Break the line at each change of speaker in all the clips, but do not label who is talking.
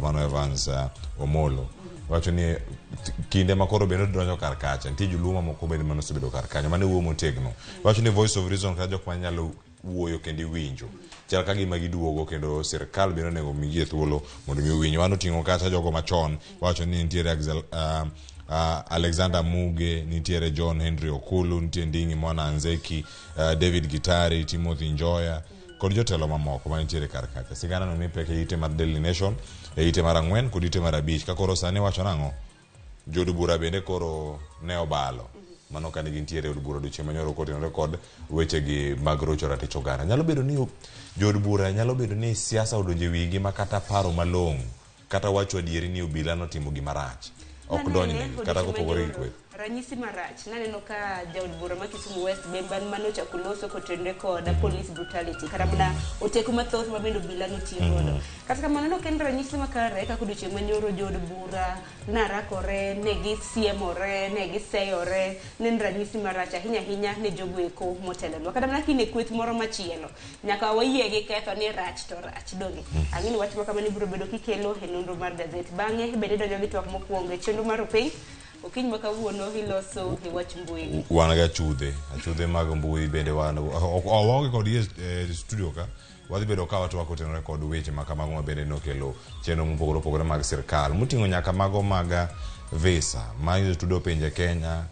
mano Evans Omolo wacho ni kinde makoro bende donjo kar kacha nitie joluma moko bende mano sebedo kar kanyo mane wuo motegno wacho ni voice of reason ka jok manyalo wuoyo kendo winjo chal ka gima giduogo kendo sirkal bende onego migi thuolo mondo mi winjo wano tingo kacha jogo machon wacho ni nitiere Alexander Muge, nitiere John Henry Okulu, nitiere Ndingi Mwana Anzeki, David Gitari, Timothy Njoya kod jotelo mamoko manitiere kar kacha. Sigana no mipeke ite mar Daily Nation, ite mar 4 kod ite mar 5. Ka koro sane wacho nango jodu bura bende koro ne obalo. Mano ka nitiere od bura duche manyoro kotenore kod weche gi mag rocho ratich oganda. Nyalo bedo ni jodu bura nyalo bedo ni siasa odonje wigi makata paro malong kata wacho adieri ni obila no timo gima rach. Ok donjne kata kopogore gi kweth
ranyisi marach naneno ka jaod bura ma Kisumu West bemban manocha kuloso kotende kod police brutality kata bna oteko mathoth ma bendo bila no tiyo kata kamano no ken ranyisi makare ka kuduche manyoro jood bura narakore ne gi siemore ne gi seyore nen ranyisi marach ahinya ne jogoeko motelelwa kata bna kine kweth moro machielo nyaka wayie gi ketho ni rach to rach donge angini wach makamani biro bedo kikelo e nonro mar gazet bange bende donjo gi twak mokwongo e chenro mar piny okiny makawuono iloso e wach mbui
wan ga achudhe mag mbui bende wan owaonge kod studio ka wadhi bedo ka watu wakotenore kod weche makamago ma bende nokelo chenro mopogore mag sirkal muting'o nyaka mago mag visa ma tudo piny Kenya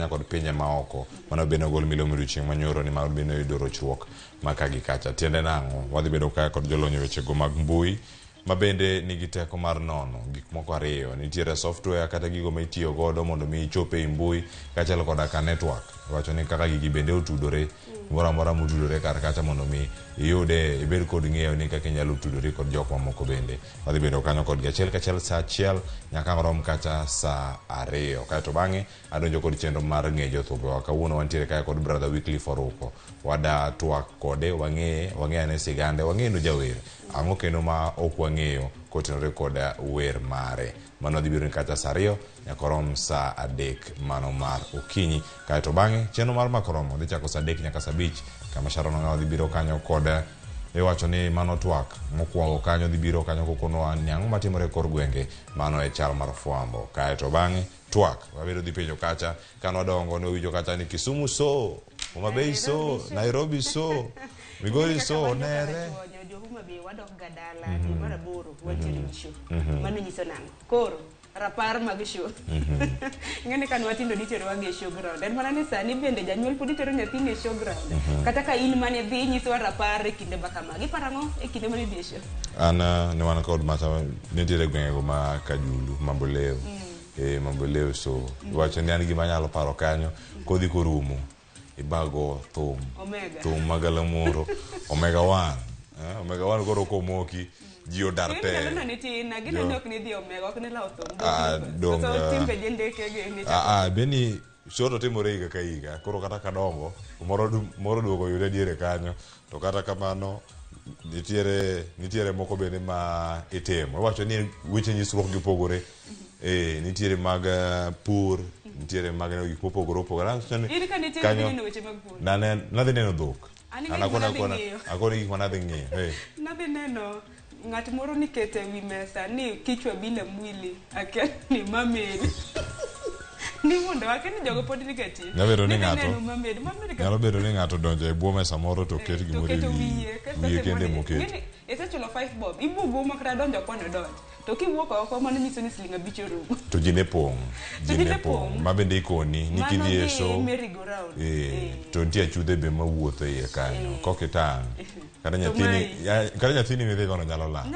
kod pinje maoko mano bende ogol miliomi chieng' manyoro ni mag bende yudo rochruok maka gi kacha tiende nang'o wadhi bedo ka kod jolony weche go mag mbui ma bende nigi teko mar nono gik moko ariyo nitiere software kata gigo ma itiyo godo mondo mi chope e mbui kaachiel koda ka network wacho ni kaka gigi bende otudore moro motudore kar kacha mondo mi iyude ibed kod ng'eyo ni kaka inyalo tudori kod jok mamoko bende wadhi bedo kanyo kod achiel kachiel saa 1 nyaka rom kacha saa 2 kaeto bang'e adonjo kod chenro mar ng'e jothubewa kawuono wantiere kaya kod brother weekly foruko wada twak kode wang'e ane sigande wang'e no jawer ang'o kendo ma ok wang'eyo kotenore kod wer mare mano dhi biro ni kacha saa 2 nyaka rom saa 3 mano mar okinyi kaeto bang'e chenro mar MbakaOromo dhi chako saa 3 nyaka saa 5 kama Sharon Ong'aw dhi biro kanyo kod iwacho ni mano twak mokwongo kanyo dhi biro kanyo kokono nyang'o matimore kor gwenge mano e chal mar fwambo kaeto bang'e twak wabedo dhi penjo kacha kanodongo ne winjo kacha ni Kisumu so Homa Bay so Nairobi so Migori so nere
Homa Bay wadok gadala mara boro wachiri show mano nyiso nango koro rapar mag show ngene kan watindo ditero wage show ground en mana ni sani bende janyuol pudi tero nyathine show ground kata ka in mane dhi nyiso rapar e kinde bakama gi parango e kinde mane dhi show
ana ne wan kod mata nitiere gwengego ma Kajulu Mamboleo Mamboleo so wacho ni an gima nyalo paro kanyo kodhi korumo ibago thum magalamoro Omega 1 koro komoki Gio Darte.
No niti na gina nok ni dio mega ok ni lauto.
Dong.
So timbe jende kege ni.
Beni shoto timore higa ka higa. Koro kata kadongo moro duogo yude diere kanyo to kata kamano nitiere moko bende ma itemo. Wacho ni weche nyisruok gi pogore. Nitiere mag pur, nitiere mag gik mopogore opogore.
Kanyo weche mag pur.
Nadhi neno dhok. Akona gik manadhi ng'eyo.
Nadhi neno ng'at moro nikete wi mesa ni kichwa bila mwili akia ni mameli ni mondo akeni jogo pod niketi
nyalo bedo ni ng'ato donjo e buo mesa moro to ket gimoro wiye kende moket
esechulo 5 bob ibugo makata donjo kono donjo to kiwuok oko mano nyiso ni silinga bicho rumo
to jine pong ma bende ikoni nikidhi e show to nitie achudhe be mawuotho iye kanyo kokitang' kata nyathini midhi gono nyalo lal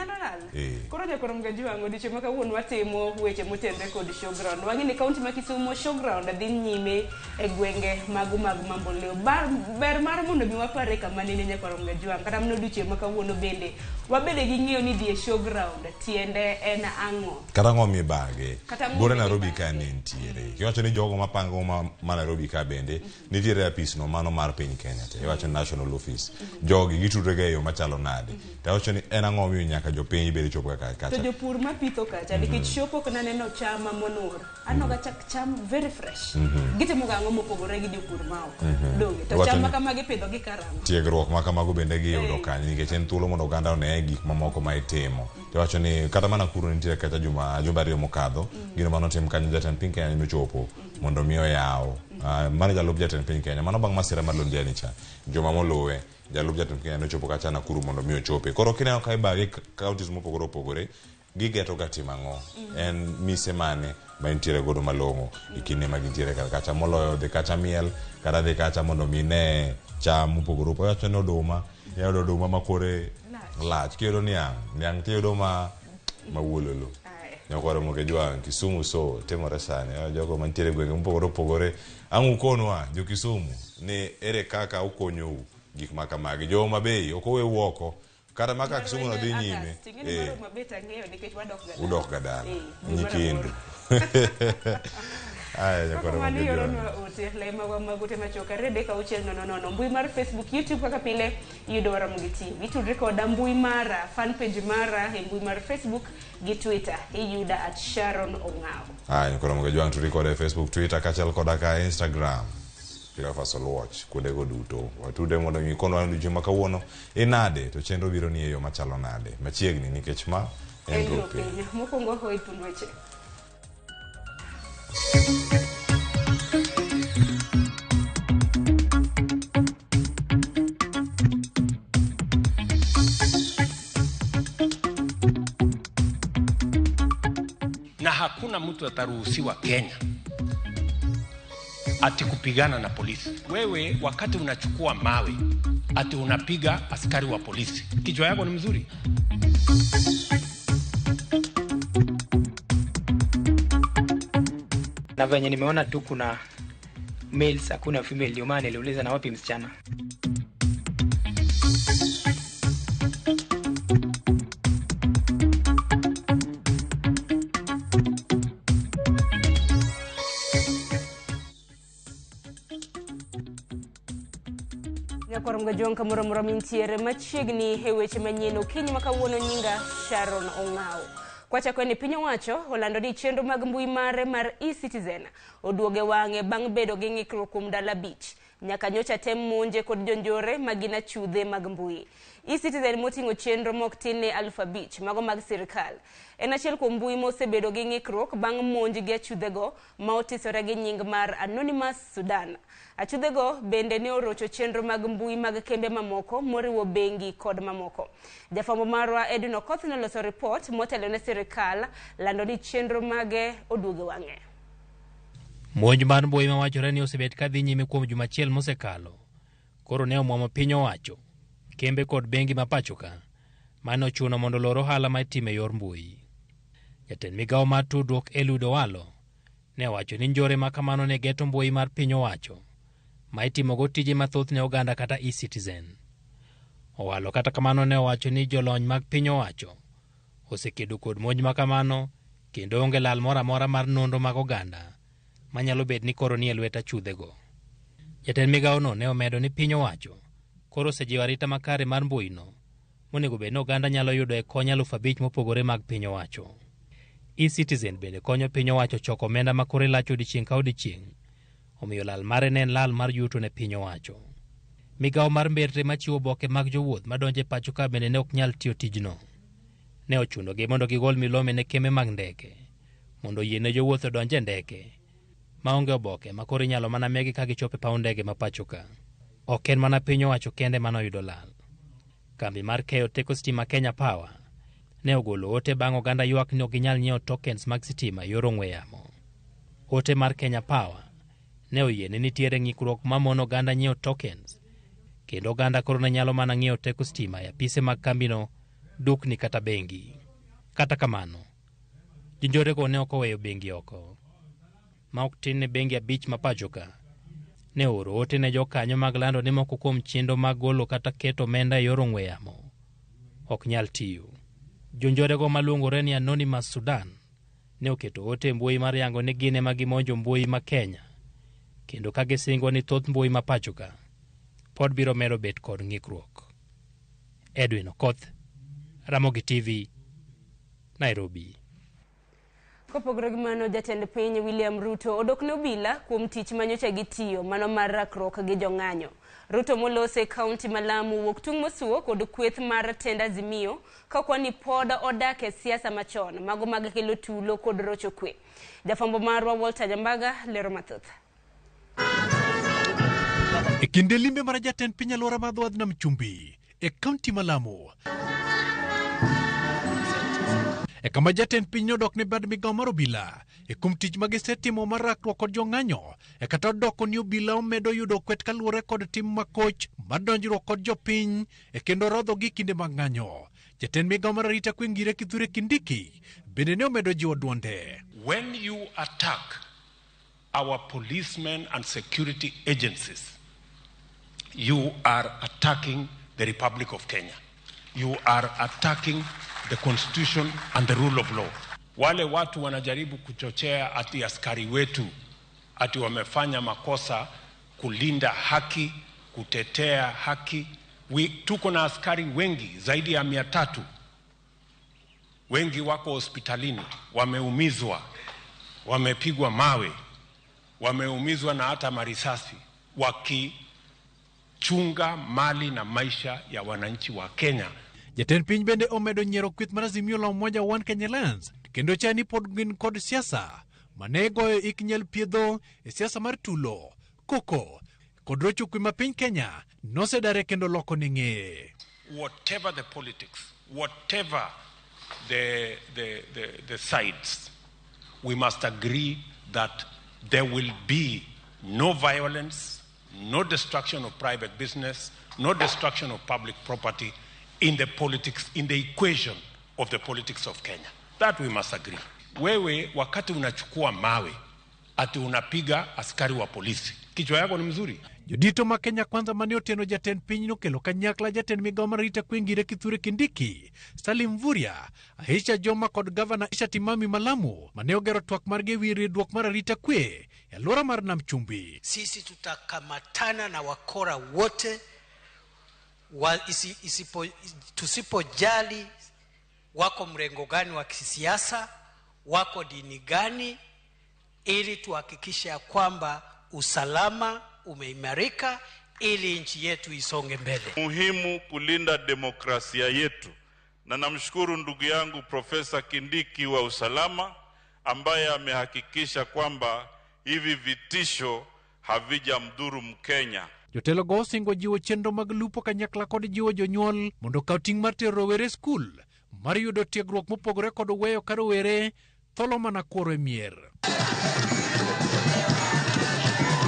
koro jakorom gajuango diche maka wuon watimo weche motenre kod showground wangi ni kaunti ma Kisumu showground dhi nyime e gwenge magu mag Mamboleo ber mar mondo mi wapare kama nene nyakorom gajuango kata mno diche maka wuono bende wabede gi ng'eyo ni dhi e showground tiende en ang'o
kata ng'o mi bage bore Nairobi ka nitiere kiwacho ni jogo mapango ma Nairobi ka bende nitiere apis no mano mar piny Kenya te iwacho national office jogi gitudre ga yo machalo nade to iwacho ni en ang'o mi nyaka jopiny bede chopo kacha
to jopur mapitho kacha nikech chopo kana neno chama monor anoga chak cham very fresh gitimo ga ang'o mopogore gi jopur maoko donge to cham kama gipidho gi karama
tiegruok ma kamago bende giyudo kanyo nikech en thuolo mondo oganda one gik mamoko ma itimo to iwacho ni kata mana Nakuru nitie kata jumba ariyo mokadho gino mano tim kanyo jatend piny Kenya nochopo mondo miyo yawo mane jalup jatend piny Kenya mano bang' masira mar Londiani cha joma moluwe jalup jatend Kenya nochopo kacha Nakuru mondo miyo chope koro kineno ka ibagi counties mopogore opogore gigeto ga timang'o en mise mane ma intiere godo malong'o ikine ma gintiere kacha moloyo dhi kacha miel kata dhi kacha mondo mine cham mopogore opogore wacho ni oduma yado oduma makore lach kiyudo niang' tiyudo ma wuololo nyakwaro moke jwang Kisumu so timore sani jogo mantiere gwenge mopogore opogore ang' ukonwa jo Kisumu ni ere kaka ukonyou gik makamagi jo mabei ok owe woko kata maka Kisumu no dhi nyime udok gadala nyikindu Aya nyakwaro moke jwang
lema wa magute machoka Rebecca Uchel no mbui mar Facebook YouTube kaka pile yudo Ramogi TV tudre koda mbui mara fan page mara mbui mar Facebook gi Twitter yuda @Sharon Ongao
Aya nyakwaro moke jwang tudre koda Facebook Twitter kachal koda ka Instagram Pila Fasol Watch kude go duto watude mondo ngikono andu juma kawuono inade to chenro biro ni eyo machalo nade machiegni nikech ma en rope
mokongo ho itundweche
na hakuna mtu ataruhusiwa Kenya ati kupigana na polisi. Wewe wakati unachukua mawe ati unapiga askari wa polisi, kichwa yako ni mzuri?
Na venye nimeona tu kuna males hakuna female, ndio maana niliuliza na wapi msichana.
Nyakwaro jonka mura mintiere machiegni heweche manyeno kinyi makawuono nyinga Sharon Ongao kwacha kweni pinyo wacho olando ni chenro mag mbui mare mar e-Citizen oduoge wang'e bang' bedo gi ng'ikruok kuom dala beach nyaka nyocha tem monje kod jonjore magina chudhe mag mbui e-Citizen moting'o chenro mok tin ne Alpha Beach mago mag sirkal en achiel kuom mbui mosebedo gi ng'ikruok bang' monj gi achudhego ma otisore gi nying mar Anonymous Sudan achudhego bende ne orocho chenro mag mbui mag kembe mamoko moriwo bengi kod mamoko jafwambo marwa Edwin Okoth noloso report motelo ne sirkal lando ni chenro mage oduoge wang'e
monj mar mbui mawachore ni osebet kadhi nyime kuom juma achiel mosekalo koro ne omwomo piny owacho kembe kod bengi mapachoka mane ochuno mondo lor ohala ma itime yor mbui jatend migawo mar tudruok Eliud Owalo ne owacho ni njore ma kamano ne geto mbui mar piny owacho ma itimogo tije mathoth ne oganda kata e-Citizen. Owalo kata kamano ne owacho ni jolony mag piny owacho osekedo kod monj ma kamano kendo onge lal mora mora mar nonro mag oganda manyalo bet ni koro ni e lwet achudhego. Jatend migawono ne omedo ni piny owacho koro osejiwo arita makare mar mbuino monego bed ni oganda nyalo yudo e kony 5,000 mopogore mag piny owacho. e-Citizen bende konyo piny owacho choko omenda ma kore lach odiechieng' ka odiechieng', omiyo lal mare ne en lal mar yuto ne piny owacho. Migawo mar mberre machiwo oboke mag jowuoth madonjo e pacho ka bende ne ok nyal tiyo tijno. Ne ochunogi mondo gigol milome ne kembe mag ndeke mondo yiene jowuoth odonj e ndeke maonge oboke ma koro inyalo mana megi ka gichopo e paw ndege ma pachoka. Ok en mana piny owacho kende manoyudo lal. Kambi mar keyo teko stima Kenya Power ne ogolo ote bang' oganda ywak ni ok ginyal nyiewo tokens mag stima yor ong'we yamo. Ote mar Kenya Power ne oyiene nitiere ng'ikruok ma mono oganda nyiewo tokens kendo oganda koro ne nyalo mana ng'iewo teko stima e apise mag kambino, dukni kata bengi. Kata kamano, jonjorego ne ok oweyo bengi oko. Ma ok tin ne bengi 5 ma pachoka ne oro ote ne jokanyo mag lando ni moko kuom chenro mag golo kata keto omenda e yor ong'we yamo ok nyal tiyo. Jonjorego maluongore ni Anonymous Sudan ne oketo ote mbui mar yango ni gine ma gimonjo mbui ma Kenya kendo ka gisingo ni thoth mbui ma pachoka pod biro medo bet kod ng'ikruok. Edwin Okoth, Ramogi TV, Nairobi.
Kopogore gi mano, jatend piny William Ruto odokne obila kuom tich manyocha gitiyo mano mar rakruok gi jong'anyo. Ruto molose kaunti ma Lamu wuok tung' mosuo kod kweth mar tend Azimio kakwani pod odak e siasa machon mago mag kelo tulo kod rocho kwe. Jafambo marwa Walter Jambaga lero mathoth.
E kinde limbe mar jatend piny alwora ma dho nam chumbi e kaunti ma Lamu. E kama jatend piny odok ne bad migao mar obila e kuom tich magisetimo mar rakruok kod jong'anyo e kata odoko ni obila omedo yudo kwet kaluwore kod tim makoch mar donjruok kod jopiny e kendo rodho gi kinde mag ng'anyo. Jatend migao mar arita kwe Ngire Kithure Kindiki bende ne omedo jiwo duonde.
When you attack our policemen and security agencies, you are attacking the Republic of Kenya. You are attacking the constitution and the rule of law. Wale watu wanajaribu kuchochea ati askari wetu ati wamefanya makosa kulinda haki, kutetea haki. Tuko na askari wengi zaidi ya 300. Wengi wako hospitalini, wameumizwa, wamepigwa mawe, wameumizwa na hata marisasi wakichunga mali na maisha ya wananchi wa Kenya.
Jatend piny bende omedo nyiero kweth mar Azimio la Umoja One Kenya Alliance kendo chani pod gin kod siasa mane goyo ik nyal piedho e siasa mar tulo, koko kod rocho kwe ma piny Kenya nosedare kendo loko ning'e.
Whatever the politics, whatever the sides, we must agree that there will be no violence, no destruction of private business, no destruction of public property in the politics, in the equation of the politics of Kenya. That we must agree. Wewe wakati unachukua mawe ati unapiga askari wa polisi, kichwa yako ni mzuri?
Jodito ma Kenya Kwanza mane oteno jatend piny no kelo kanyakla jatend migao mar arita kwe Ngire Kithure Kindiki, Salim Mvurya, Aisha Joma kod gavana Aisha Timami Malamu mane ogero twak margi ewi riwruok mar arita kwe e alwora mar nam chumbi.
Sisi tutakamatana na wakora wote tusipojali wako mrengo gani wa kisiasa, wako dini gani, ili tuhakikishe ya kwamba usalama umeimarika ili nchi yetu isonge mbele.
Muhimu kulinda demokrasia yetu, na namshukuru ndugu yangu Profesa Kindiki wa usalama ambaye amehakikisha kwamba hivi vitisho havijamdhuru Mkenya.
Jotelo go osingo jiwo chenro mag lupo kanyakla kod jiwo jonyuol mondo kaw ting' mar tero rowere skul mar yudo tiegruok mopogore kod weyo ka rowere tholo mana kuoro e mier.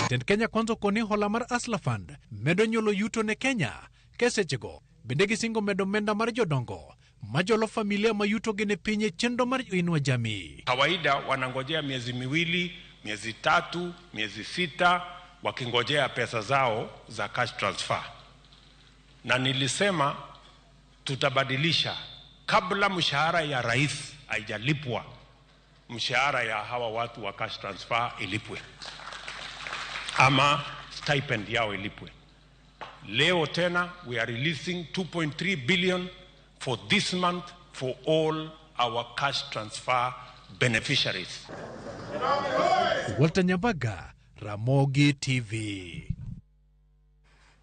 Jatend Kenya Kwanza koni hola mar Asla Fund medo nyuolo yuto ne Kenya kesechego bende gisingo medo omenda mar jodongo majolo familia ma yuto gene pinye chenro mar inua jamii.
Kawaida wanangojea miezi 2, miezi 3, miezi 6 wakingojea pesa zao za cash transfer. Na nilisema tutabadilisha kabla mshahara ya rais haijalipwa, mshahara ya hawa watu wa cash transfer ilipwe ama stipend yao ilipwe. Leo tena we are releasing 2.3 billion for this month for all our cash transfer beneficiaries.
Walter Jambaga, Ramogi TV.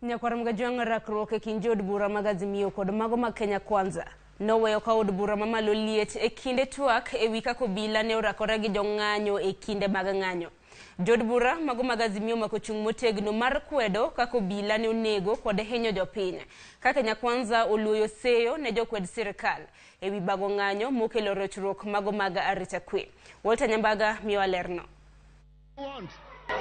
Nyakwara mgajwang' rakruok e kind jood bura mag Azimio kod mago mag Kenya Kwanza noweyo ka od bura mamalo liet e kinde twak e wi kaka obila ne orakore gi jong'anyo e kinde mag ng'anyo. Jood bura mago mag Azimio mako chung' motegno mar kwedo kaka obila ne onego kod hinyo jopiny. Ka Kenya Kwanza oluoyo seyo ne jokwed sirikal e wi bago ng'anyo mokelo rochruok mago mag arita kwe. Walter Jambaga miyo alerno.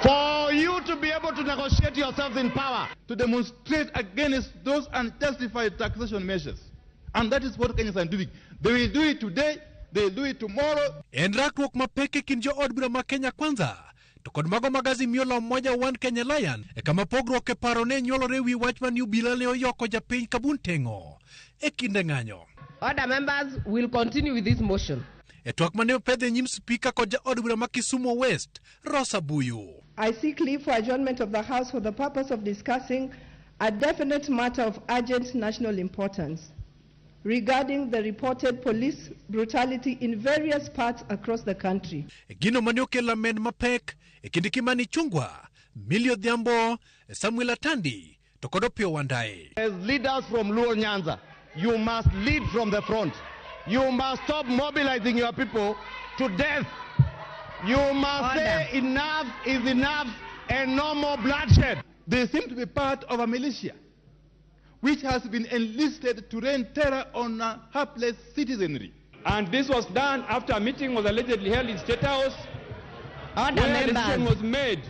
For you to be able to negotiate yourselves in power, to demonstrate against those unjustified taxation measures. And that is what Kenyans are doing. They will do it today, they will do it tomorrow.
En rakruok mapeke kin jo od bura ma Kenya Kwanza to kod mago mag Azimio la Umoja One Kenya Alliance e kama pogruok e paro ne nyuolore wi wach man obila ne oyoko japiny Kabun Tengo e kinde ng'anyo.
Other members will continue with this motion.
E twak mane opedhe nyim spika kod ja od bura ma Kisumu West, Rosa Buyu.
I seek leave for adjournment of the House for the purpose of discussing a definite matter of urgent national importance. regarding the reported police brutality in various parts across the country.
Gino maniokela men mapek, Kindikimani Chungwa, Milio Dhiambo, Samuel Atandi, Tokodopio Wandae.
As leaders from Luo Nyanza, you must lead from the front. You must stop mobilizing your people to death. You must say enough is enough and no more bloodshed. They seem to be part of a militia which has been enlisted to rain terror on a helpless citizenry.
And this was done after a meeting was allegedly held in State House,
Order,
where
members.
a decision was made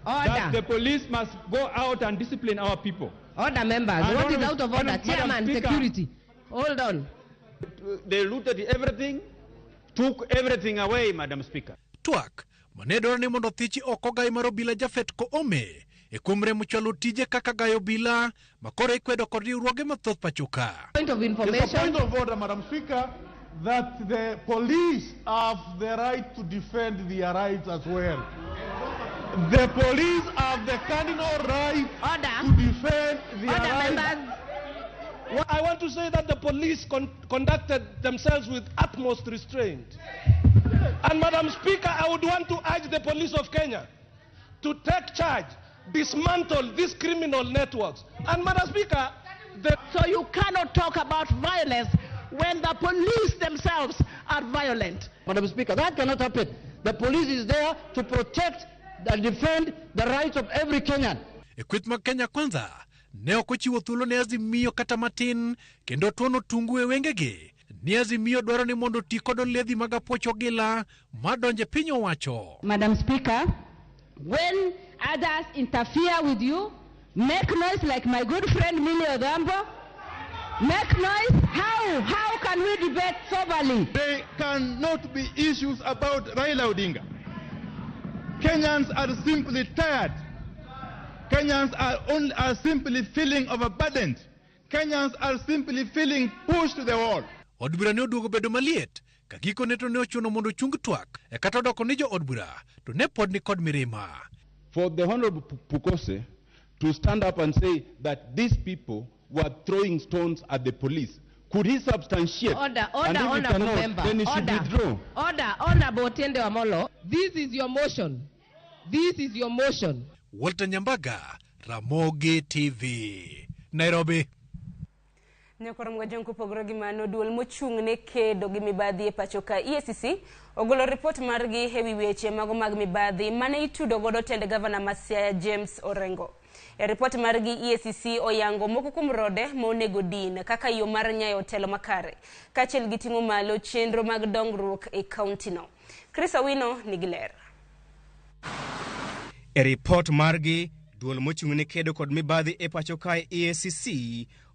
that the
Order.
police must go out and discipline our people.
Order, members.
And
What is
Honorable-
out of order?
Madam
Chairman,
Speaker.
security. Hold on.
They looted everything, took everything away, Madam Speaker.
Twak, manedoro ni mondo thichi oko gai maro bila Jafet ko ome, kumre muchalo tije kaka gayo bila, makore ikwedo kod riwruoge mathoth pachoka.
Point of
It's a
information.
point of order, Madam Speaker, that the police have the right to defend their rights as well. The police have the cardinal right to defend their
Order,
rights.
members.
I want to say that the police conducted themselves with utmost restraint. And Madam Speaker, I would want to urge the police of Kenya to take charge, dismantle these criminal networks. And Madam Speaker,
So you cannot talk about violence when the police themselves are violent.
Madam Speaker, that cannot happen. The police is there to protect and defend the rights of every Kenyan.
Ekwithma Kenya Kwanza, ne okochiwo thuolo ne Azimio kata matin, kendo tuono tungu e wengegi. Ni Azimio dwaro ni mondo ti kod oledhi mag apuoch ogila madonje piny owacho.
Madam Speaker, when others interfere with you, make noise like my good friend Milio Dhiambo. Make noise? How can we debate soberly?
They cannot be issues about Raila Odinga. Kenyans are simply tired. Kenyans are simply feeling overburdened. Kenyans are simply feeling pushed to the wall.
Od bura ne oduogo bedo maliet, ka gikone to ne ochuno mondo chung twak, kata odoko ni jo od bura, to ne pod ni kod mirima.
For the Honorable Pukose to stand up and say that these people were throwing stones at the police, could he substantiate?
Order,
And if he
honorable
cannot,
member.
then he should withdraw.
Order, honorable Otiende Wamolo. This is your motion. This is your motion.
Walter Nyambaga, Ramogi TV, Nairobi.
Nyakoromo jonko pogro gi mano duol mochung ne kedo gi mibadhi e pachoka EACC ogolo report margi hewi weche mago mag mibadhi mane itudo godo tende governor Masiaya James Orengo. E report margi EACC oyango moko kuom rode monego din kaka yo mar nyayo telo makare kachel gitingo malo chenro mag dongruok e county no. Chris Awino nigiler.
E report margi duol mochung ne kedo kod mibadhi e pachoka EACC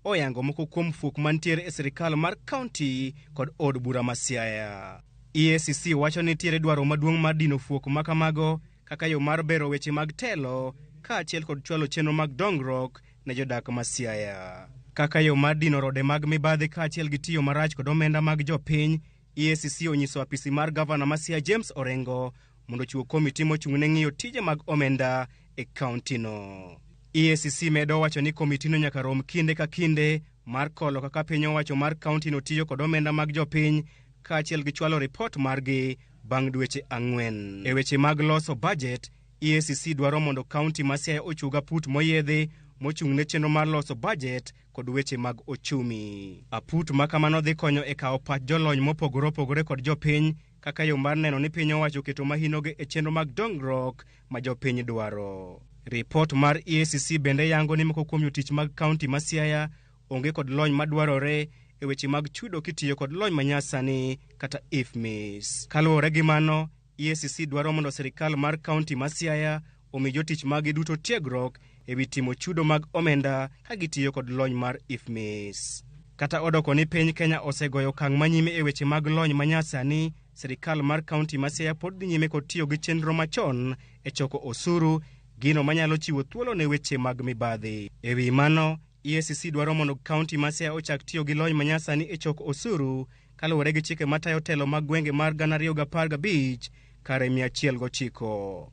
oyango moko kuom fuok mantiere e sirikal mar county kod od bura Masiaya. EACC wacho ni tiere dwaro maduong' mar dino fuok makamago kaka yo mar bero weche mag telo kaachiel kod chwalo chenro mag dongruok ne jodak Masiaya. Kaka yo mar dino rode mag mibadhi kaachiel gi tiyo marach kod omenda mag jopiny, EACC onyiso apisi mar Governor Masiaya James Orengo mondo chiwo komiti mochung' ne ng'iyo tije mag omenda e county no. EACC medo wacho ni komiti no nyaka rom kinde ka kinde mar kolo kaka piny owacho mar county no tiyo kod omenda mag jopiny kaachiel gi chwalo report margi bang' dweche 4. E weche mag loso budget, EACC dwaro mondo county Masiaya ochuga put moyedhi mochung' ne chenro mar loso budget kod weche mag ochumi. Aput makamano dhi konyo e kawo pach jolony mopogore opogore kod jopiny kaka yo mar neno ni piny owacho keto mahinoge e chenro mag dongruok ma jopiny dwaro. Report mar EACC bende yango ni moko kuom jotich mag county Masiaya onge kod lony madwarore e weche mag chudo kitiyo kod lony manyasani kata IFMIS. Kaluwore gi mano, EACC dwaro mondo sirikal mar county Masiaya omi jotich magi duto tiegruok e wi timo chudo mag omenda ka gitiyo kod lony mar IFMIS. Kata odoko ni piny Kenya osegoyo okang' manyime e weche mag lony manyasani, sirikal mar county Masiaya pod dhi nyime kod tiyo gi chenro machon e choko osuru, gino manyalo chiwo thuolo ne weche mag mibadhi. E wi mano, EACC dwaro mondo county Masiaya ochak tiyo gi lony manyasani e choko osuru kaluwore gi chike matayo telo mag gwenge mar 2015 kare 109.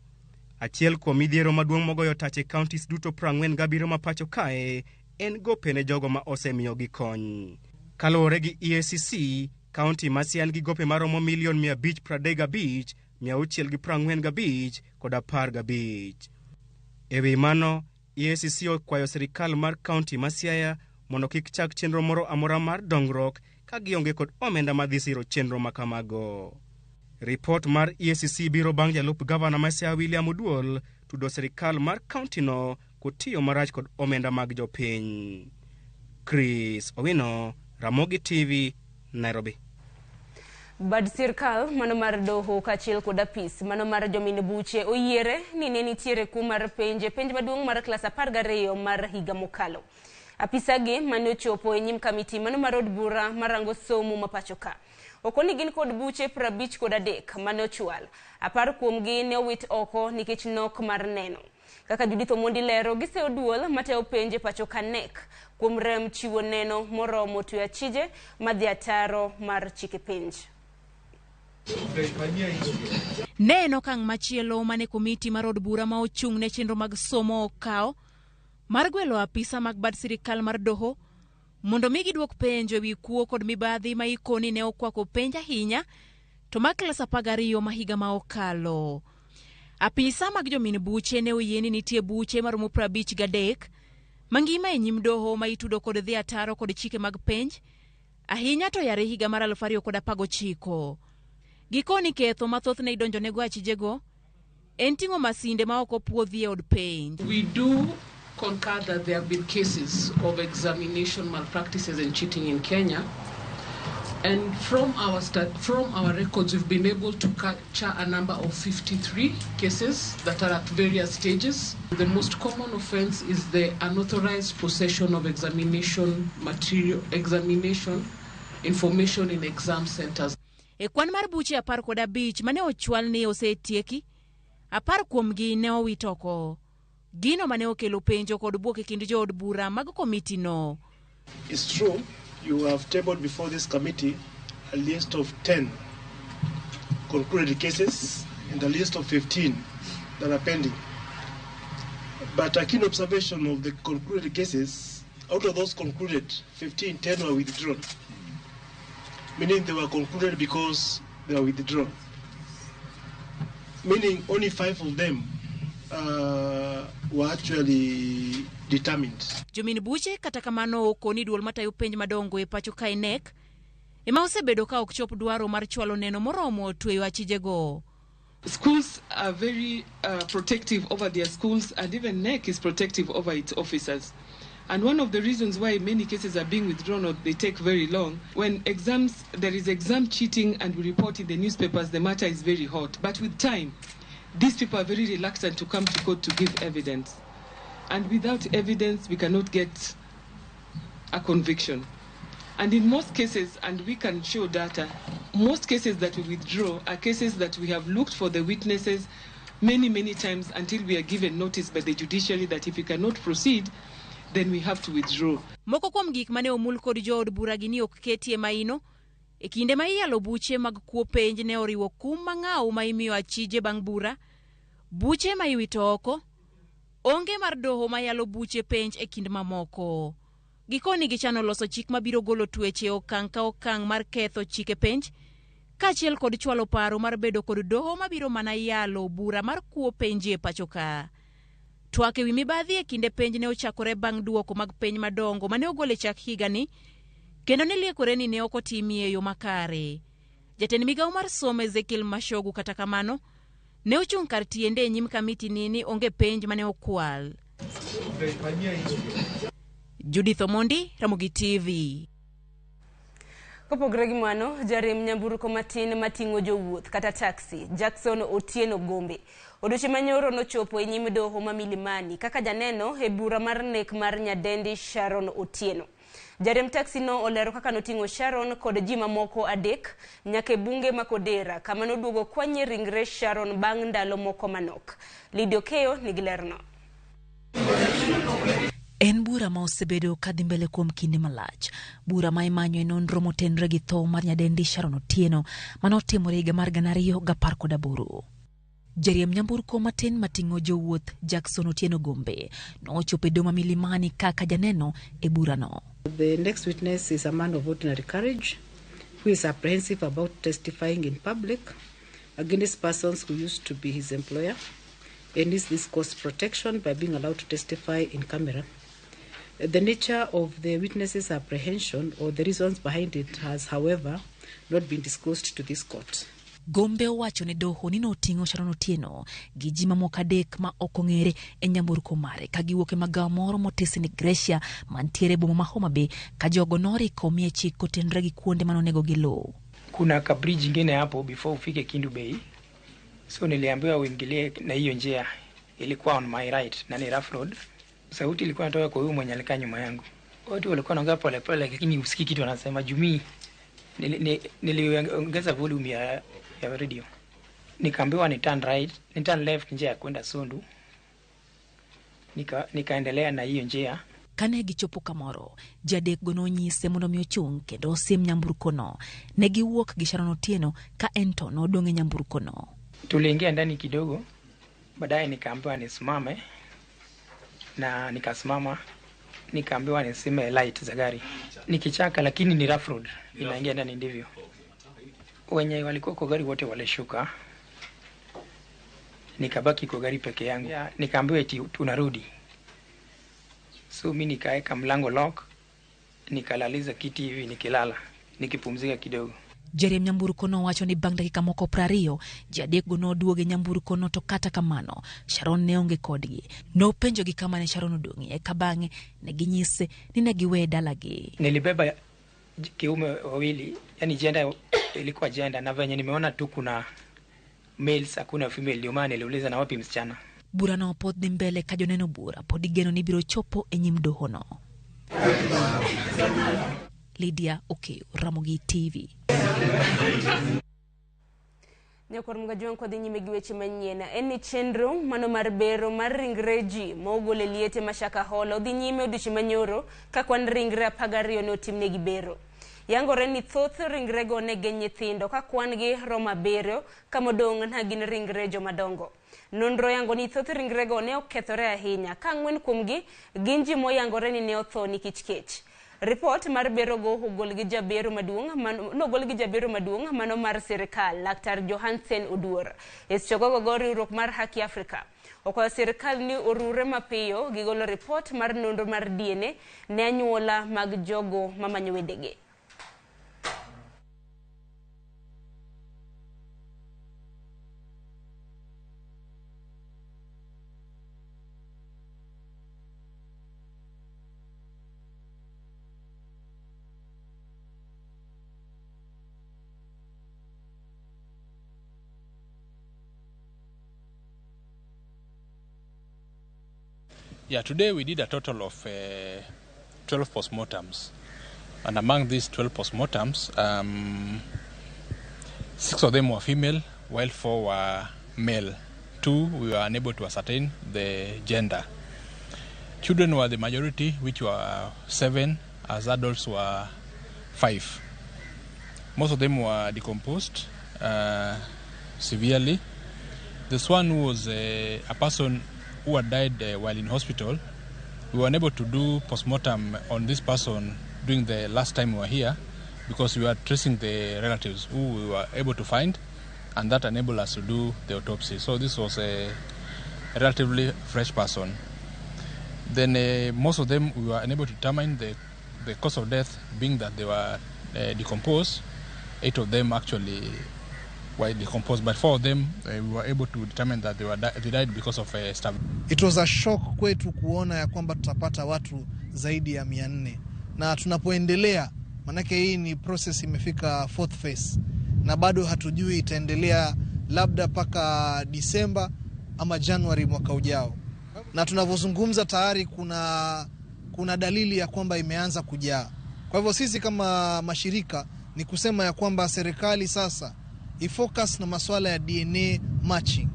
Achiel kuom midhiero maduong' mogoyo tach e counties duto 47 ma pacho kae en gope ne jogo ma osemiyo gi kony. Kaluwore gi EACC, kaunti ma Siaya gi gope maromo milion 535,645 kod 15. E wi mano, EACC okwayo sirikal mar kaunti ma Siaya mondo kik chak chenro moro amora mar dongruok ka gionge kod omenda madhi siro chenro makamago. Ripot mar EACC biro bang' jalup gavana ma Siaya William Oduol tudo sirikal mar kaunti no kotiyo marach kod omenda mag jopiny. Chris Owino, Ramogi TV, Nairobi.
Bad sirkal mano mar doho kachiel kod apis mano mar jomin buche oyiere ni ne nitiere kum mar penj maduong' mar klas 12 mar higa mokalo. Apisagi mane ochopo e nyim kamiti mano mar od bura marango somo mapacho ka. Okoni gin kod buche 53 mane ochwal. 10 kuomgi ne owit oko nikech nok mar neno. Kaka Judith Omondi lero, giseo duol mateo penje pacho ka nek kuom rem chiwo neno moromo tuyo achije madhi ataro mar chike penj.
Neno kang machielo mane komiti mar od bura ma ochung' ne chenro mag somo okao mar gwelo apisa mag bad sirikal mar doho mondo mi giduok penjo wi kuo kod mibadhi ma ikoni ne okwako penj ahinya to ma klas 12 ma higa ma okalo. Apisa mag jomin buche ne oyieni nitie buche maromo 53 mangima e nyim doho ma itudo kod dhi ataro kod chike mag penj ahinya to yare higa mar 2019. Gikoni ketho mathoth ne idonjo nego achijego en ting'o masinde ma ok opuodhi e od penj.
We do concur that there have been cases of examination malpractices and cheating in Kenya, and from our records we've been able to capture a number of 53 cases that are at various stages. The most common offense is the unauthorized possession of examination information in exam centers.
E kwan mar buche 15 mane ochwal ni osetieki, 10 kuomgi ne owit oko. Gino mane okelo penjo kod buok e kind jo od bura mag komiti no.
It's true, you have tabled before this committee a list of 10 concluded cases and a list of 15 that are pending. But a keen observation of the concluded cases, out of those concluded, 10 were withdrawn. Meaning they were concluded because they were withdrawn. Meaning only 5 of them were actually determined.
Jomin buche kata kamano okoni duol matayo penj madongo e pacho ka nek ema osebedo ka ok chop dwaro mar chwalo neno moromo tweyo achijego.
Schools are very protective over their schools, and even NEC is protective over its officers. And one of the reasons why many cases are being withdrawn or they take very long, when there is exam cheating and we report in the newspapers, the matter is very hot. But with time, these people are very reluctant to come to court to give evidence. And without evidence, we cannot get a conviction. And in most cases, and we can show data, most cases that we withdraw are cases that we have looked for the witnesses many times until we are given notice by the judiciary that if we cannot proceed, then we have to withdraw.
Moko kuom gik mane omul kod jo od bura gi ni ok ketie maino e kinde ma iyalo buche mag kuo penj ne oriwo kum mang'aw ma imiyo achije bang' bura, buche ma iwito oko, onge mar doho ma yalo buche penj e kind mamoko. Gikoni gichano loso chik mabiro golo tueche okang' ka okang' mar ketho chike penj, kachiel kod chwalo paro mar bedo kod doho mabiro mana yalo bura mar kuo penj e pacho ka. Twak ewi mibadhi e kinde penj ne ochakore bang' duoko mag penj madongo mane ogole chak higa ni, kendo ne liekore ni ne ok otimie yo makare. Jatend migawo mar somo Ezekiel Mashogu kata kamano ne ochung' kar tiende e nyim kamiti ni onge penj mane okwal. Judith Omondi, Ramogi TV.
Kopogre gi mano, jarim nyamburko matin mating'o jowuoth kata taxi, Jackson Otieno Gombe, odiochieng' manyoro nochopo e nyim doho ma Milimani kaka janeno e bura mar nek mar nyadendi Sharon Otieno. Jarim taxi no olero kaka noting'o Sharon kod ji mamoko 3 nyaka e bunge ma Kodera kama noduogo kwanye ringre Sharon bang' ndalo moko manok. Lidio Keyo nigi lerno.
En bura ma osebedo kadhi mbele kuom kinde malach. Bura ma imanyo e nonro motenre gi tho mar nyadendi Sharon Otieno manotimore higa mar 2018. Jariemb nyamburko matin mating'o jowuoth Jackson Otieno Gombe nochopo e Doma Milimani kaka janeno e burano.
The next witness is a man of ordinary courage who is apprehensive about testifying in public against persons who used to be his employer and needs this cost protection by being allowed to testify in camera. The nature of the witness's apprehension or the reasons behind it has, however, not been disclosed to this court.
Gombe owacho ne doho ni noting'o Sharon Otieno gi ji mamoko adek ma ok ong'ere e nyamburko mare ka giwuok e magawa moro motisi ni Gracia mantiere boma ma Homa Bay ka jogo noriko miye chik kotenre gi kuonde manonego giluw.
Kuna ka bridge ingine hapo before ufike Kindu Bay. So niliambiwa uingilie na hiyo njia, ilikuwa on my right na ni rough road. Sauti ilikuwa inatoka kwa huyu mwenye alikaa nyuma yangu. Watu walikuwa wanaongea pole pole lakini usikii kitu wanasema. Jumi niliongeza volume ya radio. Nikaambiwa ni turn right, ni turn left njia ya kwenda Sondu. Nikaendelea na hiyo njia.
Kane gichopo kamoro, jadek gononyise mondo mi ochung' kendo osim nyamburkono. Ne giwuok gi Sharon Otieno ka ento nodong' e nyamburkono.
Tuliingia ndani kidogo, baadaye nikaambiwa nisimame na nikasimama. Nikaambiwa nisime light za gari. Nikichaka lakini ni rough road, inaingia ndani ndivyo. Wenye walikuwa kwa gari wote walishuka. Nikabaki kwa gari peke yangu. Nikaambiwa eti tunarudi. So mimi nikaeka mlango lock, nikalaliza kiti hivi nikilala, nikipumzika kidogo.
Jariemb nyamburkono wacho ni bang' dakika moko 20, jadek go noduoge nyamburkono to kata kamano Sharon ne onge kodgi. Nopenjogi kama ne Sharon odong'i eka bang'e ne ginyise ni ne giwe dalagi.
Nilibeba kiume wawili, yani jenda ilikuwa jenda, na venye nimeona tu kuna males hakuna female, ndio maana niliuliza na wapi msichana.
Burano pod dhi mbele ka joneno bura pod igeno ni biro chopo e nyim dohono. Lydia Okeyo, Ramogi TV.
Nyakor mga juang kod nyime gi weche manyien. En ni chenro mano mar bero mar ringre ji mogole liete mashaka holo dhi nyime odichi manyoro ka kwan ringre 12 no timne gi bero. Yangore ni thoth ringre go ne gen nyithindo ka kwan gi Roma bero kamodong' na gin ringre jo madongo. Nonro yango ni thoth ringre go ne okethore ahinya ka 4 kuomgi gin ji moyangore ni ne otho nikech kech. Report mar bero go ogol gi jabero maduong' mano mar sirikal Laktar Johansen Oduor. Choko go riwruok mar Haki Afrika okwayo sirikal ni orure mapiyo gi golo report mar nonro mar DNA ne anyuola mag jogo mamanyo wedege.
Yeah, today we did a total of 12 postmortems. And among these 12 postmortems, 6 of them were female, while 4 were male. 2, we were unable to ascertain the gender. Children were the majority, which were 7, as adults were 5. Most of them were decomposed severely. This one who was a person who had died while in hospital. We were unable to do postmortem on this person during the last time we were here because we were tracing the relatives who we were able to find, and that enabled us to do the autopsy. So this was a relatively fresh person. Then most of them we were unable to determine the cause of death, being that they were decomposed. 8 of them actually were decomposed, but 4 of them we were able to determine that they died because of starving.
It was a shock kwetu kuona ya kwamba tutapata watu zaidi ya 400, na tunapoendelea, manake hii ni process imefika 4th phase na bado hatujui itaendelea labda paka Disemba ama Januari mwaka ujao, na tunavyozungumza tayari kuna dalili ya kwamba imeanza kujaa. Kwa hivyo sisi kama mashirika ni kusema ya kwamba serikali sasa ifocus na masuala ya DNA matching.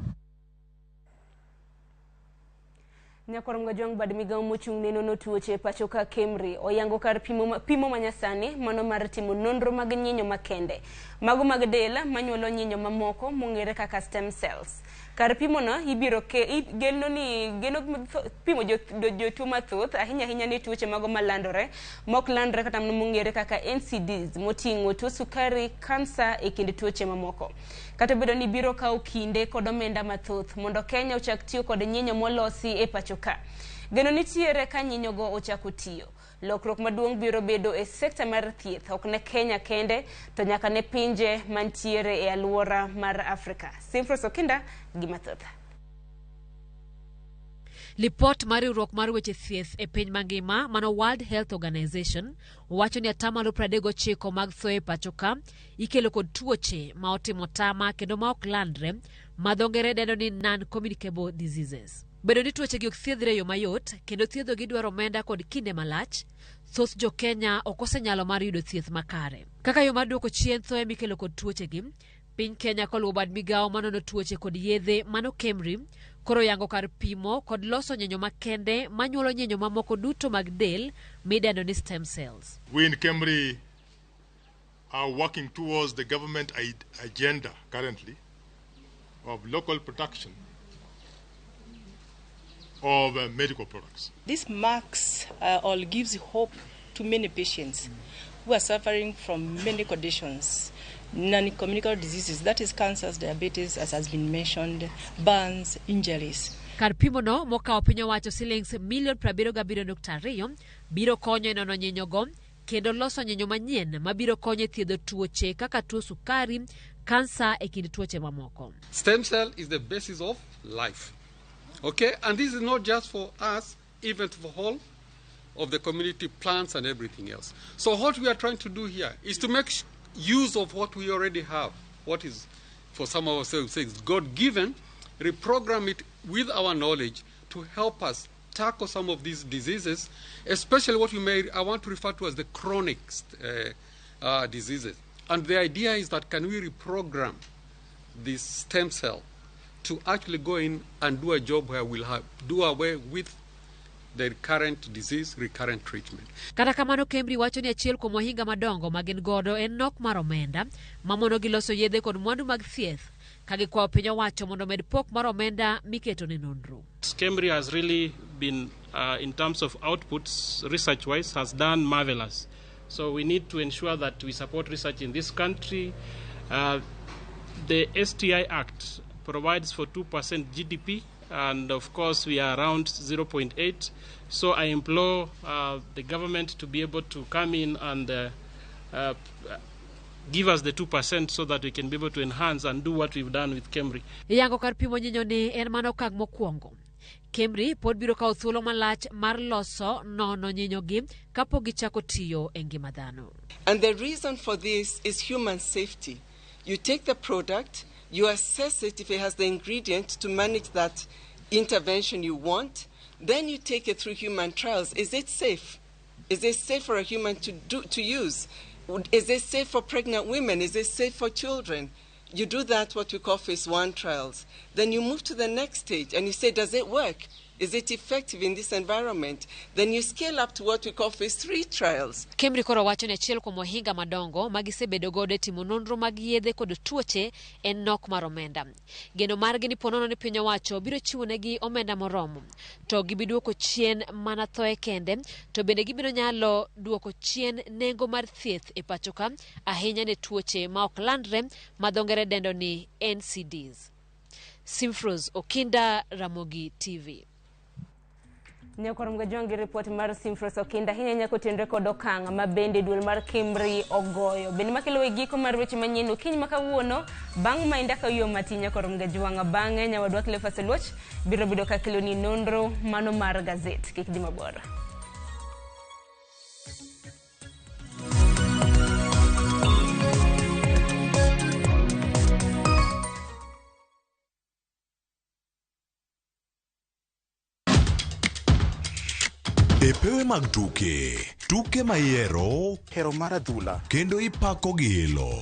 Nyakorom Gajwang bad migao mochung' neno no tuoche pachoka Kemri oyango kar pimo manyasani mano mar timo nonro mag nyinyo makende mago mag del manyuolo nyinyo mamoko mong'ere kaka stem cells. Kar pimo no ibiro geno pimo jotuo mathoth ahinya ni tuoche mago malandore mok landore kata mong'ere kaka NCDs moting'o tuo sukari, kansa e kind tuoche mamoko. Kata bedo ni biro kawo kinde kod omenda mathoth mondo Kenya ochak tiyo kod nyinyo molosi e pachoka. Geno nitiere ka nyinyo go ochako tiyo. Lokruok maduong' biro bedo e sekta mar thieth ok ne Kenya kende to nyaka ne pinje mantiere e alwora mar Afrika. Simfros Okinda gimathoth.
Lipot mar riwruok mar weche thieth e piny mangima mano World Health Organization wacho ni 39% mag tho e pachoka ikelo kod tuoche ma otimo tama kendo ma ok landre ma dho ngere dendo ni non-communicable diseases. Bedo ni tuoche gi ok thiedhre yo mayot kendo thiedho gi dwaro omenda kod kinde malach, thoth jo Kenya ok osenyalo mar yudo thieth makare. Kaka yo mar duoko chien tho mikelo kod tuoche gi, piny Kenya koluwo bad migao manono tuoche kod yedhe mano Kemri koro yango kar pimo kod loso nyinyo makende manyuolo nyinyo mamoko duto mag del midendo ni stem cells.
We in Kemri are working towards the government agenda currently of local production of medical products.
This marks or gives hope to many patients who are suffering from many conditions, non-communicable diseases, that is cancers, diabetes, as has been mentioned, burns, injuries.
Kar pimo no mokawo piny owacho silings $77.2 biro konyo e nono nyinyo go kendo loso nyinyo manyien mabiro konyo e thiedho tuoche kaka tuo sukari, kansa e kind tuoche mamoko.
Stem cell is the basis of life. Okay, and this is not just for us, even for all of the community, plants and everything else. So what we are trying to do here is to make use of what we already have, what is, for some of us, God-given, reprogram it with our knowledge to help us tackle some of these diseases, especially what I want to refer to as the chronic diseases. And the idea is that can we reprogram this stem cell to actually go in and do a job where we'll do away with the recurrent disease, recurrent treatment.
Kata kamano Kemri wacho ni achiel kuom ohinga madongo magin godo en nok mar omenda mamono gi loso yedhe kod mwandu mag thieth ka gikwayo piny owacho mondo med pok mar omenda miketo ne nonro.
Kemri has really been, in terms of outputs, research-wise, has done marvelous. So we need to ensure that we support research in this country. The STI Act provides for 2% GDP, and of course we are around 0.8. So I implore the government to be able to come in and give us the 2% so that we can be able to enhance and do what we've done with Kemri.
Yango kar pimo nyinyo ni en mano okang' mokwongo. Kemri pod biro kawo thuolo malach mar loso nono nyinyo gi kapok gichako tiyo e ngima dhano.
And the reason for this is human safety. You take the product, you assess it if it has the ingredient to manage that intervention you want, then you take it through human trials. Is it safe? Is it safe for a human to use? Is it safe for pregnant women? Is it safe for children? You do that, what we call phase 1 trials. Then you move to the next stage and you say, does it work? Is it effective in this environment? Then you scale up to what we call phase 3 trials.
Kemri koro wacho ni achiel kuom ohinga madongo magisebedo godo e timo nonro mag yedhe kod tuoche en nok mar omenda. Geno margi ni ponono ni piny owacho biro chiwo negi omenda moromo. To gibiduoko chien mana thoe kende, to bende gibiro nyalo duoko chien nengo mar thieth e pachoka ahinya ne tuoche ma ok landre ma dho ngere dendo ni NCDs. Simfros Okinda, Ramogi TV.
Nyakorom Gajwang report mar Simfros Okinda hinya kotenre kod okang' ma bende duol mar Kemri ogoyo. Bende makelo giko mar weche manyien okiny makawuono bang' mainda ka yo mati Nyakorom Gajwang bang'e nyawadwa Cleophas Luoch biro bedo ka kelo ni nonro mano mar gazet. Kik di mabor.
Epewe mag tuke maiero,
hero mar adhula,
kendo ipako gilo.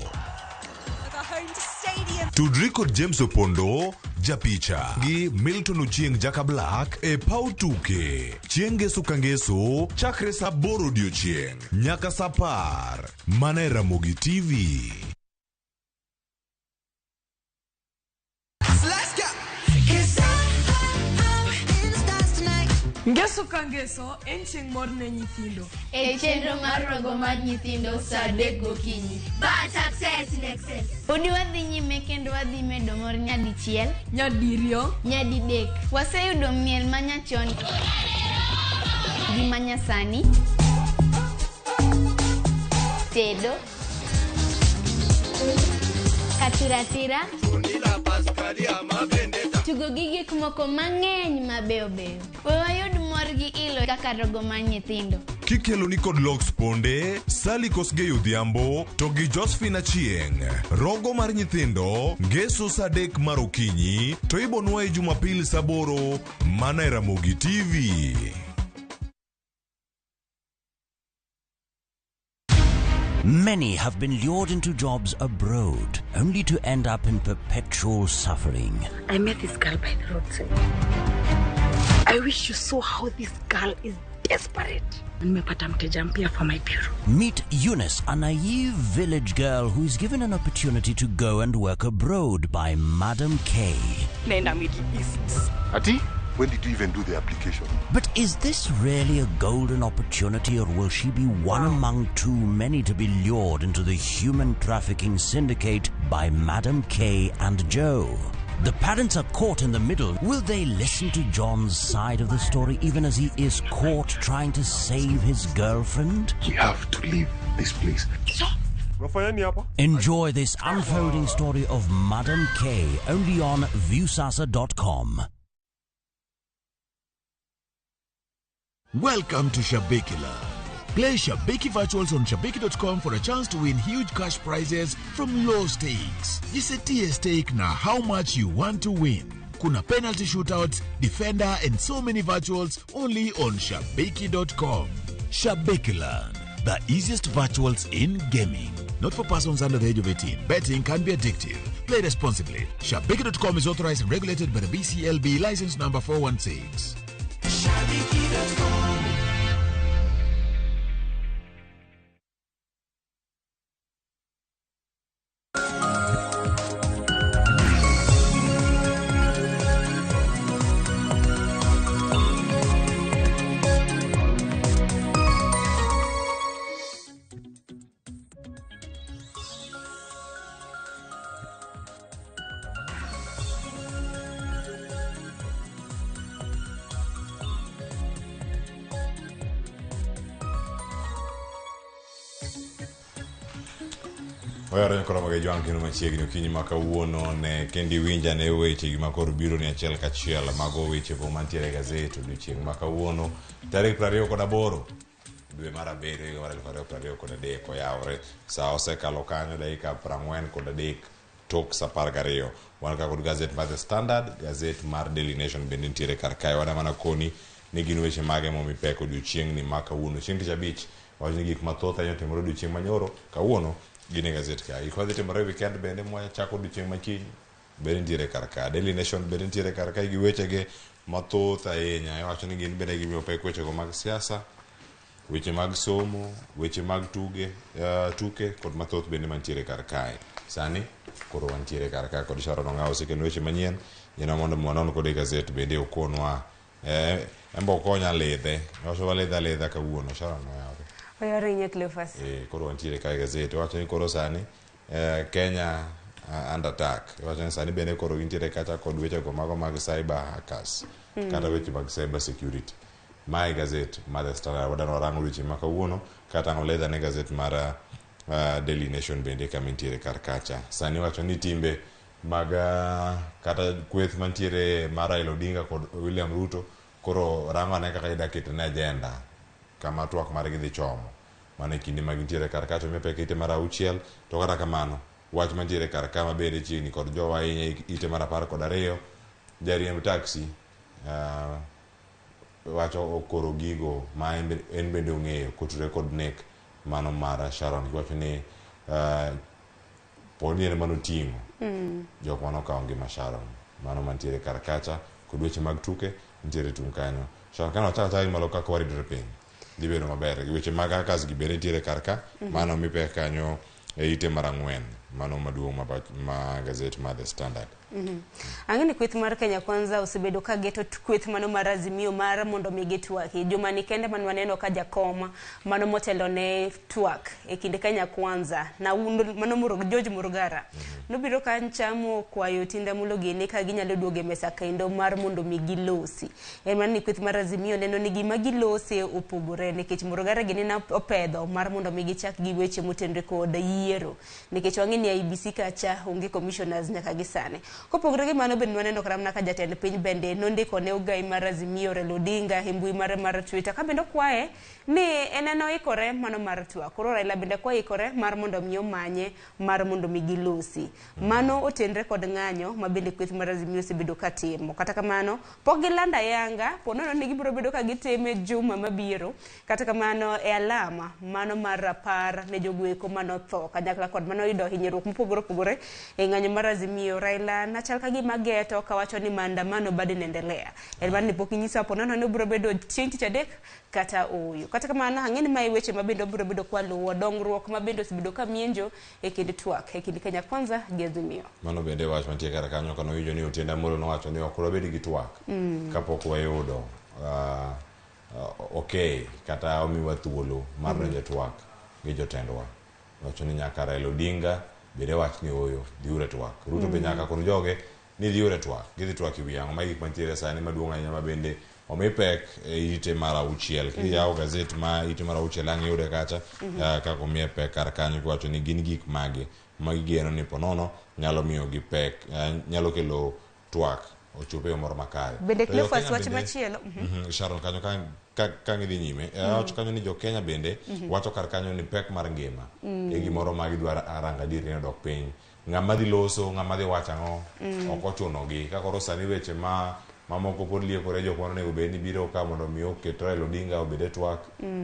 Tudri kod James Opondo
japicha gi Milton Ochieng Jaka Black e paw tuke chieng' ngeso ka ngeso chakre saa 8 odiochieng' nyaka saa 10 mana e Ramogi TV.
Ngeso ka ngeso en chieng' mor ne nyithindo.
E chenro mar rogo mar nyithindo saa 3 gokinyi. But success in excess. Udi wadhi nyime kendo wadhi medo mor nyadichiel,
nyadiriyo,
nyadidek. Waseyudo miel manyachon gi manyasani, tedo, katiratira, tugo gi gik moko mang'eny mabeyo beyo. We wayud mor gi ilo kaka rogo mar nyithindo.
Kikelo ni kod Lox Ponde, Sally Kosgei Odhiambo, to gi Josephine Achieng'. Rogo mar nyithindo, ngeso saa 3 mar okinyi, to ibonwa e Jumapil saa 8 mana e Ramogi TV.
Many have been lured into jobs abroad, only to end up in perpetual suffering.
I met this girl by the roadside. I wish you saw how this girl is desperate. Nimepata mteja mpya for my bureau.
Meet Eunice, a naive village girl who is given an opportunity to go and work abroad by Madam K.
Nenda Middle East.
Ati? When did you even do the application?
But is this really a golden opportunity, or will she be one among too many to be lured into the human trafficking syndicate by Madam K and Joe? The parents are caught in the middle. Will they listen to John's side of the story even as he is caught trying to save his girlfriend?
We have to leave this place.
Enjoy this unfolding story of Madam K only on viewsasa.com.
Welcome to Shabekila. Play Shabeki Virtuals on Shabeki.com for a chance to win huge cash prizes from low stakes. Jisetie stake na how much you want to win. Kuna penalty shootouts, defender and so many virtuals only on Shabeki.com. Shabekila, the easiest virtuals in gaming. Not for persons under the age of 18. Betting can be addictive. Play responsibly. Shabeki.com is authorized and regulated by the BCLB license number 416.
Oyaro koro mage jwangi no machiegni okinyi ma kawuono ne kendi winja ne weche ma koro biro ni achiel kachiel mago weche go mantiere e gazet odiochieng' ma kawuono tarik 28 dwe mar 7 higa mar 2023 oyawre saa osekalo kanyo dakika 43 tok saa 12 wan ka kod gazet mar The Standard, gazet mar Daily Nation bende nitiere kar kae. Wana mana koni ni gin weche mage momipeko odiochieng' ni ma kawuono chieng' tich abich wach ni gik mathoth ahinya otimore odiochieng' manyoro kawuono gine gazet ka iko dhi timore weekend bende mwa chako odiochieng' makiny bende nitiere kar ka. Daily Nation bende nitiere kar ka gi wechege mathoth ahinya. Iwacho ni gin bende gimiyo pek wechego mag siasa, weche mag somo, weche mag tuke kod mathoth bende mantiere kar kae. Sani koro wantiere kar ka kod Sharon Ong'ao sekendo weche manyien yena mondo mwanon kod gazet bende okonwa embo konya ledhe wacho waledha kawuono. Sharon Ong'ao
oyore Nyekleofas.
Koro wantiere kae gazet wacho ni koro sani Kenya under attack. Wacho ni sani bende koro gintiere kacha kod weche go mago mag cyber hackers kata weche mag cyber security. Mae gazet mar The Standard wadano rango weche ma kawuono kata ngoledha ne gazet mar Daily Nation bende kamintiere kar kacha. Sani wacho ni timbe mag kata kweth mantiere mar Raila Odinga kod William Ruto koro rango ne kaka idakete na agenda kama twak mar gidhi chomo mane kinde mag nitiere kar kacha me peke ite mar 6 to kata kamano wach mantiere kar kama bende chini kod jowa ite mar 12 jariemb taxi wacho okoro gigo ma en bende ong'eyo koture kod nek mano mar Sharon. Wacho ni poni en mano ting'o jok mano kawo ngima Sharon mano mantiere kar kacha kod weche mag tuke nitiere tung kanyo. Shan kana chaka malo kaka waridore piny dhi bedo maber gi weche mag akas gi bende nitiere kar ka mano mipek kanyo e ite mar 4 mano maduong' ma gazet mar The Standard.
Ang'eni kweth mar Kenya Kwanza osebedo ka geto kweth mano mar Azimio mar mondo mi gitwaki juma ni kende man waneno ka jakoma mano motelo ne twak e kinde Kenya Kwanza na mano George Murugara nobiro kan chamo kwayo tinda mulo gene ka ginyalo duoge mesa kendo mar mondo mi gilosi man ni kweth mar Azimio neno ni gima gilosi opogore nikech Murugara gene na opedho mar mondo mi gichak gi weche motenre kod yiero nikech wang'eni IBC kacha onge commissioners nyaka gisane. Kopogore gi mano bende waneno karamna ka jatend piny bende nondiko ne ugai mar Azimio Raila Odinga e mbui mar Twitter ka bende kwaye ni eneno ikore mano mar twak. Koro Raila bende kwaye ikore mar mondo mi omanye mar mondo mi gilosi. Mano otenre kod ng'anyo ma bende kweth mar Azimio osebedo ka timo. Kata kamano pok gilanda yanga ponono ni gibiro bedo ka gitime juma mabiro. Kata kamano e alama mano mar rapar ne jogweko mano tho kanyakla kod mano yudo hinyruok mopogore opogore e ng'anyo mar Azimio. Raila nachal ka gima geto kawacho ni maandamano bado inaendelea. Elman ni pok inyisa ponono ni biro bedo chieng' tich adek kata oyo. Kata kamano ang'eni mai weche mabendo biro bedo kwa luwo dongruok mabendo osebedo ka mienjo e kind twak e kind Kenya Kwanza gi Azimio.
Mano bende wach mantie kar kanyo kano winjo ni Otiende Amollo nowacho ni ok robedi gi twak kapok wayudo okay kata omiwa thuolo mar donjo twak gi jotendwa. Wacho ni nyaka Raila Odinga bende wach ni oyo diure twak. Ruto be nyaka kon joge ni diure twak. Gidhi twak ewi ang'o ma gik mantiere sani maduong' ahinya ma bende omipek e ite mar 6 kiyawo gazet ma ite mar 6 ang' yude kacha kaka omie pek kar kanyo kiwacho ni gin gik mage ma gigeno ni ponono nyalo miyo gi pek nyalo kelo twak ochope moro makare.
Bende Cleophas wach machielo
Sharon kanyo ka ngidhi nyime wacho kanyo ni jo Kenya bende wacho kar kanyo ni pek mar ngima e gimoro ma gidwaro aranga diri ne dok piny. Ng'ama dhi loso ng'ama dhi wacho ang'o ok ochuno gi ka koro sani weche mamoko pod liekore jok mano nego bed ni biro ka mondo mi oket Raila Odinga obed e twak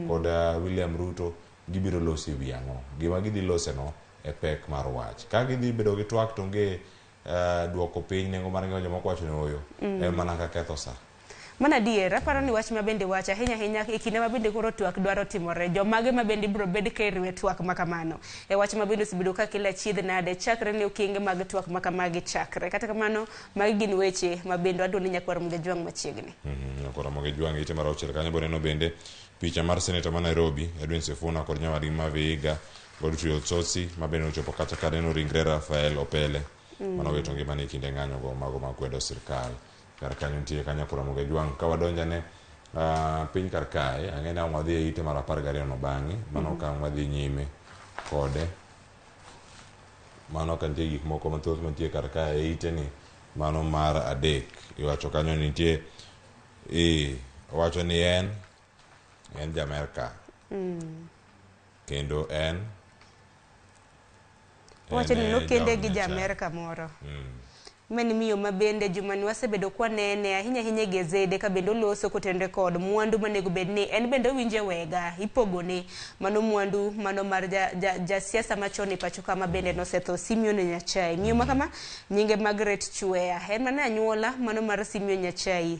kod William Ruto gibiro loso ewi ang'o gima gidhi lose no e pek mar wach ka gidhi bedo gi twak to nge duoko piny nengo mar ng'ima jomoko wacho ni oyo en mana ka ketho sa.
Mana diera paro ni wach mabende wacha hinya e kinde mabende koro twak dwaro timore jomage mabende biro bed ka riwe twak makamano e wach mabende osebedo ka kila chiedh nade chakre ne okinge mag twak makamagi chakre kata kamano magi gin weche mabende adoni nyakwar Ramogi jwang' machiegni
nyakwar Ramogi jwang' ite mar 6 kanyo boneno bende picha mar seneta ma Nairobi Edwin Sifuna kod nyawadgi ma Vihiga Godfrey Otsotsi mabende ochopo kacha ka neno ringre Rafael Opele mano weto ngimane e kinde ng'anyo go mago makwedo sirkal. Kar kanyo nitie Nyakwar Ramogi jwang' ka wadonjane piny kar kae ang'eni ang' wadhi e ite mar 12 no bang'e mano ka wadhi nyime kode mano ka nitie gik moko mathoth mantie kar kae e ite ni mano mar 3 iwacho kanyo nitie wacho ni en ja-Amerka kendo en
wacho ni nokende gi ja-Amerka moro meni miyo mabende jumani wasebedo kwa nene ahinya gezede ka bendo loso kotende kod mwandu manego bedni en bende winje wega ipogone mano mwandu mano mar siasa machoni pacho kama bende nosetho Simeon Nyachai miyo makama nyinge Margaret Chwea en mana anyuola mano mar Simeon Nyachai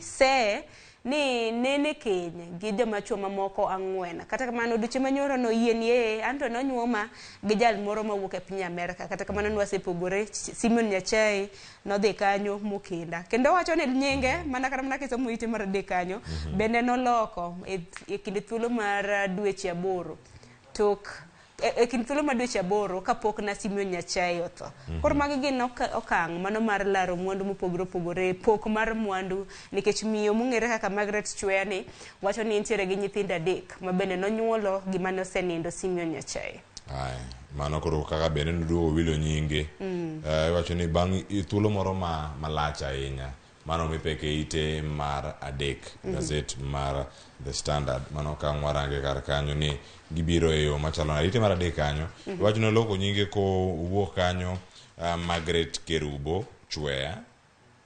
ni nene Kenya gi joma chuo mamoko 4 kata kamano duche manyoro no yie anto no nyuoma gi jal moro mawuok e piny Amerika kata kamano nwasepogore Simeon Nyachai no dhi kanyo mokenda kendo wacho ni nyinge mana kata mana kisomo ite mar dhi kanyo bende noloko e kinde thuolo mar dweche 8 tok e kind thuolo mar dweche 8 kapok na Simeon Nyachai otho. Koro magi gin okang' mano mar laro mwandu mopogore opogore pok mar mwandu nikech miyo mong'ere kaka Margaret Chwea ni wacho ni nitiere gi nyithindo 3 ma bende nonyuolo gima nosenindo Simeon Nyachai.
Mano koro kaka bende noduogo wilo nyinge wacho ni bang' thuolo moro malach ahinya mano mipeke ite mar 3 gazet mar The Standard mano ka ngwarange kar kanyo ni gibiro e yo machalo na ite mar 3 kanyo wacho ni loko nyinge ko wuok kanyo Margaret Kerubo Chwea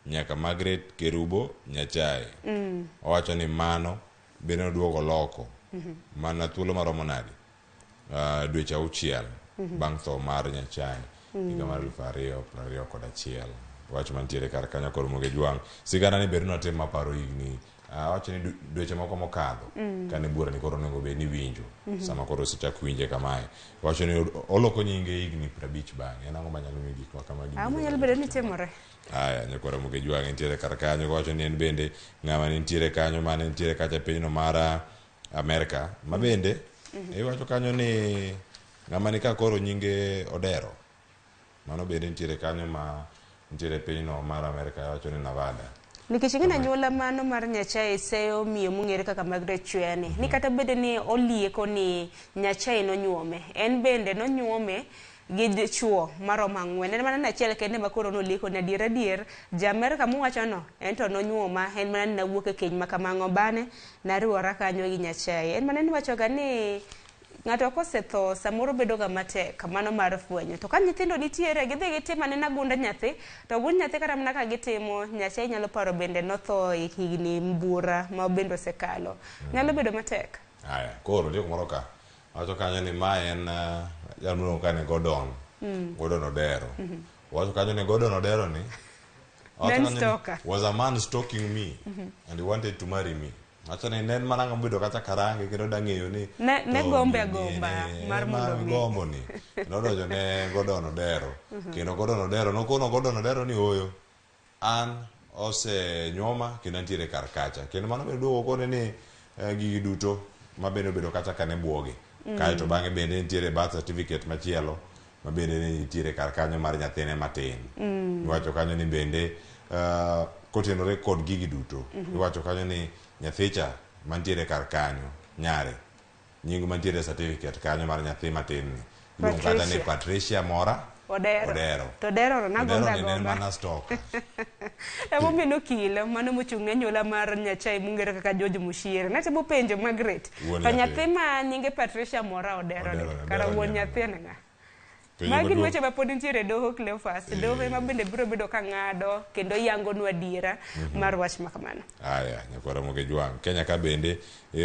nyaka Margaret Kerubo Nyachai wacho ni mano bende noduogo loko mana thuolo maromo nadi dweche 6 bang' tho mar Nyachai higa mar 2021 wach mantiere kar kanyo koro Ramogi Jwang sigana ni ber notim maparo higni wacho ni dweche moko mokadho kane bura ni koro onego bed ni winjo sama koro osechak winje kamae wacho ni oloko nyinge higni 50 bang'e en ang'o manyalo miyo gik ma kamagi
manyalo bedo ni timore
aya nyakwa Ramogi Jwang nitiere kar kanyo wacho ni en bende ng'ama nitiere kanyo mane nitiere kacha pinyno mar Amerika ma bende iwacho kanyo ni ng'ama ni ka koro nyinge Odero mano bende nitiere kanyo ma nitiere pinyno mar Amerika wacho ni Nevada
nikech ng'ina nyuola mano mar Nyachae seyo miyo mung'ere kaka Margaret Chweni ni kata bede ni olieko ni Nyachae nonyuome en bende nonyuome gi chuo maromo 4 en mana achiel kende ma koro nolieko ni adier ja Amerika muwacho no en to nonyuoma en mana ni nawuok e keny makamang'o bane nariwora kanyo gi Nyachae en mana ni wacho ga ni ng'ato kosetho samoro bedo ga matek mano mar fwenyo to ka nyithindo nitiere gidhi gitimane na gunda nyathi to gund nyathi kata mana ka gitimo Nyachae nyalo paro bende notho e higni mbura ma bende osekalo nyalo bedo matek
aya koro ndio kumoro ka wacho kanyo ni ma en jamuno kane Gordon Odero wacho kanyo ni Gordon Odero ni was a man stalking me and he wanted to marry me wacho ni nen mana ng'ambedo kata karange kendo dang'eyo ni
ne gombe mar
gombo ni nodonjo ne Gordon Odero kendo Gordon Odero nokono Gordon Odero ni oyo an ose nyoma kendo nitiere kar kacha kendo mano bende duogo kone ni gigi duto ma bende obedo kata kane buoge kaeto bang'e bende nitiere birth certificate machielo ma bende nitiere kar kanyo mar nyathine matin iwacho kanyo ni bende kotenore kod gigi duto iwacho kanyo ni nyathicha mantiere kar kanyo nyare nying mantiere certificate kanyo mar nyathi matin ni iluongo kata ni Patricia Mora Odero
to Odero na gomba
en mana stock
emo mino kilo mano mochung' ne nyuola mar Nyachae mungere kaka George Mushire natemo penjo Margaret to nyathi ma nyinge Patricia Mora Odero kara wuon nyathi nga magi weche ma pod nitiere doho Cleophas doho ema bende biro bedo ka ng'ado kendo yango nwa adiera mar wach makamano
aya nyakwa Ramogi Jwang Kenya ka bende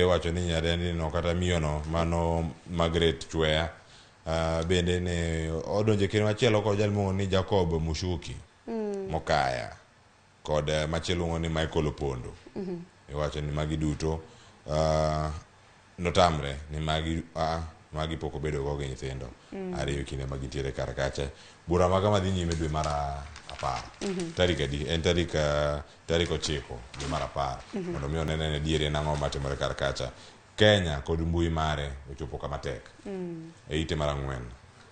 wacho ni nyadendi no kata miyo no mano Margaret Chwea bende ne odonje kendo machielo kod jalmo ni Jacob Mushuki Mokaya kod machielo ni Michael Opondo iwacho ni magi duto notamre ni magi poko bedo go gi nyithindo ariyo kinde magi tiere kar kacha bura maga madhi nyime dwe mar 10 tarik adi en tarik 9 dwe mar 10 mondo mi onene diere nang'o matimore kar kacha Kenya kod mbui mare ochopo kama tek e ite mar 4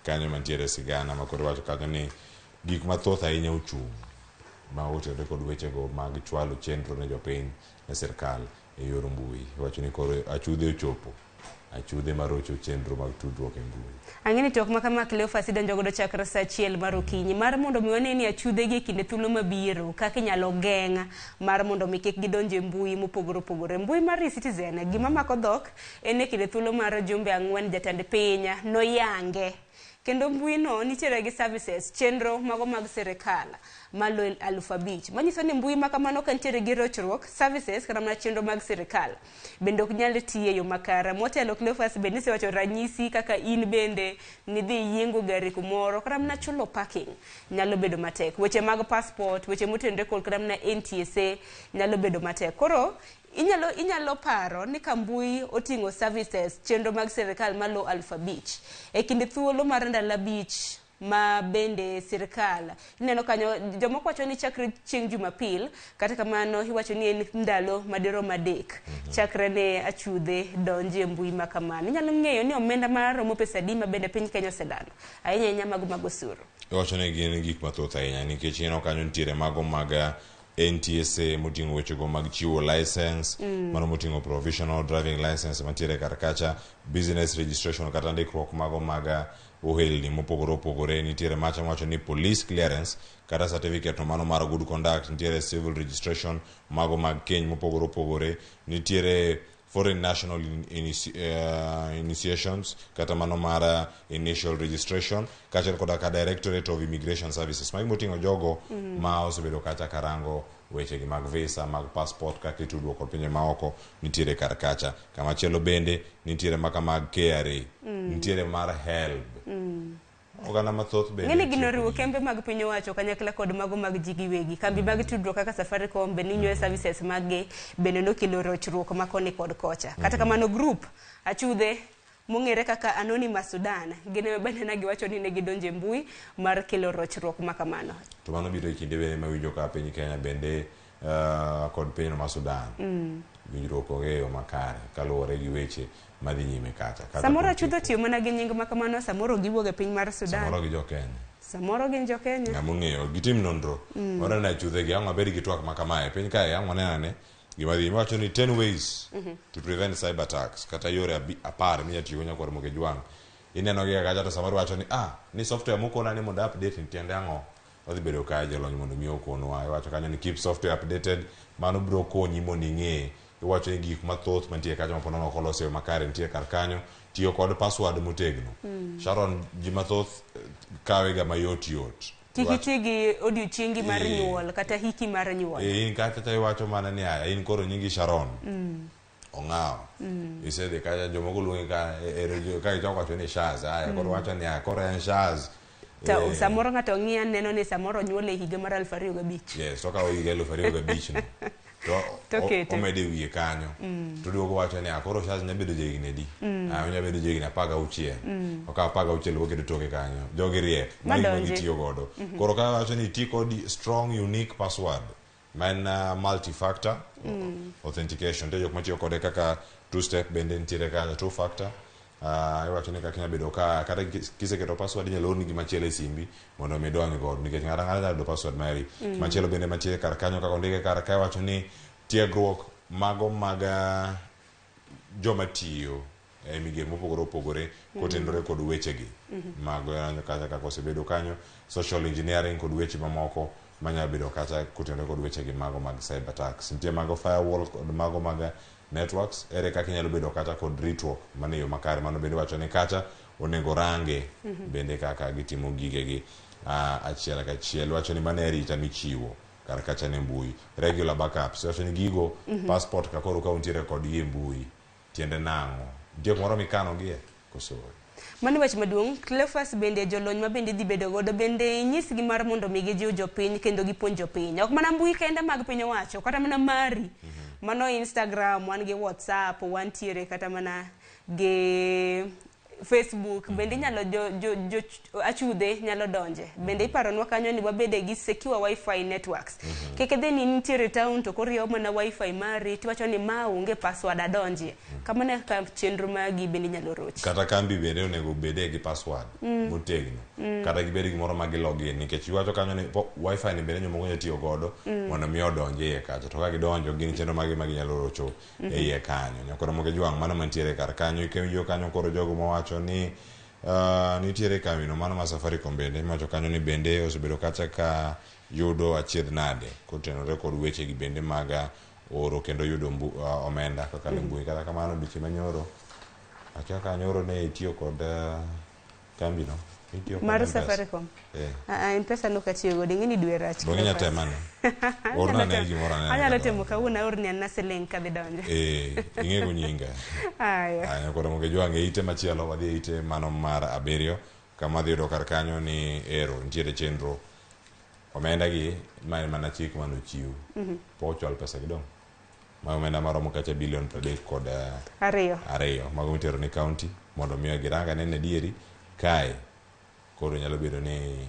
kanyo mantiere sigana makoro wacho kanyo ni gik mathoth ahinya ochung' ma otenore kod wechego mag chwalo chenro ne jopiny ne sirkal e yor mbui wacho ni koro achudhe ochopo achudhe marocho chenro mag tudruok e mbui
ang'eni tok makama Cleophas donjo godo chakre saa 1 mar okinyi mar mondo mi one ni achudhe gi kinde thuolo mabiro kaka inyalo geng'a mar mondo mi kik gidonje mbui mopogore opogore mbui mar Citizen gima mako dhok en e kinde thuolo mar jumbe 4 jatend piny noyange kendo mbui no nitiere gi services chenro mago mag sirikal malo 5,000 manyiso ni mbui makamano ka nitiere gi rochruok services kata mana chenro mag sirikal bende ok nyal tiyo yo makara motelo Cleophas bende sewacho ranyisi kaka in bende nidhi yiengo gari kumoro kata mana chulo parking nyalo bedo matek weche mag passport weche motenore kod kata mana NTSA nyalo bedo matek koro inyalo paro ni kambui oting'o services chenro mag sirikal malo 5,000 e kinde thuolo mar ndalo 5 ma bende sirikal ineno kanyo jomoko wacho ni chakre chieng' Jumapil kata kamano iwacho ni en ndalo madero madek chakre ne achudhe donje mbui makamano inyalo ng'eyo ni omenda mar romo pesa di ma bende piny Kenya osedalo ahinya mago mag osuru
iwacho ni gin gik mathoth ahinya nikech ineno kanyo nitiere mago mag NTSA moting'o wechego mag chiwo license mano moting'o provisional driving license mantiere kar kacha business registration kata ndikruok mago mag ohelni mopogore opogore nitiere macha wacho ni police clearance kata certificate no mano mar good conduct nitiere civil registration mago mag keny mopogore opogore nitiere foreign national initiations kata mano mar initial registration kata koda ka Directorate of Immigration Services magi moting'o jogo ma osebedo kacha karango wechegi mag visa mag passport kaka itudruok kod pinje maoko nitiere kar kacha kama chielo bende nitiere maka mag KRA nitiere mar HELB oganda mathoth bende
ng'eni gino riwo kembe mag piny owacho kanyakla kod mago mag ji giwegi kambi mag tudruok kaka Safaricom bende inyoe services mag bende nokelo rochruok makoni kod kocha kata kamano group achudhe mong'ere kaka Anonymous Sudan gine bende na giwacho ni ne gidonje mbui mar kelo rochruok makamano
to mano biro kinde bende mawinjo ka piny Kenya bende kod piny ma Sudan winjruok ogeyo makare kaluwore gi weche madhi nyime kacha
samoro achudho tiyo mana gi nying makamano samoro giwuok e piny mar Sudan
samoro gi jo Kenya
samoro gin jo Kenya
ng'among'eyo gitim nonro ora na chudhe gi ang'o bed gi twak makamae piny kae ang'o nenane gima dhi iwacho ni 10 ways to prevent cyber attacks kata yore 10 minya tiyo nyakwar moge jwang ineno gi kacha to samoro wacho ni ni software mokona ni mondo update nitiende ang'o odhi bedo kae jolony mondo mi okonwa iwacho kanyo ni keep software updated mano biro konyi mondo ing'e iwacho ni gik mathoth mantie kacha mapono no koloseo makare nitie kar kanyo tiyo kod password motegno Sharon ji mathoth kawe ga mayot yot
tikiti gi odiochiengi mar nyuol kata hiki mar nyuol
in kata iwacho mana ni in koro nyingi Sharon ong'aw isedhi kacha jomoko luongi ka ichoko wacho ni Shaz koro wacho ni koro en Shaz
samoro ng'ato ng'iya neno ni samoro nyuol e higa mar 2005
yes to kawo higa 2005 no to omede wiye kanyo to duogo wacho ni koro Shaz nyabedo jegine di nyabedo jegine 16 okawo 16 wokedo toke kanyo jogi riek mano gitiyo godo koro ka wacho ni ti kod strong unique password man multi-factor authentication to jok matiyo kode kaka two step bende nitiere kanyo two factor iwacho ni kaka nyabedo kata kiseketo password inyalo orni gima chielo e simbi mondo mi dongi godo nikech ng'ata nyalo yudo password mari machielo bende machielo kar kanyo kaka ondike kar kae wacho ni tiegruok mago mag joma tiyo e migepe mopogore opogore kotenore kod wechegi mago kata kaka osebedo kanyo social engineering kod weche mamoko manyalo bedo kata kotenore kod wechegi mago mag cyber attacks nitie mago firewall kod mago mag networks ere kaka inyalo bedo kata kod ritruok mane yo makare mano bende wacho ni kata onego range bende kaka gitimo gigegi achiel kachiel wacho ni mano arita michiwo kar kacha ne mbui regular backups wacho ni gigo passport ka koro ka untiere kod gi mbui tiende nang'o nitie kumoro mikano gie koso
mano wach maduong' Cleophas bende jolony ma bende dhi bedo godo bende nyisgi mar mondo mi gijiw jopiny kendo gipuonj jopiny ok mana mbui kende mag piny owacho kata mana mari mano Instagram wan gi WhatsApp wantiere kata mana gi Facebook bende nyalo achudhe nyalo donje bende iparonwa kanyo ni wabede gi secure wifi networks keke deni nitiere town to koriyo mana wifi mari tiwacho ni ma onge password adonje kamane ka chenro magi bende nyalo rochi
kata kambi bende onego bede gi password motegno kata gibede gimoro ma gi login nikech iwacho kanyo ni wifi ni bende jomoko nyalo tiyo godo mondo mi odonje iye kacha to ka gidonjo gin chenro magi ma ginyalo rocho e iye kanyo nyakoro moke jwang' mano mantiere kar kanyo ikenyo kanyo koro jogo mawacho ni nitiere kamino mano ma Safaricom bende macho kanyo ni bende osebedo kacha ka yudo achiedh nade kotenore kod weche gi bende mag oro kendo yudo omenda kaka mbui kata kamano biche manyoro achaka nyoro ne itiyo kod kambi no
mar Safaricom M-Pesa no katiyo godo ng'eni dwe rach
bonge nyatemane orna ne gimoro ne
anyalo temo kawuono orni an naseling kadhi donje
ing'ego nyinga aya koro moge jwange ite machielo wadhi ite mano mar 7 kama dhi yudo kar kanyo ni ero nitiere chenro omenda gi mana chik mano chiw pochwal pesa gi dong ma omenda maromo kacha bilion 30 kod 2 mago mitero ni county mondo miyo giranga nene dieri kae koro nyalo bedo ni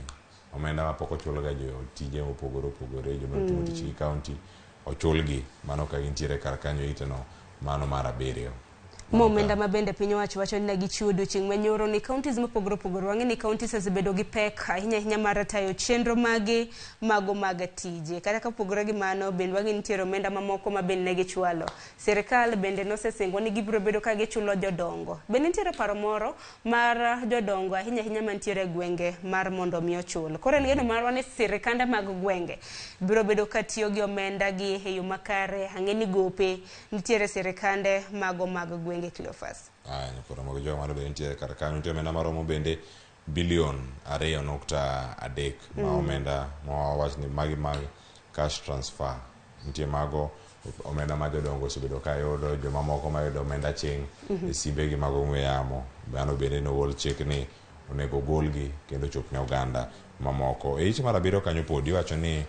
omenda ma pok ochul ga jo tije mopogore opogore joma timo tich gi county ochulgi mano ka gintiere kar kanyo iteno mano mar 7
Momenda mabende piny wacho ni gichiwo odiochieng' manyoro ni counties mopogore opogore wang'e ni counties osebedo gi pek ahinya mar tayo chenro mage mago mag tije kata kapogore gi mano bende wang'e nitiere omenda mamoko ma bende ne gichwalo sirikal bende nosesingo ni gibiro bedo ka gichulo jodongo bende nitiere paro moro mar jodongo ahinya mantiere gwenge mar mondo mi ochul koro en geno marwa ni sirikande mag gwenge biro bedo ka tiyo gi omenda gi e yo makare ang'e ni gope nitiere sirikande mago mag gwenge Cleophas.
Koro mogo jo maro bende nitiere kar kanyo nitiere omenda maromo bende bilion 2.3 ma omenda mawach ni magi mag cash transfer nitie mago omenda ma jodongo osebedo ka yudo joma moko ma yudo omenda ching e simbe gi mago ong'we yamo bano bende nowol chik ni onego golgi kendo chop ne oganda mamoko. E ichi mar abiriyo kanyo pod iwacho ni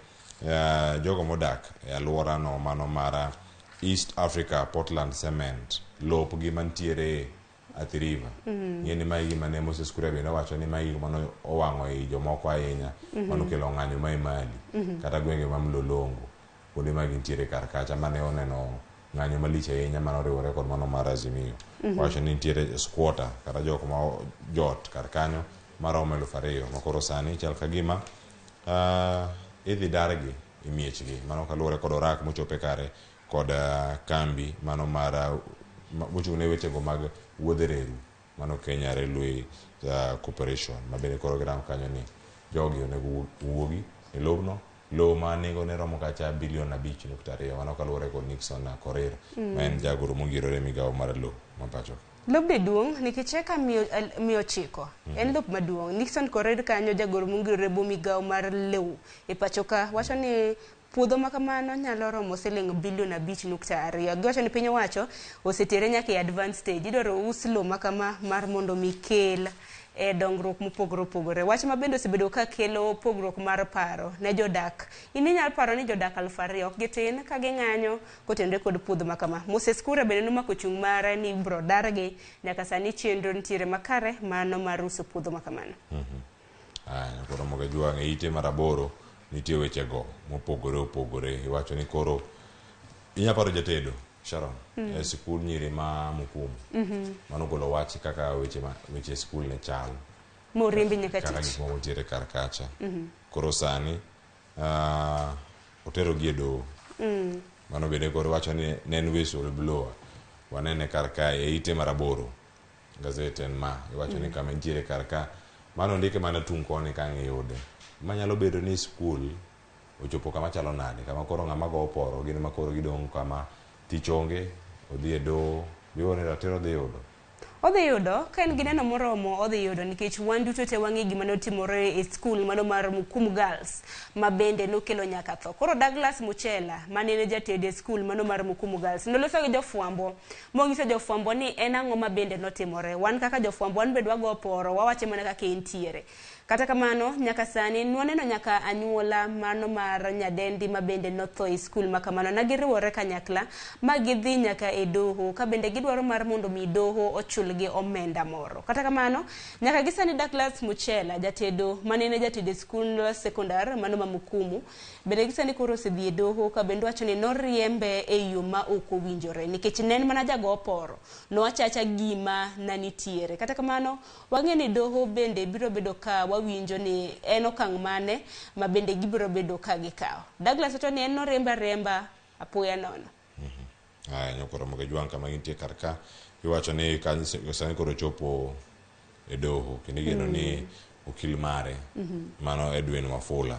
jogo modak e alwora no mano mara East Africa Portland Cement lopgi mantiere Athi River. Ng'eni maigi mane Moses Kuria bende wacho ni maigi mano owang'o i jomoko ahinya mano kelo ng'anyo ma Mali kata gwenge ma Mlolongo kuonde ma gintiere kar kacha mane oneno ng'anyo malich ahinya mano riwore kod mano mar Azimio. Wacho ni nitiere squatter kata jok ma jot kar kanyo maromo 2,000 makoro sani chal ka gima idhi dargi i miechgi mano kaluwore kod orak mochope kare kod kambi mano mar mochung' ne wechego mag wuodhe reru mano Kenya Railway Corporation ma bende koro girango kanyo ni jogi onego wuogi e lobno lowo ma nengo ne romo kacha bilion 5.2 mano kaluwore kod Nixon Korir ma en jagoro mongirore migawo mar lowo ma pacho.
Lobde duong' nikech eka 109 en lop maduong'. Nixon Korir kanyo jagoro mongirore bo migawo mar lowo e pacho ka wacho ni puodho ma kamano nyalo romo siling bilion 5.2. Giwacho ni piny owacho osetere nyaka e advanced stage. Idwaro us lowo ma kama mar mondo mikel e dongruok mopogore opogore. Wach ma bende osebedo ka kelo pogruok mar paro ne jodak. Ini nyalo paro ni jodak 2,000 ok gitin ka ging'anyo kotenore kod puodho ma kama. Moses Kuria bende nomako chung' mare ni bro dargi nyaka sani chenro nitiere makare mano mar uso puodho ma kamano.
Koro moge juang' e ite maraboro nitie wechego mopogore opogore. Iwacho ni koro inyaparo jatedo Sharon e sikul nyiri ma Mukumu mano golo wach kaka weche sikul ne chal
morimbi nyaka
kaka gik moko tiere kar kacha. Koro sani otero gi e doho mano bende koro wacho ni ne en whistle blower wanene kar ka e ite maraboro gazet en ma iwacho ni kama nitiere kar ka mano ndike mana tung' koni kang'e yude manyalo bedo ni skul ochopo kama chalo nade kama koro ng'ama go oporo gin ma koro gidong' kama tich onge odhi e doho biwone ratiro dhi yudo
odhi yudo ka en gi neno moromo odhi yudo nikech wan duto te wang'e gima notimore e skul mano mar Mukumu Girls ma bende nokelo nyaka tho. Koro Douglas Muchela mane ne jated e skul mano mar Mukumu Girls noloso gi jofwambo monyiso jofwambo ni en ang'o ma bende notimore. Wan kaka jofwambo wan bedwa go poro wawache mana kaka entiere. Kata kamano nyaka sani nwaneno nyaka anyuola mano mar nyadendi ma bende notho e skul ma kamano na giriwore kanyakla ma gidhi nyaka e doho ka bende gidwaro mar mondo mi doho ochulgi omenda moro. Kata kamano nyaka gisani Douglas Muchela jatedo manene jatede skul sekondar mano ma Mukumu bende gisani koro osedhi e doho ka bende wacho ni noriembe e yo ma ok owinjore nikech ne en mana jago oporo nowachacha gima nanitiere. Kata kamano wang'e ni doho bende biro bedo ka wawinjo ni en okang' mane ma bende gibiro bedo ka gikawo. Douglas wacho ni en noremba apoya nono.
Nyokoro moge juang' kama gintie kar ka iwacho ni sani koro chopo e doho kendo igeno ni okil mare mano Edwin Wafula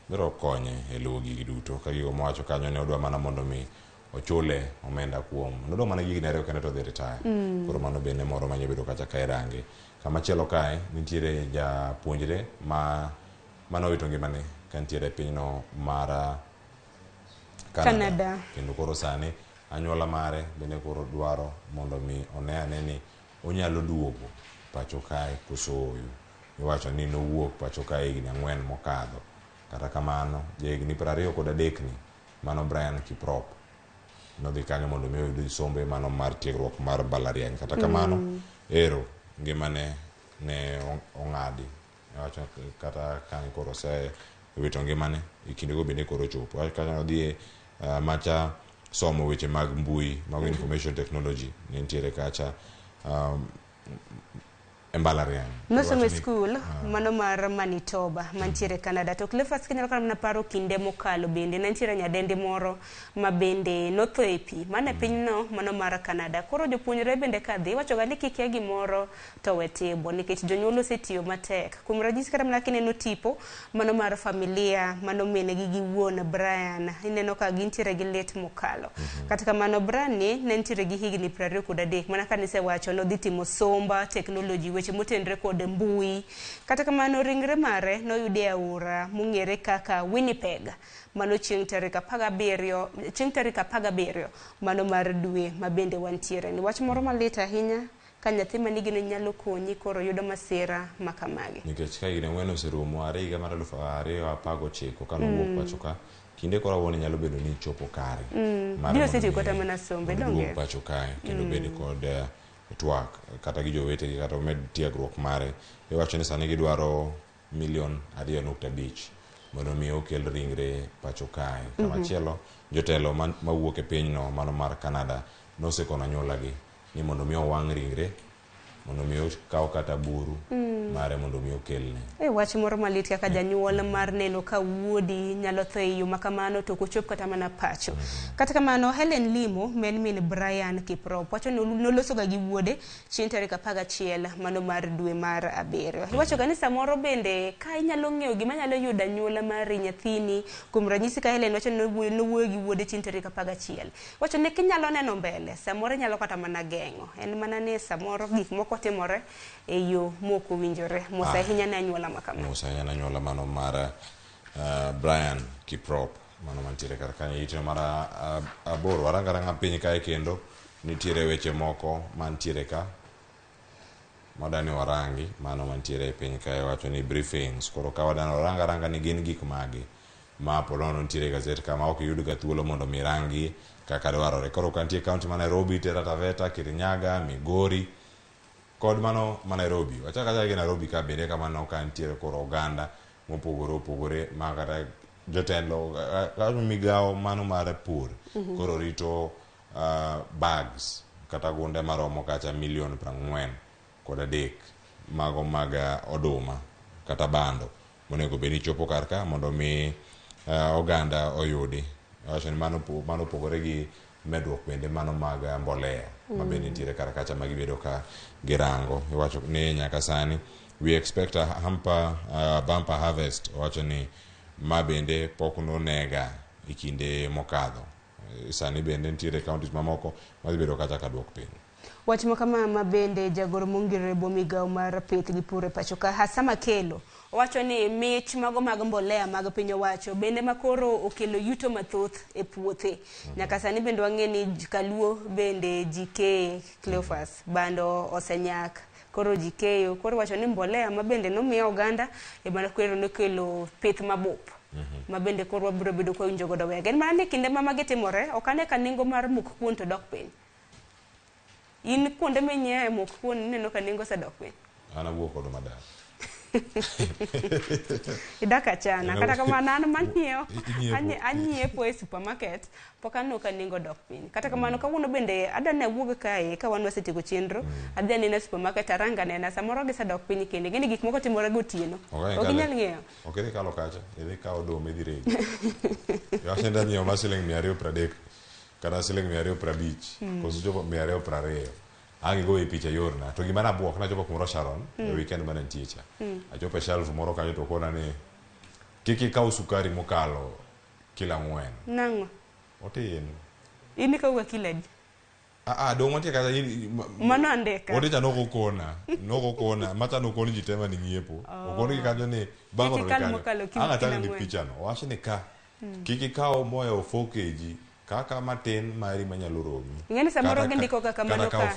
biro konye e luwo gigi duto ka gigo mowacho kanyo ne odwa mana mondo mi ochule omenda kuom nodong' mana gigi nere kendo to dhi retire. Koro mano bende moro manyalo bedo kacha ka irange. Kama chielo kae nitiere japuonjre mano wito ngimane ka nitiere pinyno mar Canada. Kendo koro sani anyuola mare bende koro dwaro mondo mi one ane ni onyalo duogo pacho kae koso iwacho ni nowuok pacho kae higni 4 mokadho. Kata kamano higni 23 ni mano Brian Kiprop nodhi kanyo mondo mi oyud sombe mano mar tiegruok mar mbalariany. Kata kamano ero ngimane ne ong'adi wacho kata kanyo koro se wito ngimane ikindego bende koro chopo kanyo odhi macha somo weche mag mbui mag information technology ne nitiere kacha mbalariany
nosomo skul mano mar Manitoba mantiere Canada. To Cleophas Kenya kana na paro kinde mokalo bende nitiere nyadendi moro ma bende notho e pi mane pinyno mano mar Canada. Koro jopuonjre bende kadhi wacho ga ni kikia gimoro to wetebo nikech jonyuol osetiyo matek. Kuom ranyisi kata mana kineno tipo mano mar familia mano mene gi wuon Brian ineno ka gintiere gi lit mokalo. Kata kamano Brian ne nitiere gi higni 23 mana kanise wacho no dhi timo somba technology weche motenre kod mbui. Kata kamano ringre mare noyude aora mong'ere kaka Winnipeg mano chieng' tarik 17 mano mar dwe ma bende wantiere ni wach moro malit ahinya ka nyathi manigi no nyalo konyi koro yudo masira makamagi.
Nikech ka gine ng'wen oserumo are higa mar 2019 ka nowuok pacho ka, kinde koro wuone nyalo bedo ni chopo kare.
Biro seti kota mana sombe donge.
Pacho kae kendo bedo kod twak kata gi jowetegi kata omed tiegruok mare. Iwacho ni sani gidwaro $2.5 mondo mi okel ringre pacho kae. Kamachielo jotelo mawuok e pinyno mano mar Canada nosekono anyuolagi ni mondo mi owang' ringre, mondo mi okaw kata buru mare mondo mi okelne.
Wach moro malit kaka janyuol mar neno ka wuodi nyalo tho e yo makamano to kochop kata mana pacho. Kata kamano Helen Limo min Brian Kiprop wacho noloso ga gi wuode chieng' tarik 11 mano mar dwe mar 7. Iwacho ga ni samoro bende ka inyalo ng'eyo gima nyalo yudo anyuola mar nyathini, kuom ranyisi ka Helen wacho nowuoyo gi wuode chieng' tarik 11. Wacho ni kinyalo neno mbele samoro nyalo kata mana geng'o. En mana ni samoro gik moko timore e yo moko winjore. Musa hinya na anyuola makamano.
Musa hinya na anyuola mano mar Brian Kiprop mano mantiere kar kanyo ite mar 8 warangaranga piny kae kendo nitiere weche moko mantiere ka madani warangi mano mantiere e piny kae wacho ni briefings koro ka wadano warangaranga ni gin gik magi ma polono nitiere gazet kama ok yud ga thuolo mondo mirangi kaka dwarore. Koro kantie kaunti ma Nairobi, Taita Taveta, Kirinyaga, Migori kod mano ma Nairobi. Wachaka gi Nairobi ka bende kamano ka nitiere koro oganda mopogore ma kata jotelo migao mano mar pur koro rito bags kata gunde maromo kacha $43 mago mag oduma kata bando monego bedi chopo karka mondo mi oganda oyudi. Wacho ni mano pogore gi medruok bende mano mag mbolea ma bende nitiere kar kacha ma gibedo ka girango. Iwacho ni nyaka sani we expect a bumper harvest. Wacho ni ma bende pok nonega e kinde mokadho. Sani bende nitiere counties mamoko ma gibedo kacha ka duok piny.
Wach makama ma bende jagoro mongirore migao mar pith gi pur e pacho ka Hasama Kelo wacho ni mich mago mag mbolea mag piny owacho bende makoro okelo yuto mathoth e puothe. Nyaka sani bende wang'e ni Kaluo bende GK Cleophas bando osenyak koro jikeyo koro wacho ni mbolea ma bende nomiyo oganda e mana kwero nokelo pith mabup ma bende koro wabiro bedo kwa winjo godo wega. En mana ni kinde ma magi timore okane ka nengo mar mok kuon to dok piny. In kuonde menye mok kuon neno ka nengo sa dok piny.
Ana wuok kod madar.
Idaka chana kata kamano an manyiewo anyiepo e supermarket poka no ka nengo dok piny. Kata kamano kawuono bende adane wuog kae ka wan wasetieko chenro adhi anena supermarket aranga nena samoro gisa dok piny kende ngeni gik moko timore gotieno. Ok inyal ng'eyo.
Ok idhi kalo kacha idhi kawo oduma idhi regi. Yache nda nyiewo ma siling 230 kata siling 250 koso chopo 220. Angi go e picha yorna to gimana buok na chopo kumoro Sharon e weekend mana nticha achopo shelf moro kanyo to kona ni kiki kaw sukari mokalo kila 4
nango
otin
ini kaw kila
do montie kaza
mano andeka
odi chanoko kona mata no koni jitema ni ngiepo okoni kanyo ni bango no kanyo anga tani ni picha no washi ni ka kiki kaw moyo 4 kg kaka matin mari manyalo romi.
Ngeni samoro gindiko kaka mano ka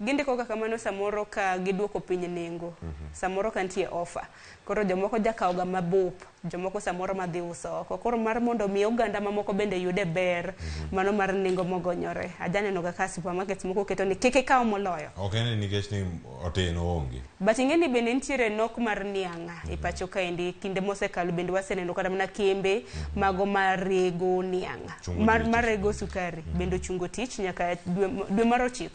gindiko kaka mano samoro ka giduoko piny nengo. Samoro ka ntie offer. Koro jomoko jakaw ga mabup, jomoko samoro madhi uso. Koro mar mondo mi oganda mamoko bende yude ber mano mar nengo mogonyore. Ajane no ga supermarket moko keto ni keke kaw moloyo.
Okay ni nikech ni otin onge.
But ngeni bende ntiere nok mar nianga e pacho kaendi kinde mosekalo bende waseneno kata mana kembe mago marego nianga. Marego sukari bende chungo tich nyaka dwe mar 9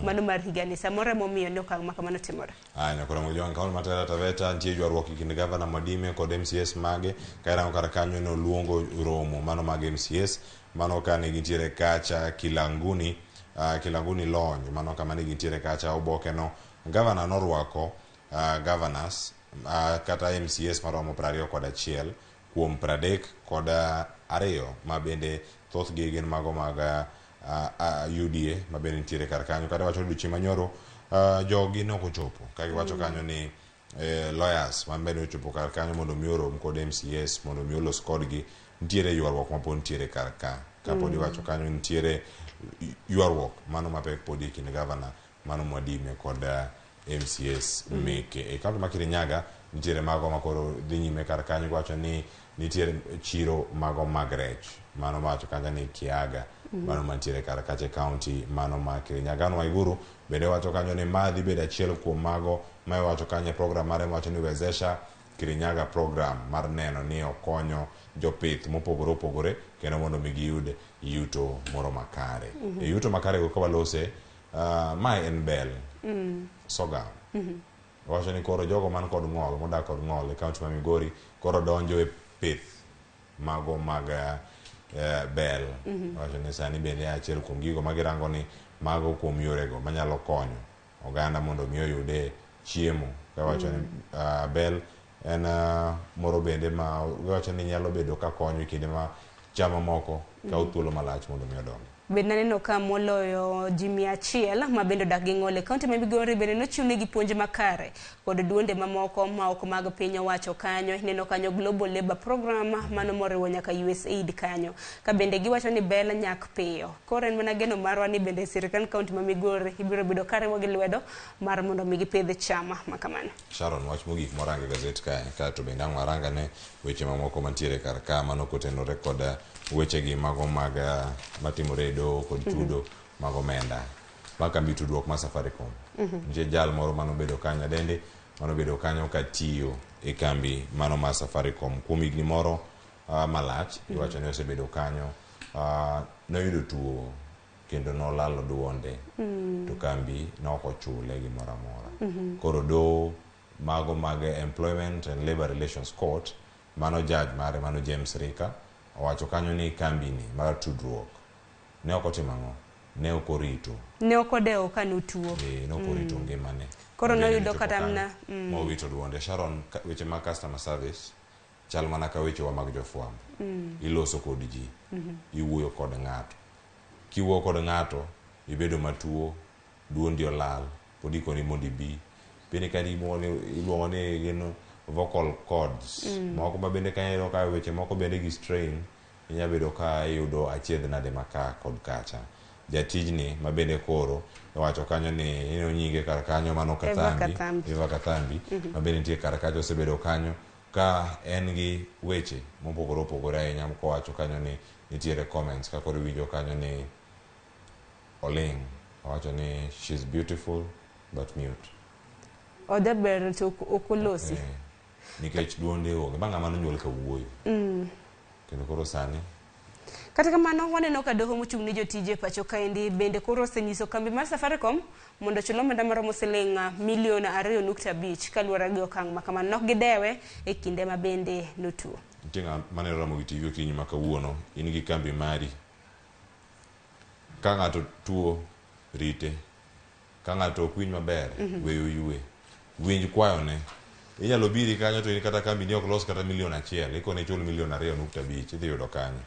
mano mar higani samoro momiyo ne okang' makamano timore.
Nyakora mojon kaun matera Taveta ntie jwaruok kinde gavana Mwadime kod MCS mage kaira kar kanyo no luongo romo mano mag MCS mano kane gintiere kacha Kilanguni Lony mano kama ne gintiere kacha oboke no gavana norwako governors kata MCS maromo 21 kuom 32 ma bende thoth gi gin mago mag UDA ma bende nitiere kar kanyo kata wacho duchi manyoro jogi noko chopo ka giwacho kanyo ni lawyers ma bende ochopo kar kanyo mondo mi orom kod MCS mondo mi olos kodgi nitiere ywaruok ma pon nitiere kar ka podi wacho kanyo nitiere ywaruok mano mapek podi kind gavana mano mwadime kod MCS meke e kaunti ma Kirinyaga nitiere mago makoro dhi nyime kar kanyo wacho ni nitiere chiro mago mag rech mano wacho kanja ni Kiaga mano mantiere kar kache kaunti mano ma Kirinyaga no Waiguru bende wacho kanyo ni madhi bedo achiel kuom mago ma wacho kanyo program mare wacho ni wezesha Kirinyaga program mar neno ni okonyo jopith mopogore opogore kendo mondo mi giyud yuto moro makare e yuto makare go kawalose mai en bel soga wacho ni koro jogo man kod ng'ol modak kod ng'ol e kaunti ma Migori koro donjo e pith mago mag bel wacho ni sani bende achiel kuom gigo magirango ni mago kuom yorego manyalo konyo oganda mondo mi oyude chiemo kawacho ni bel en moro bende ma wacho ni nyalo bedo ka konyo e kinde ma chamo moko kawo thuolo malach mondo mi odong.
Bende naneno ka moloyo ji 100 ma bende odak gi ng'ol e kaunti ma Migori bende nochiwnegi puonj makare kod duonde mamoko ma ok mag piny owacho kanyo. Neno kanyo Global Labour Program mano moriwo nyaka USAID kanyo ka bende giwacho ni bel nyak piyo. Koro en mana geno marwa ni bende sirikal kaunti ma Migori ibiro bedo kariwo gi lwedo mar mondo mi gipidh chama makamano.
Sharon, wach mogik morange gazet ka to bende ang' waranga ne weche mamoko mantiere kar ka mano kotenore kod weche gi mago mag matimore do kod tudo mago omenda makambi tudruok ma Safaricom nitie jal moro mano bedo kanyo dende mano bedo kanyo ka tiyo e kambi mano ma Safaricom kuom higni moro malach iwacho ni osebedo kanyo noyudo tuo kendo nolalo duonde to kambi noko chule gimoro amora koro do mago mag Employment and Labor Relations Court mano judge mare mano James Rika owacho kanyo ni kambi ni mar tudruok ne ok otimo ang'o ne ok orito
ne ok odewo ka notuo
ne ok orito ngimane
koro noyudo kata mna
mowito duonde. Sharon, weche mag customer service chal mana ka wechewa mag jofwambo iloso kod ji iwuoyo kod ng'ato kiwuoyo kod ng'ato ibedo matuo duondi olal pod ikoni mondo ibi bende kadi iluongo ni gino vocal cords moko ma bende kanyo ka weche moko bende gi strain inya bedo ka iyudo achiedh nade maka kod kacha jatijni ma bende koro wacho kanyo ni ino nyinge kar kanyo mano Katambi Eva Katambi ma bende nitie kar kacha osebedo kanyo ka en gi weche mopogore opogore ahinya ko wacho kanyo ni nitiere comments ka koro winjo kanyo ni Oling wacho ni she's beautiful but mute
odaber to okolosi
nikech duonde onge bang'a mano nyuol ka wuoyo kendo koro sani
kata kamano waneno ka doho mochung' ni jotije pacho kaendi bende koro osenyiso kambi mar Safaricom mondo chul omenda maromo siling milion 2.5 kaluwore gi okang' ma kamano nok gidewe e kinde ma bende notuo.
Tinga maneno Ramogi TV okinyi ma kawuono in gi kambi mari ka ng'ato tuo rite ka ng'ato ok winj maber weyo yue winj kwayone inyalo biri kanyo to in kata kambi ni ok los kata milion 1 ikone chul milion 2.5 idhi yudo kanyo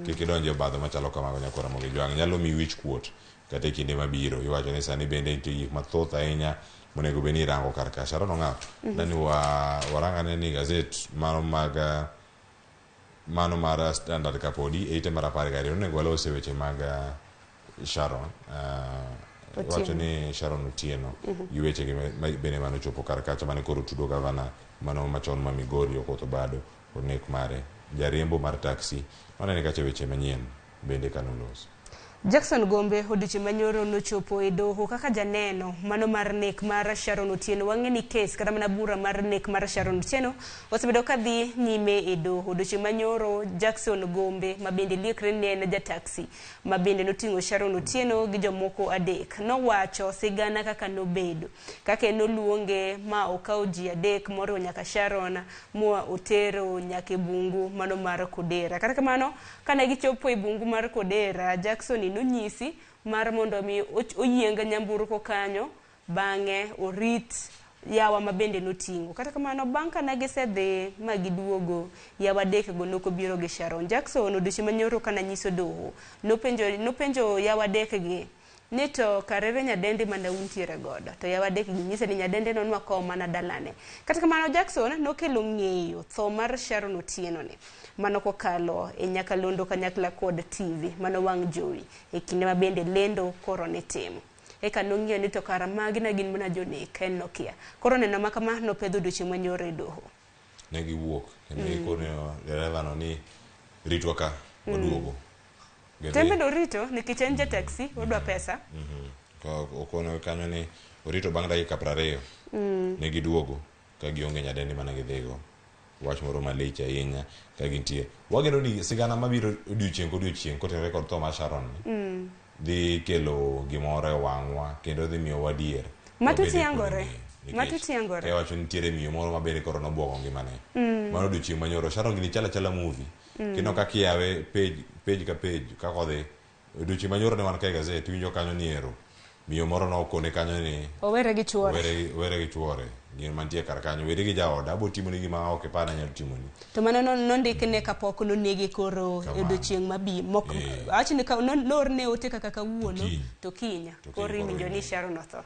kik idonje obadho machalo kamago nyakora Ramogi jwang' nyalo mi wich kuot kata e kinde mabiro iwacho ni sani bende nitie gik mathoth ahinya monego bed ni irango kar ka Sharon ong'ato dani warangane ni gazet mano mar Standard kapodi eite mar 12 onego walose weche mag Sharon wacho ni Sharon Otieno yuweche gi bende mano chopo kar kacha mane koro tudo gavana mano machon ma Migori Okoth Obado onek mare jariembo mar taxi manene kacha weche manyien bende kanoloso.
Jackson Gombe odiochieng' manyoro nochopo e doho kaka janeno mano mar nek mar Sharon Otieno. Wang'e ni kes kata mana bura mar nek mar Sharon Otieno osebedo ka dhi nyime e doho. Odiochieng' manyoro Jackson Gombe ma bende liekre ni en jataxi ma bende noting'o Sharon Otieno gi jomoko adek nowacho sigana kaka nobedo kaka noluonge ma okawo ji adek moriwo nyaka Sharon moa otero nyaka e bungu mano mar Kodera. Kata kamano kane gichopo e bungu mar Kodera Jackson nonyisi mar mondo mi oyienga nyamburko kanyo bang'e orit yawa ma bende noting'o. Kata kamano bang' kana gisedhi ma giduogo yawa adek go nokobiro gi Sharon. Jackson odiochieng' manyoro kana nyiso doho nopenjo yawa adek gi ni to karere nyadende mana untiere godo to yawa adek gi nyise ni nyadende no nwako mana dalane. Kata kamano Jackson nokelo ng'eyo tho mar Sharon Otieno ni mano kokalo e nyakalondo kanyakla kod TV mano wang' jowi e kinde ma bende lendo koro ne timo. eka nong'iyo ni to kara magi na gin mana jonek en nokia. Koro neno ma kama nopedho odiochieng' manyoro e doho.
Ne giwuok kendo gikono dereva no ni ritwa ka oduogo.
Tembe rito nikech en ja taxi odwa pesa.
Okono kanyo ni orito bang' dakika 20 ne giduogo ka gionge nyadendi mana gidhigo. Wach moro malich ahinya ka gintie. Wageno ni sigana mabiro odiochieng' kotenore kod tho mar Sharon dhi kelo gimoro e wang'wa kendo dhi miyo wadier.
Matuti yangore.
E wacho nitiere miyo moro mabere koro nobwogo ngimane. Mano odiochieng' manyoro Sharon gini chala movie. Kendo kaka iyawe page ka page kaka odhi. Odiochieng' manyoro ne wan ka gazet winjo kanyo ni ero. Miyo moro nokone kanyo ni
owere gi
chuore gin mantie kar kanyo were gi jaoda abo timoni gima ok ipana nyalo timoni
to mano nondikne kapok nonege koro odiochieng' mabi mok achni ka norne ote kaka kawuono to kinya koro iwinjo ni Sharon otho.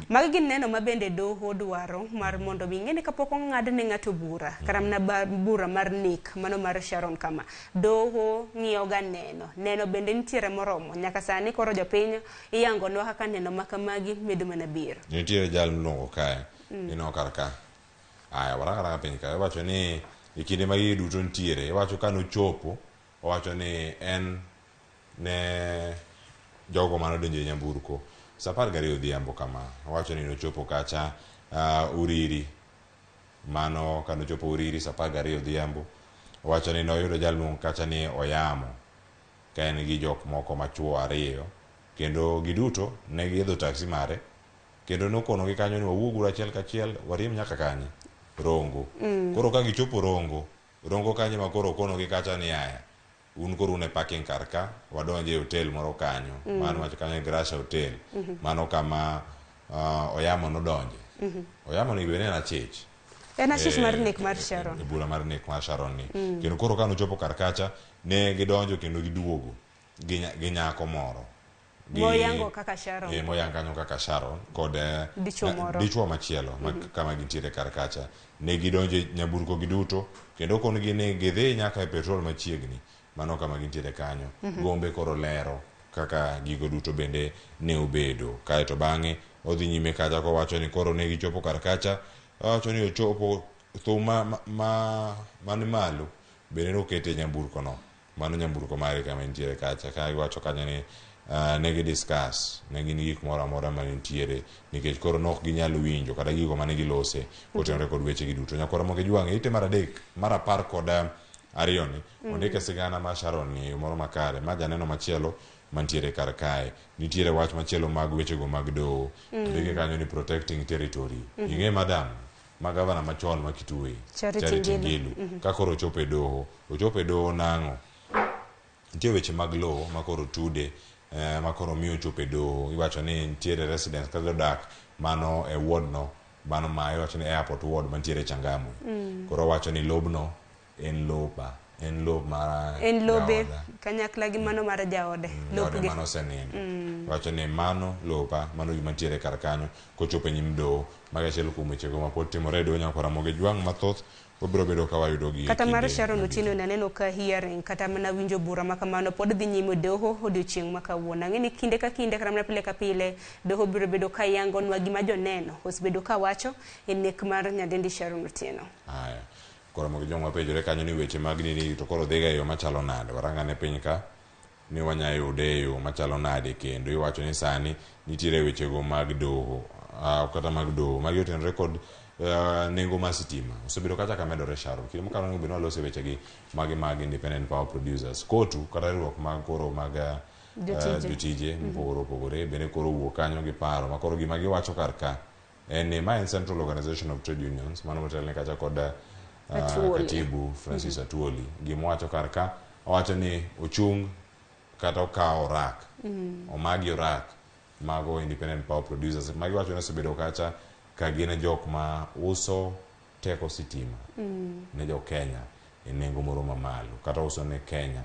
Magi gin neno mabende doho dwaro mar mondo mi ng'ene kapok ong'adne ng'ato bura kata mana bura mar nek mano mar Sharon kama doho ng'iyoga neno bende nitiere moromo nyaka sani koro jopiny iyangonwa kaka neno makamagi medo mana biro.
Nitiere jal mlongo kae ino kar ka aya waranga piny kae wacho ni e kinde magi duto nitiere wacho ka nochopo wacho ni en ne jogo manodonjo e nyamburko sa 12 odhiambo kama wacho ni nochopo kacha Uriri mano ka nochopo Uriri sa 12 odhiambo wacho ni noyudo jal mlongo kacha ni oyamo ka en gi jok moko machuo 2 kendo giduto ne giidho taksi mare kendo nokono gi kanyo ni wawuoguru achiel kachiel warim nyaka kanye Rongo. Koro ka gichopo Rongo kanye ma koro kono gi kacha ni aya un koro ne parking kar ka wadonje hotel moro kanyo mano wacho kanyo Gracia Hotel mano kama oyamo nodonje oyamo ni bene na chich
mar nek mar Sharon
bura mar nek mar Sharon ni kendo koro ka nochopo kar kacha ne gidonjo kendo giduogo gi nyako moro
moyango kaka Sharon
moyango kaka Sharon kod dichuo machielo kama gintiere kar kacha ne gidonje nyamburko giduto kendo kon gi ne gidhi nyaka e petrol machiegni mano kama gintiere kanyo gombe koro lero kaka gigo duto bende ne obedo kae to bang'e odhi nyime kacha ko wacho ni koro ne gichopo kar kacha wacho ni ochopo thuma mani malo bende nokete nyamburko no mano nyamburko mare kama nitiere kacha ka wacho kanyo ni ne gi discuss ne gin gik moro amora manitiere nikech koro nok ginyalo winjo kata gigo mane gilose kotenore kod weche gi duto nyakoro Ramogi Jwang'e ite mar 10 kod 2 ni ondike sigana mar Sharon ni moro makare ma janeno machielo mantiere kar kae nitiere wach machielo mag weche go mag doho ndike kanyo ni protecting territory ing'e madam ma gavana machon ma Kitui Charity Ngilu ka koro ochopo e doho nang'o nitie weche mag lowo ma koro tude ma koro miyo chopo e doho iwacho ni nitiere residence kata jodak mano e ward no mano ma iwacho ni airport ward mantiere Changamwe koro wacho ni lobno en lob mara
en lobe kanyakla gi mano mar jaode
lobgi mano senino wacho ni mano lopa mano gima ntiere kar kanyo kochopo e nyim doho maga achiel kuom wechego ma pod timore e doho nyaka Ramogi Jwang' mathoth obiro bedo ka wayudo gi
kata mar Sharon Otieno naneno ka hearing kata mana winjo bura ma kamano pod dhi nyime doho odiochieng' ma kawuono ang'e ni kinde ka kinde kata mana pile ka pile doho biro bedo ka yangonwa gima joneno osebedo ka wacho e nek mar nyadendi Sharon Otieno.
Aya koro Ramogi Jwang' wapenjore kanyo ni weche mag nini to koro dhiga e yo machalo nade warangane piny ka ni wanyayude e yo machalo nade kendo iwacho ni sani nitiere wechego mag doho kata mag doho magi otenore kod nengo mar sitima osebedo kacha ka medore Sharon kile mokalo ngo bino lose wechegi mag independent power producers kotu kata riwruok mag koro mag jotije mopogore bende koro wuok kanyo gi paro ma koro gima giwacho kar ka en ma en Central Organization of Trade Unions mano motelne kacha kod katibu Francis Atuoli gimwacho kar ka owacho ni ochung kata okawo rak omagi orak mago independent power producers magi wacho ni osebedo kacha ka gin jok ma uso teko sitima ne jo Kenya e nengo moro mamalo kata uso ne Kenya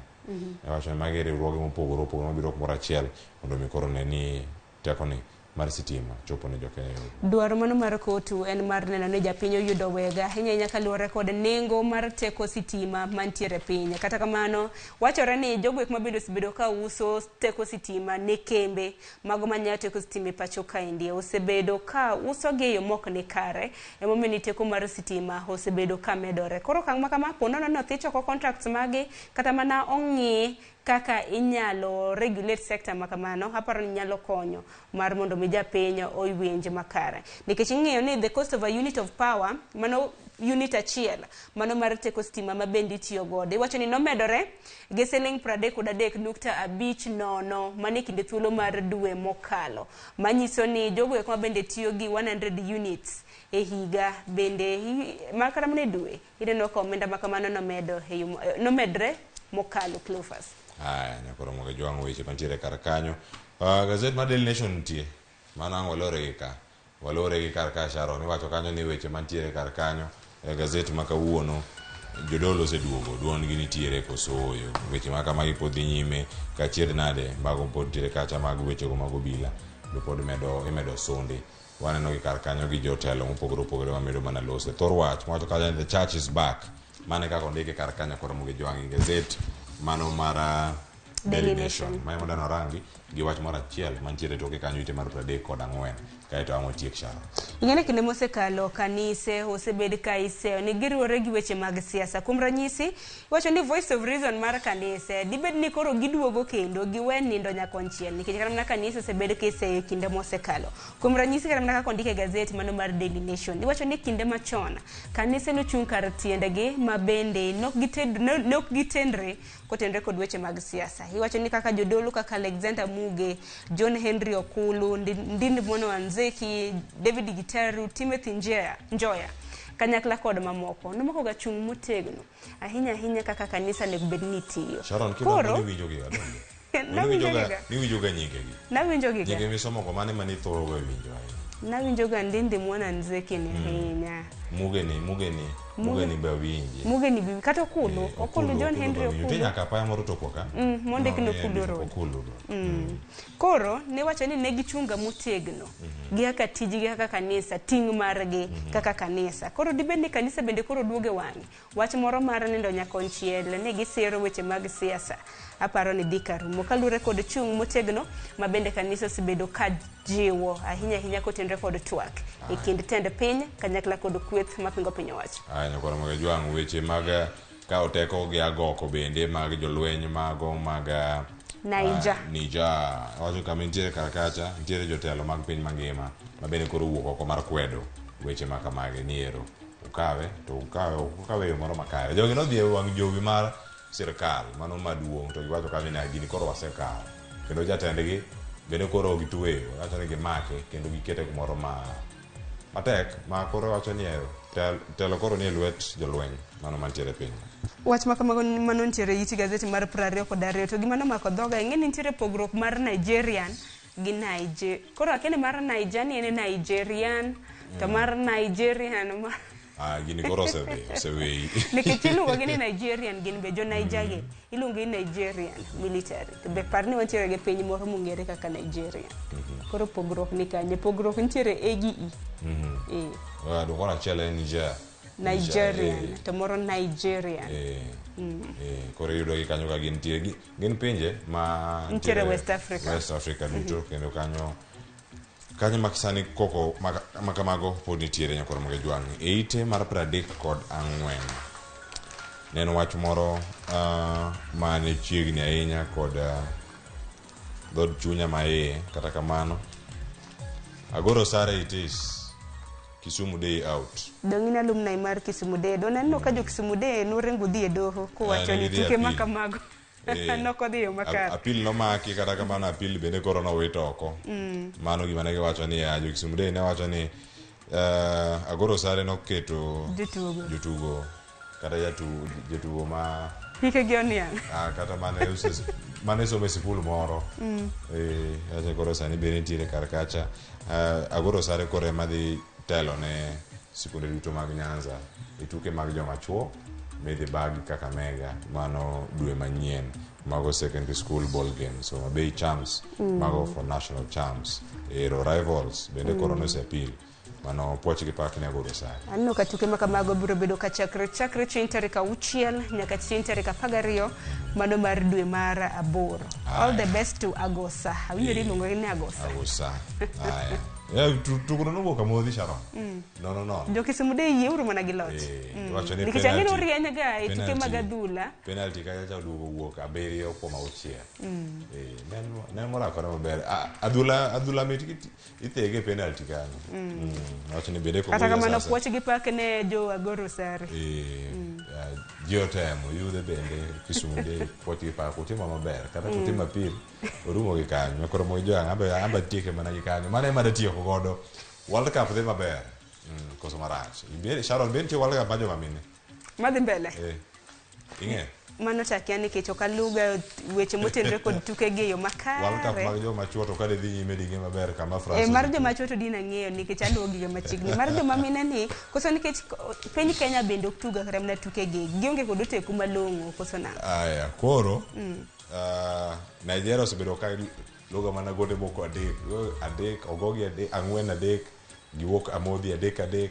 wacho ni magi riwruoge mopogore mabiro kumoro achiel mondo mi koro ne ni teko ni mar sitima chopo ne jokenya.
Dwaro mano mar kotu en mar neno ni japiny oyudo wega ahinya kaluwore kod nengo mar teko sitima mantiere piny. Kata kamano wachore ni jogo ma bende osebedo ka uso teko sitima ne kembe mago manyalo teko sitima pacho kaendi osebedo ka uso gi yo mok ni kare emomiyo ni teko mar sitima osebedo ka medore. Koro kang' ma kama ponono no thicho ko contracts magi kata mana ong'i kaka inyalo regulate sector makamano aparo ni nyalo konyo mar mondo mi japiny oywenje makare. Nikech ing'eyo ni the cost of a unit of power mano unit achiel mano mar teko sitima ma bende itiyo godo iwacho ni nomedore gi siling 33.50 mane kinde thuolo mar dwe mokalo manyiso ni jogo ma bende tiyo gi 100 units e higa bende makara mane dwe ineno ka omenda makamano nomedre mokalo Cleophas.
Nyakoro moge jwang' weche mantiere kar kanyo. Gazet mar Daily Nation nitie manang' walore gi kar ka Sharon iwacho kanyo ni weche mantiere kar kanyo. Gazet ma kawuono jodolo oseduogo duon gi nitiere kosoyo weche ma kamagi pod dhi nyime kachied nade mago pod tiere kacha mag weche go mago bila do pod imedo sonde waneno gi kar kanyo gi jotelo mopogore mamedo mana lose thor wach wacho kanyo the church is back mane kako ndike kar kanyo koro moge jwang' gazet mano mara Daily Nation mai modano rangi gi wach mara achiel mantiere toke kanyo ite mar 34 kaeto ang'o tiek Sharon.
Ing'ene kinde mosekalo kanise osebed ka iseo ni giriwore gi weche mag siasa. Kuom ranyisi iwacho ni Voice of Reason mar kanise dibed ni koro giduogo kendo giwe nindo nyakonchiel nikech kata mana kanise osebed ka iseo kinde mosekalo. Kuom ranyisi kata mana kaka ondike gazet mano mar Daily Nation iwacho ni kinde machon kanise nochung' kar tiendegi ma bende nok gitendre kotenre kod weche mag siasa. Iwacho ni kaka jodolo kaka Alexander Muge, John Henry Okulu, Ndindi Mwono Wanzeki, David Gitaru, Timothy Njoya kanyakla kod mamoko nomako ga chung' motegno ahinya kaka kanisa ne bed ni tiyo.
Sharon koro winjo gi ni winjo ga nyinge gi
nawinjo gi
nyinge misomo ko mane thoro ga winjo
nawinjo ga Ndindi Mwono Wanzeki ni ahinya
Muge ni ba winje
Muge ni bibi kata Okulu John Henry Okulu
tenya kapa moro topo ka
monde kino Okulu koro ne wacho ni ne gichunga motegno gi kaka tiji gi kaka kanisa ting' margi kaka kanisa koro dibed ni kanisa bende koro duoge wang'i wach moro mar nindo nyakonchiel ne gisiro weche mag siasa aparo ni dikarumo kalure kod chung' motegno ma bende kanisa osebedo ka jiwo ahinya kotenre kod twak e kind tend piny kanyakla kod kweth mapingo piny owacho.
Nyakoro moge jwang' weche mag kao teko gi agoko bende mag jolweny mago mag Niger wacho kama nitiere kar kacha nitiere jotelo mag piny mangima ma bende koro wuok oko mar kwedo weche ma kamagi niero ukawe yo moro makare jogi nodhi e wang' jowi mar sirkal mano maduong' to giwacho kama ni gini koro wasekao kendo jatendgi bende koro gitweyo wacho ni gimake kendo gikete kumoro matek ma koro wacho ni telo koro ni lwet jolweny mano mantiere piny.
Wach makamago mano nitiere iti gazeti mar 22 to gimano mako dhoga ing'e ni nitiere pogruok mar Nigerian gi Niger koro akene mar Nigerian en Nigerian to mar Nigerian
gini koro osewei
nikech iluongo gi ni Nigerian gin be jo Niger gi iluongo gi Nigerian military to be par ni wantiere gi piny moro mong'ere kaka Nigerian koro pogruok ni kanye pogruok nitiere gi
koro achiel en
Nigerian to moro Nigerian
koro yudo gi kanyo ka gin pinje ma
nitiere West
Africa duto kendo kanyo makisani koko makamago pod nitiere nyakoro moge jwang' e ite mar 34 neno wach moro mane chiegni ahinya kod dhod chunya maiye kata kamano agoro sare it is Kisumu Day out.
Dong'ina alumni mar Kisumu Day. Donanno ka jo Kisumu Day norengo dhi e doho kowacho ni tuke makamago. Nokodhi yo makare.
Apil nomaki kata kamano apil bende koro nowito oko. Mano gima ne giwacho ni jo Kisumu Day ne wacho ni agoro sare noketo jotugo kata jotugo ma
hike gi oniang'
kata mane somo e sikul moro acha koro sani bende nitiere kar kacha agoro sare koro ema dhi telo ne sikunde duto mag Nyanza e tuke mag joma chuo medhi bagi kaka mega mano dwe manyien mago secondary school ball games so mabei champs mago for national champs ero rivals bende korono sepil mano poch gi pak ne godo sai
anno ka tuke makamago biro bedo ka chakre chieng' tarik 6 nyaka chieng' tarik 12 mano mar dwe mar 8 all the best to Agosa awinjori luongo ni Agosa
aya tukuno no boka modhi Sharon no
jo Kisumu de yiuru mana gi loch nikech ang'e rieny ga e tuke mag adhula
penalty kaya cha duogo wuok 7 kuom 6 nen morakore maber adhula mit ithege penalty kanyo wacho ni bede ko
kata kamano puoch gi pak ne jo Agoro Sare
jiotemo yude bende Kisumu de puoch gi pak utimo maber kata kutimo pil orumo gi kanyo makoro mo jo amba tieke mana gi kanyo mane ma tiyo godo World Cup dhi maber koso marach Sharon ben tiyo World Cup majo mamine
madhi mbele
ing'e
mano chakia nikech okaluga weche motenre kod tuke gi yo makare
World Cup mag jo machuo to kade dhi nyime dinge maber kama France
mar jo machuo to dina ng'eyo nikech aluwo gi machiegni mar jo mamine ni koso nikech piny Kenya bende ok tuga kare mana tuke gi gionge kod oteku malong'o koso na
aya koro Nigeria osebedo ka loga mana gode moko adek ogogi 4-3 giwuok amodhi 3-3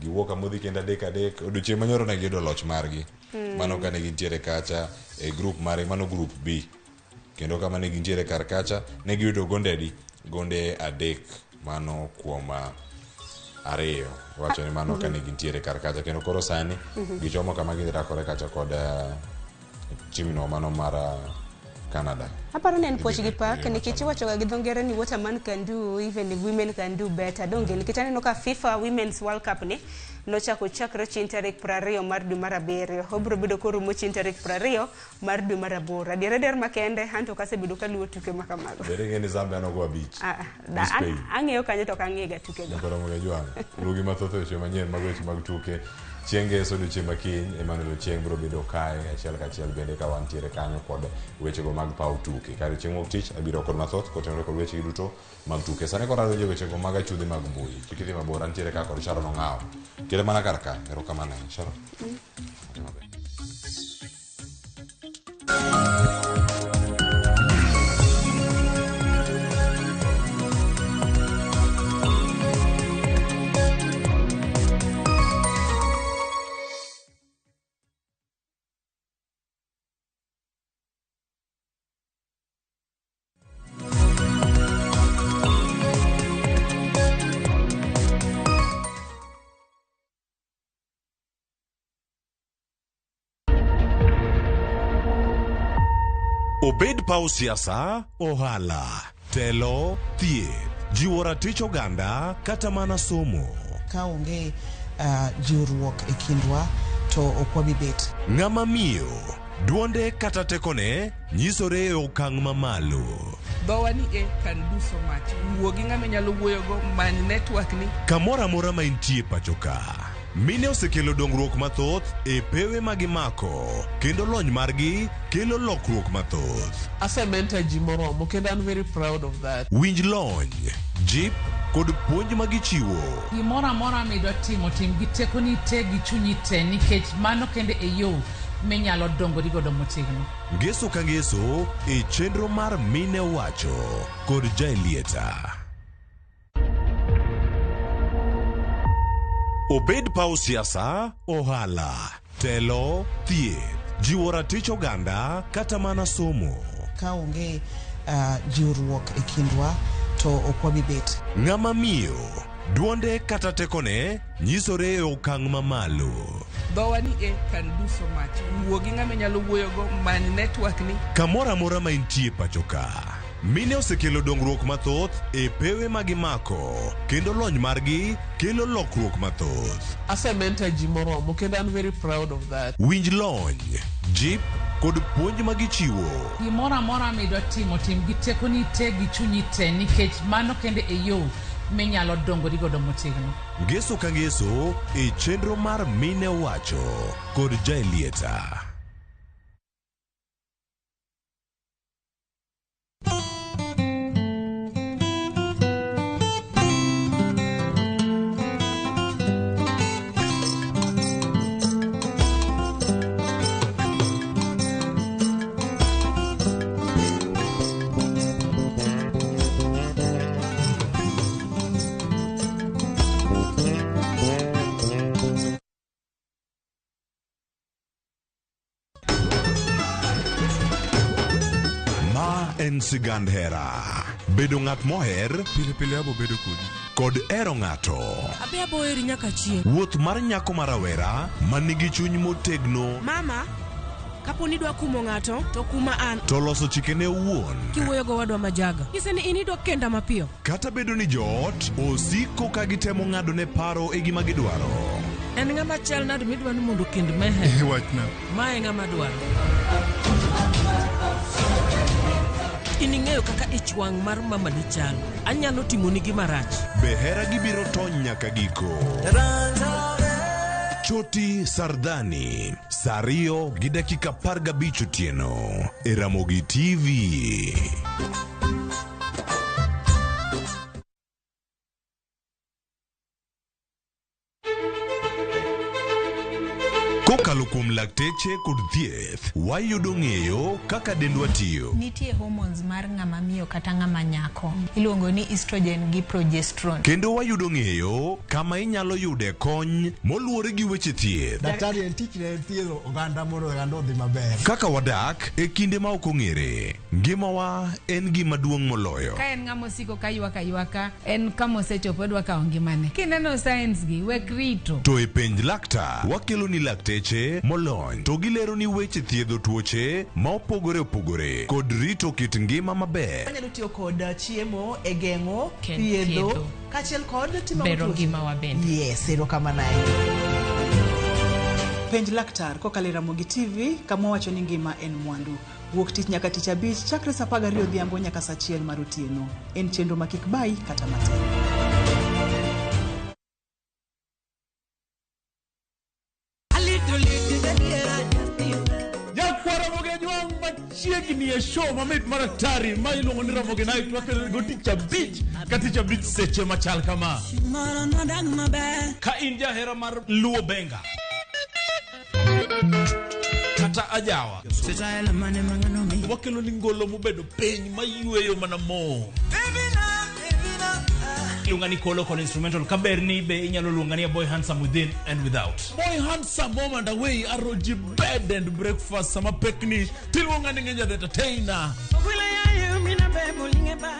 giwuok amodhi kendo 3-3 odiochieng' manyoro ne giyudo loch margi mano kane gintiere kacha e group mare mano group B kendo kama ne gintiere kar kacha ne giyudo gonde 3 mano kuom 2 wacho ni mano kane gintiere kar kacha kendo koro sani gichomo kama girakore kacha kod timno mano mar Canada.
Aparo ne en poch gi pak nikech iwacho ga gi dho ngere ni what a man can do even if women can do better donge nikech aneno ka FIFA Women's World Cup ni nochako chakre chieng' tarik 20 mar dwe mar 7 obiro bedo korumo chieng' tarik 20 mar dwe mar 8 adier makende anto kasebedo kaluwo tuke makamago
bere ngeni Zambia no go abich
ang'eyo kanyo to kang'e ga tuke go
koro mga juang rugi mathoth weche manyien mag weche mag tuke chieng' ngeso odiochieng' makiny Emmanuel Chieng' biro bedo kae achiel kachiel bende ka wantiere kanyo kod wechego mag paw tuke kare chieng' wuok tich abiro kod mathoth kotenore kod wechegi duto mag tuke sani kod arojo wechego mag achudhe mag mbui kik idhi mabor antiere ka kod Sharon Ong'aw kele mana kar ka erokamano Sharon
Obed paw siasa, ohala, telo, thieth, jiwo ratich oganda, kata mana somo.
Ka onge jiwruok e kindwa to ok wabi bet.
Ng'ama miyo, duonde kata tekone nyisore e okang' mamalo.
Dhowa ni can do so much. Wuo gi ng'ama nyalo wuoyogo many network ni.
Kamora mora ma intie pachoka. Mine osekelo dongruok mathoth e pewe magimako kendo lony margi kelo lokruok mathoth.
Asementa ji moromo kendo I'm very proud of that.
Winj lony, jip kod puonj magichiwo.
Gimoro amora midwa timo tim gi tekoni te gi chunyi te nikech mano kende e yo minyalo dongori godo motegno.
Ngeso ka ngeso e chenro mar Mine Wacho kod Jaelieta. Obed paw siasa, ohala, telo, thieth, jiwo ratich oganda, kata mana somo.
Ka onge jiwruok e kindwa to ok wabi bet.
Ng'ama miyo, duonde kata tekone nyisore e okang' mamalo.
Dhowa ni can do so much. Wuo gi ng'ama nyalo wuoyogo many network ni.
Kamora mora ma intie pachoka. Mine osekelo dongruok mathoth e pewe magimako kendo lony margi kelo lokruok mathoth.
Asementa ji moromo kendo I'm very proud of that.
Winj lony, jip kod puonj magichiwo.
Gimoro amora midwa timo tim gi tekoni te gi chunyi te nikech mano kende e yo minyalo dongori godo motegno.
Ngeso ka ngeso e chenro mar Mine Wacho kod Jaelieta. en sigand hera. Bedo ng'at moher,
pile pile abo bedo kodi.
Kod ero ng'ato.
Abe abo eri nyaka chieng'.
Wuoth mar nyako marawera manigi chuny motegno.
Mama, kapo ni dwa kumo ng'ato, to kuma an.
To loso chikene owuon.
Kiwuoyo go wadwa majaga. Kise ni inidwa kenda mapiyo.
Kata bedo ni joot osiko ka gitemo ng'ado ne paro e gima gidwaro.
En ng'ama chal nade midwa ni mondo kend mehe.
Wachna.
Mae ng'ama dwaro. Ining'eyo kaka ich wang' mar mama ni chal. Anyalo timoni gima rach.
Be hera gibiro tony nyaka giko. Choti Sardani, Sario gi dakika 15 otieno e Ramogi TV. Kokalo kuom lakteche kod thieth, wayudo ng'eyo kaka dendwa tiyo.
Nitie hormones mar ng'ama miyo kata ng'ama nyako. Iluongo ni estrogen gi progesterone.
Kendo wayudo ng'eyo kama inyalo yude kony moluwore gi weche thieth.
Daktari en tich ne thiedho oganda mondo oganda odhi maber.
Kaka wadak e kinde ma ok ong'ere, ngimawa en gima duong' moloyo.
Ka en ng'ama osiko ka ywaka, en kama osechopo dwa kawo ngimane. Kineno science gi, wek rito.
To e penj laktar, wakelo ni lakteche molony to gilero ni weche thiedho tuoche ma opogore opogore kod rito kit ngima maber.
Wanyalo tiyo kod chiemo e geng'o thiedho kachiel kod timo
bero ngima wabende.
Yes, erokamano.
Penj laktar kokalo Ramogi TV kama wacho ni ngima en mwandu. Wuok tich nyaka tich abich chakre saa 12 odhiambo nyaka saa 1 mar otieno. En chenro ma kik bai kata matin.
Chiegni e show mamit maraktari ma iluongo ni Ramogi Night wakelo go tich abich ka tich abich seche machal kama. Ka in jahera mar luo benga kata ajawa wakelo ni ngolo mobedo piny mayueyo mana mo. Lunga ni kolo con instrumental kaberni be inyalo lunga ni Boy Handsome Within and Without. Boy Handsome moment away aroji bed and breakfast sama pekni tilunga ni ngenja the entertainer.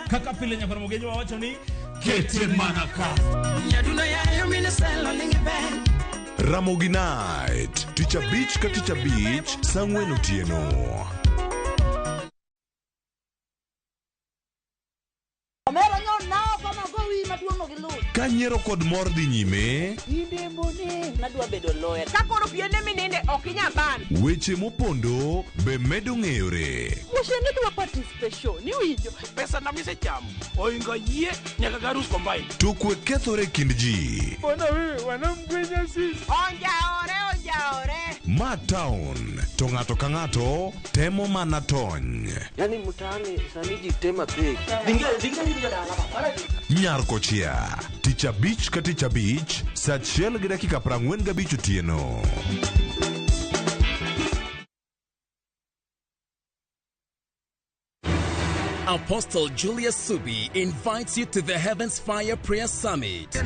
Kaka pile nya Ramogi wacho ni kete manaka.
Ramogi Night, tich abich ka tich abich saa 4 otieno. Kanyiero kod mor dhi nyime,
nadwa bedo lawyer. Kakoro piende mininde okinya ban.
Weche mopondo be medo ng'eyore.
Mushene dwa participation. Ni winjo
pesa na mise chamo. Oinga yie nyaka garus combine.
To kwe kethore kind ji.
Bona wewe wanamgwenya sisi. Onjaore.
Ma town, to ng'ato ka ng'ato temo mana tony.
Yani mtaani sani ji tema pek.
Nyarko chia, tich abich ka tich abich, saa 1 gi dakika 45 otieno.
Apostle Julius Subi invites you to the Heavens Fire Prayer Summit.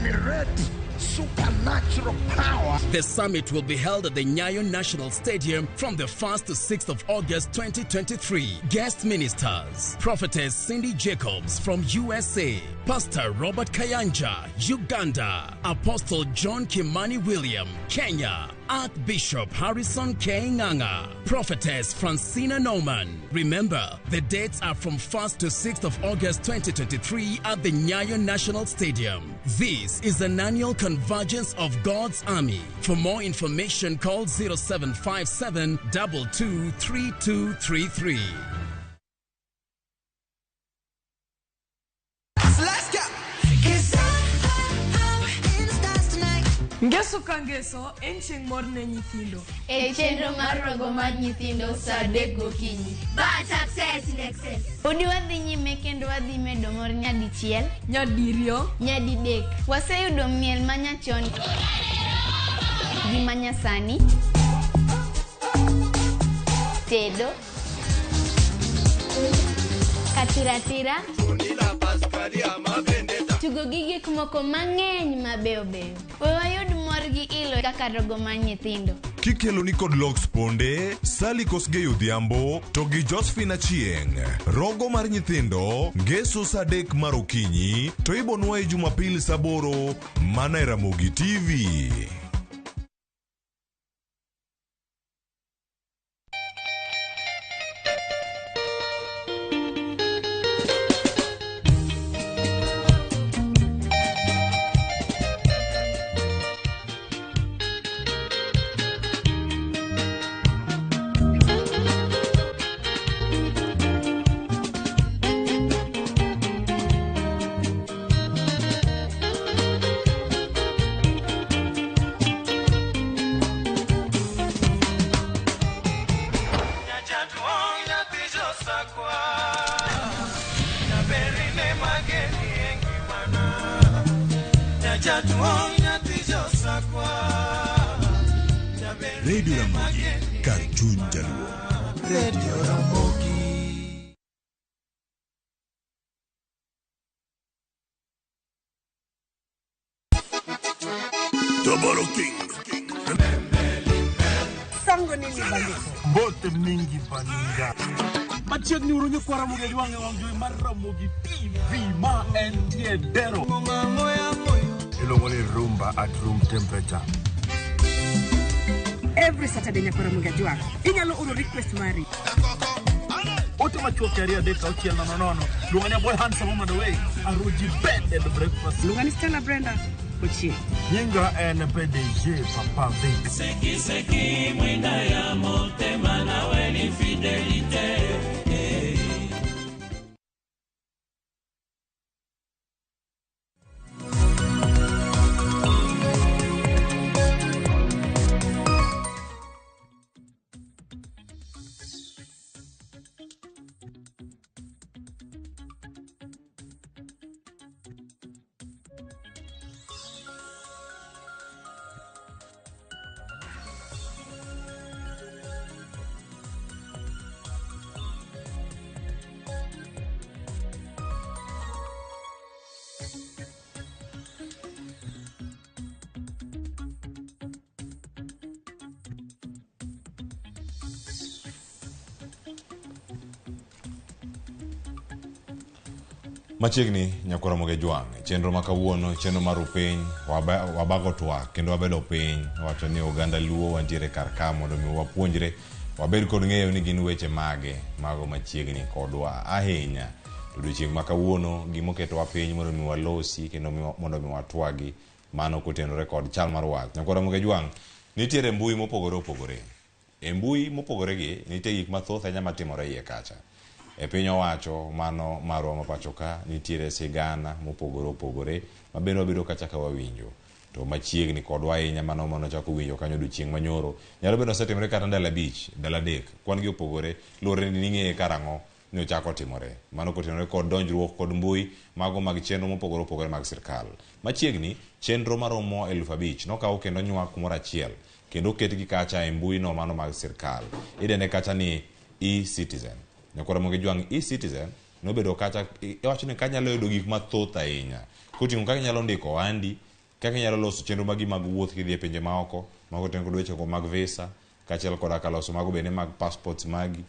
Supernatural power.
The summit will be held at the Nyayo National Stadium from the 1st to 6th of August 2023. Guest ministers: Prophetess Cindy Jacobs from USA, Pastor Robert Kayanja, Uganda, Apostle John Kimani William, Kenya, Archbishop Harrison K. Nganga, Prophetess Francina Norman. Remember, the dates are from 1st to 6th of August 2023 at the Nyayo National Stadium. This is an annual convergence of God's army. For more information, call 0757 223233.
Ngeso ka ngeso, en chieng' mor ne nyithindo.
E chenro mar rogo mar nyithindo saa 3 gokinyi. But success in excess. Udi wadhi nyime kendo wadhi medo mor nyadichiel,
nyadiriyo,
nyadidek. Waseyudo miel manyachon gi manyasani, tedo, katiratira, tugo gi gik moko mang'eny mabeyo beyo. We wayud mor gi ilo kaka rogo mar nyithindo.
Kikelo ni kod Loks Ponde, Sally Kosgei Odhiambo, to gi Josephine Achieng. Rogo mar nyithindo, ngeso saa 3 mar okinyi, to ibonwa e Jumapil saa 8 mana e Ramogi TV.
Radio Ramogi, Cartoon Jaluo. Radio Ramogi. Double King.
Sango nini bandiko?
Bote mingi baninga. Machiegni urunyo kwa Ramogi Jwange wangjoy mar Ramogi TV ma entie dero. Ilongo ni rumba at room temperature.
Every Saturday nyakora Ramogi Jwange. Inyalo oro request mari.
Ote machuo career date auchiel nono. Lungani boy handsome on the way. Aroji bed and breakfast.
Lungani Stella Brenda. Ochi.
Nyinga en PDG Papa Vic.
Seki mwenda ya motema na weni fidelite.
Machiegni nyakora Ramogi Jwange, chenro makawuono, chenro mar upiny, wabago twak kendo wabedo piny, wacho ni oganda Luo wantiere kar ka mondo mi wapuonjre, wabed kod ng'eyo ni gin weche mage mago machiegni kodwa ahinya. Odiochieng' makawuono gimoketowa piny mondo mi walosi kendo mondo mi watwagi mano kotenore kod chal mar wach. Nyakora Ramogi Jwange nitiere mbui mopogore opogore. E mbui mopogore gi nitie gik mathoth ahinya matimore iye kacha. E piny owacho mano marwa mapacho ka nitiere sigana mopogore opogore mabendo wabedo kacha ka wawinjo. To machiegni kodwa ahinya mano chako winjo kanyo odiochieng' manyoro. Nyalo bedo osetimore kata ndalo 5, ndalo 3. Kwan gi opogore, luore ni ng'eye karang'o ni ochako timore. Mano kotenore kod donjruok kod mbui mago mag chenro mopogore opogore mag sirkal. Machiegni chenro maromo 5,000 nokaw kendo nywak kumoro achiel kendo oketgi kacha e mbui no mano mag sirkal. Idende kacha ni e-citizen. Nyakora Ramogi Jwange e-citizen nobedo kacha iwacho ni kanyalo yudo gik mathoth ahinya. Koting'o kaka inyalo ndiko ohandi, kaka inyalo loso chenro magi mag wuoth kidhi e pinje maoko, mago tengo kod weche mag visa, kachiel koda ka loso mago bende mag passports magi.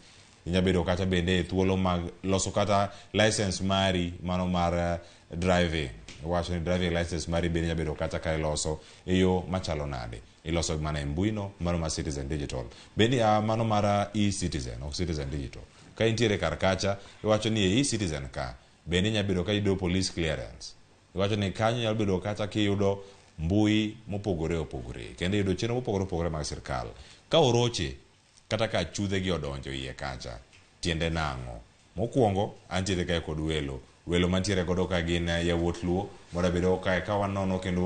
Inya bedo kacha bende e thuolo mag loso kata license mari mano mar driving. Wacho ni driving license mari bende inya bedo kacha ka iloso e yo machalo nade. Iloso mana e mbui no mano mar Citizen Digital. Bende mano mar e-citizen o Citizen Digital. Ka intiere kar kacha iwacho ni e-citizen ka bende inya bedo ka yudo police clearance. Iwacho ni kanyo nyalo bedo kacha kiyudo mbui mopogore opogore kendo yudo chenro mopogore opogore mag sirkal. Ka oroche kata ka chudhe gi odonjo iye kacha, tiende nang'o? Mokwongo antiere kae kod welo mantiere godo ka gin yawuot Luo mondo bedo kae ka wanono kendo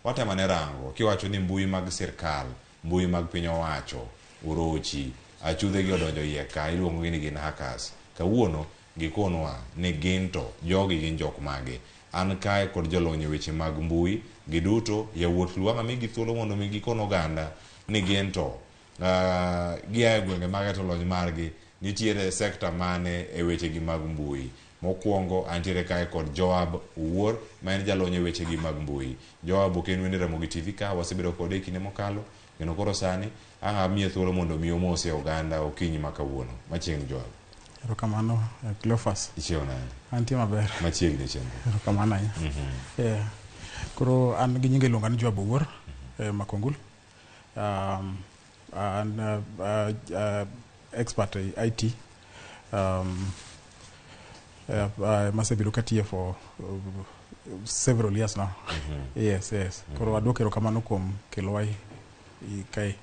watemane rango kiwacho ni mbui mag sirkal, mbui mag piny owacho, orochi, achudhe gi odonjo iye ka, iluongo ni gin hackers. Kawuono gikonwa ni gin to jogi gin jok mage. An kae kod jolony weche mag mbui giduto yawuot Luo ma migi thuolo mondo mi gikon oganda ni gin to giaye gwenge mage to lony margi nitiere sekta mane e weche gi mag mbui. mokwongo antiere kae kod Joab Wuor ma en jalony e weche gi mag mbui. Joab ok en wende Ramogi TV ka wasebedo kode e kinde mokalo kendo koro sani anga miye thuolo mondo mi omose oganda okinyi ma kawuono. Machiegni Joab.
Erokamano Cleophas.
Ichiew nade?
Antie maber.
Machiegni chenro.
Erokamano ahinya. Koro an gi nyinga iluonga ni Joab Wuor Makongul. An expert in IT. Masebedo katiyo for several years now. Yes. Koro adwoko erokamano kuom kelowa kae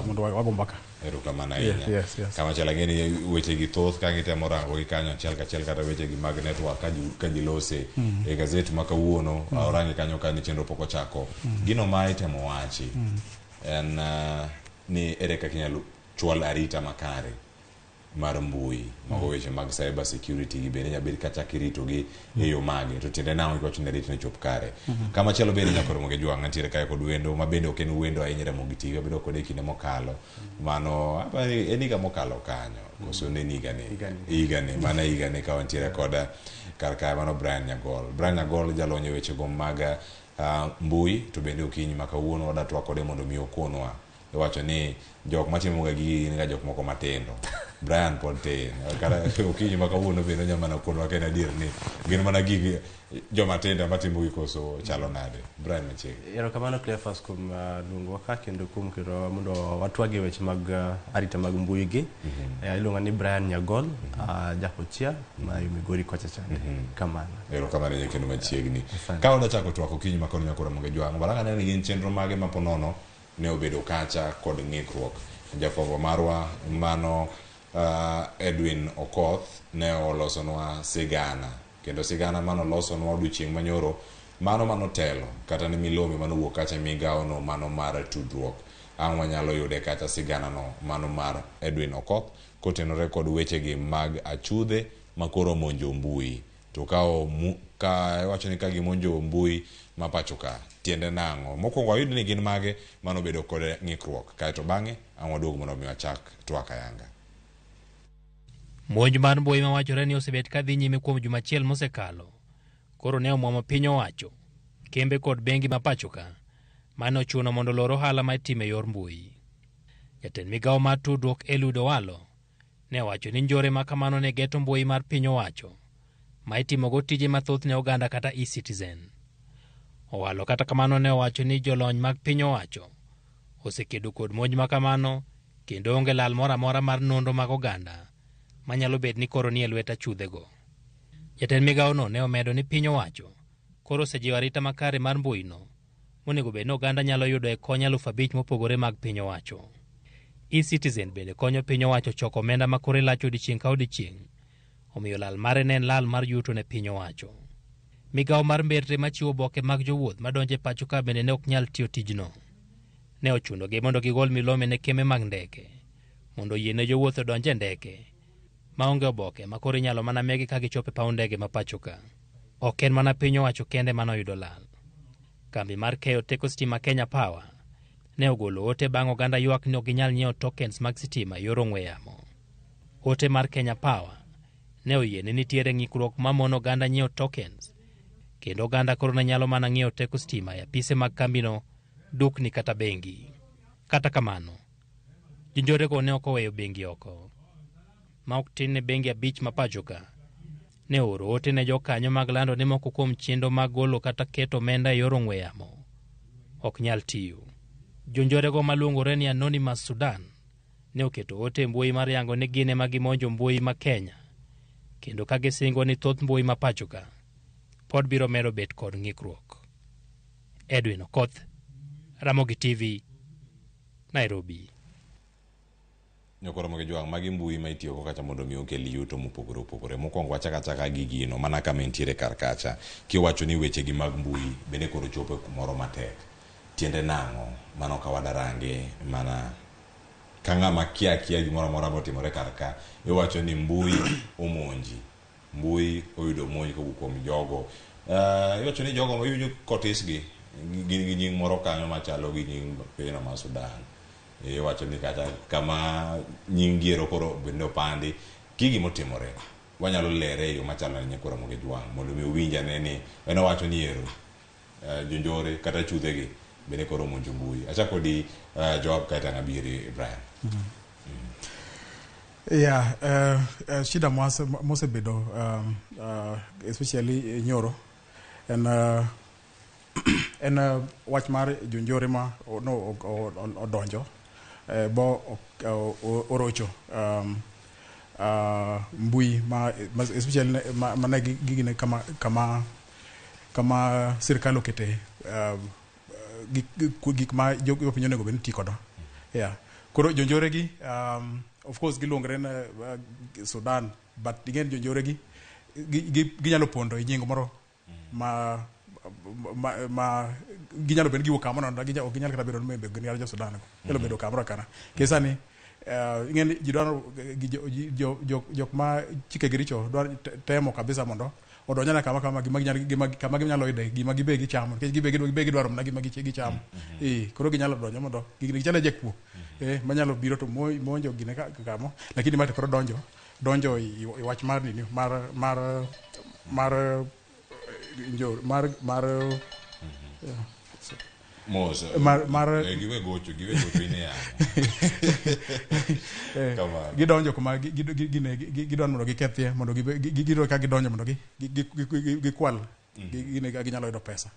mondo wago mbaka.
Erokamano ahinya. Kama chala ngeni weche gi thoth ka gitemo rango gi kanyo achiel kachiel kata weche gi mag network ka ji lose e gazet ma kawuono orangi kanyo ka ni chenro pok ochako. Gino ma itemo wachi en ni ere kaka inyalo chwal arita makare mar mbui mago weche mag cyber security gi bende nyabed kata kirito gi e yo mage to tiende nango iko chune rit ne chop kare. Kama chelo bende nyako Ramogi Jwang antiere kae kod wendo ma bende ok en wendo ahinya Ramogi TV bedo kod e kinde mokalo mano eniga mokalo kanyo koso ne igane mana igane ka antiere kod karka mano Brian Nyagol jalonye weche go mag mbui to bende okinyi makawuono wadatwa kode mondo mi okonwa iwacho ni jok matimo ga gi ni ga jok moko matendo. Brian Ponte kara okinyi makawuono bende nyamana konwa kena dir ni gin mana gigi joma tenda matimo gi koso chalo nade. Brian machiegni.
Erokamano Cleophas kuom luongo ka kendo kuom kiro mondo watwagi weche mag arita mag mbui gi. Iluonga ni Brian Nyagol jahochia ma Migori kocha chande. Kamano.
Erokamano kendo machiegni. Ka onda chako twako okinyi makono nyako Ramogi Jwang baraka ne gin chenro mage maponono ne obedo kacha kod ng'ikruok. Jafwambo marwa mano Edwin Okoth ne olosonwa sigana kendo sigana mano olosonwa odiochieng' manyoro mano telo kata ni milome mano wuok kacha migawo no mano mar tudruok ang' wanyalo yude kacha sigana no mano mar Edwin Okoth kotenore kod weche gi mag achudhe makoro monjo mbui to ka wacho ni ka gimonjo mbui mapachoka tiende nango mokwongo ayud ni gin mage mano bedo kod ng'ikruok kaeto bang'e ang' waduog mondo mi wachak twak ayanga.
Monj mar mbui mawachore ni osebet ka dhi nyime kuom juma achiel mosekalo koro ne omwomo piny owacho kembe kod bengi mapachoka mane ochuno mondo lor ohala ma itimo e yor mbui. Jatend migawo mar tudruok Eliud Owalo ne owacho ni njore ma kamano ne geto mbui mar piny owacho ma itimogo tije mathoth ne oganda kata e-Citizen. Owalo kata kamano ne owacho ni jolony mag piny owacho osekedo kod monj ma kamano kendo onge lal moro amora mar nonro mag oganda manyalo bet ni koro ni e lwet achudhego. Jatend migawono ne omedo ni piny owacho koro osejiwo arita makare mar mbuino monego bed ni oganda nyalo yudo e kony 5,000 mopogore mag piny owacho. E-Citizen bende konyo piny owacho choko omenda ma kore lach odiochieng' ka odiochieng', omiyo lal mare ne en lal mar yuto ne piny owacho. Migawo mar mberre machiwo oboke mag jowuoth madonjo e pacho ka bende ne ok nyal tiyo tijno. Ne ochunogi mondo gigol milome ne kembe mag ndeke mondo oyiene jowuoth odonj e ndeke maonge oboke ma koro inyalo mana megi ka gichopo e paw ndege ma pachoka. Ok en mana piny owacho kende manoyudo lal. Kambi mar keyo teko stima Kenya Power ne ogolo ote bang' oganda ywak ni ok ginyal nyiewo tokens mag stima yor ong'we yamo. Ote mar Kenya Power ne oyiene nitiere ng'ikruok ma mono oganda nyiewo tokens kendo oganda koro ne nyalo mana ng'iewo teko stima e apise mag kambino, dukni kata bengi. Kata kamano, jonjorego ne ok oweyo bengi oko. Ma ok tin ne bengi 5 ma pachoka ne oro ote ne jokanyo mag lando ni moko kuom chenro mag golo kata keto omenda e yor ong'we yamo ok nyal tiyo. Jonjorego maluongore ni Anonymous Sudan ne oketo ote mbui mar yango ni gin ema gimonjo mbui ma Kenya kendo ka gisingo ni thoth mbui ma pachoka pod biro medo bet kod ng'ikruok. Edwin Okoth, Ramogi TV, Nairobi.
Nyako Ramogi Jwang magi mbui ma itiyo go kacha mondo mi okel yuto mopogore opogore. Mokwongo wachaka gi gino mana kama entiere kar kacha kiwacho ni weche gi mag mbui bende koro chopo kumoro matek. Tiende nango mano ka wadarange mana kanga makia gimoro amora motimore kar ka iwacho ni mbui omonji. Mbui oyudo monj kuom jogo. Iwacho ni jogo oyudo kotisgi gi nying moro kanyo machalo gi nying piny ma Sudan. Iwacho ni kata kama nying giero koro bende opandi gigi motimore wanyalo lere yo machalo ne kora moge jwang mondo mi winja ne ni en owacho ni ero jonjore kata chudhegi bende koro monjo mbui. Achako di jawab kata ngabiri Brian.
Yeah, shida mosebedo especially nyoro en wach mar jonjore ma odonjo bo orocho mbui ma especially mana gigine kama sirkal okete gik ma jopiny onego bed ni ti kodo. Yeah, koro jonjore gi of course giluongre na Sudan, but igen jonjore gi ginyalo pondo nying moro ma ginyalo bedo giwuok kamoro ok ginyalo kata bedo membe ginyalo jo Sudan nyalo bedo kamoro kana kesani ingen jidwaro jok ma chike giricho dwaro temo kabisa mondo odonjana kama ginyalo ide gima gibe gichamo nikech gibe gidwaro mana gima gichamo koro ginyalo donjo mondo gichalo jekwo manyalo biro to monjo gine kamo lakini mate koro donjo i wach mar nini
giwe gocho ine ya
gidonjo kuma gidon mondo gikethie mondo gidiro ka gidonjo mondo gikwal gine ginyalo yudo pesa.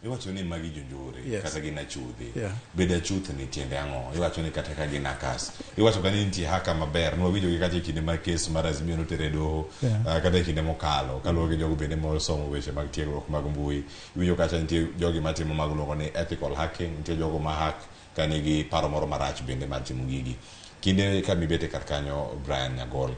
Iwacho ni magi jonjore kata gina chudhi beda chuth ni tiende ang'o. Iwacho ni kata ka gina kas iwacho ka ni nitie haka maber nwawinjo gi kata kinde mar kes mar Azimio notere doho kata kinde mokalo kaluwore gi jogo bende mosomo weche mag tiegruok mag mbui. Iwinjo kata nitie jogi matimo mag luongo ni ethical hacking, nitie jogo ma hack ka nigi paro moro marach bende mar timo gigi. Kinde ka mibete kar kanyo Brian Nyagol,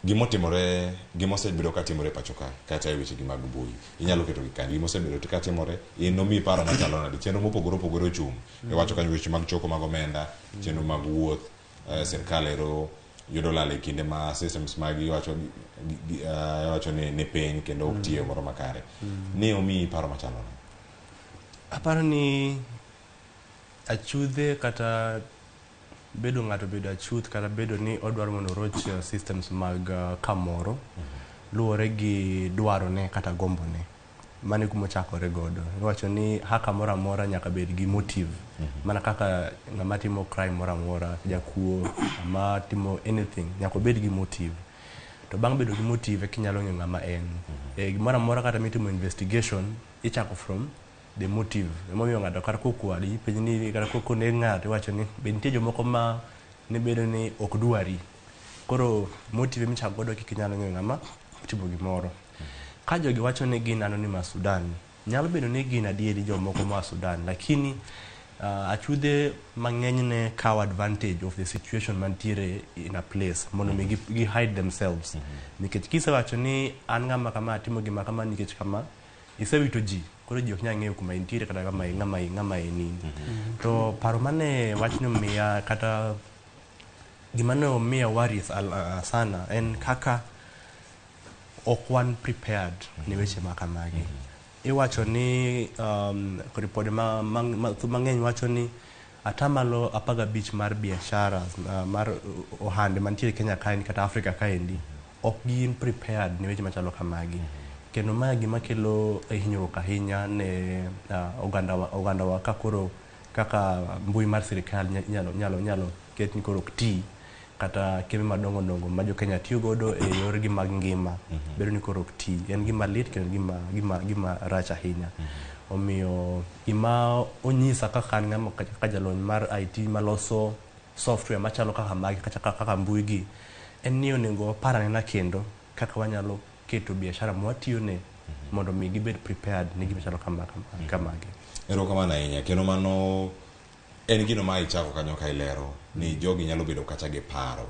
gimotimore gimosebedo katimore pachoka kata e weche gi mag mbui inyalo keto gi kanyo gimosebedo katimore inomi paro machalo nade chenro mopogore opogore ochung iwacho kanyo weche mag choko mag omenda chenro mag wuoth serikal ero yudo lal e kinde ma systems mag iwacho ne piny kendo ok tiyo moro makare ni omi paro machalo nade.
Aparo ni achudhe kata bedo ng'ato bedo achuth kata bedo ni odwaro mondo roch systems mag kamoro luwore gi dwaro ne kata gombo ne mane kuma chakore godo. Iwacho ni haka mora mora nyaka bed gi motive mana kaka ng'ama timo crime mora mora jakuo ama timo anything nyaka bed gi motive to bang' bedo gi motive kinyalo ng'eyo ng'ama en gimora mora kata mitimo investigation ichako from the motive. Emomiyo ng'ato kata kokwadi penj ni kata kokone ng'ato iwacho ni be nitie jomoko ma ne bedo ni ok dwari koro motive michako godo kinyalo ng'eyo ng'ama timo gimoro. Ka jogi wacho ni gin anonymous Sudan nyalo bedo ni gin adieri jomoko ma Sudan lakini achudhe mang'eny ne cow advantage of the situation mantiere in a place mondo mi gi hide themselves nikech kisewacho ni an ng'ama kama timo gima kama nikech kama isewito ji koro ji ok nyalo ng'eyo kuma intiere kata ng'ama nini to paro mane wachno miya kata gima ne omiya worries sana en kaka ok wan prepared ne weche makamagi. Iwacho ni ripode mang'eny wacho ni atamalo 15 mar biashara mar ohande mantiere Kenya kaendi kata Afrika kaendi ok gin prepared ne weche machalo kamagi kendo ma gima kelo hinyruok ahinya ne oganda wa kaka mbui mar sirikal nyalo ket ni koro ok ti kata kembe madongo ma jo Kenya tiyo godo e yorgi mag ngima bedo ni koro ok ti en gima lit kendo gima rach ahinya. Omiyo gima onyisa kaka ng'ama kaka jalony mar IT maloso software machalo kaka magi kaka mbui gi en ni onego parane na kendo kaka wanyalo keto biashara mwatiyo ne mondo mi gibed prepared ne gima chalo kamagi.
Erokamano ahinya kendo mano en gino ma ichako kanyo ka ilero ni jogi nyalo bedo kata gi paro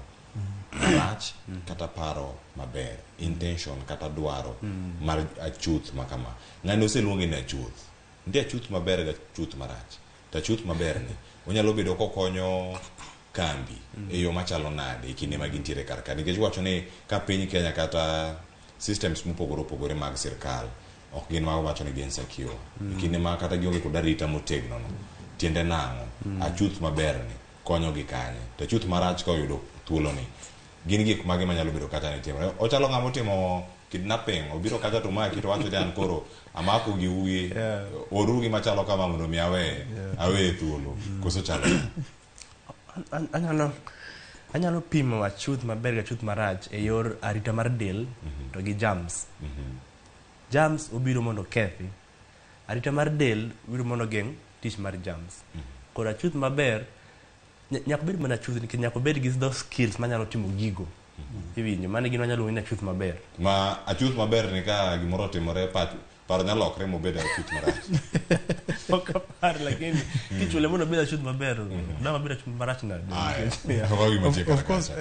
marach kata paro maber intention kata dwaro mar achuth makama. Ng'ani oseluonge ni achuth nitie achuth maber ga achuth marach to achuth maber ni onyalo bedo kokonyo kambi e yo machalo nade e kinde ma gintiere kar ka nikech wacho ni ka piny Kenya kata systems mopogore opogore mag sirkal ok gin ma wacho ni gin secure kinde ma kata gionge kod arita motegno no tiende nang'o achuth maber ni konyo gi kanye to achuth marach ka oyudo thuolo ni gin gik mage manyalo bedo kata ni timore. Ochalo ng'amo timo kidnapping, obiro kacha to maki to wacho ni koro amako gi ugi orugi machalo kama mondo mi awe thuolo. Koso chalo.
Anyalo pimo chuth maber ga chuth marach e yor arita mar del to gi germs. Germs obiro mondo kethi. Arita mar del biro mondo geng' tich mar germs. Kora chuth maber nyaka bed mana chuth nikech nyaka bed gi those skills manyalo timo gigo. Iwinjo mane gino nyalo wina chuth maber.
Ma chuth maber ni ka gimoro timore paro nyalo lokre mo bed chuth marach.
Ok par lakini kichule mondo bed chuth maber. Na bed chuth marach na.
Of course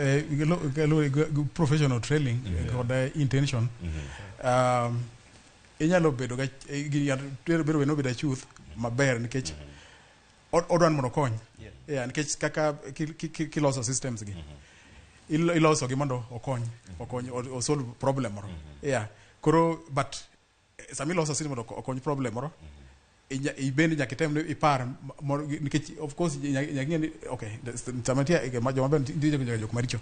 professional training got intention. Inyalo bedo ga bedo no bedo chuth maber nikech odwan mondo kony. Nikech kaka kiloso systems gi. Iloso gi mondo okony o solve problem moro. Koro but sami loso system mondo okony problem moro. Ibende nyaka tem ipar nikech of course nyaka okay samatia joma ben ndiye jok maricho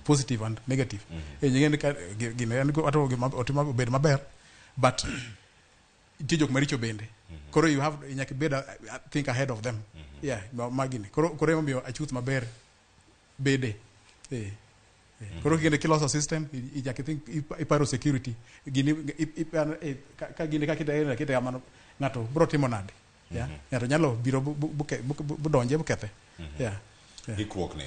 positive and negative. Nyaka gine an go ato otimo bed maber but ndiye jok maricho bende. Koro you have nyaka better think ahead of them. Magini koro emomio achuth maber bede. Koro kinde kiloso system nyaka think iparo security gini ka gini ka kite amano ngato bro timo nade. Ngato nyalo biro budonje bukethe.
Ikruok ne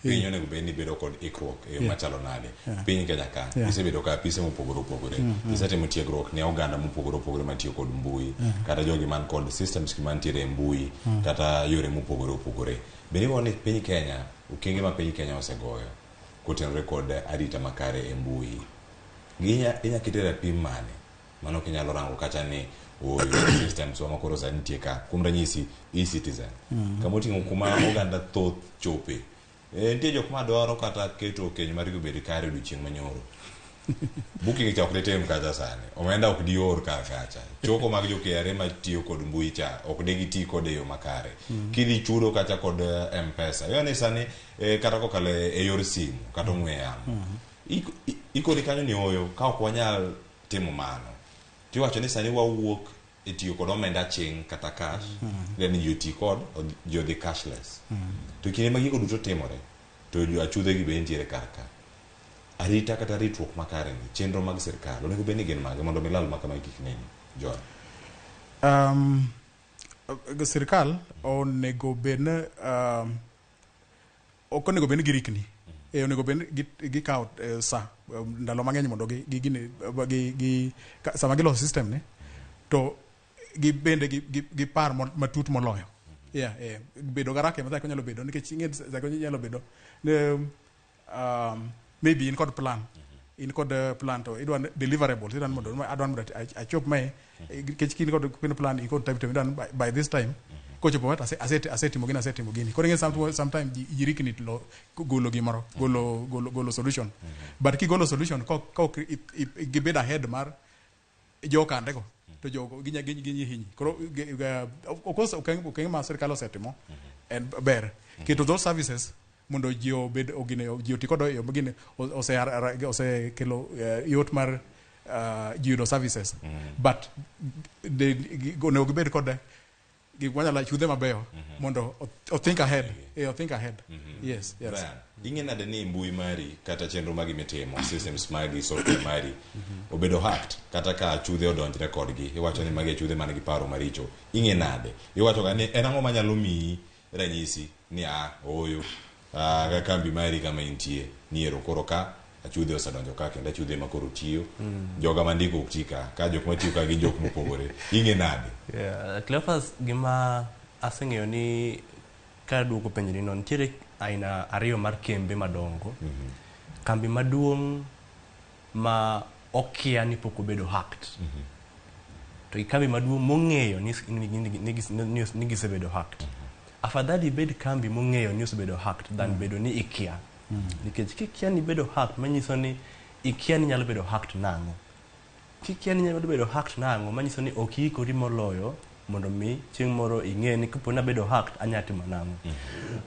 pinyo nego beni bedo kod ikruok e machalo nade. Piny Kenya ka isebedo ka apise mopogore opogore. Isetimo tiegruok ne oganda mopogore opogore matiyo kod mbui kata jogi man kod systems mantiere e mbui kata yore mopogore opogore. Beni woni piny Kenya okenge ma piny Kenya osegoyo kotenore kod arita makare e mbui. Inya kitera pim mane mano kinyalo rango kacha ni systems wa makoro za nitie ka kuom ranyisi e-citizen kamoting'o kuma oganda thoth chope nitie jok ma dwaro kata keto keny mar bedo kare odiochieng' manyoro booking cha ok tem kacha sani omenda ok dior kar kacha choko mag jo KRA ma tiyo kod mbui cha ok degi ti kod yo makare kidhi chudo kacha kod M-Pesa yo ne sani kata kokale e yor simu kata ong'we yamo ikoni kanyo ni oyo ka ok wanyal timo mano tiwacho ni sani wawuok e tiyo kod omenda ching kata cash then you ti kod jo the cashless to kinde ma gigo duto timore to jo achudhe gi be ntiere karka arita kata ritruok makare ni chenro mag sirkal onego bed ni gin mage mondo milal makama kik neni John.
Sirkal onego bed okonego bed girikni onego bed gikawo sa ndalo mang'eny mondo gi sama giloso system ne to gibende gipar matut moloyo bedo garake ma nyalo bedo nikech nyalo bedo maybe in kod plan to idwan deliverables idwan mondo adwan mondo achop mae nikech kin kod plan in kod time to idwan by this time kochopo wata asetimo gini koro ng'e sometimes jirikni golo gimoro golo solution but kigolo solution kok gibed ahead mar jokande go to jogo ginyi hinyi koro of course okenge ma sirkal osetimo and ber keto those services mondo ji obed ogine ji otikodo yo begine ose kelo yot mar ji yudo services but onego gibed kod giwanyala chudhe mabeyo mondo think ahead think ahead. Yes.
Ing'e nade ni mbui mari kata chenro magi mitimo systems magi software mari obedo hacked kata ka chudhe odonjre kodgi iwacho ni magi chudhe man gi paro maricho ing'e nade iwacho ga ni en ang'o manyalo miyi ranyisi ni oyo ga kambi mari kama intie niero koro ka achudhe osedonjo ka kendo achudhe makoro tiyo joga mandiko uktika ka jok matiyo ka gi jok mopogore ing'e nade.
Cleophas gima aseng'eyo ni ka duoko penjni no nitiere aina ariyo mar kembe madongo kambi maduong' ma okia ni pok obedo hacked to kambi maduong' mong'eyo ni gisebedo hacked afadhali bed kambi mong'eyo ni osebedo hacked than bedo ni ikia nikech kikia ni bedo hacked manyiso ni ikia ni nyalo bedo hacked nang'o kikia ni nyalo bedo hacked nang'o manyiso ni ok iikori moloyo mondo mi chieng' moro ing'e ni kapo na bedo hacked anyatimo nang'o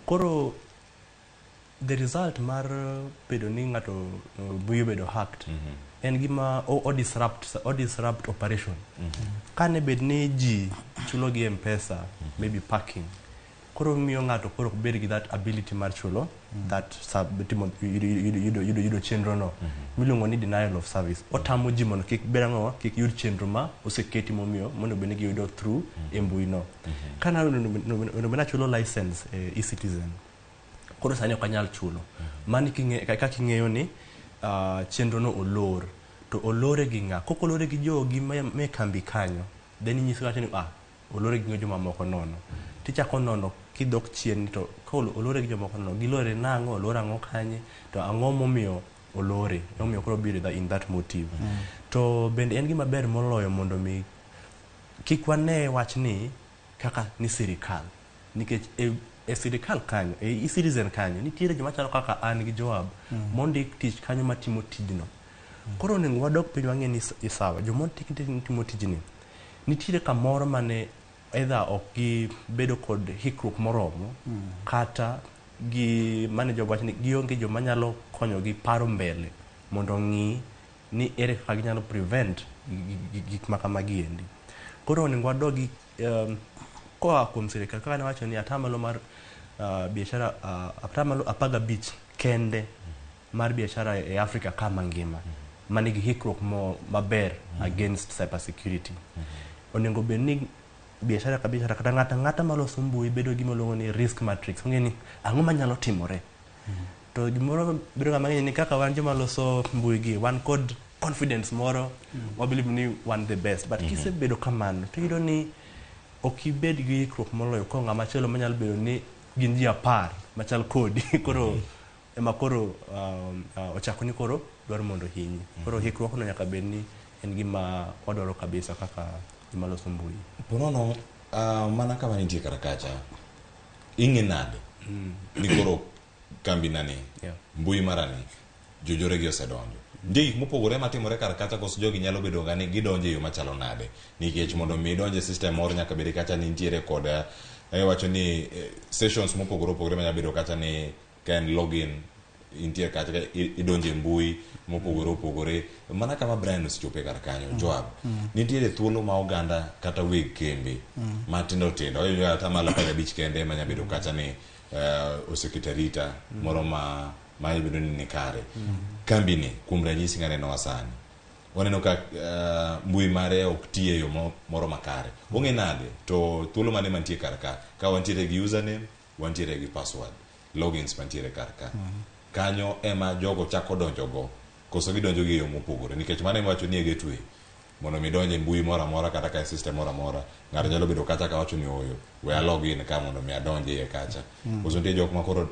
koro the result mar bedo ni ng'ato mbui bedo hacked en gima o disrupt operation. Kane bed ni ji chulo gi M-Pesa, maybe parking, koro miyo ng'ato koro bed gi that ability mar chulo that yudo chenro no miluongo ni denial of service. Otamo ji mondo kik bed ang'o, kik yud chenro ma oseketi momiyo mondo bed ni giyudo through mbui no. Kana onego bed chulo license e-Citizen, koro sani ok anyal chulo. Mani kaka ing'eyo ni chenro no olor, to olore gi ng'a. Koko olore gi jogi me kambi kanyo, then inyiso kata ni olore gi joma moko nono. Tichako nono kidok chien to ka olore gi joma moko nono, gilore nang'o, olore ang'o kanye, to ang'o momiyo olore, momiyo koro biro in that motive. To bende en gima ber moloyo mondo mi kik wane wachni kaka ni sirikal, nikech e sirikal kanyo, e-Citizen kanyo, nitiere joma chalo kaka an gi Joab mondik tich kanyo matimo tijno. Koro onego wadok piny wang'e ni isawa, joma timo tijni, nitiere kamoro mane either ok gibedo kod hikruok moromo, kata mane jowacho ni gionge joma nyalo konyo gi paro mbele mondo ng'i ni ere kaka ginyalo prevent gik makamagi endi. Koro onego wadogi koa kuom sirikal, kaka nawacho ni atamalo mar biashara, atamalo 15 kende mar biashara e Afrika kama ngima manigi hikruok maber against cyber security. Onego bed ni biashara ka biashara kata ng'ata maloso mbui bedo gima luongo ni risk matrix. Ong'e ni ang'o manyalo timore. To gimoro bedo ga mang'eny ni kaka wan joma loso mbui gi, wan kod confidence moro, wabelieve ni wan the best. But kisebedo kamano, to iyudo ni ok ibed gi hikruok moloyo ko ng'ama chielo manyalo bedo ni gin ji 10 machal kodi koro ema koro ochako ni koro dwaro mondo hinyi. Koro hikruok no nyaka bed ni en gima wadwaro kabisa kaka gima loso mbui.
Ponono mana kama nitie kara kacha ing'e nade ni koro kambi nani mbui marani jojore gi osedonjo. Nitie gik mopogore matimore kar kacha koso jogi nyalo bedo ga ni gidonjo e yo machalo nade, nikech mondo mi donje system moro nyaka bed kacha ni nitiere kod wacho ni sessions mopogore opogore manyalo bedo kacha ni can login intie kacha idonje mbui mopogore opogore. Mana kama Brian osechope kar kanyo, Joab, nitiere thuolo ma oganda kata weg kembe matindo tindo atamalo 15 kende manyalo bedo kacha ni oseketarita moro ma ibedo ni kare. Kambi ni kuom ranyisi ng'aneno wasani waneno ka mbui mare ok tiye yo moro makare. Ong'e nade to thuolo mane mantie kar ka wantiere gi username, wantiere gi password, logins mantiere kar ka kanyo ema jogo chako donjo go koso gidonjo gi yo mopogore, nikech mane wacho ni gateway mondo mi donje mbui moro amora kata ka system moro amora ng'ato nyalo bedo kacha ka wacho ni oyo we login ka mondo mi adonje e kacha. Koso nitie jok ma koro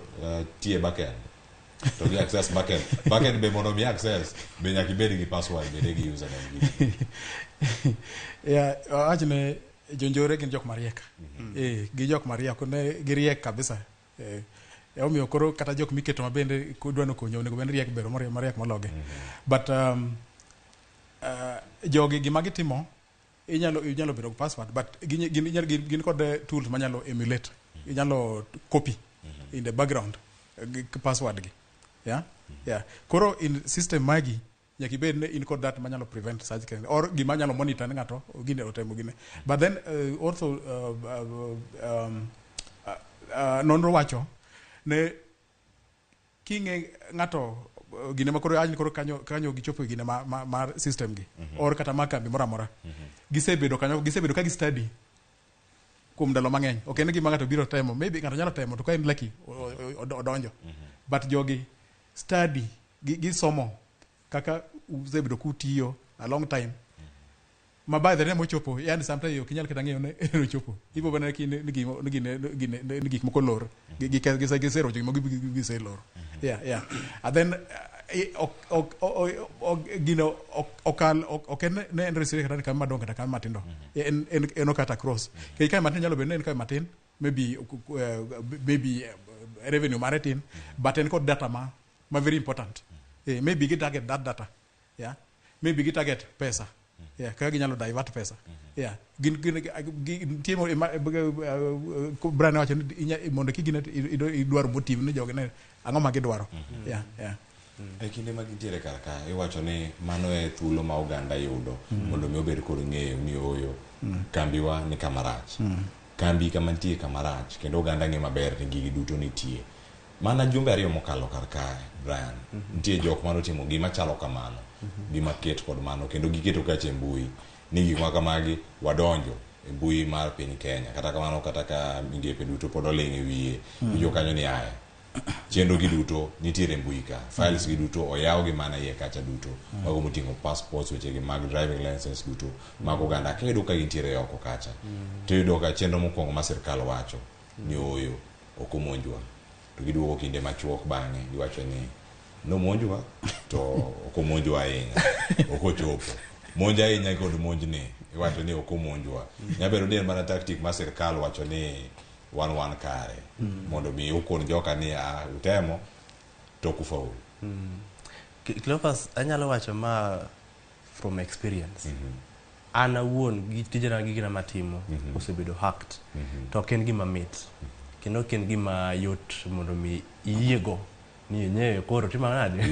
tie backend to gi access backend be mondo mi access be nyaka ibed gi password be gi username
ya ajne jonjore gin jok mariek gi jok mariek ne giriek kabisa. Omiyo koro kata jok miketo mabende kudwano konyo onego bed riek bero mariek mologe. But jogi gima gitimo inyalo bedo password, but gin kod tools manyalo emulate, inyalo copy in the background password gi. Yeah. Koro in system magi nyaka ibed in kod that manyalo prevent such kind or gima nyalo monitor ng'ato gine otemo gine. But then also nonro wacho ne kinge ng'ato gine makoro ajni koro kanyo gichopo gine mar system gi or kata makambi mora mora gisebedo ka gi study kuom ndalo mang'eny. Ok en gima ng'ato biro temo, maybe ng'ato nyalo temo to ka en lucky odonjo, but jogi study gisomo kaka usebedo kutiyo a long time ma by the time ochopo, yani sometimes ok inyal kata ng'eyo ne ochopo ibo bana ni gik moko lor gisero gik moko giselor. Yeah. And then gino ok ne resire kata kama madongo kata kama matindo en okata cross kai kama matin nyalo bedo en kama matin maybe revenue maretin, but en kod data ma very important. Maybe get target that data. Yeah, maybe get target pesa Yeah, kaka ginyalo divert pesa. Yeah, gin timo brand wacho ni mondo kigine idwaro motive ni jogi ne ang'o ma gidwaro. Yeah.
E kinde ma gintiere kar ka iwacho ni mano e thuolo ma oganda yudo mondo mi obed kod ng'eyo ni oyo kambiwa ni kamarach. Kambi kama nitie kamarach kendo oganda ng'e maber ni gigi duto nitie. Mana jumbe ariyo mokalo kar kae, Brian, nitie jok manotimo gima chalo kamano, gima ket kod mano, kendo giketo kache mbui, ni gik ma kamagi wadonjo e mbui mar piny Kenya, kata kamano kata ka migepe duto pod oling' e wiye, ijo kanyo ni aya. Chenro gi duto nitiere mbui ka, files gi duto oyaw gi mana iye kacha duto, mago moting'o passports, weche gi mag driving license duto, mag oganda, kendo ka gintiere oko kacha. To yudo ka chenro mokwongo ma sirkal wacho ni oyo okomonjwa. To giduogo kinde machuok bang'e giwacho ni nomonjwa to okomonjwa ahinya, okochopo. Monj ahinya kod monj ni iwacho ni okomonjwa. Nyabedo ni en mana tactic ma sirkal wacho ni wan kare mondo mi ukon joka ni utemo to kufaulu.
Cleophas, anyalo wacho ma from experience. An awuon gi tijena gi gina matimo osebedo hacked. To ok en gima mit. Kendo ok en gima yot mondo mi iyiego ni yenyewe koro timo nade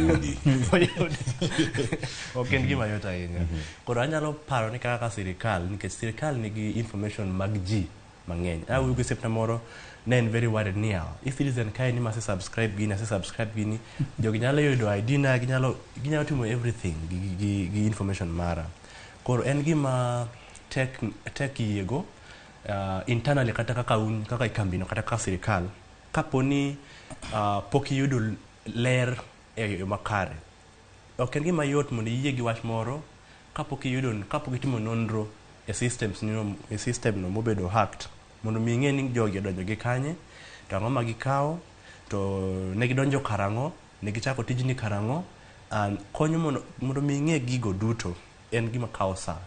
ok en gima yot ahinya. Koro anyalo paro ni kaka sirikal, nikech sirikal nigi information mag ji mang'eny. Awuoyo gi septa moro ne en very worried ni if citizen kae ni mase subscribe gini jogi nyalo yudo ID na ginyalo timo everything gi information mara. Koro en gima tek yiego internally kata kaka ikambino kata kaka sirikal kaponi pok iyudo ler e yo makare. Ok en gima yot mondo iyie gi wach moro kapok itimo nonro e system no mobedo hacked mondo mi ing'e ni jogi odonjo gi kanye, to ang'o ma gikawo, to ne gidonjo karang'o, ne gichako tijni karang'o. Konyo mondo mi ing'e gigo duto en gima kawo sa.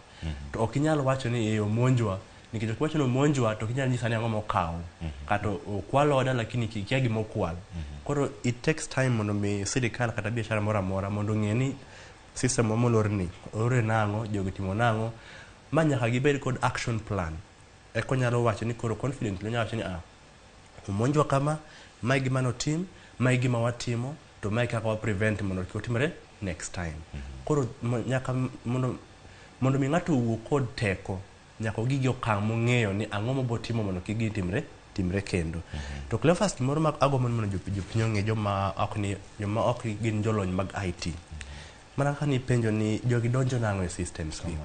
To ok inyalo wacho ni eyo monjwa, nikech ok wacho ni monjwa to ok inyalo nyisa ni ang'o mokawo. Kata okwalo oda lakini kia gima okwal. Koro it takes time mondo mi sirikal kata biashara moro amora mondo ng'e ni system molorni ore nang'o, jogi timo nang'o, ma nyaka gibed kod action plan. Eko nyalo wacho ni koro confidently nyalo wacho ni omonjwa kama, mae gima notim, mae gima watimo, to mae kaka wa prevent mondo kik otimre next time. Koro nyaka mondo mi ng'ato owuo kod teko, nyaka gigi okang' mong'eyo ni ang'o mobotimo mondo kik timre kendo. To Cleophas, gimoro ma agombo mondo jopiny ong'e, joma ok gin jolony mag IT. Mana kaka ni penjo ni jogi donjo nang'o e systems gi.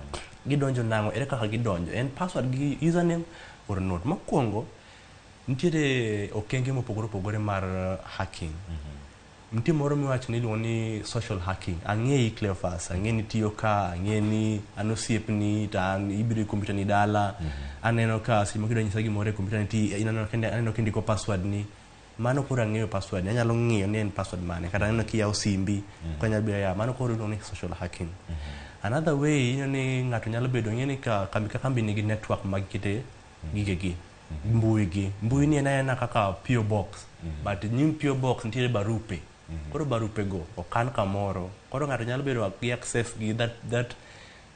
Gidonjo nang'o, ere kaka gidonjo, en password gi username or not. Mokwongo nitiere okenge mopogore opogore mar hacking. Nitie moro miwacho ni iluongo ni social hacking. Ang'eyi Cleophas, ang'e ni tiyo ka, ang'e ni an osiepni, to an ibiro e kompyuta ni dala, aneno ka simo kidwa nyisa gimoro e kompyuta ni aneno kindiko password ni. Mano koro ang'eyo password ni, anyalo ng'iyo ni en password mane, kata aneno kiyawo simbi, kanya biro ya, mano koro iluongo ni social hacking. Another way, ni ng'ato nyalo bedo ng'e ni kambi nigi network mag kite gigegi, mbui ni en kaka PO box, but nyim PO box nitiere barupe. Koro barupe go okan kamoro, koro ng'ato nyalo bedo gi access gi that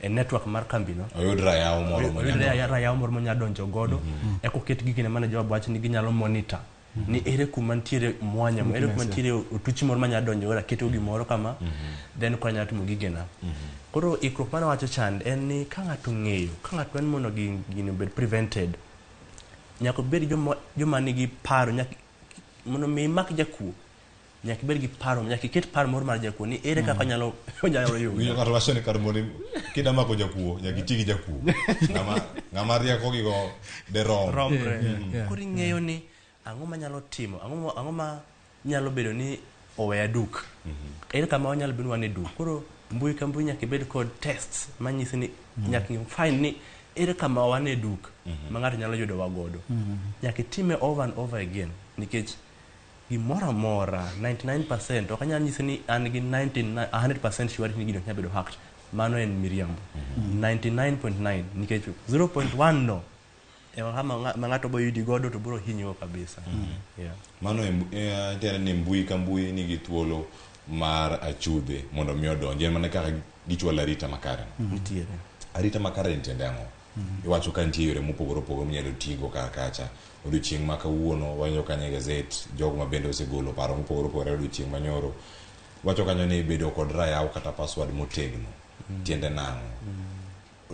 network mar kambino.
Oyud rayaw moro monyalo donjo godo, eko ket gigine mane jawab wacho ni ginyalo monitor ni ere kuma nitiere mwanya, ere kuma nitiere otuchi moro manyalo donjo godo, keto gimoro kama, then kwa nyalo timo gigena. Koro ikruok mana wacho chand en ni ka ng'ato ng'eyo, ka ng'ato en mondo gino bed prevented, nyaka bed joma nigi paro, mondo mi mak jakuo, nyaka bed gi paro, nyaka iket paro moro mar jakuo ni ere kaka nyalo yudo. Winjo ng'ato wacho ni kar mondo kida mako jakuo, nyaka iti gi jakuo. Ng'ama rieko gigo de romre.
Koro ing'eyo ni ang'o ma nyalo timo, ang'o ma nyalo bedo ni oweya duk. Ere kama wanyalo bedo wane duk. Koro mbui ka mbui nyaka ibed kod tests manyisi ni nyaka find ni ere kama wane duk ma ng'ato nyalo yudo wagodo. Nyaka itime over and over again, nikech gimoro amora 99% ok anyalo nyisi ni an gi 100% sure ni gino nyalo bedo hacked. Mano en miriambo. 99.9 nikech 0.1 no ma ng'ato bo yudi godo to biro hinyo kabisa.
Mano tiende ni mbui ka mbui nigi thuolo mar achudhe mondo mi odonje, mana kaka gichwalo arita makare. arita makare nitiende ang'o. Iwacho ka nitie yore mopogore opogore minyalo tigo kar kacha. Odiochieng' ma kawuono wanyo kanye gazet, jogo ma bende osegolo paro mopogore opogore odiochieng' manyoro. Wacho kanyo ni bedo kod rayaw kata password motegno. Tiende nang'o.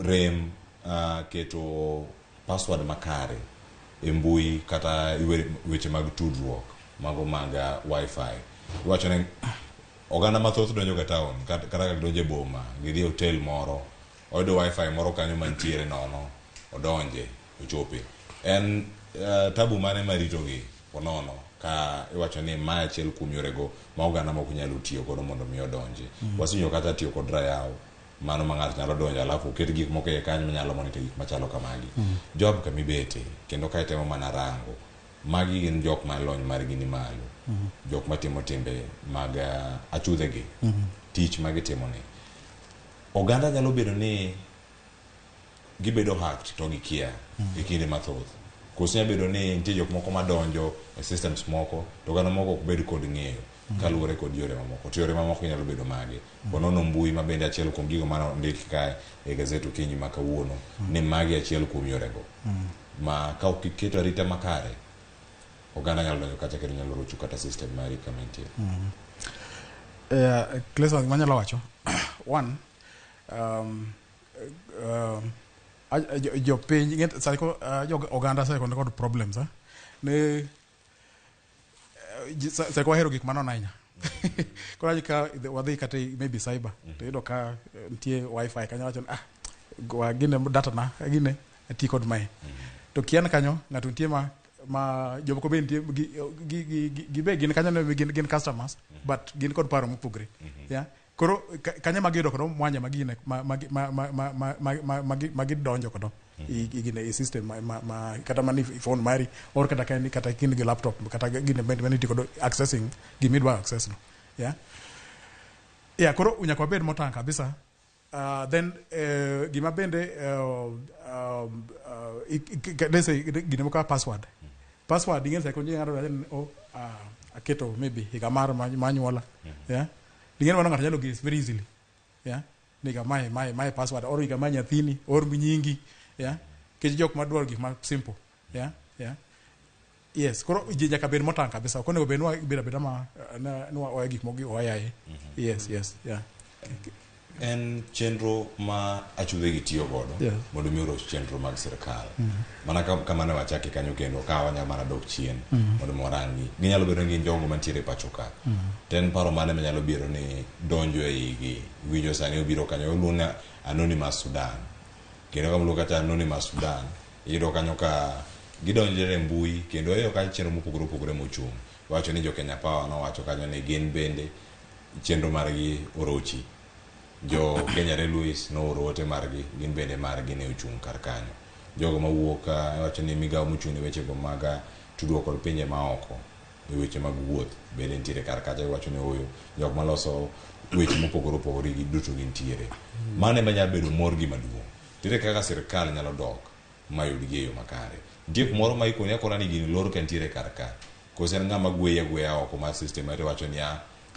Rem keto password makare e mbui kata weche mag tudruok mago mag wifi. Iwacho ni oganda mathoth donjo ga town kata ka donjo boma gidhi hotel moro oyudo wifi moro kanyo mantiere nono odonje ochope en tabu mane maritogi ponono ka iwacho ni ma achiel kuom yorego ma oganda moko nyalo tiyo godo mondo mi odonje. Wasinyo kata tiyo kod rayaw mano ma ng'ato nyalo donjo alafu oket gik moko e kanyo manyalo monito gik machalo kamagi. Job kamibete kendo ka itemo mana rango magi gin jok ma lony margi ni malo. Jok matimo timbe mag achudhegi tich magitimo ni oganda nyalo bedo ni gibedo hacked to gikia e kinde mathoth. Koso bedo ni nitie jok moko madonjo e systems moko to oganda moko ok bed kod ng'eyo kaluwore kod yore mamoko. To yore mamoko nyalo bedo mage ponono mbui ma bende achiel kuom gigo mane ondik kae e gazet okinyi ma kawuono ni magi achiel kuom yorego ma ka ok iketo arita makare oganda nyalo donjo kacha kendo nyalo rocho kata system mari kama intie.
Klesa manyalo wacho one jo piny ng'et sani ko oganda sani kod problems ne sani ko wahero gik manono ahinya koro ka wadhi kata maybe cyber to yudo ka nitie wifi kanyo wacho gine data na gine ati kod mae to kian kanyo ng'ato nitie ma jomoko be nitie gibe gin kanyo ne gin customers but gin kod paro mopogre yeah. Koro kanya magiyudo kodo mwanya magine magidonjo kodo igine i system kata mani phone mari or kata kin gi laptop kata gine bende tiko do accessing gimidwa access no yeah koro unyaka bed motang kabisa then gima bende let's say gine moka password ingene sai konje ngado aketo maybe higamar manyuola yeah ingene mano ng'ato nyalo gis very easily yeah niga my password or iga manya thini or nyingi yeah kech jok madwaro gik ma simple yeah yes koro jinja ka bed motang kabisa konego be nwa beda ma nwa gik mogi oyaye yes yeah
en chenro ma achudhegi tiyo godo mondo mi oroch chenro mag sirkal mana kama ne wachake kanyo kendo ka wanya mana dok chien mondo morangi ginyalo bedo ni jogo mantiere pacho ka ten paro mane nyalo biro ni donjo e igi winjo sani obiro kanyo luna anonymous Sudan kendo kamlo kata anonymous Sudan iro kanyo ka gidonjere mbui kendo eyo ka chenro mopogore mochung wacho ni jo Kenya Power no wacho kanyo ni gin bende chenro margi orochi jo Kenya Railways no orote margi gin bende margi ne ochung kar kanyo jogo mawuok wacho ni migawo mochung ne weche go maga tudruok kod pinje maoko e weche mag wuoth bende nitiere kar kacha wacho ni oyo jok maloso weche mopogore opogore gi duto gintiere mane manyalo bedo morgi maduong' tire kaka sirkal nyalo dok mayud geyo makare diek moro ma ikoni akora ni gin lor kantiere kar ka koso en ng'ama gweya oko mar system ate wacho ni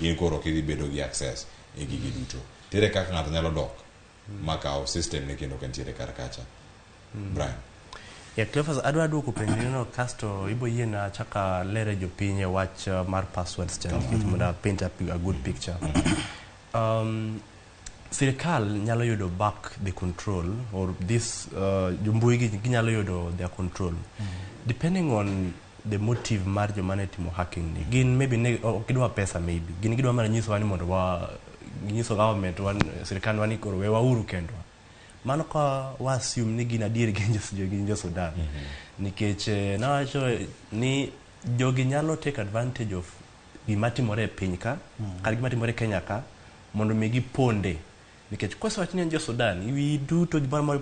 in koro kidhi bedo gi access e gigi duto tire kaka ng'ato nyalo dok makaw system ne kendo kantiere kar kacha. Brian
Cleophas adwa duoko penjo no kasto ibo yiena chaka lere jopiny e wach mar passwords chan mondo paint a good picture. Sirkal nyalo yudo back the control or this jombui gi nyalo yudo their control depending on the motive mar jomane timo hacking ni gin maybe ne okidwa pesa maybe gin gidwa mana nyiso wani mondo wa nyiso government wan sirkal wani koro we wauru kendo mano ka wa assume ni gin adier gin jo Sudan nikech nawacho ni jogi nyalo take advantage of gima timore e piny ka kar gima timore Kenya ka mondo migi ponde nikech koso wachni en jo Sudan iwi duto gimoro ma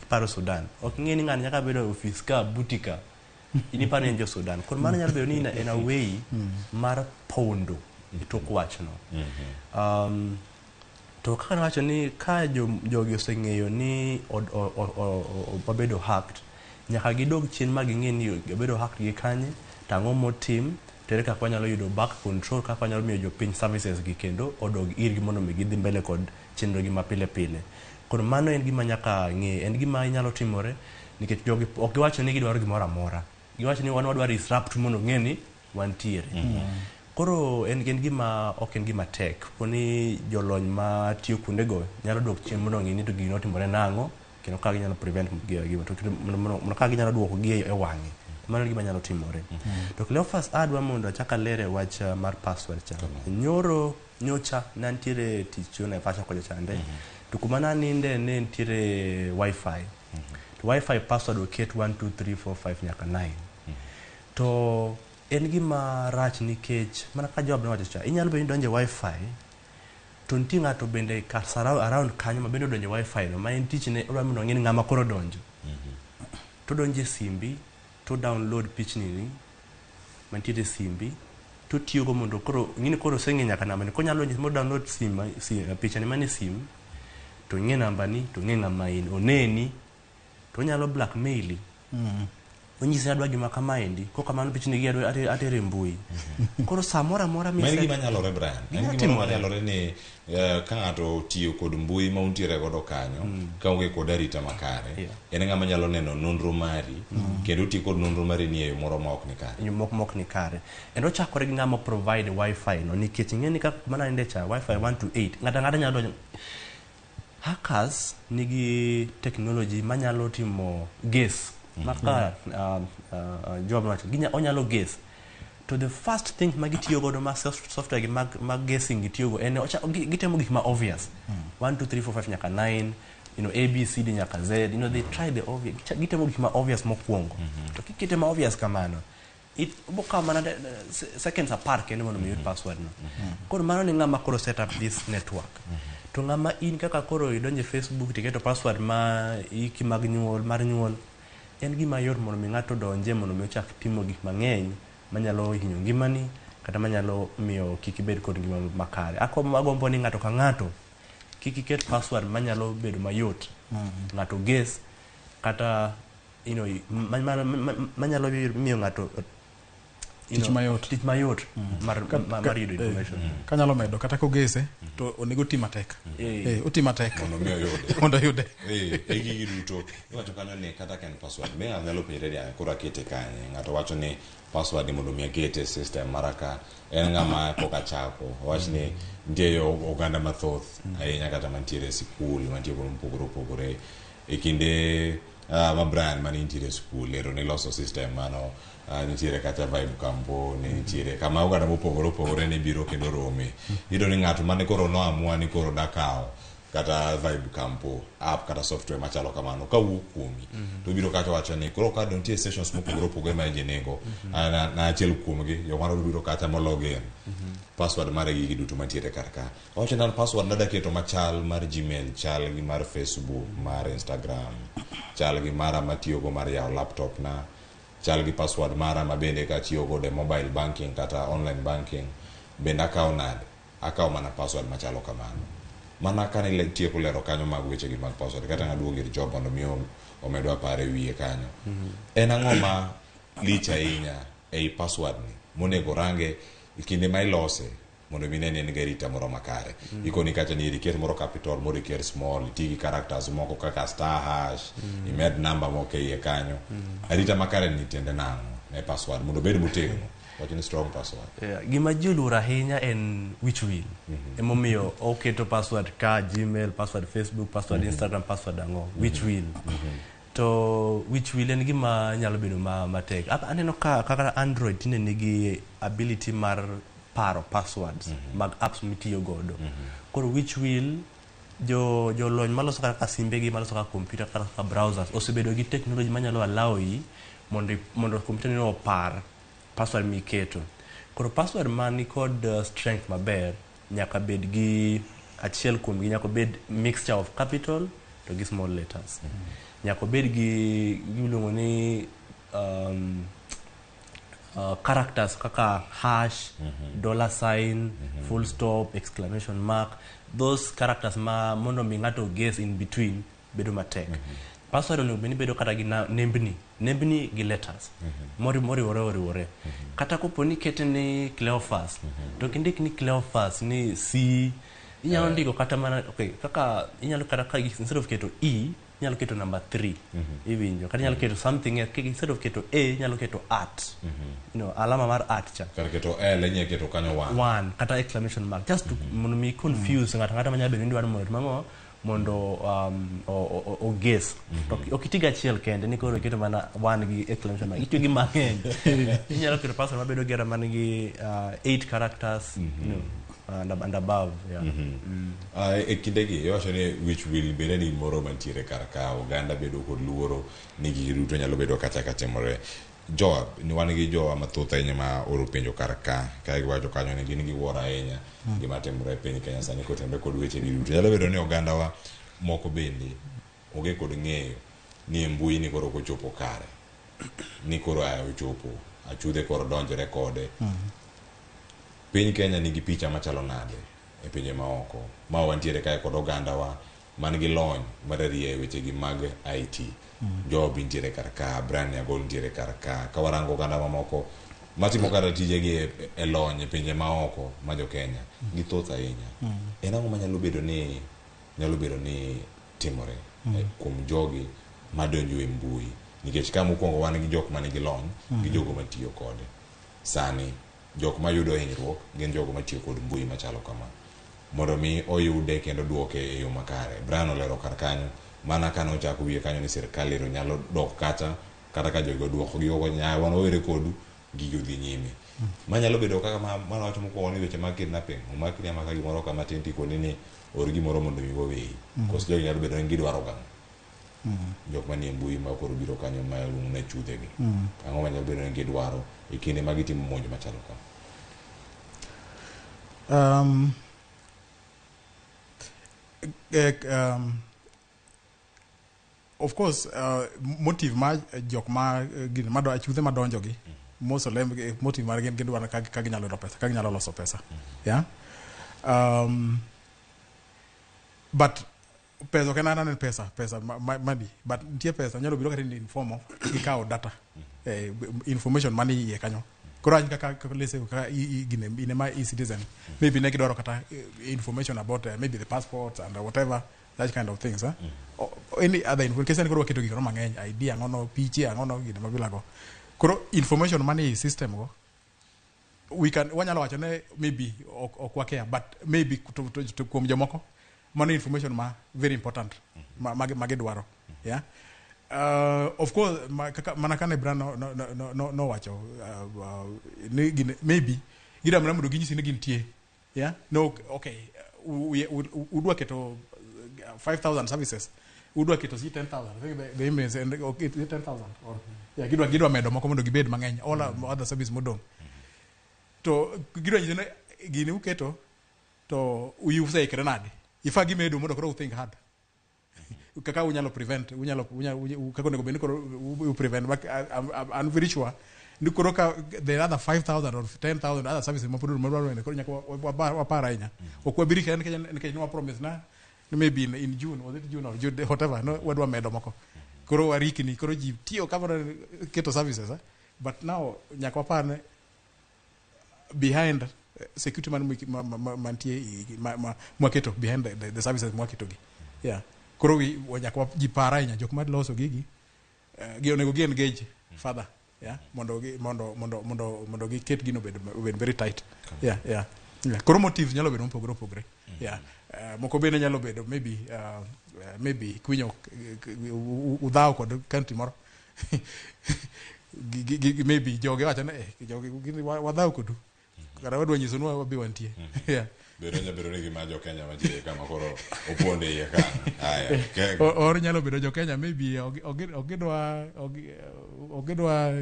paro Sudan ok ng'e ni ng'an nyaka bedo office ka butika ini paro en jo Sudan kon mano nyalo bedo ni en a way mar pondo tok wachno to kaka wacho ni ka jogi oseng'eyo ni obedo hacked nyaka gidog chien ma ging'e ni obedo hacked gi kanye tang'o motim tere kaka wanyalo yudo back control kaka wanyalo miyo jopiny services gi kendo odog irgi mondo mi gidhi mbele kod chenro gi mapile pile Koro mano en gima nyaka ng'e, en gima inyalo timore nikech jogi ok giwacho ni gidwaro gimoro amora. Giwacho ni wan wadwaro disrupt mondo ng'e ni wantiere. Koro en gima ok en gima tek. Koni jolony ma tiyo kuondego nyalo dwoko chien mondo ng'e ni to gino timore nang'o kendo kaka ginyalo prevent gima to mondo kaka ginyalo dwoko gi e wang'e. Mano gima nyalo timore. To Cleophas adwa mondo achaka lere wach mar password cha. Nyocha nantiere tich na fasha koja chande. To kuma naninde ne ntiere wifi. To wifi password oket 1 2 3 4 5 nyaka 9. To en gima rach nikech mana ka job nowacho cha inyalo bedo donje wifi to nitie ng'ato bende around kanyo ma bende donje wifi no ma en tich ne odwa mondo ng'e ni ng'ama koro donjo. To donje simbi to download pichni ni mantiere simbi to tiyo go mondo koro ng'ini koro seng'e nyaka namba ni ko nyalo mo download picha ni mane sim to ng'e namba ni to ng'e ng'ama in oneni to nyalo blackmail onyisi adwa gima kama endi ko kamano pichni gi atere mbui koro samora mora mi
mani gima nyalore Brian en gima nyalore ni ka ng'ato tiyo kod mbui ma untiere godo kanyo ka onge kod arita makare en ng'ama nyalo neno nonro mari kendo tiyo kod nonro mari ni e moro ma ok ni kare
mok ni kare endo chakore gi ng'ama provide wifi no nikech ng'eni ka mana inde cha wifi 1 to 8 ng'ata nyalo donjo. Hackers nigi technology manyalo timo guess maka job nacho onyalo guess to the first thing magitiyo godo ma software gi mag guessing gitiyo go en gitemo gik ma obvious 1 2 3 4 5 nyaka 9 A B C D nyaka Z they try the obvious gitemo gik ma obvious mokwongo to kikite ma obvious kamano boka mana seconds apart kendo mondo mi yud password no koro mano ni ng'ama koro set up this network to ng'ama in kaka koro idonje Facebook tiketo password ma iki mag nyuol mar nyuol en gima yor mondo mi ng'ato donje mondo mi ochak timo gik mang'eny manyalo hinyo ngimani kata manyalo miyo kik ibed kod ngima makare. Agombo ni ng'ato ka ng'ato kik iket password manyalo bedo mayot ng'ato guess kata manyalo miyo ng'ato
tich mayot
mar yudo information.
Kanyalo medo kata kogese to onego ti matek. Oti matek mondo yude.
Gigi duto iwacho kanyo ni kata ken password me nyalo penjre ni koro akete kanye ng'ato wacho ni password mondo mi akete system maraka en ng'ama poka chako wacho ni ndiye oganda mathoth ahinya kata mantiere sikul mantiere mopogore e kinde ma Brian mani nitiere sikul ero ni loso system mano nitiere kata vibe campo nitiere kama oganda mopogore ne biro kendo rome ido ni ng'ato mane koro no amua ni koro dakao kata vibe campo app kata software machalo kamano ka wuok kuomi to biro kata wacho ni koro ka dontie sessions mopogore ma jenengo na achiel kuomgi yo mano biro kata mo login password mare gigi duto mantiere karka wacho nan password nada keto machal mar Gmail chal gi mar Facebook mar Instagram chal gi mara matiyo go mar yaw laptop na chal gi password mara mabende ka tiyo go de mobile banking kata online banking bende akaw mana password machalo kamano mana kan ile tieko lero kanyo mag weche gi mag password kata ngaduogo ir job mondo miyo omedwa pare wiye kanyo en ang'o ma lich ahinya ei password ni monego range ikinde ma ilose mondo minene ni garita moro makare ikoni kata ni iket moro capital moro iket small tigi characters moko kaka *# imed number moko iye kanyo arita makare ni tende nang'o ne password mondo bed motegno wacho ni strong password
gima ji oluoro ahinya en which will emomiyo oketo password ka Gmail password Facebook password Instagram password ang'o which will to which will en gima nyalo bedo matek aneno kaka Android tinde nigi ability mar paro passwords mag apps mitiyo godo koro which will jolony maloso kaka simbe gi maloso kaka computer kaka browsers osebedo gi technology manyalo allow yi mondo computer ni opar password miketo koro password mani kod strength maber nyaka bed gi achiel kuom gi nyaka bed mixture of capital to gi small letters nyaka bed gi giluongo ni characters kaka $, full stop, exclamation mark those characters ma mondo mi ng'ato guess in between bedo matek password onego beni bedo kata gi nembni gi letters moriwore kata kopo ni kete ni Cleophas to kindik ni Cleophas ni C inyalo ndiko kata mana kaka inyalo kata instead of keto inyalo keto number 3 iwinjo kata inyalo keto something instead of keto inyalo keto art alama mar art cha
kata keto inyalo keto kanyo
1 kata exclamation mark just to mondo mi confuse ngata manya bedo ni dwaro mondo o guess okitiga achiel kende ni koro keto mana 1 gi exclamation mark itiyo gi mang'eny inyalo keto password mabedo gera man gi 8 characters and above
e kindegi iwacho ni which will bende ni moro mantiere kar ka oganda bedo kod luoro ni gigi duto nyalo bedo kaka timore Joab ni wan gi jowa mathoth ahinya ma oro penjo kar ka giwacho kanyo ni gin giwuoro ahinya gima timore e piny Kenya sani kotenore kod weche gi duto nyalo bedo ni ogandawa moko bende onge kod ng'eyo ni mbui ni koro kochopo kare ni koro ochopo achudhe koro donjore kode piny Kenya nigi picha machalo nade e pinje maoko ma wantiere kae kod ogandawa man gi lony mararie e weche gi mag IT Job ntiere kar ka Brian Nyagol ntiere kar ka kawarango oganda mamoko matimo kata tijegi e lony e pinje maoko ma jo Kenya githoth ahinya en ang'o manyalo bedo ni timore kuom jogi madonjo e mbui nikech ka mokwongo wan gi jok manigi lony gi jogo matiyo kode sani jok mayudo hinyruok gin jogo matiyo kod mbui machalo kama mondo mi oyude kendo duoke e yo makare Brian olero kar kanyo mana ka nochako wiye kanyo ni sirkal ero nyalo dok kata ka jogo duoko gi oko nyayo wan owere kodu gigo dhi nyime manyalo bedo kaka mana wacho mokwongo ni weche mag kidnapping omakni amaka gimoro kama tin tikoni ni or gimoro mondo mi waweyi koso jogi nyalo bedo ni gidwaro gang'o jok manie mbui ma koro biro kanyo maluongo na chudhegi ang'o manyalo bedo ni gidwaro e kinde ma gitimo monj machalo kama
of course motive ma jok ma gin achudhe madonjo gi most of them motive mar gin dwaro ka ginyalo yudo pesa ka ginyalo loso pesa but pesa ok en pesa money but nitie pesa nyalo biro kata in form of gikawo data information mani iye kanyo koro any kaka lese kaka ine ma e-citizen maybe ne gidwaro kata information about maybe the passports and whatever that kind of things or any other information koro waketo gikoro mang'eny ID ang'ono piche ang'ono gine mabilago koro information mani system go wanyalo wacho ne maybe ok wakea but maybe to kuom jomoko mano information ma very important ma gidwaro of course mana kane Brian no wacho ni maybe gidamre mondo ginyisi ni gintie no okay udwa keto 5,000 services udwa keto 10,000 I think the emails and okay 10,000 or gidwa medo moko mondo gibed mang'eny all other service modong to gidwa nyisi ne gini uketo to use nade ifa gimedo mondo koro think hard kaka unyalo prevent kako nego bende koro u prevent but I'm very sure ni koro ka the other 5,000 or 10,000 other services mapuro maro koro nyaka wapara inya okwa biri kan ke no promise na maybe in June was it June or June whatever no wadwa medo moko koro warikni koro ji tiyo kama keto services but now nyaka wapane behind security mantie mwaketo behind the services mwaketo gi koro nyaka jipara inya jok madloso gigi onego gi engage further mondo giket gino bed very tight koro motives nyalo bedo mopogore moko bende nyalo bedo maybe kwinyo udhaw kod country moro maybe joge wacho ne wadhaw kodu kara wadwa nyiso nwa wabi wantie
bedo ni gima jo Kenya mantie kama koro oponde iye kan haya
or nyalo bedo jo Kenya maybe ogedwa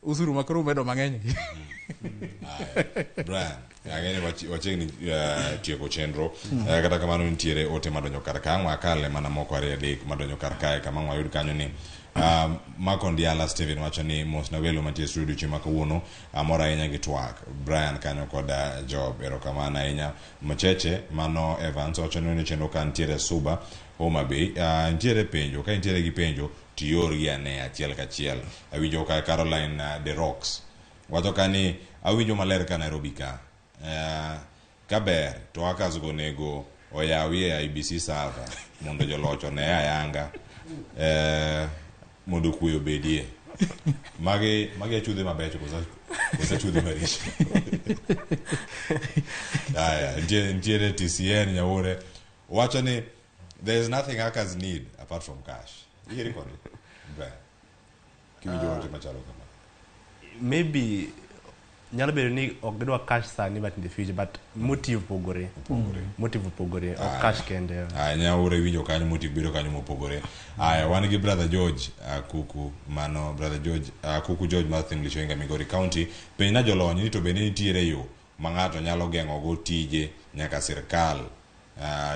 usuru makoro medo mang'eny
Brian ang'eni wachegni tieko chenro kata kamano nitiere ote madonjo kar ka akale mana moko ariyo adek madonjo kar kae kama wayud kanyo ni Marco Ndiala Steven wacho ni mos na welo mantie studio chima kawuono amora ahinya gi twak Brian kanyo kod Job erokamano ahinya Mcheche mano Evans wacho ni chenro kan ntiere Suba Homa Bay ntiere penjo ka ntiere gi penjo tior gi ane achiel kachiel awinjo ka Caroline The Rocks wacho kani awinjo maler ka Nairobi ka kaber to akazugo nego oyawie IBC server mondo jolocho ne ayanga mondo kuyo bedie mage chudhe mabecho kosa chudhe maricho ntiere TCN nyawore wacho ni there is nothing hackers need apart from cash iri kodi Brian kiwinjo wach machalo kama
maybe nyalo bedo ni ok gidwa cash sani but in the future but motive pogore ok cash kende
nyawore winjo kanyo motive biro kanyo mopogore wan gi brother George Kuku George Martin Lishoinga Migori County piny na jolony ni to bende nitiere yo ma ng'ato nyalo geng'o go tije nyaka sirkal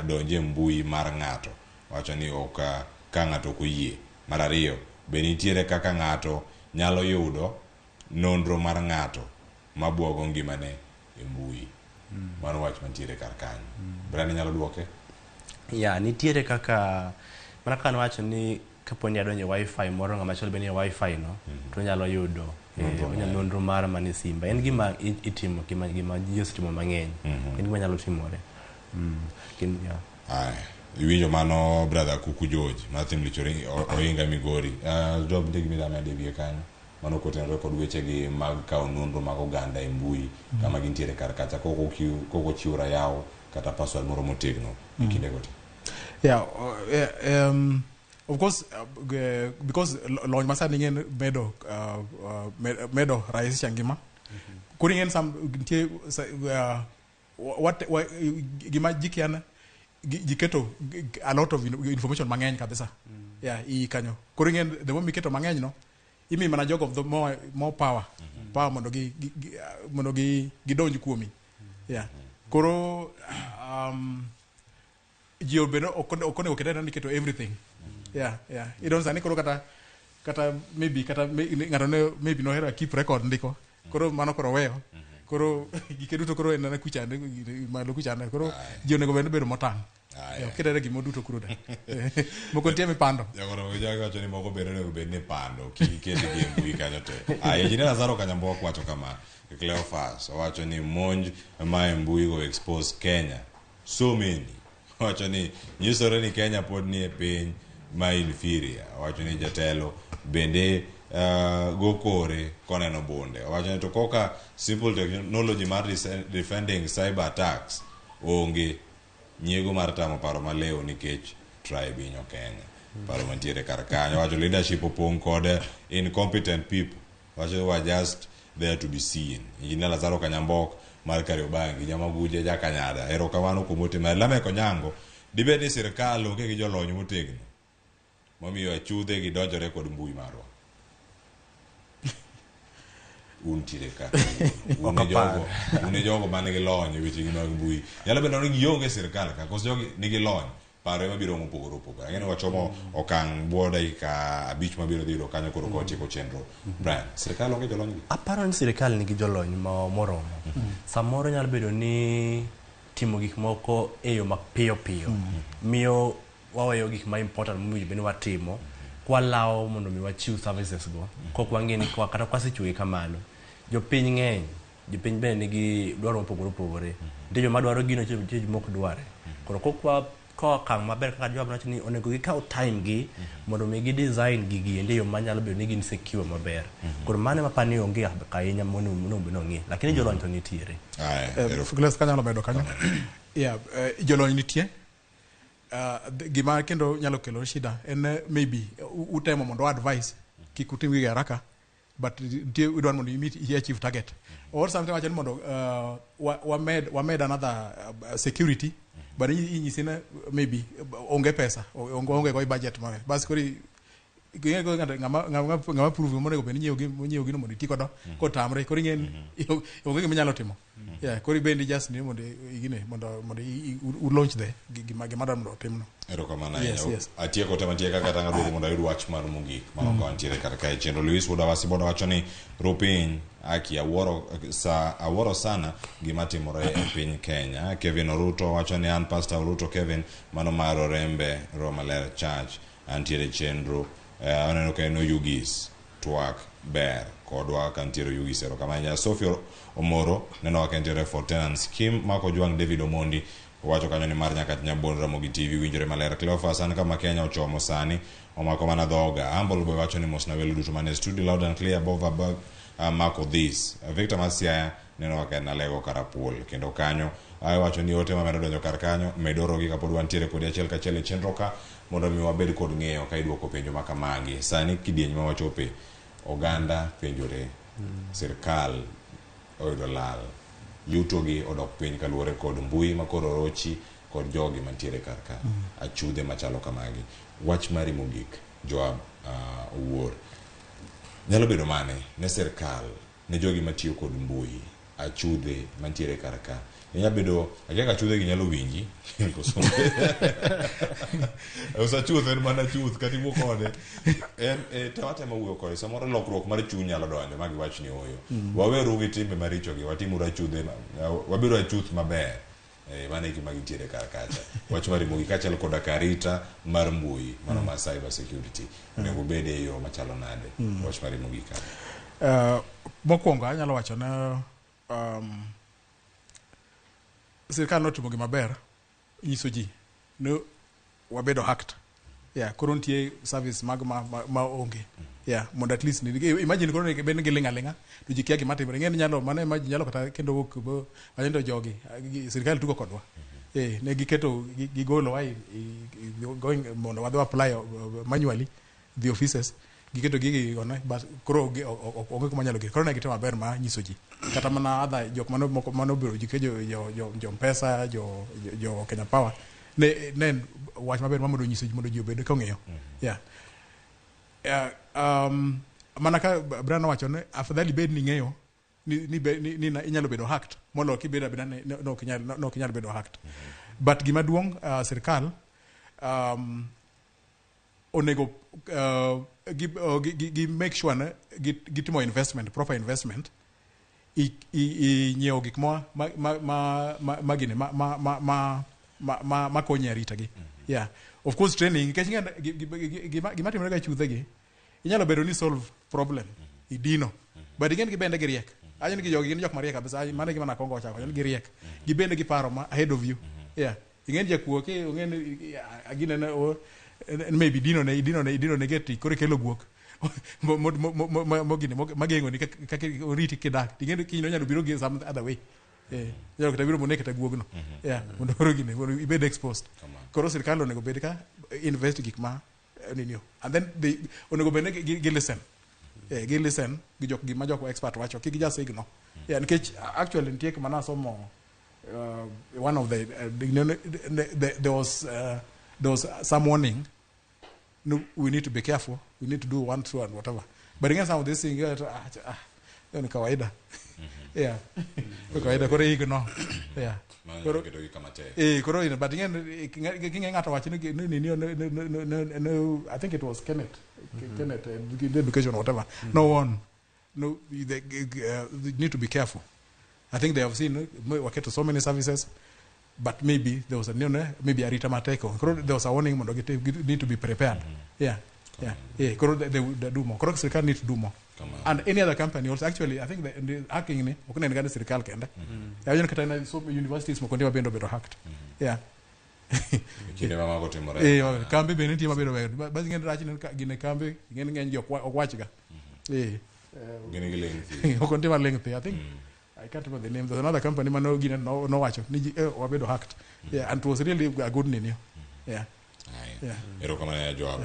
donje mbui mar ng'ato wacho ni ok ka ng'ato koyie mar ariyo bende nitiere kaka ng'ato nyalo yudo nonro mar ng'ato mabuogo ngimane e mbui mano wach mantiere kar kanyo Brian nyalo duoke
nitiere kaka mana kan wacho ni kaponi adonje wifi moro ng'ama chal benie wifi no to nyalo yudo nonro mar mane simba en gima itimo gima ji ositimo mang'eny en gima nyalo timore
iwinjo mano brother Kuku George Martin Lichori Oinga Migori job ndigi midame devie kanyo mano kotenore kod wechegi mag kawo nonro mag oganda e mbui kama gintiere kar kacha koko chiura yawo kata password moro motegno kinde gote
of course because lony masani ng'en medo rahisisha ngima kuri ng'en ntie gima jikiana giketo a lot of information mang'eny kabisa i kanyo kuri ng'en the moment miketo mang'eny no imi mana jog of the more power mondo gidonj kuomi koro jio beno okonego ketena ni keto everything idon sani koro kata maybe ng'ato ne maybe nohero keep record ndiko koro mano koro weyo koro gike duto koro enana kuchande malo kuchande koro jio nego bedo motang' kedere gimo duto kuro da moko ntie mipando
jagoro wacho ni moko bed ni pando kikete gi mbui kanyo te Engineer Lazaro Kanyambok wacho kama Cleophas wacho ni monj ma mbui go expose Kenya so many wacho ni nyisore ni Kenya pod ni e piny ma inferior wacho ni jatelo bende gokore koneno bonde wacho ni to koka simple technology mar defending cyber attacks onge nyiego mar tamo paro maleo nikech tribe inyo Kenya paro mantiere kar kanyo wacho leadership opong' kod incompetent people wacho were just there to be seen Engineer Lazaro Kanyambok mar Kariobangi Nyamaguje Jakanyada erokamano kuom ote Lameko Nyango dibed ni sirkal onge gi jolony motegno momiyo achudhe gidonjore kod mbui marwa untire ka une jogo manigi lony e wechegi mag mbui nyalo bedo ni gionge sirkal ka koso jogi nigi lony paro ema biro mopogore opogore ng'eni wachomo okang' buo dakika 5 mabiro dhiro kanyo koro kotieko chenro Brian sirkal onge jolony
aparo ni sirkal nigi jolony moromo samoro nyalo bedo ni timo gik moko e yo mapiyo miyo waweyo gik ma important mowinjo bende watimo kwalawo mondo mi wachiw services go kok wang'eni kata kwasechuoge kamano jopiny ng'eny jopiny bende nigi dwaro mopogore opogore nitie joma dwaro gino nitie joma ok dware koro koa okang' maber kaka job nacho ni onego gikaw time gi mondo mi gidesign gigi ende yo manyalo bedo ni gin secure maber koro mano ema pani onge ahinya monego bed nong'e lakini jolony to nitiere
Fugles kanyalo bedo kanyo jolony nitie gima kendo nyalo kelo shida en maybe utemo mondo advice kik utim gi haraka but ntie udwan mondo you achieve target or something wacho ni mondo wamed another security but inyisina maybe onge pesa onge go budget mare bas kori ngama prove monego bed nyiewo gino mondo iti kodo kotamre kori ng'en onge gima nyalo timo kori bendi just ni mondo igine mondo u launch the gima dwaro mondo timno
erokamano atieko tema tieka kata ng'ado mondo ayud wach mar mogik mano kantiere kar kae chenro Luis Wodawasi bodo wacho ni rupiny aki awuoro sana gima timore e piny Kenya Kevin Oruto wacho ni an Pastor Oruto Kevin mano mar Orembe Romaler Church antiere chenro aneno ka en Oyugis twak ber kodwa kantiere yugisero kama nya Sofia Omoro neno wakentere for tenants Kim Mako Juang David Omondi wacho kanyo ni mar nyaka nyabon Ramogi TV winjore maler Cleophas an kama Kenya ochomo sani omako mana dhoga Ambol boy wacho ni mosna welo duto mane studio loud and clear above Marco this Victor Masia neno wakena lego karapul kendo kanyo ayo wacho ni ote ma medo donjo kar kanyo medoro gi kapod wantiere kod achiel kachiel chenro ka mondo mi wabed kod ng'eyo ka iduoko penjo makamagi sani kidieny ma wachope oganda penjore sirkal oyudo lal yuto gi odok piny kaluwore kod mbui makoro rochi kod jogi mantiere kar ka achudhe machalo kamagi wach mari mogik Joab Owuor nyalo bedo mane ne sirkal ne jogi matiyo kod mbui achudhe mantiere kar ka nyalo bedo ajaka achudhe gi nyalo winji usa chuth en mana chuth kati wuok kode en tewate mawuok kode samoro lokruok mar chuny nyalo donjo magi wach ni oyo waweru gi timbe maricho gi watimura achudhe wabiro achuth maber mane gima gitiere kar kacha wach mari mogik kachal koda karita mar mbui mano ma cyber security onego bede e yo machalo nade wach mari mogik
mokwongo anyalo wacho na sirkal notimo gima ber nyiso ji no wabedo hacked koro nitie service mag ma onge mondo at least imagine koro ne ben gi linga to ji kia gima timore ng'en nyalo mane imagine nyalo kata kendo wok bo anyendo jogi sirkal tuko kodwa ne giketo gigolo wai going mondo wadwa apply manually the offices giketo gigi ona but koro onge kuma nyalo koro ne gitema ber ma nyiso ji kata mana adha jok mano biro ji jo pesa jo Kenya Power ne wach maber ma mondo nyiso ji mondo ji obed ka ng'eyo mana ka Brian wacho ne afadhali bed ni ng'eyo ni inyalo bedo hacked molo kibeda beda no kinyalo bedo hacked but gima duong sirkal onego gi make sure na gitimo investment proper investment nyiewo gik magine ma konye arita gi of course training nikech gima timore ga chudhe gi inyalo bedo ni solve problem idino but igen gibende gi riek ajeni gi jogi gin jok mariek kabisa mane gima nakongo chako gi riek gibende gi paro ma ahead of you ingen jakuo ke ungen agine na maybe dino ne geti kore kelo guok magengo ni kaka oriti kidak ingen kinyo nyalo biro gi some other way nyalo kata biro moneke ta guogno mondo orogine ibed exposed koro sirkal onego bed ka invest gik ma ninio and then they onego bed gi listen gi listen gi jok gi ma jok expert wacho ki just ignore nikech actually nitie kama na somo one of there was some warning no, we need to be careful, we need to do 1, 2 and whatever, but again some of these things ni kawaida kawaida kore ignore koro ina but again kinga ngata wacho no I think it was Kenneth the education or whatever no one no they need to be careful. I think they have seen work to so many services, but maybe there was maybe a rita mateko. There was a warning mondo need to be prepared. They do more. Sirkal need to do more. And any other company also actually I think the hacking ni okuna ngani sirkal kenda. Yaani kata so universities mokonde mabendo bedo hacked.
Kile mama gote mara.
Kambe benenti mabendo bedo. Basi ngene rachi ngene kambe ngene jo okwachiga.
Ngene gileng.
Okonde ma length I think I can't remember the name. There's another company man no watch wabedo hacked. And it was really a good name.
Ero kama ya Joab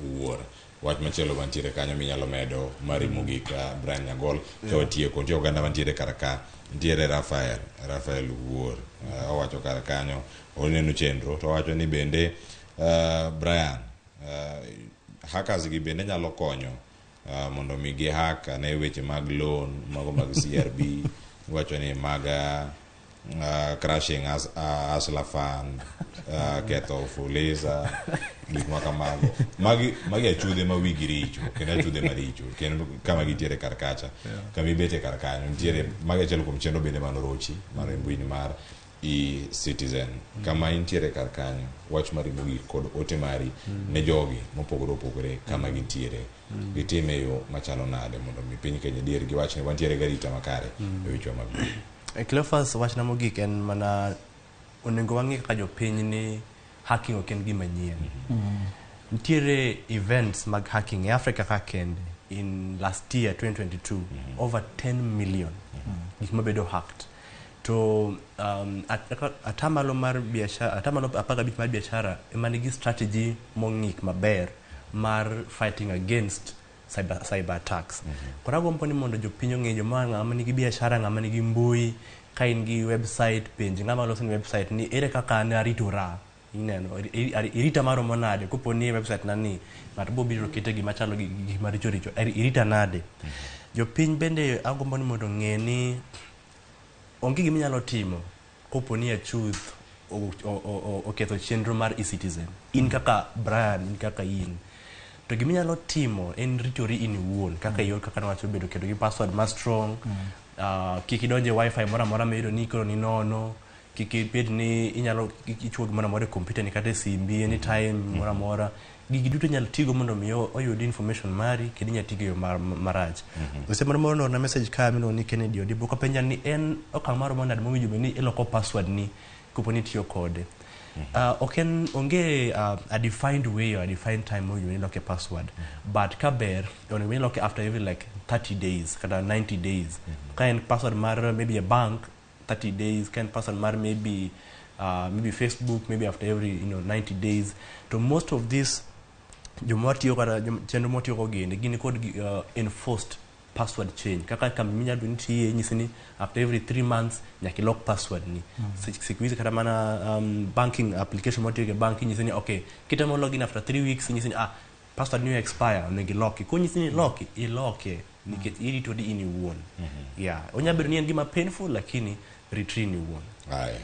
Owuor. Wach machelo mantiere kanyo minyalo medo mari mogik Brian Nyagol to tie ko jo ganda mantiere karaka ntiere Rafael Owuor owacho kar kanyo oneno chenro to wacho ni bende Brian hackers gi bende nyalo konyo mondo mi gi hack ne weche mag loan mago mag CRB wacho ni maga crashing as la fan ketho fuliza gik makamago magi achudhe ma wigi richo kendo achudhe maricho kendo kama gitiere karkacha kama ibete karkanyo ntiere magi achelo kuom chenro bende manorochi mar mbui ni mar citizen kama intiere kar kanyo wach mari mogik kod ote mari ne jogi mopogore opogore kama gintiere gitime yo machalo nade mondo mi piny Kenya dier gi wach ne wantiere garita makare e wichwa mag
Cleophas wach na mogik en mana onego wang'e kaka jopiny ni hacking ok en gima nyien. Nitiere events mag hacking e Africa ka kende in last year 2022 over 10 million gik mabedo hacked to atamalo mar biashara atamalo apaga bit mar biashara ema nigi strategy mong'ik maber mar fighting against cyber attacks. Kora gompo ni mondo jopiny ong'e joma ng'ama nigi biashara ng'ama nigi mbui ka in gi website page ng'ama loso ni website ni ere kaka ne aritora ineno irita maro monade kopo ni website nani ng'ato bo biro kete gima chalo gi gima richo irita nade. Jopiny bende agombo ni mondo ng'e ni onge gima nyalo timo kopo ni a chuth oketho chenro mar e-citizen in kaka Brian in kaka in to gima nyalo timo en ritori in iwuon kaka yor kaka wacho bedo kedo gi password ma strong kik idonje wifi mora mora medo ni ko ni nono kik bed ni inyalo ichuo gimoro mora computer ni kata simbi anytime mora mora gigi duto nyalo tigo mondo miyo oyud information mari kendo nyalo tigo marach. Osemoro moro na message ka mino ni Kennedy Odibo ka penja ni en okang' maro monad mowinjo ni iloko password ni kopo ni tiyo kode. Onge a defined way or a defined time when you lock a password, but kaber when you lock after every like 30 days, kada 90 days. Kind password mar maybe a bank 30 days, kind password mar maybe Facebook maybe after every 90 days. To most of this jomoti kada chendo moti ko gini kod enforced password change kaka kaminya dunti nyisini after every 3 months nyaki lock password ni siku hizi kada mana banking application moti ke banking nyisini okay kita mo login after 3 weeks nyisini password new expire ngi lock ko nyisini lock I lock niket iri to di ini won yeah onya ber ni ngima painful lakini retrieve ni won
aye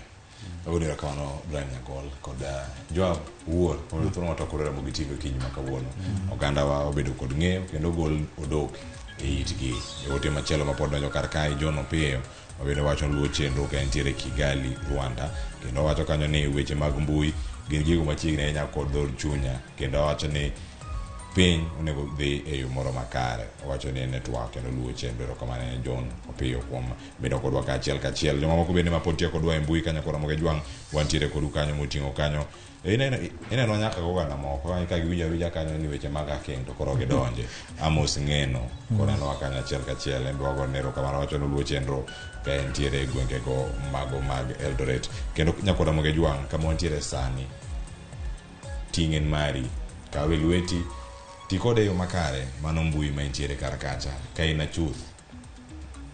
Ogoni rakano Brian Nyagol koda Joab Wuor mondo thuno matokore Ramogi TV kiny makawuono oganda wa obedo kod ng'eyo kendo gol odok e itgi ote machielo mapod donjo kar kae John Piyo obedo wacho luo chenro ka entiere Kigali Rwanda kendo wacho kanyo ni weche mag mbui gin gigo machiegni ahinya kod dhod chunya kendo wacho ni piny onego dhi e yo moro makare wacho ni network kendo luo chenro kamane John Opiyo kuom bedo kodwa kachiel joma moko bende mapod tiyo kodwa e mbui kanya kora moge jwang wantiere kodu kanyo moting'o kanyo ineno nyaka oganda moko ka giwinja kanyo ni weche mag hacking to koro gidonje Amos Ng'eno koneno wakanya kachiel en dwago nero kamano wacho ni luo chenro ka entiere e gwenge go mago mag Eldoret kendo nyakora moge jwang kama wantiere sani ting'en mari kawe lweti tikode yo makare mano mbui ma entiere kar kacha ka ina chuth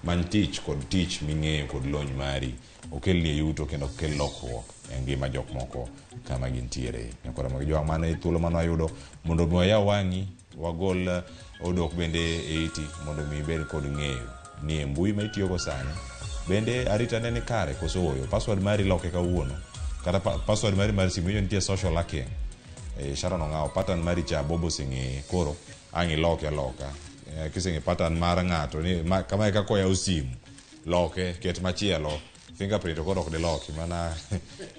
man tich kod tich ming'eyo kod lony mari okelni yuto kendo okel lokruok e ngima jok moko kama gintiere nyakora mag jwa mano thuolo mano ayudo mondo mi ya wang'i wagol odok bende e iti mondo mi bed kod ng'eyo ni mbui ma itiyo go sani bende arita ne ni kare koso oyo password mari loke kawuono kata password mari mar simu yo nitie social hacking Sharon ngao pattern mari cha bobo singi koro angi loke loka kisingi pattern mar ng'ato ni kama eka koya usimu loke ket machielo fingerprint ko ok de loki mana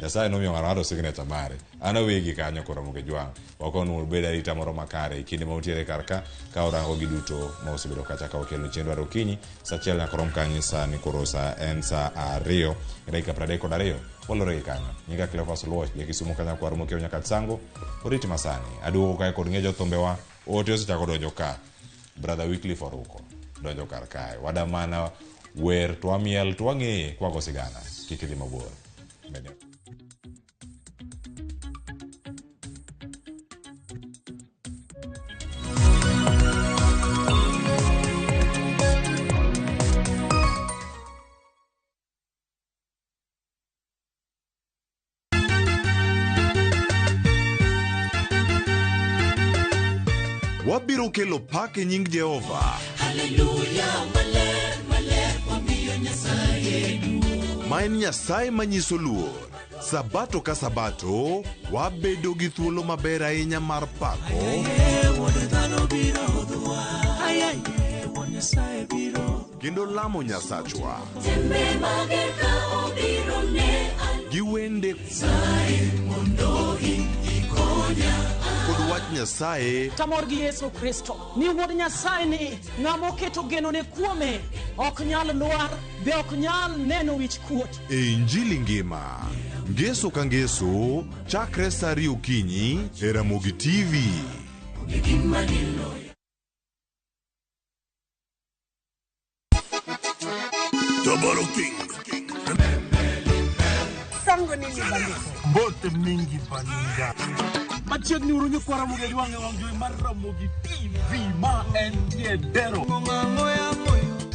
Nyasaye nomiyo ng'ato signature mare ana wegi kanyo koro moge jwang okonu beda rita moro makare kinde ma utiere karka ka orango gi duto ma osebedo kacha ka okelo chenro rokinyi sa chiel nyaka rom kanyi sani koro sa en sa 2 dakika 32 wolore kanyo nyika Cleophas Luoch je kisumo kanya kwa romo kenya katsango oriti masani aduogo kae kod ngejo thombewa ote osechako donjo ka brother weekly foruko donjo kar kae wadamana wer to amiel to ang'e kwa go sigana kikili mabor mede
Wabiro kelo pak e nying Jehova.
Hallelujah, maler, maler, wamiyo Nyasaye duong'.
Ma en Nyasaye manyiso luor. Sabato ka sabato, wabedo gi thuolo maber ahinya mar pako. kendo lamo Nyasachwa.
Tembe mager ka obiro ne
Giwende kod wach Nyasaye.
Tamor gi Yesu Kristo ni wuod Nyasaye ni ng'amo keto geno ne kuome ok nyal lwar be ok nyal neno wich kuot.
E Injili ngima ngeso ka ngeso chakre saa 2 okinyi e Ramogi TV.
Double King.
Sango nini bandiko?
Bote mingi baninga. Machiegni uru nyikwara Ramogi liwange wangjoy mar Ramogi TV ma en dero.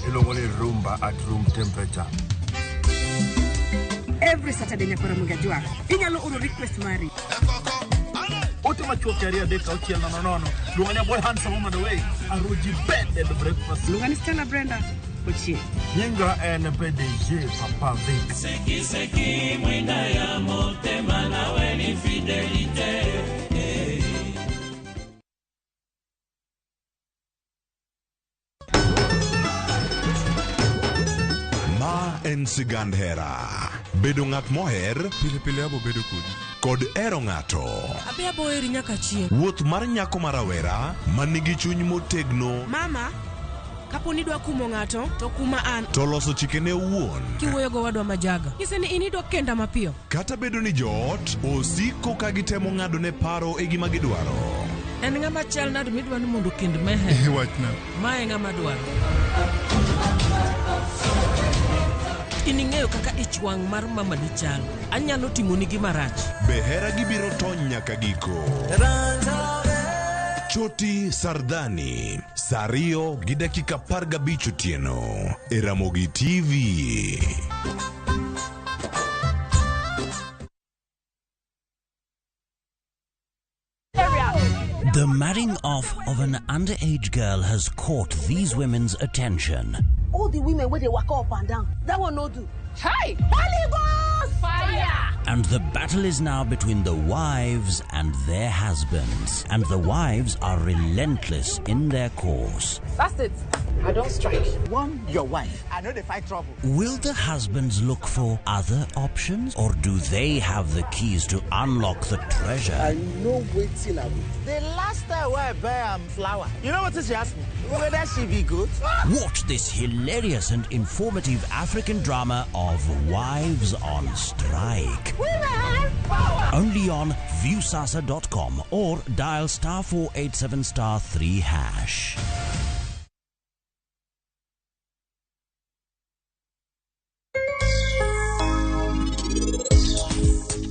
Ilongo ni rumba at room temperature.
Every Saturday nyakora Ramogi jwa. Inyalo oro request mari.
Ote machuok aria deka ochiel nono. Lunganya boy handsome on the way. Aroji bed at the breakfast.
Lungani Stella Brenda. Ochie.
Nyinga en PDG Papa Vic.
Seki mwenda ya motema na weni fidelite.
Ma en sigand hera. Bedo ng'at moher pile abo bedo kod ero ng'ato.
Abe aboeri nyaka chieng'.
Wuoth mar nyako marawera manigi chuny motegno.
Mama, kaponi dwa kumo ng'ato to kuma an.
To loso chikene owuon.
Kiwuoyo go wadwa majaga. Nyise ni inidwa kenda mapiyo.
Kata bedo ni joot osiko ka gitemo ng'ado ne paro e gima gidwaro.
En ng'ama chal nade midwa ni mondo kend mehe.
Wachna.
Mae ng'ama dwaro. Ining'eyo kaka ich wang' mar mama ni chal. Anyalo timoni gima rach.
Be hera gibiro tony nyaka giko. Choti Sardani, Sario gi dakika 15 otieno e Ramogi TV.
The marrying off of an underage girl has caught these women's attention.
All the women where they walk up and down, that one no do. Hey, Holy Ghost! Fire!
And the battle is now between the wives and their husbands. And the wives are relentless in their course.
That's it. I don't strike. One, your wife. I know they fight trouble.
Will the husbands look for other options? Or do they have the keys to unlock the treasure?
I know waiting I will. The last time I buy flour, you know what she asked me? Whether she be good?
Watch this hilarious and informative African drama of Wives on Strike.
Women! Power!
Only on viewsasa.com or dial *487*3#.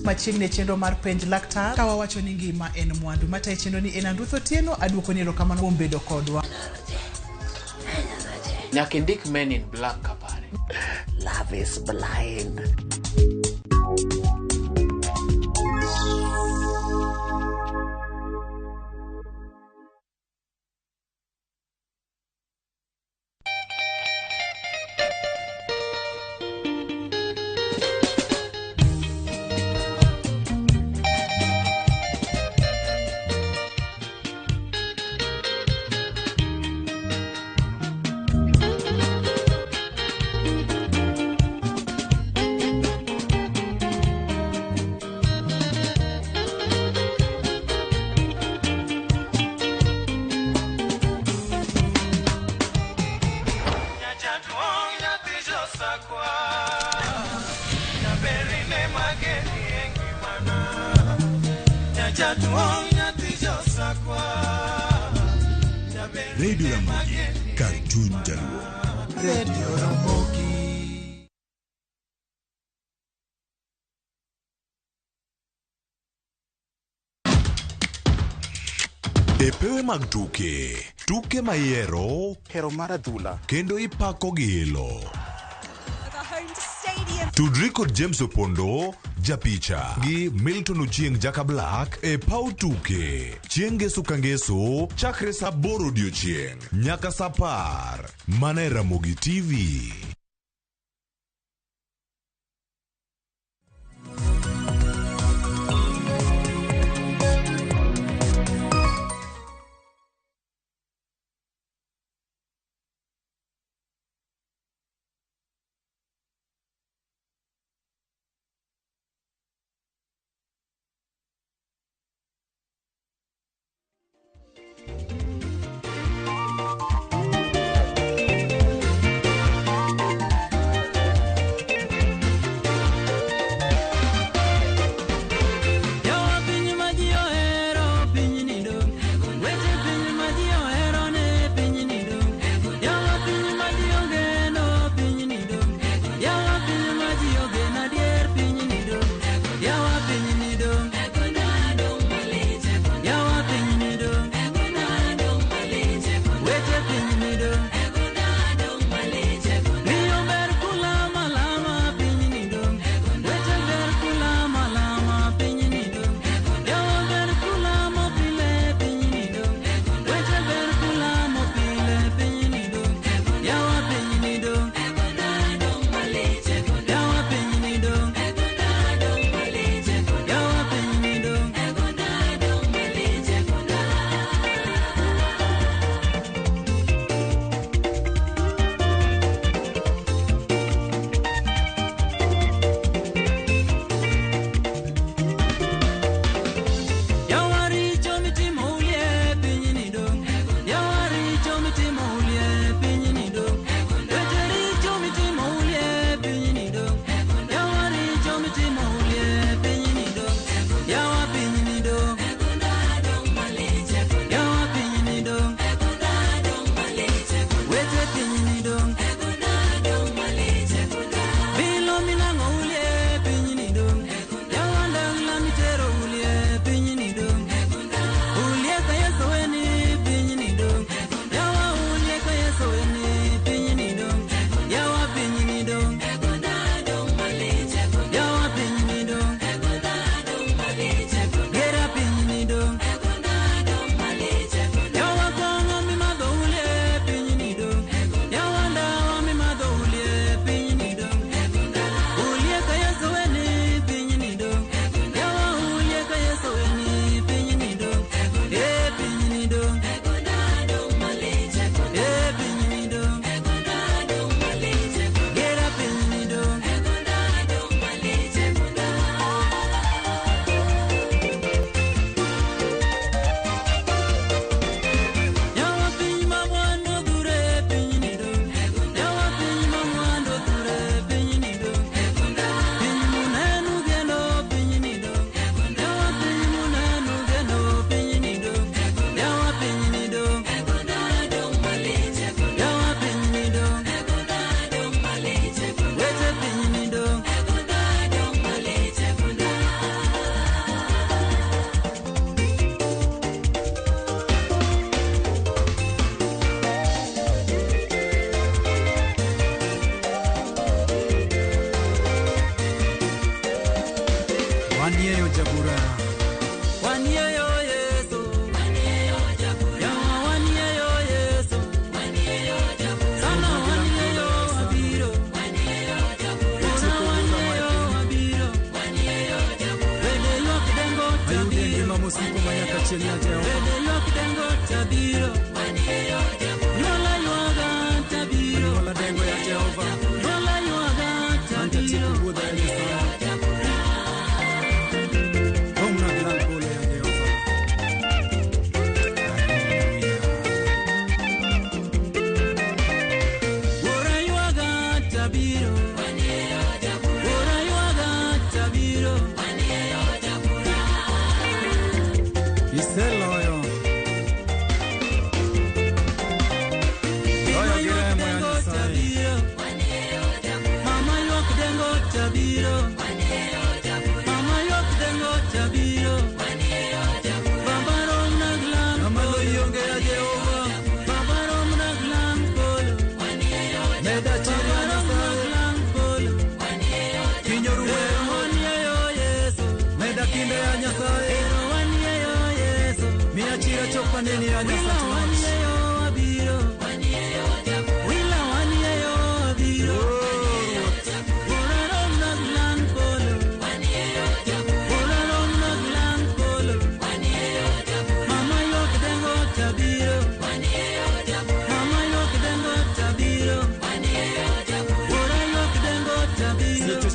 Machiegni chenro mar penj laktar ka wawacho ni ngima en mwandu. Matayo chenro ni en Andutho Tieno. Aduoko ni erokamano kuom bedo kodwa.
Nyaka indik Men in Black kapare.
Love is blind.
Radio Ramogi, Cartoon Jaluo.
Radio Ramogi.
E pewe mag tuke mayero
hero mar adhula
kendo ipako gi ilo. Tudri kod James Opondo, japicha, gi Milton Ochieng Jaka Black e pau tuke. Chieng' ngeso ka ngeso, chakre saa 8 odiochieng' nyaka saa 10. Mana e Ramogi TV.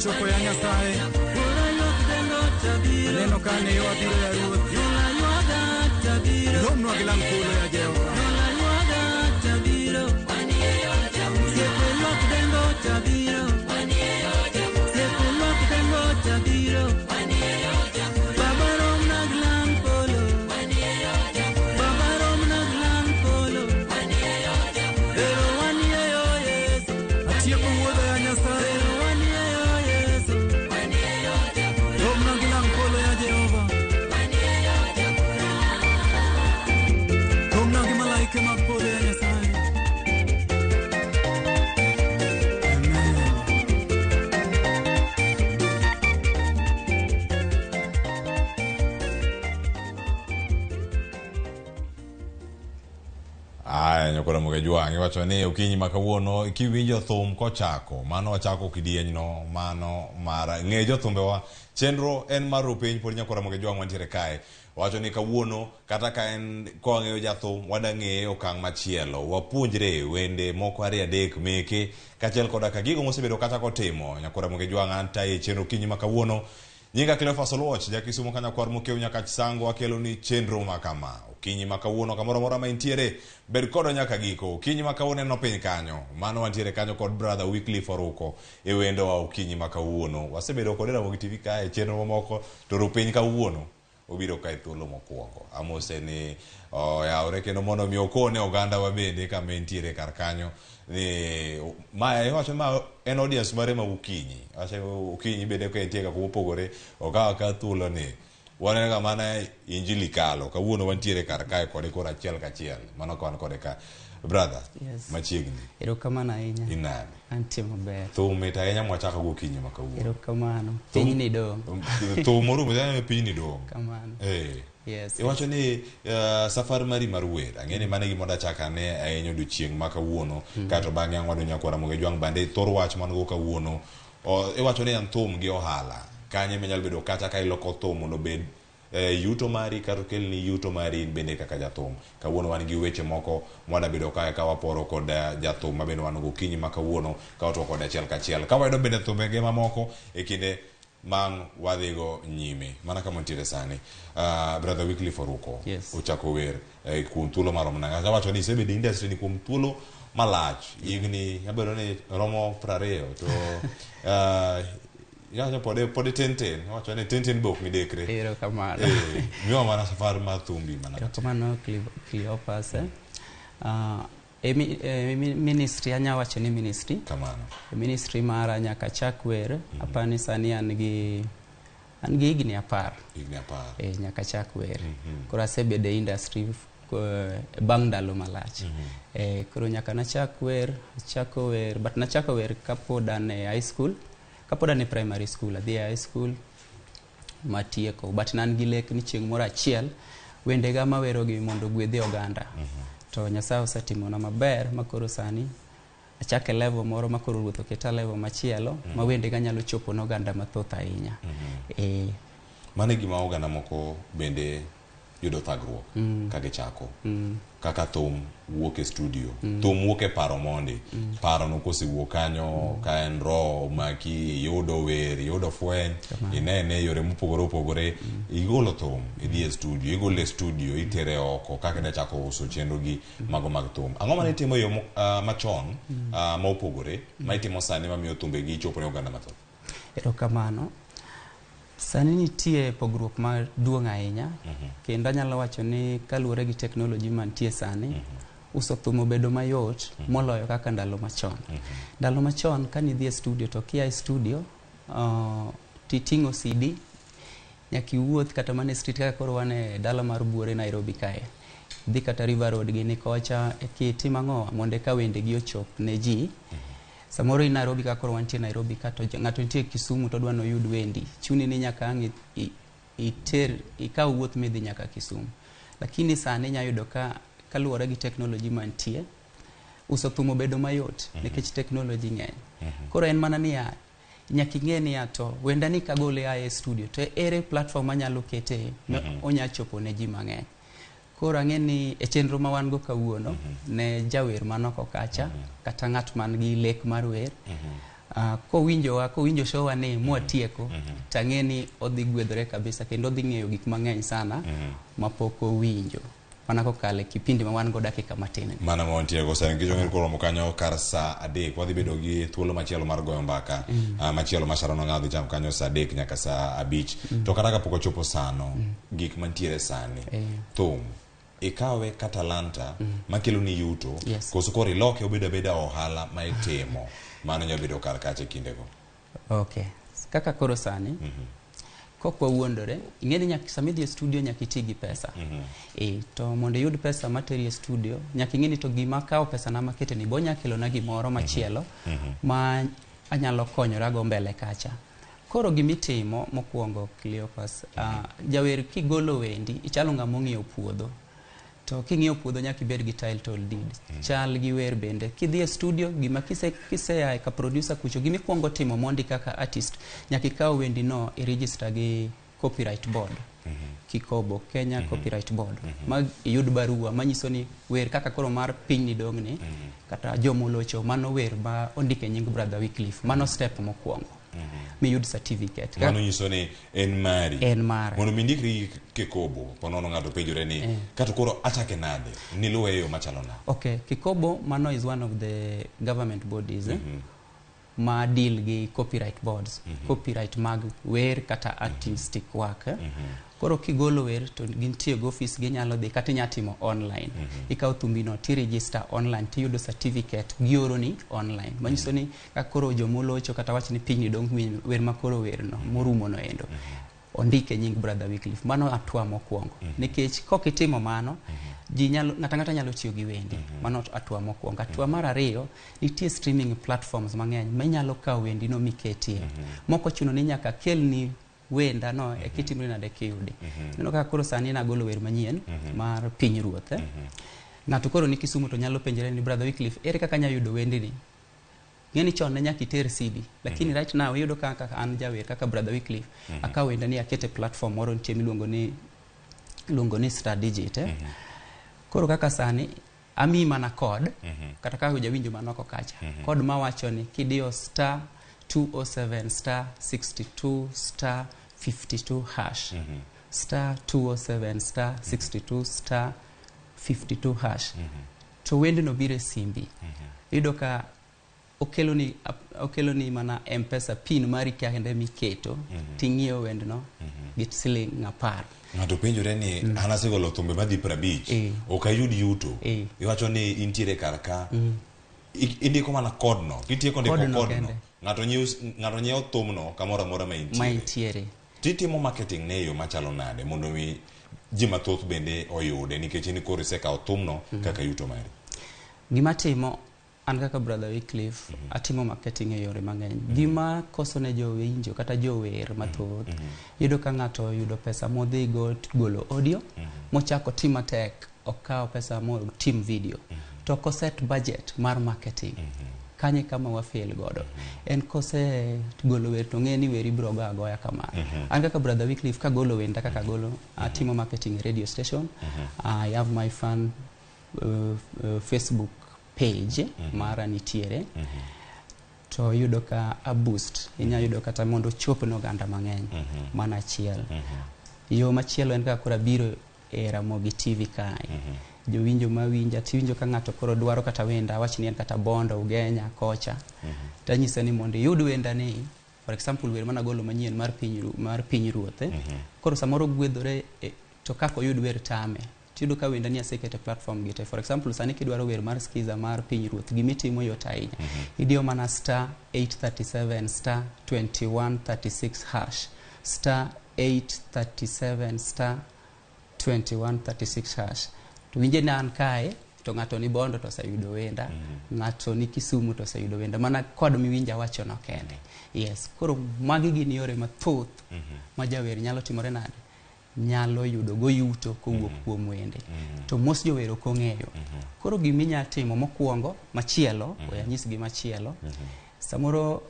Chopo ya Nyasaye neno kane yo abiro ya ruoth romno gilang kulo ya Jehova
Ramogi Jwang iwacho ni okinyi ma kawuono kiwinjo thum kochako mano wachako kidieny no mano mara ng'e jothumbe wa chenro en mar piny pod nyako Ramogi Jwang wantiere kae wacho ni kawuono kata ka en ko ng'eyo jathum wada ng'e okang' machielo wapuonjre wende moko ari adek meke kachiel koda ka gigo mosebedo kata kotimo nyako Ramogi Jwang anta e chenro okinyi ma kawuono nyinga Cleophas Oluoch jakisumo kana kwar mokeu nyaka Chisango akelo ni chenro makama okinyi ma kawuono kamoro mora ma intiere bed kodo nyaka giko okinyi ma kawuono no piny kanyo mano wantiere kanyo kod brother Wycliffe Oruko e wendo wa okinyi ma kawuono wasebedo kod Ramogi TV kae chenro moko to piny kawuono obiro kae thuolo mokwongo amose ni yaore kendo mondo mi okone oganda wa bende kama intiere kar kanyo ni maya wacho ma en audience mare ma okinyi wacho okinyi bende ka intiere ka opogore okawa ka thuolo ni wanega mana injili kalo kawuono wantiere kar kae kod kora achiel kachiel mano kan kod ka brother machiegni
erokamano ahinya
inani
antie maber
thum mit ahinya mwachako gokinyi ma kawuono
erokamano piny ni dong
thum orumo ya piny ni dong
kamano
yes iwacho ni safar mari mar wer ang'eni mane gima dachakane ahinyo odiochieng' ma kawuono kato bang'e ang' wado nyako Ramogi Jwang bande thor wach man go kawuono iwacho ni en thum gi ohala kanye menyal bedo kata ka iloko thum mondo bed yuto mari kata kelni yuto mari bende kaka jathum kawuono wan gi weche moko mwada bedo kae ka waporo kod jathum ma bende wan go kinyi ma kawuono ka wato kod achiel kachiel ka wayudo bende thumbege mamoko e kinde mang wadhigo nyime mana kama ntiere sani brother Wycliffe Oruko uchako wer kuom thuolo marom nang'o wacho ni isebedo industry ni kuom thuolo malach higni abedo ni romo 20 to ya pode tenten wacho ni tenten bok midekre
erokamano
miwa mana safar mar thumbi mana
erokamano Cleophas ministry anya wacho ni ministry
kamano
ministry mara nyaka chak wer apani sani an gi higni 10 nyaka chak wer koro asebedo industry bang' ndalo malach koro nyaka nachak wer chako wer but nachako wer kapod an e high school kapod an e primary school adhi high school matieko but nan gi lek ni chieng' moro achiel wendega mawerogi mondo gwedhi oganda to Nyasaye osetimona maber makoro sani achake level moro makoro ruoth oketa level machielo ma wendega nyalo chopo ne oganda mathoth ahinya
mane gima oganda moko bende yudo thagruok ka gichako kaka thum wuok e studio thum wuok e paro mondi paro no kosewuok kanyo ka en ro maki yudo wer yudo fweny inene yore mopogore opogore igolo thum idhi e studio igolo e studio itere oko kaka ne chako uso chenro gi mago mag thum ang'o mane itimo yo machon ma opogore ma itimo sani mamiyo thumbe gi chopo ne oganda mathoth
erokamano sani nitie pogruok maduong' ahinya kendo anyalo wacho ni kaluwore gi teknoloji mantie sani uso thum obedo mayot moloyo kaka ndalo machon ndalo machon kanidhi e studio to kia e studio titing'o CD nyaka iwuoth kata mana e street kaka koro wan e dala mar Buore Nairobi kae dhi kata River Road gini kocha kitimo ang'o mondo eka wendegi ochop ne ji samoro i Nairobi ka koro wantie Nairobi ka to ng'ato nitie Kisumu to dwa no yud wendi chuni ni nyaka ang' ikaw wuoth midhi nyaka Kisumu lakini sani nya yudo ka kaluwore gi technology mantie uso thum obedo mayot nikech technology ng'eny. Koro en mana niya nyaka ing'e niya to wenda ni kagole ae studio to ere platform manyalo kete onya chopo ne ji mang'eny. Koro ang'e ni e chenro ma wan go kawuono ne jawer manoko kacha kata ng'at man gi lek mar wer kowinjo show ni mwatieko tang'e ni odhi gwedhore kabisa kendo odhi ng'eyo gik mang'eny sana mapok owinjo mana kokale kipindi ma wan go dakika matin
mana ma wantiego sani ngicho ng'el koro mokanyo kar sa 3 wadhi bedo gi thuolo machielo mar goyo mbaka machielo masharono ng'adhi cham kanyo sa 3 nyaka sa 5 to kata kapok ochopo sano gik mantiere sani thum ikawe katalanta makelo ni yuto koso koro iloke obedo beda ohala ma itimo mano nyalo bedo kar kache kindego.
Okay, kaka koro sani kokwa wuondore ing'eni nyaka samidhi e studio nyaka iti gi pesa to mondo yud pesa materi e studio nyaka ing'eni to gima kawo pesa na makete ni bonya kelo na gimoro machielo ma anyalo konyora go mbele kacha. Koro gimitimo mokwongo Cleopas jawer kigolo wendi ichalo ng'ama ng'iewo puodho to king'iewo puodho nyaka ibed gi title deed chal gi wer bende kidhi e studio gima kise ka producer kucho gimi kwongo timo mondi kaka artist nyaka ikaw wendi no i register gi copyright board Kikobo Kenya Copyright Board mag yud barua manyiso ni wer kaka koro mar piny ni dongni kata jomolocho mano wer ba ondike nying Brother Wycliffe mano step mokwongo mi yud certificate
mano nyiso ni en mari mondo mi ndikri Kikobo ponono ng'ato penjore ni kata koro achake nade niluwe yo machalo na.
Okay, Kikobo mano is one of the government bodies ma deal gi copyright boards copyright mag wer kata artistic work koro kigolo wer to gintie go office ginyalo dhi kata nyatimo online ikaw thumbino ti register online ti yudo certificate gioro ni online manyiso ni ka koro jomolocho kata wach ni piny dong wer makoro wer no morumo no endo ondike nying Brother Wycliffe mano atwa mokwongo nikech kokitimo mano ji nyalo ngata nyalo tiyo gi wendi mano atwa mokwongo. Atwa mar ariyo nitie streaming platforms mang'eny ma nyalo kawo wendi no miketie moko chuno ni nyaka kelni wenda no e kitimri nade kiyudi neno kaka koro sani nagolo wer manyien mar piny ruoth ng'ato koro ni Kisumu to nyalo penjore ni Brother Wycliffe ere kaka nya yudo wendi ni ng'eni chon ne nyaka iter CD lakini right now yudo kaka an jawer kaka Brother Wycliffe akaw wenda ni akete platform moro nitie miluongo ni Star Digit koro kaka sani ami mana code kata ka hujawinjo manoko kacha code mawacho ni kidio star 207 star 62 star 52 hash star 207 star 62 star 52 hash to wendi no bire simbi yudo ka okelo ni mana M-Pesa pin mari kende miketo ting'io wend no git siling 10
ng'ato penjore ni ana segolo thumbe madhi 50 okayud yuto iwacho ni intiere karka indiko mana code no kitieko ndiko code no ng'ato nyiewo thumno kamoro amora ma intiere titimo marketing ne yo machalo nade mondo mi ji mathoth bende oyude nikech ni koro isekawo thumno kaka yuto mari.
Gima timo an kaka Brother Wycliffe atimo marketing e yore mang'eny gima koso ne jowinjo kata jower mathoth yudo ka ng'ato yudo pesa modhi go golo audio mochako timo tek okawo pesa mo tim video to koset budget mar marketing kanye kama wafail godo en kose golo wer to ng'eni weri bro ga goya kama an kaka Brother Wycliffe ka golo wenda kaka golo atimo marketing radio station I have my fan Facebook page mara nitiere to yudo ka a boost inya yudo kata mondo chop no ganda mang'eny mana achiel yo machielo en kaka kora biro e Ramogi TV kai jowinjo mawinja tiwinjo ka ng'ato koro dwaro kata wenda wach ni en kata Bondo Ugenya kocha tanyisa ni mondo yud wenda ni for example wer mana golo manyien mar piny ruoth koro samoro gwedhore to kako yud wer tame tido ka wenda ni asekete platform gite for example sani kidwaro wer mar skiza mar piny ruoth gimitimo yot ahinya idio mana star 837 star 2136 hash star 837 star 2136 hash to winje nan kae to ng'ato ni Bondo to sayudo wenda ng'ato ni Kisumu to sayudo wenda mana kod miwinja wacho no kende yes koro magi gin yore mathoth ma jawer nyalo timore nade nyalo yudo go yuto kowuok kuom wende. To mos jowero kong'eyo. Koro giminya timo mokwongo machielo, oyanyis gi machielo. Samoro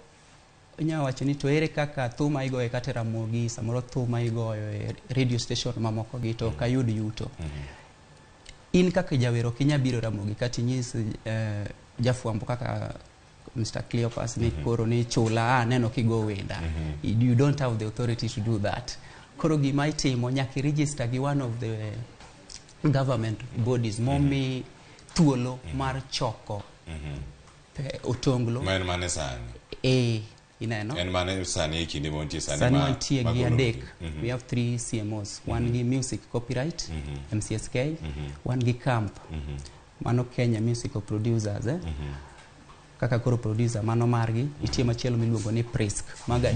nya wacho ni to ere kaka thuma igoyo kata Ramogi, samoro thuma igoyo e radio station mamoko gi to kayud yuto. In kaka jawero kinya biro Ramogi kati nyis jafwambo kaka Mr. Cleopas ni koro ni chula neno kigo wenda. You don't have the authority to do that. Koro gima itimo nyaki register gi one of the government bodies momi thuolo mar choko otonglo.
Mane sani?
Ineno.
En mane sani kinde montie sani
ma mantie gi adek. We have 3 CMOs. One gi music copyright, MCSK, one gi camp. Mano Kenya Musical Producers kaka koro producer mano margi itie machielo miluongo ni Prisk maga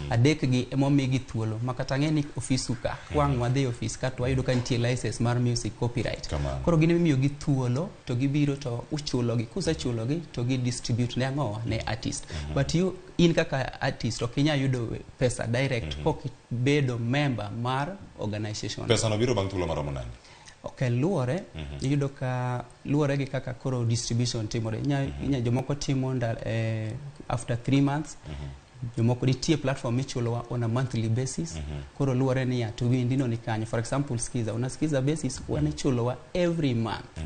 adek gi emomi gi thuolo makata ng'eni ofisu ka wang' wadhi ofis ka to wayudo ka nitie license mar music copyright. Koro gin imiyo gi thuolo to gibiro to uchulo gi kusechulo gi to gi distribute ne ang'o ne artist. But you in kaka artist ok inya yudo pesa direct kok bedo member mar organization.
Pesa no biro bang' thuolo maromo nade?
Okay, luore iyudo ka luore gi kaka koro distribution timore. Inya jomoko timo after 3 months. Jomoko nitie platform michulo on a monthly basis. Koro luore ni ya to windi no ni kanyo. For example, unasikiza basis wanichulo every month.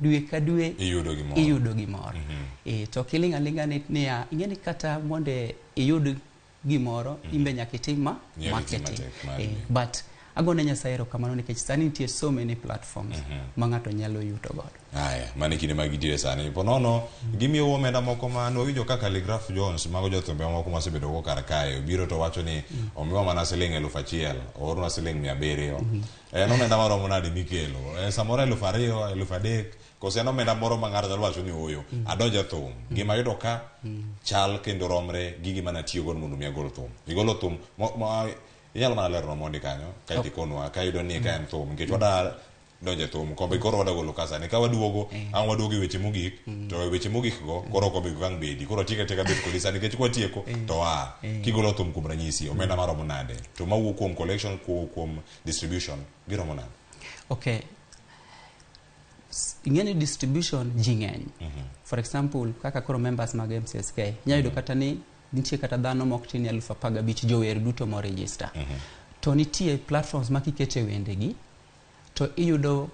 Dwe ka dwe iyudo gimoro. To kilinga ni ya ingeni kata monde iyud gimoro imbe nyakitima marketing. But agone Nyasaye kamano nikech sani nitie so many platforms ma ng'ato nyalo yuto godo.
Aya, mane kinde magidire sani. Ponono gimiyo omenda moko ma nowinjo kaka Calligraph Jones mago jothumbe moko ma sebedo go kar kae biro to wacho ni omiwa mana siling 1,000 oruna siling 700. Nomenda maromo nade mikelo. Samoro 2,000, 3,000 kose nomenda moro ma ng'ato nyalo wacho ni oyo adonja thum. Gima yudo ka chal kendo romre gi gima natiyo godo mondo mi agol thum. Igolo thum inyalo mana lero mondi kanyo ka itikonwa ka yudo ni ka en thum nikech wada donje thum kombe koro wada golo kasa ni ka waduogo an waduogo e weche mogik to weche mogik go koro kombe gang bedi koro tika bet kolisa nikech kwa tieko to kigolo thum kuom ranyisi omenda maromo nade to mawuok kuom collection kuom distribution giromo nade?
Okay, ingeni distribution jing'eny. For example kaka koro members mag MCSK nyayudo kata ni nitie kata dhano mok tin 15,000 jower duto mo register. To nitie platforms makikete wendegi to iyudo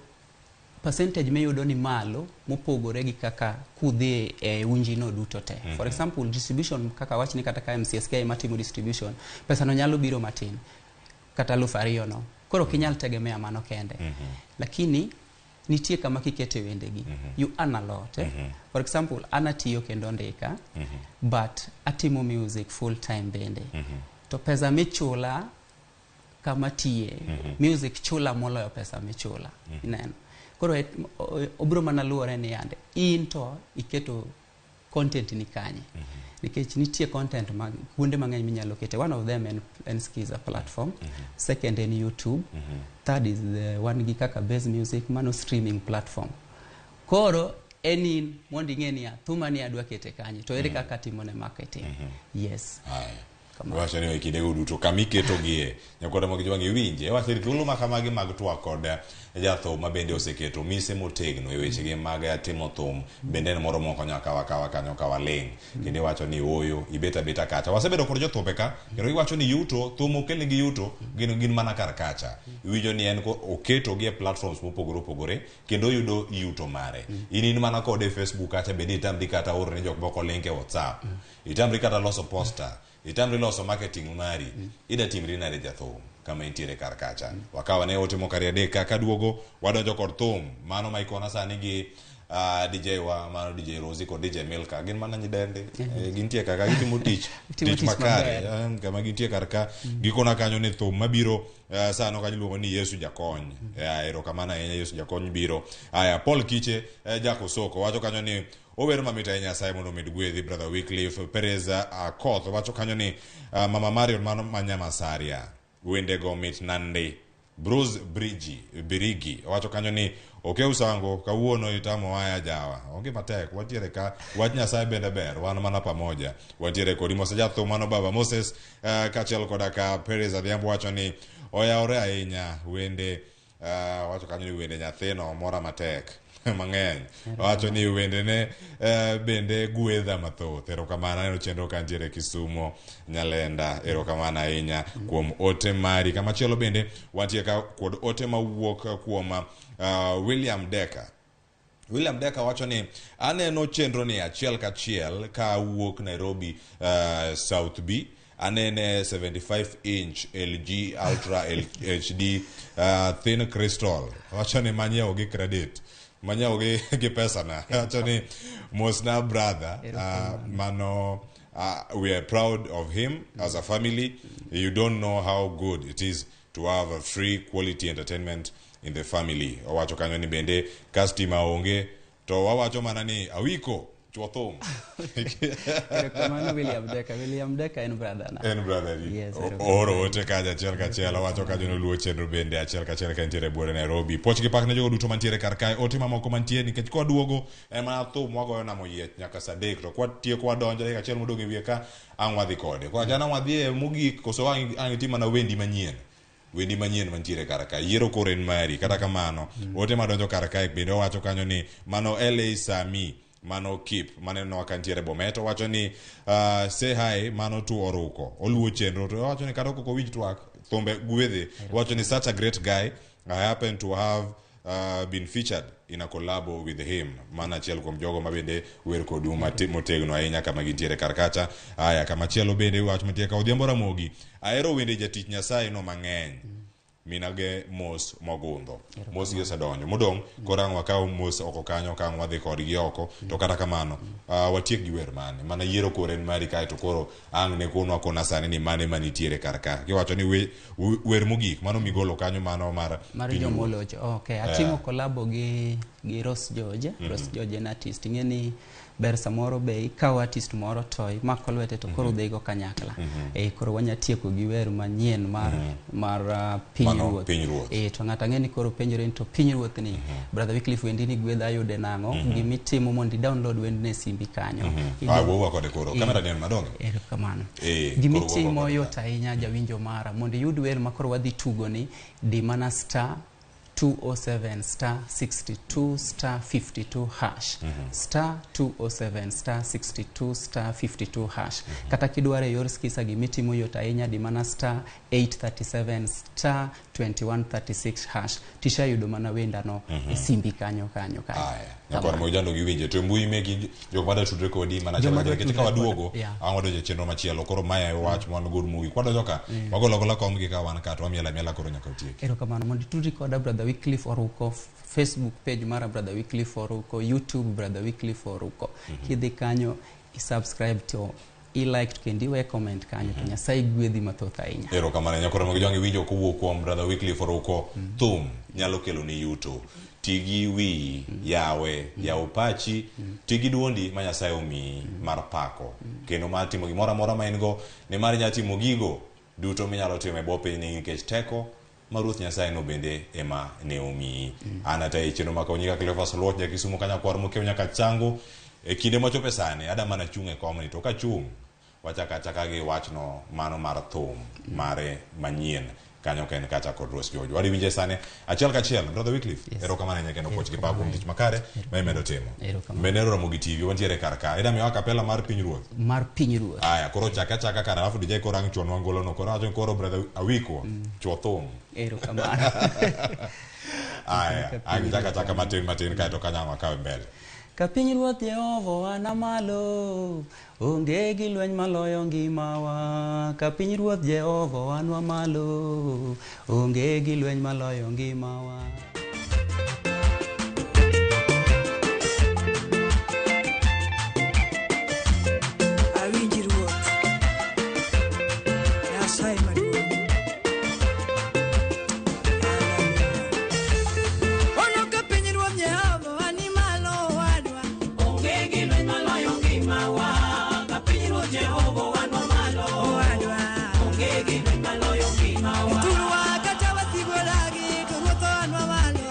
percentage miyudo ni malo mopogore gi kaka kudhi unjino duto te. For example distribution kaka wachni kata ka MCSK matimo distribution pesa no nyalo biro matin kata 2,000 no. Koro kinyal tegemea mano kende. Lakini nitie kama kikete wendegi you earn a lot. For example anatiyo kendo ndika but atimo music full time bende to pesa michula kama tiye music chula moloyo pesa michula ineno. Koro obro mana luore ni yande in to iketo content ni kanye nikech nitie content kuonde mang'eny minyalo kete. One of them en Skiza platform, second en YouTube, third is the one gi kaka Base Music mano streaming platform. Koro enin mondi ng'eni ya thuma ni adwa kete kanye to ere kaka timo ne marketing. Yes.
Wacha ni kinde duto kamiketo gie nyakoda mag jwangi winje wacha thuolo makamagi mag twak kod jathum ma bende oseketo mise motegno e weche gi mag timo thum bende moro moko nyaka wakawa kanyo ka waling kinde wacho ni oyo ibeta kacha wasebedo kod jothumbe ka kendo giwacho ni yuto thum okelni gi yuto gin mana kar kacha iwinjo ni en oketo gi platforms mopogore kendo yudo yuto mare in mana kod Facebook kacha bende itamri kata orne jok moko link e WhatsApp itamri kata loso poster itamri loso marketing mari ida timri nade jathum kama intiere kar kacha wakawa ne otimo kari adek ka duogo wadonjo kod thum mano ma ikona sani gi DJ wa mano DJ Rosie kod DJ Milka gin mana nyidende gintie kaka gitimo tich makare kama gintie kar ka gikona kanyo ne thum mabiro sano ka iluongo ni Yesu Jakony erokamano ahinya Yesu Jakony biro Paul Kiche Jako Soko wacho kanyo ni ower mamita Nyasaye mondo med gwedhi brother Wycliffe Perez Koth wacho kanyo ni Mama Marion mano manyama saria wende go mit nande Bruce Birigi wacho kanyo ni oke usango kawuono itamo waya jawa onge matek watiere ka wach Nyasaye bende ber wan mana pamoja watiere kod Moses Jatho mano baba Moses kachel koda ka Perez Adhiambo wacho ni oyawre ahinya wende wacho kanyo ni wende nyathino mora matek mang'eny wacho ni wende ne bende gwedha mathoth. Erokamano, aneno chenro kantiere Kisumo, Nyalenda. Erokamano ahinya kuom ote mari. Kamachielo bende wantie kod ote mawuok kuom William Decker. William Decker wacho ni aneno chenro ni achiel kachiel ka wuok Nairobi South B. Anene 75 inch LG Ultra HD thin crystal. Wacho ni manyiewo gi credit, manyiewo gi pesa na. Wacho ni Mosna brother, mano we are proud of him as a family. You don't know how good it is to have a free quality entertainment in the family. Wacho kanyo ni bende customer onge to wawacho mana ni awiko chuothum.
Erokamano William Decker en brother na.
En brother ni.
Yes.
Oro ote kaja achiel kachiel wacho kanyo ni luo chenro bende achiel kachiel ka ntiere buore Nairobi. Poch gi pak ne jogo duto mantiere kar kae. Ote mamoko mantie nikech kwa duogo ema thum wagoyo na moyiech nyaka sadek to kwa tieko wadonjo dakika achiel modong' ewiye ka ang' wadhi kode. Kwa jana wadhi mogik koso ang' timo na wendi manyien. Wendi manyien mantiere kar kae. Yiero koro en mari. Kata kamano ote madonjo kar kae bende wacho kanyo ni mano LA Sami, mano Kip, maneno wakantiere Bometo. Wacho ni say hi mano tu Oruko. Oluo chenro to wacho ni kata koko wich twak thumbe gwedhe. Wacho ni such a great guy. I happen to have been featured in a collabo with him. Mana chiel kuom jogo mabende wer kodu motegno ahinya kama gintiere kar kacha. Aya kama chielo bende wacho mantie ka Odhiambo Ramogi. Ahero wende jatich Nyasaye no mang'eny. Minage mos mogundho. Mos gi sadonjo. Modong' korang' wakaw mos oko kanyo kang' wadhi kodgi oko. To kata kamano watiek gi wer mane. Mana yiero koro en mari kae to koro ang' ne kono akona sani ni mane manitiere kar ka. Kiwacho ni wer mogik mano migolo kanyo mano mar
jomolocho. Okay, atimo collabo gi Ross George. Ross George en artist. Ing'eni ber samoro be ikaw artist moro to imako lwete to koro udhigo kanyakla. Koro wanya tieko gi wer manyien mar Pinyruoth. To ng'ata ng'eni koro penjore to Pinyruoth ni Brother Wycliffe wendi ni gwedha yude nang'o, gimitimo mondo download wend ne simbi kanyo.
Wuwa kode koro kamera ni madongo.
Erokamano. Gimitimo yot ahinya jawinjo mara mondo yud wer makoro wadhi tugo ni di mana star 207 star 62 star 52 hash star 207 star 62 star 52 hash. Kata kidware yor skisa gimitimo yot ahinya di mana star 837 star 2136 hash. Tisha yudo mana wenda no simbi kanyo.
Nyakora mojando giwinje to mbui megi jok mada tudre kodi mana chala nikech ka waduogo ang' wadoje chenro machielo koro maya wach mon good movie kwado joka wagolo kom gi ka wan ka to miela koro nyaka otiek.
Erokamano mondo tudri koda Brother Wycliffe Oruko, Facebook page mara Brother Wycliffe Oruko, YouTube Brother Wycliffe Oruko. Kidhi kanyo i-subscribe to i-like to kendi we comment kanyo to Nyasaye gwedhi mathoth ahinya.
Erokamano nyakora mogi jongi winjo kowuok kuom Brother Wycliffe Oruko. Thum nyalo kelo ni yuto. Tigi wi yawe yaw pachi tigi duondi ma Nyasaye omi mar pako kendo mar timo gimoro amora ma en go ne mar nya timo gigo duto minyalo timo e bope ni nikech teko ma Ruoth Nyasaye no bende ema ne omi. Anata e chenro makoni ka Cleophas Luoch ja Kisumo kanya kwar mokew nyaka chango e kinde mochope sane ada mana chung' e komni to ka chung' wachaka gi wachno mano mar thum mare manyien kanyo ken kacha kod Ross George. Wadi winje sane achiel kachiel Brother Wycliffe. Erokamano nyake no poch gi pago tich makare ma imedo timo. Menero Ramogi TV wantiere kar ka. Ida miwa kapela mar Pinyruoth. Aya koro chaka kana alafu DJ korang chon wangolo no koro koro Brother Awiko chuothum.
Erokamano.
Aya chaka matin kae to kanya wakawe mbele.
Ka Pinyruoth Jehova wana malo, onge gi lweny maloyo ngimawa. Ka Pinyruoth Jehova wanwa malo, onge gi lweny maloyo ngimawa.
Awinjruoth Nyasaye maduong'. Ono ka Pinyruoth Jehova wani malo wadwa, onge gi lweny maloyo ngimawa. Ka Pinyruoth Jehova wanwa malo wadwa, onge gi lweny maloyo ngimawa. Tulwa kata wasigo dagi to Ruoth wanwa malo.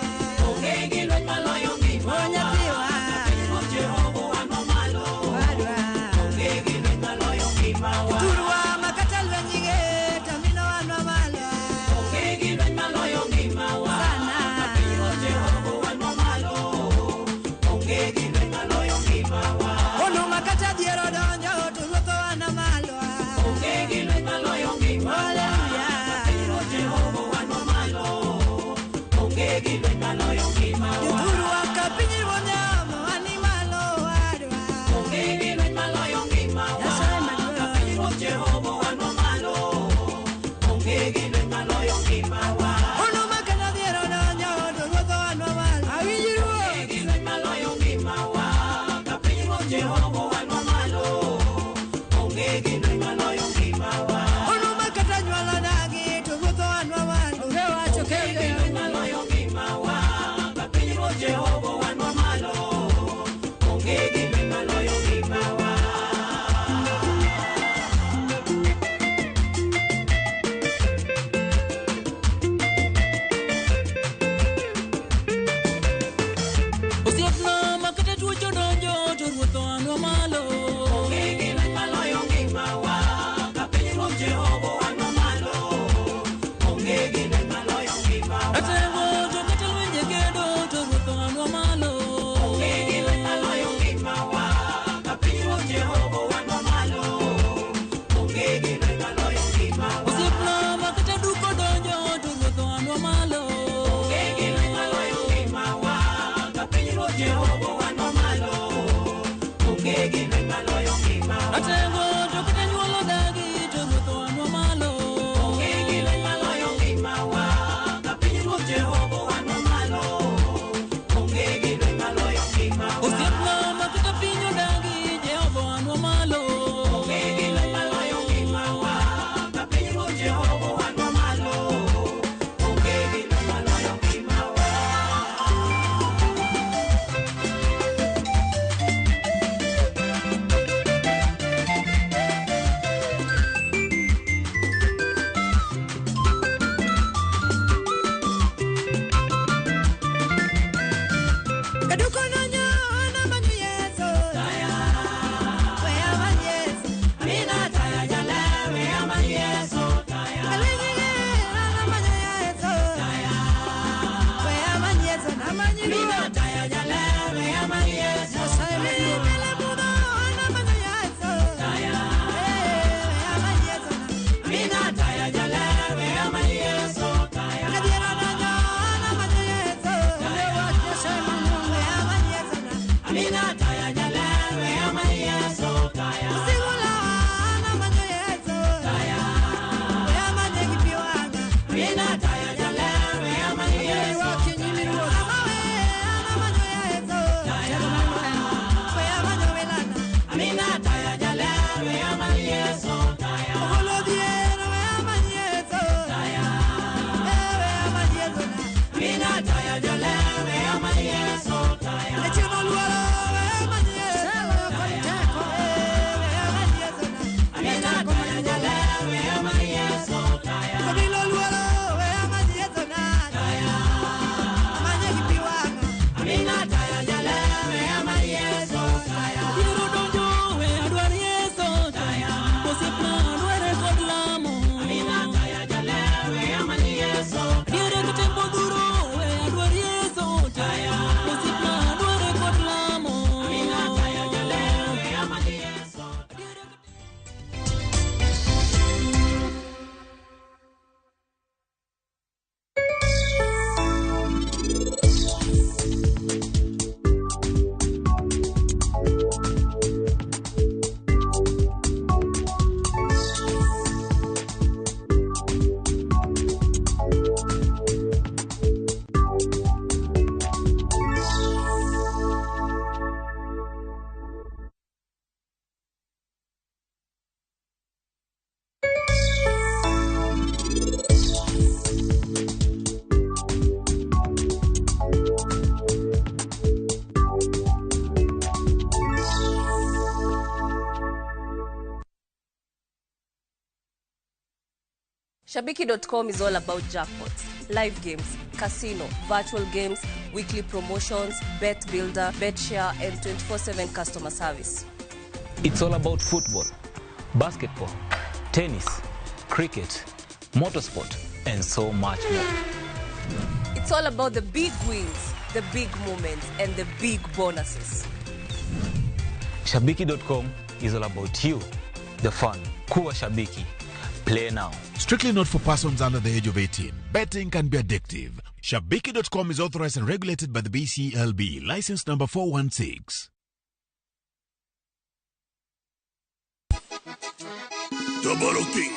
onge gino maloyo ngimawa. Ono makata diero donjo to ruotho wana malo. Onge gino maloyo ngimawa. Kapiny Jehova wana malo. Onge gino maloyo ngimawa. Yuturu kapiny wanyamo ani malo adwa. Onge gino maloyo ngimawa. Kapiny Jehova wana malo. Onge gino maloyo ngimawa. Ono makata diero donjo to ruotho wana malo. Awinjuru. Onge gino maloyo ngimawa. Kapiny Jehova wana malo. Onge gino maloyo ngimawa. Ono makata nyuola dagi to ruotho wana malo. Onge wacho kende maloyo ngimawa. Kapiny Jehova wana malo. Onge gino maloyo ngimawa.
Osiepna makata tuocho donjo to ruotho wana malo.
Onge gino maloyo ngimawa. Kapiny Jehova wana malo. Onge gino maloyo ngimawa.
Atengo to kata lwenje gedo to ruotho wana malo.
Onge gino maloyo ngimawa. Kapiny Jehova wana malo. Onge gino maloyo ngimawa.
Osiepna makata duko donjo to ruotho wana malo.
Onge gino maloyo ngimawa. Kapiny Jehova wana malo. Onge gino maloyo ngimawa.
Atengo to kata nyuola dagi to ruotho wana malo.
Onge gino maloyo ngimawa. Kapiny Jehova wana malo. Onge gino maloyo ngimawa.
Osiepna makata piny odagi Jehova wana malo.
Onge gino maloyo ngimawa. Kapiny Jehova wana malo. Onge gino maloyo ngimawa. Kaduko nanyo na manyo Yesu. Taya. We ama Yesu. Amina taya jale. We ama Yesu. Taya. Kalini na manyo Yesu. Taya. We ama Yesu na manyo. Amina taya jale. We ama Yesu. Mele mudo na manyo Yesu. Taya. We ama Yesu. Amina taya jale. We ama Yesu. Taya. Kadiera nanyo na manyo Yesu. Taya. We ama Yesu. Amina taya jale. We ama Yesu. Taya. Usigula na manyo Yesu. Taya. We ama negipiwanga. Amina taya jale. We ama Yesu. Wakinyimiru. Amawe na manyo Yesu. Taya. We ama nyowelana. Amina taya jale. We ama Yesu. Taya. Ukolodiero. We ama Yesu. Taya. We ama Yesu. Amina taya jale. We ama Yesu. Taya. Echino lualo. We ama Yesu. Konteko. We ama Yesu. Amina taya jale. We ama Yesu. Taya. Kabilo lualo. We ama Yesu. Taya. Amanya kipiwanga. Amina taya jale. We ama Yesu. Taya.
Diero donjo we adwar Yesu. Taya. Osiepna dware kod lamo.
Amina taya jale. We ama Yesu.
Diere katembo duro we adwar Yesu. Taya. Osiepna dware kod lamo.
Amina taya jale. We ama Yesu.
Shabiki.com is all about jackpots, live games, casino, virtual games, weekly promotions, bet builder, bet share, and 24/7 customer service.
It's all about football, basketball, tennis, cricket, motorsport, and so much more.
It's all about the big wins, the big moments, and the big bonuses.
Shabiki.com is all about you, the fun. Kuwa Shabiki. Play now.
Strictly not for persons under the age of 18. Betting can be addictive. Shabiki.com is authorized and regulated by the BCLB. License number 416.
Double King.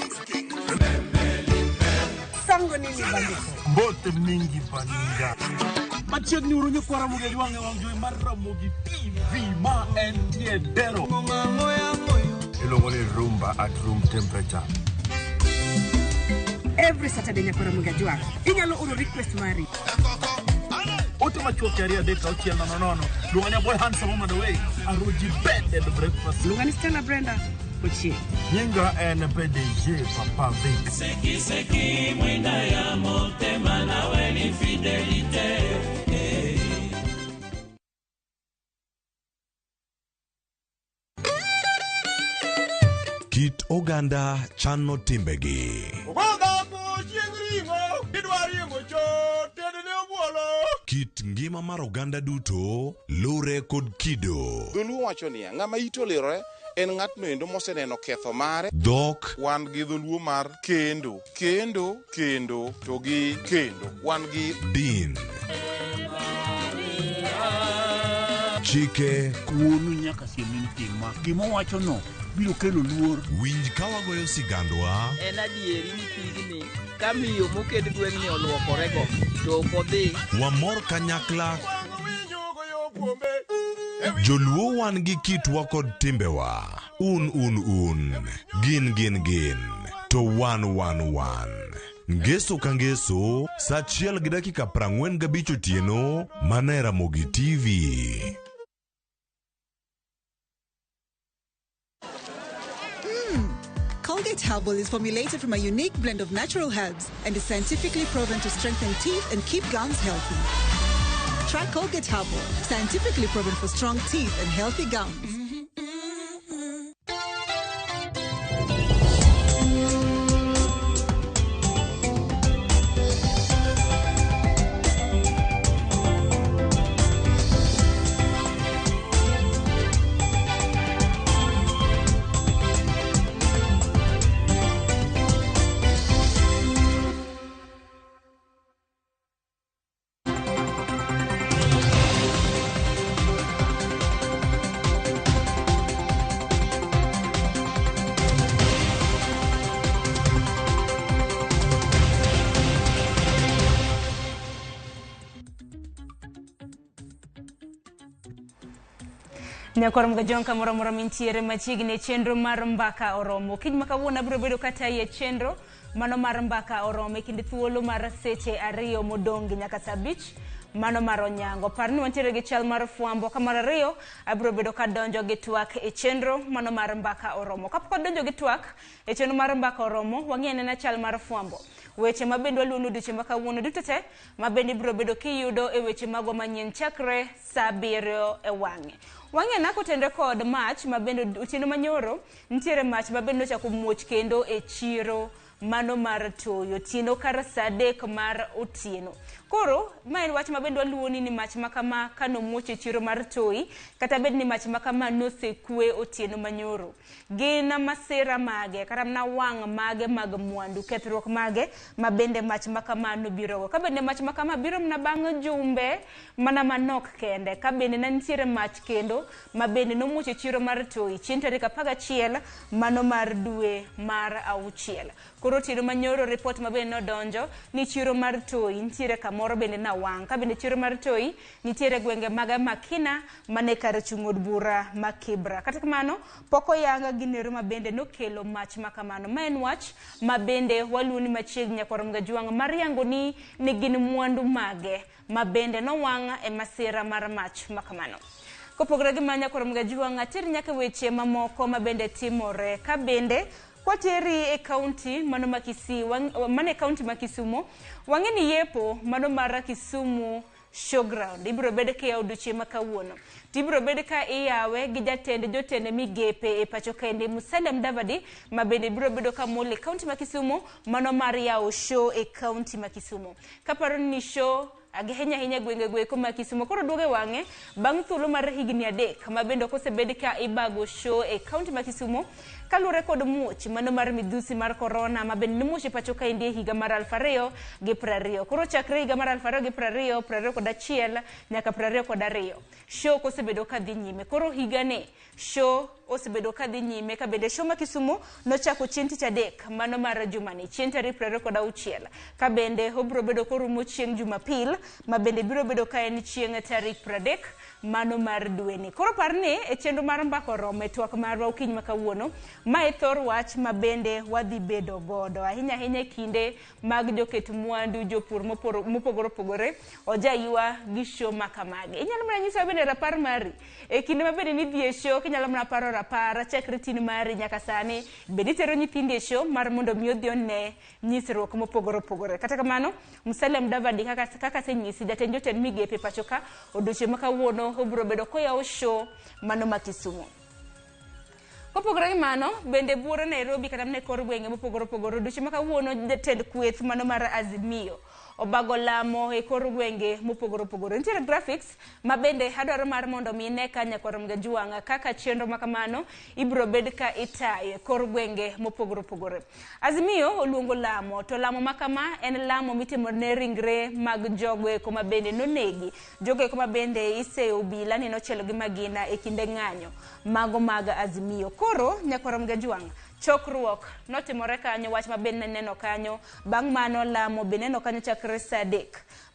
Sango nini bandiko.
Bote mingi baninga. Machiegni urunyo kwa Ramogi Liwange wangjui mar Ramogi TV ma en dero. Ilongo ni rumba at room temperature.
Every Saturday nyakora Ramogi. Inyalo oro request mari.
Ote machuok yaria deka uchiel nono. Lunganya boy handsome on the way. Aroji bed at the breakfast.
Lungani Stella Brenda.
Nyinga en PDG Papa Vic.
Seki seki mwenda ya motema na weni fidelite.
Kit oganda chano timbegi. Kit ngima mar oganda duto lure kod kido.
Dholuo wacho niya, ng'ama ito lirore en ng'atno endo moseneno ketho mare.
Dhok
wan gi dholuo mar kendo to gi kendo wan gi
din. Chike
kuonu nyaka siemin tima gima wacho no biro kelo luor.
Winj ka wagoyo sigandwa.
En adieri ni pigni kamiyo moked gweng'ni oluokorego to kodhi.
Wamor kanyakla. Joluo wan gi kitwa kod timbewa. Un. Gin. To wan. Ngeso ka ngeso, sa 1:45 otieno, mana Ramogi TV.
Colgate Herbal is formulated from a unique blend of natural herbs and is scientifically proven to strengthen teeth and keep gums healthy. Try Colgate Herbal, scientifically proven for strong teeth and healthy gums.
Nyakor mga jonka moro mintiere machiegni chenro mar mbaka oromo. Kiny makawuono abiro bedo kata ye chenro mano mar mbaka oromo kinde thuolo mar seche 2 modong nyaka saa 5 mano mar onyango. Parni wantiere gi chal mar fuambo ka mar 2 abiro bedo ka donjo gi twak e chenro mano mar mbaka oromo. Kapok donjo gi twak e chenro mar mbaka oromo wang'ene na chal mar fuambo. Weche mabendo waluno duche makawuono duto te mabende biro bedo kiyudo e weche mago manyien chakre saa 7 e wang'e. Wang'e na kotende kod mach mabendo otieno manyoro ntiere mach mabendo chako muoch kendo e chiro mano mar toyo tieno kar saa 3 mar otieno. Koro ma en wach mabendo waluoni ni mach makama kano muoch e chiro mar toyi kata bed ni mach makama nosekwe otieno manyoro. Gin masira mage kata na wang' mage mag mwandu kethruok mage mabende mach makama no birogo. Ka bende mach makama biro mna bang' jumbe mana manok kende. Ka bende nantiere mach kendo mabende no muoch e chiro mar toyi chieng' tarik 11 mano mar dwe mar 6. Koro tieno manyoro report mabende nodonjo ni chiro mar toyi ntiere kamoro bende na wang'. Ka bende chiro mar toyi nitiere gwenge maga makina mane kar chung' od bura ma Kibra. Kata kamano poko yanga ginero mabende nokelo mach makamano. Ma en wach mabende waluoni machiegni nyakor mgajuang' mariango ni gin mwandu mage mabende no wang' e masira mar mach makamano. Kopogore gi manya kor mgajuang' atiri nyaka weche mamoko mabende timore ka bende kwateri e county mano makisi mane county makisumo wang'eni yepo mano mar Kisumu showground ibro bede ke auduche makawuono tibro bede ka iyawe gi jotende migepe e pacho kende Musalia Mudavadi mabende bro bedo ka mole county makisumo mano mar yawo show e county makisumo kaparo ni show ahinya gwenge kuma Kisumo koro duoge wang'e bang' thuolo mar higni 3 ma bende osebed ka ibago show e kaunti ma Kisumo kalure kod muoch mano mar midhusi mar corona ma bende muoch pacho ka indie higa mar 2020 koro chakre higa mar 2020 21 nyaka 22 show kosebedo ka dhi nyime koro higa ne show osebedo ka dhi nyime ka bende show ma Kisumo nochako chieng' tich adek mano mar jumani chieng' tarik 26 ka bende obro bedo korumo chieng' Jumapil ma bende biro bedo ka en chieng' tarik 30 mano mar dweni koro parni e chenro mar MbakaOromo e twak marwa okiny ma kawuono ma e thor wach ma bende wadhi bedo godo ahinya kinde mag joket mwandu jopur mopogore opogore ojaywa gi show ma kamagi inyalo mana nyiso bende rapar mari e kinde ma bende ni dhie show kinyalo mana paro rapar chakre tin mari nyaka sani bende tero nyithindi e show mar mondo mi odhi one nyisruok mopogore opogore kata kamano Musalia Mudavadi kaka senyisi jatend jotend migepe pacho ka odiochieng' ma kawuono obro bedo koyawo show mano ma Kisumo kopogore gi mano bende buore Nairobi kata ne kor gwenge mopogore opogore odiochieng' ma kawuono jatend kweth mano mar Azimio obago lamo e kor gwenge mopogore opogore nitiere graphics ma bende adwaro mar mondo mi ne kanya kwarom ga juanga kaka chenro makamano ibro bed ka itayo kor gwenge mopogore opogore Azimio oluongo lamo to lamo makama en lamo mitimo ne ringre mag jogo kuma bende nonegi jogo kuma bende iseyo bila ni nochelo gi magina e kinde ng'anyo mago mag Azimio koro nyakwarom ga juanga chokruok notimore kanyo wach ma bende neno kanyo bang' mano lamo bende neno kanyo chakre saa 3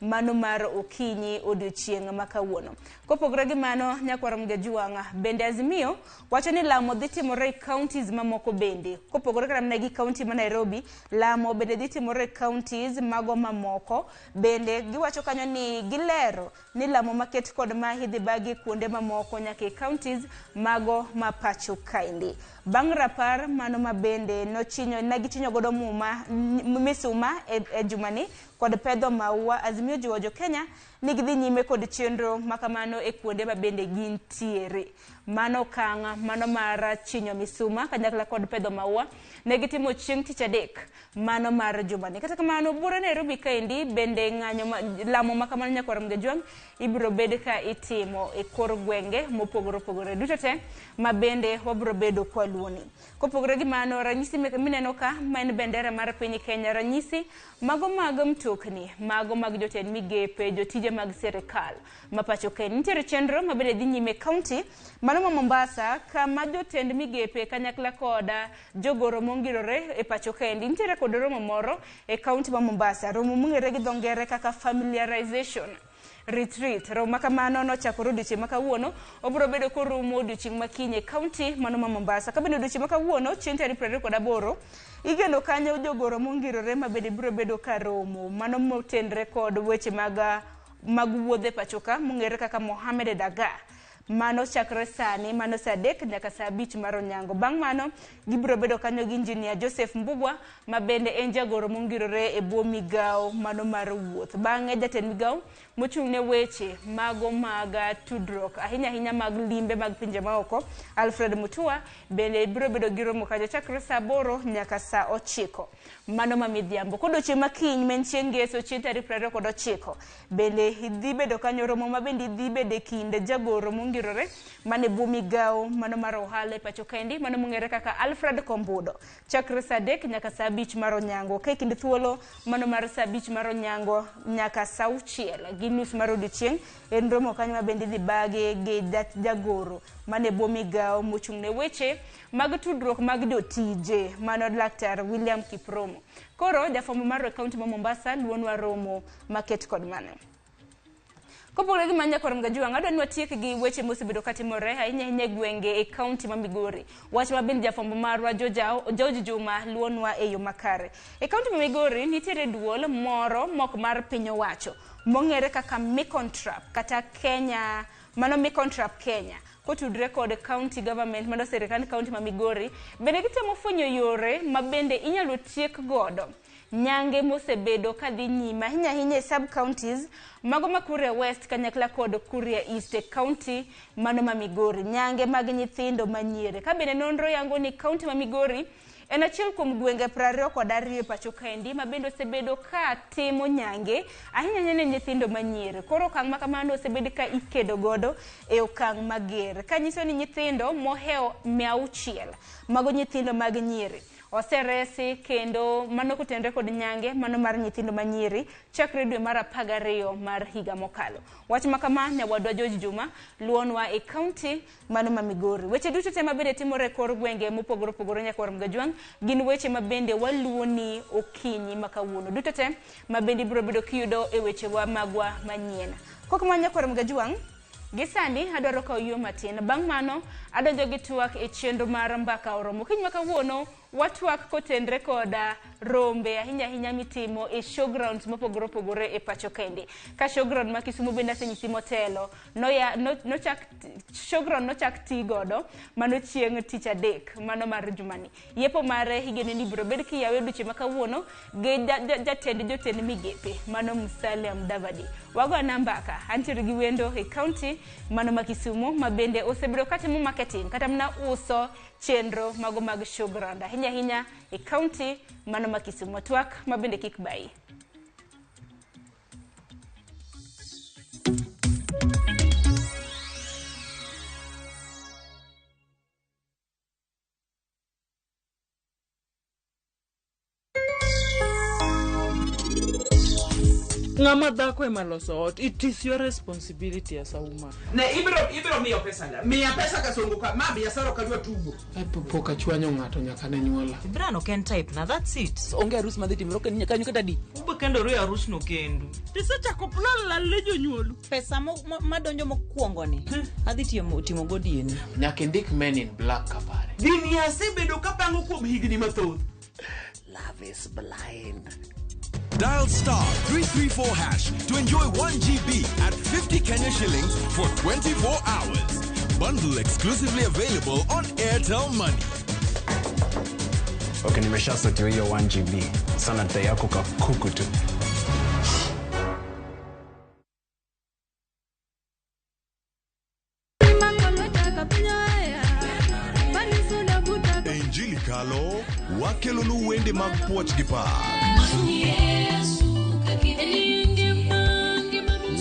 mano mar okinyi odiochieng' ma kawuono kopogore gi mano nyakwarom ga juanga bende Azimio wacho ni lamo dhi timore e counties mamoko bende kopogore kata gi county ma Nairobi lamo bende dhi timore e counties mago mamoko bende giwacho kanyo ni gilero ni lamo maket kod ma hidhi bagi kuonde mamoko nyaka e counties mago ma pacho kaindi bang' rapar mano ma bende negitinyo godo misuma e jumani kod pedho maua Azimio jiwo jo Kenya ni gidhi nyime kod chenro makamano e kuonde ma bende gintiere mano kanga mano mar chinyo misuma kanyakla kod pedho maua negitimo chieng' tich adek mano mar jumani kata kamano buore Nairobi kaendi bende ng'anyo lamo makamano nyakwarom ga juang ibro bed ka itimo e kor gwenge mopogore opogore duto te ma bende wabro bedo kwa luoni kopogore gi mano ranyisi mineno ka ma en bendera mar piny Kenya ranyisi mago mag mtokni mago mag jotend migepe jotije mag sirikal ma pacho kae nitiere chenro ma bende dhi nyime county mano ma Mombasa kama jotend migepe kanyakla koda jogoro mongirore e pacho kae nitiere kod romo moro e county ma Mombasa romo mongere gi dho ngere kaka familiarization retreat romo makamano nochakore odiochieng' ma kawuono obro bedo korumo odiochieng' ma kinyne county mano ma Mombasa ka bende odiochieng' ma kawuono chieng' tarik 28 igeno kanyo jogoro mongirore ma bende biro bedo ka romo mano motenre kod weche mag wuodhe pacho ka mongere kaka Mohamed Daga mano chakre sani mano saa 3 nyaka saa 5 mar onyango bang' mano gibro bedo kanyo gi engineer Joseph Mbugwa ma bende en jagoro mongirore e buo migao mano mar wuoth bang'e jatend migao mochung' ne weche mago mag tudruok ahinya mag limbe mag pinje maoko Alfred Mutua bende biro bedo gi romo kanyo chakre saa 8 nyaka saa 9 mano ma midhiambo kodiochieng' ma kiny men chieng' ngeso chieng' tarik 29 bende dhi bedo kanyo romo ma bende dhi bede kinde jagoro mongirore mane buo migao mano mar ohala e pacho kaendi mano mongere kaka Alfred Kombudo chakre saa 3 nyaka saa 5 mar onyango ka kinde thuolo mano mar saa 5 mar onyango nyaka saa 6 gi nus mar odiochieng' en romo kanyo ma bende dhi bage gi jagoro mane buo migao mochung' ne weche mag tudruok mag jotije mano Dr. William Kipromo koro jafwambo mar kaunti ma Mombasa luonwa romo maket kod mane kopogore gi manya kwarom ga juang adwa ni watiek gi weche mosebedo katimore ahinya gwenge e kaunti ma Migori wach ma bende jafwambo marwa George Juma luonwa e yo makare e kaunti ma Migori nitiere duol moro mok mar piny owacho mongere kaka Micontrap kata Kenya mano Micontrap Kenya kotudre kod county government mano sirikand county ma Migori bende gitemo fwenyo yore ma bende inyalo tiek godo nyange mosebedo kadhi nyima ahinya e sub counties mago ma Kuria West kanyakla kod Kuria East county mano ma Migori nyange mag nyithindo manyiere ka bende nonro yango ni county ma Migori En achiel kuom gwenge 22 pacho kaendi ma bende osebedo ka timo nyange ahinya ne nyithindo manyiri. Koro okang' ma kamano osebedo ka ikedo godo e okang' mager. Ka nyiso ni nyithindo moheo 600 mago nyithindo mag nyiri oseresi kendo mano kotenre kod nyange mano mar nyithindo manyiri chakre dwe mar 12 mar higa mokalo. Wach makama nyawadwa George Juma luonwa e county mano ma Migori. Weche duto te mabende timore kor gwenge mopogore opogore nyaka Kor Mgajwang gin weche mabende waluoni okinyi makawuono. Duto te mabende biro bedo kiyudo e weche wa magwa manyien. Kok manya Kor Mgajwang gisani adwaro ka oyuo matin. Bang' mano adonjo gi twak e chenro mar mbaka oromo. Kiny makawuono watwak kotenre koda rombe ahinya mitimo e showgrounds mopogore opogore e pacho kaendi. Ka showground ma Kisumu bende asenyisi motelo showground nochak tii godo mano chieng' tich adek mano mar jumani. Yepo mare higeni ni biro bed kiyawe odiochieng' makawuono gi jotend migepe mano Musalia Mudavadi. Wago nambaka antiere gi wendo e county mano ma Kisumu ma bende osebedo katimo marketing kata mna uso chenro mago mag showground ahinya e county mano ma Kisumu. Twak ma bende kik bai.
Ng'ama dhako ema loso ot. It is your responsibility as a woman.
Ne ibiro miyo pesa la. Miya pesa kasongo ka ma biya saro kadwa tugo.
Pok achwanyo ng'ato nyaka ne nyuola.
Brano ken type na that's it.
Onge arus madhi timro ken kanyo kata di.
Ube kendo ro arus no kendo.
Tisechako plan la le jonyuolu.
Pesa madonjo mokuongo ni. Adhi timo godieni.
Nyaka ndik Men in Black kapare.
Dini asebedo kapango kuom higni mathoth.
Love is blind.
Dial *334# to enjoy 1 GB at 50 Kenya shillings for 24 hours. Bundle exclusively available on Airtel Money.
Okay, nimeshasetiwa hiyo 1 GB. Sana data yako kakuku tu.
Injili kalo wakelonu wende mag puoch gi pak.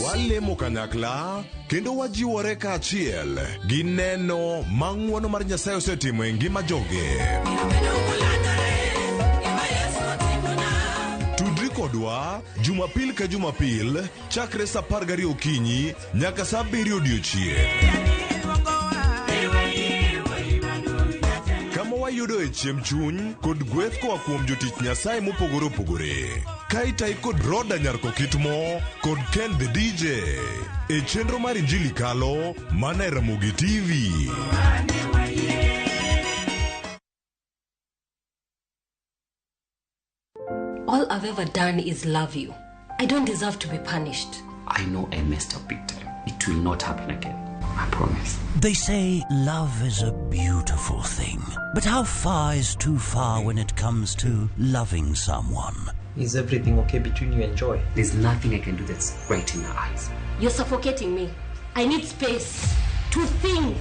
Walemo kanyakla kendo wajiwore kaachiel gi neno ma ng'wono mar Nyasaye osetimo e ngima joge. Tudri kodwa Jumapil ka Jumapil chakre sa 12 okinyi nyaka sa 7 odiechieng'. Kama wayudo e chiem chuny kod gweth koa kuom jotich Nyasaye mopogore opogore. Kaitai kod Roda Nyarko Kitmo kod Ken the DJ e chenro mar Injili kalo mana e Ramogi TV.
All I've ever done is love you. I don't deserve to be punished.
I know I messed up big time. It will not happen again. I promise.
They say love is a beautiful thing. But how far is too far when it comes to loving someone?
Is everything okay between you and Joy? There's nothing I can do that's right in her eyes.
You're suffocating me. I need space to think.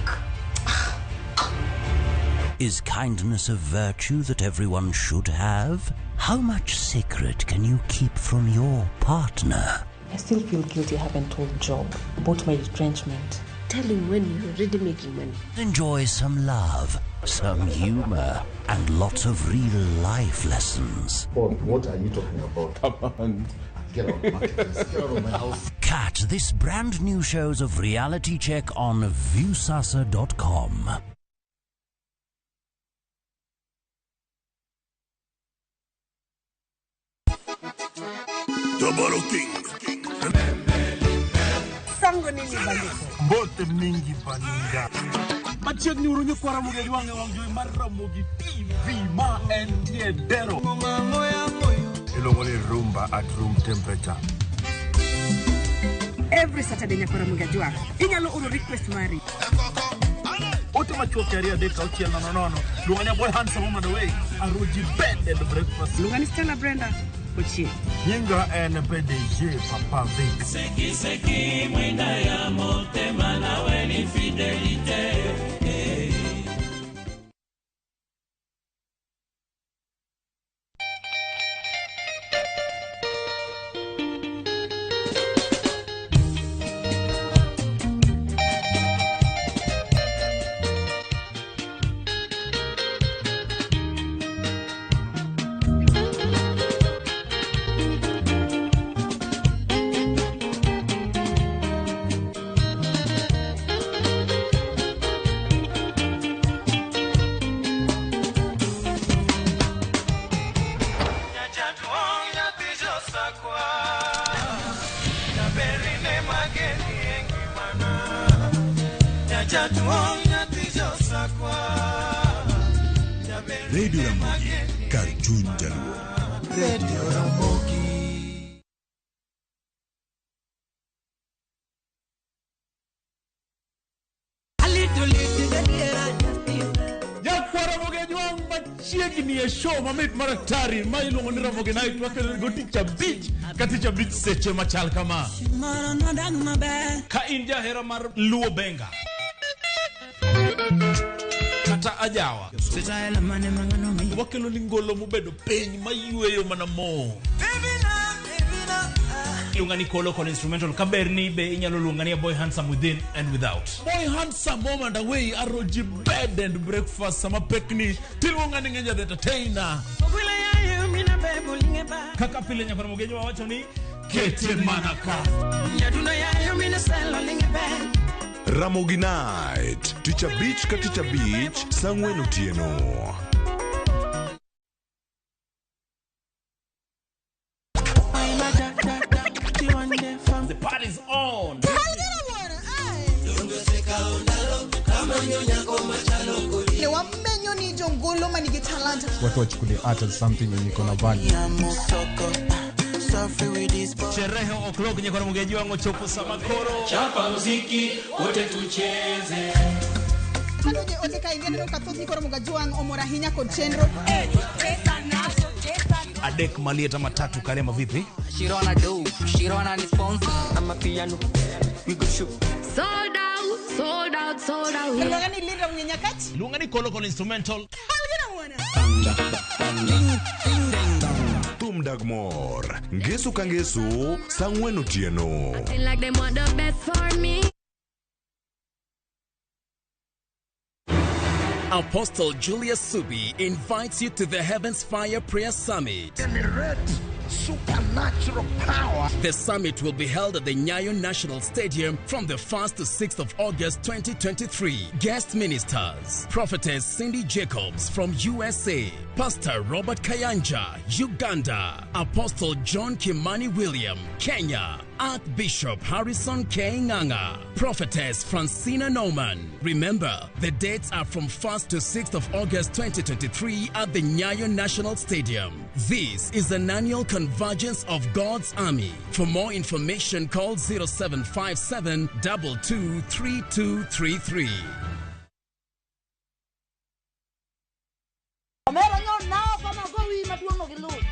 Is kindness a virtue that everyone should have? How much secret can you keep from your partner?
I still feel guilty I haven't told Job about my retrenchment.
Tell him when you're already making money.
Enjoy some love, some humor, and lots of real life lessons.
What are you talking about? Come on. Get out of my house.
Catch this brand new shows of Reality Check on viewsasa.com.
Double King.
Sango nini bandiko?
Bote mingi baninga. Machiegni uru nyokwara muge jwange wangjoy mar Ramogi TV ma en diedero. Ilongo ni rumba at room temperature.
Every Saturday nyakwara muge jwang. Inyalo uru request mari.
Ote machuoke aria deka uchiel nono. Lunganya boy handsome on the way. Aroji bed and breakfast.
Lungani Stella Brenda.
Nyinga en PDG Papa Vic.
Seki mwenda ya motema na weni fidelite.
Radio Ramogi, Karchun Jaluo.
Radio Ramogi.
Chiegni e show mamit maraktari ma iluongo ni Ramogi Night wakelo go Teacher Beach ka Teacher Beach seche machal kama ka in jahera mar luo benga kata ajawa wakelo ni ngolo mobedo piny mayueyo mana mo Lungani kolo call instrumental kaberni be inyalo lungani Boy Handsome Within and Without. Boy Handsome moment away aroji bed and breakfast sama pekni tilungani ngenja the entertainer. Kaka pile nya Ramogi wa wacho ni kete manaka.
Ramogi Night, Teacher Beach ka Teacher Beach, sangweno tieno.
The party's on.
Watu wachukuli art as something yenye iko na value.
Sherehe o'clock nye kwa Ramogi wangu chopo samakoro.
Chapa muziki wote tucheze.
Kanoje oteka ingene no katoti kwa Ramogi wangu omora hinya ko chenro.
Adek malieta matatu Karema vipi?
Shirona do, Shirona ni sponsor. I'm a piano. We go shoot. Sold out, sold out, sold out.
Lungani linda mnyenyakati?
Lungani kolo instrumental.
Tum Dagmor, Ngesu Kangesu, sangweno tieno.
I feel like they want the best for me.
Apostle Julius Subi invites you to the Heavens Fire Prayer Summit.
Supernatural power.
The summit will be held at the Nyayo National Stadium from the 1st to 6th of August 2023. Guest ministers: Prophetess Cindy Jacobs from USA, Pastor Robert Kayanja, Uganda, Apostle John Kimani William, Kenya, Archbishop Harrison K. Nganga, Prophetess Francina Norman. Remember, the dates are from 1st to 6th of August 2023 at the Nyayo National Stadium. This is an annual convergence of God's army. For more information, call 0757 223233.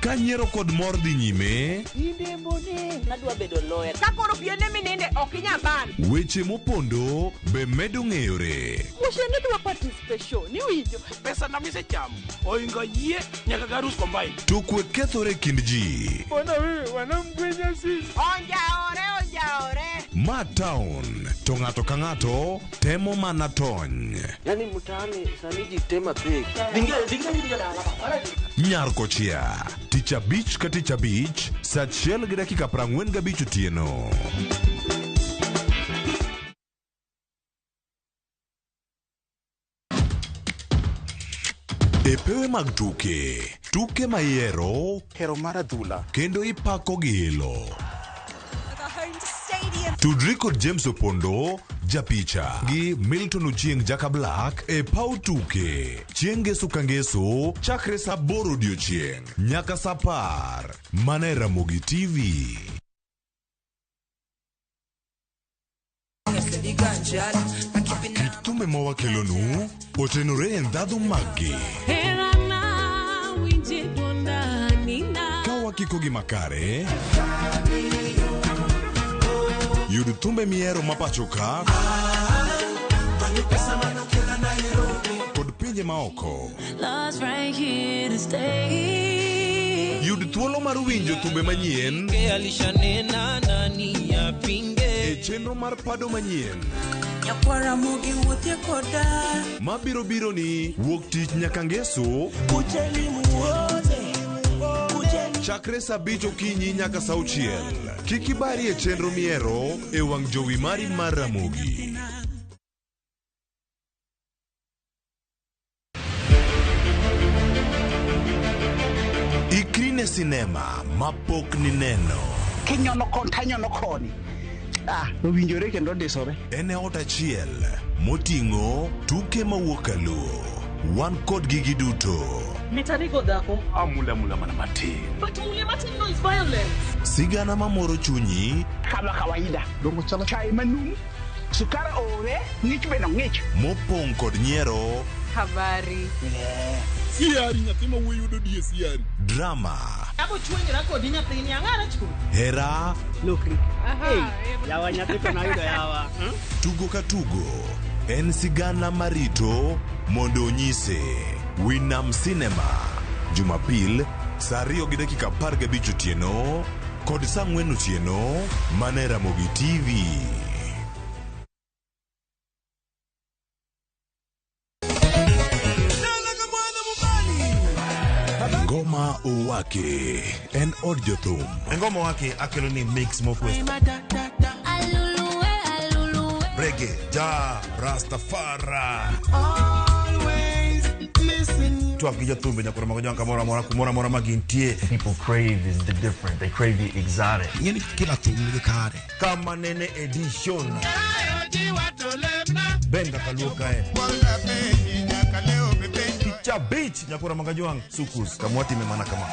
Kanyero kod mor di nyime.
Inde mbone nadwa bedo lawyer. Kakoro piene mininde okinya ban.
Weche mopondo be medo ng'eyore.
Mushende dwa participation ni winjo.
Pesa na mise cham. Oingo yie nyaka garus combine.
Tukwe kethore kind ji.
Bona wewe wanamgwenya sisi.
Onjaore.
Ma town, to ng'ato ka ng'ato temo mana tony.
Yani mtaani saniji tema pek.
Nyar kochia, Teacher Beach ka Teacher Beach, saa 1:45 otieno. Epewe mag tuke mayero,
hero maradhula,
kendo ipako gilo. Tudri kod James Opondo, Japicha, gi Milton Uchieng Jaka Black, e pau tuke. Chieng Ngesu ka Ngesu, chakre sa 8 odiochieng, nyaka sa 10, mana e Ramogi TV. Kitume mowa kelonu, otenore e ndhadhu maggi. Kawa kiko gi makare, yud thumbe miero mapachoka kod pinje maoko. Yud thuolo mar winjo thumbe manyien e chenro mar pado manyien mabiro biro ni wuok tich nyaka Ngesu chakre sa 5 okinyi nyaka sa 6. Kik ibari e chenro miero e wang' jowi mari mar Ramogi. Ikri ne sinema mapok ni neno.
Kinyono kon tanyono koni.
owinjore kendo disore.
En ot achiel moting'o tuke mawuok Luo. Wan kod gigi duto.
Mitarigo dhako.
Amula mana matin.
But mule matin no is violence.
Sigana mamoro chunyi.
Kama kawaida. Dongo chala chai manum. Sukara ore. Ngich beno ngich.
Mopong kod nyiero.
Habari.
Siari nyathima wuyudo die siari.
Drama.
Abo chwengira kodi nyathini ang'ara chku.
Hera.
Lokri. Hey, yawa nyathito na yudo yawa.
Tugo ka tugo. En sigana marito mondo onyise. Winam Cinema. Jumapil, saa 2:15 otieno kod saa 4 otieno mana Ramogi TV. Ngoma Owake en od jothum.
Ngoma Owake akelo ni mix mokwe. Reggae, ja, Rastafari. Twak gi jothumbe nyakoro mago jonka mora magintie.
People crave is the different. They crave the exotic.
Yeni kila thum ni kare. Kama nene edition. Benga kaluka Kicha beach nyakoro mago jonka sukus kamwati memana kama.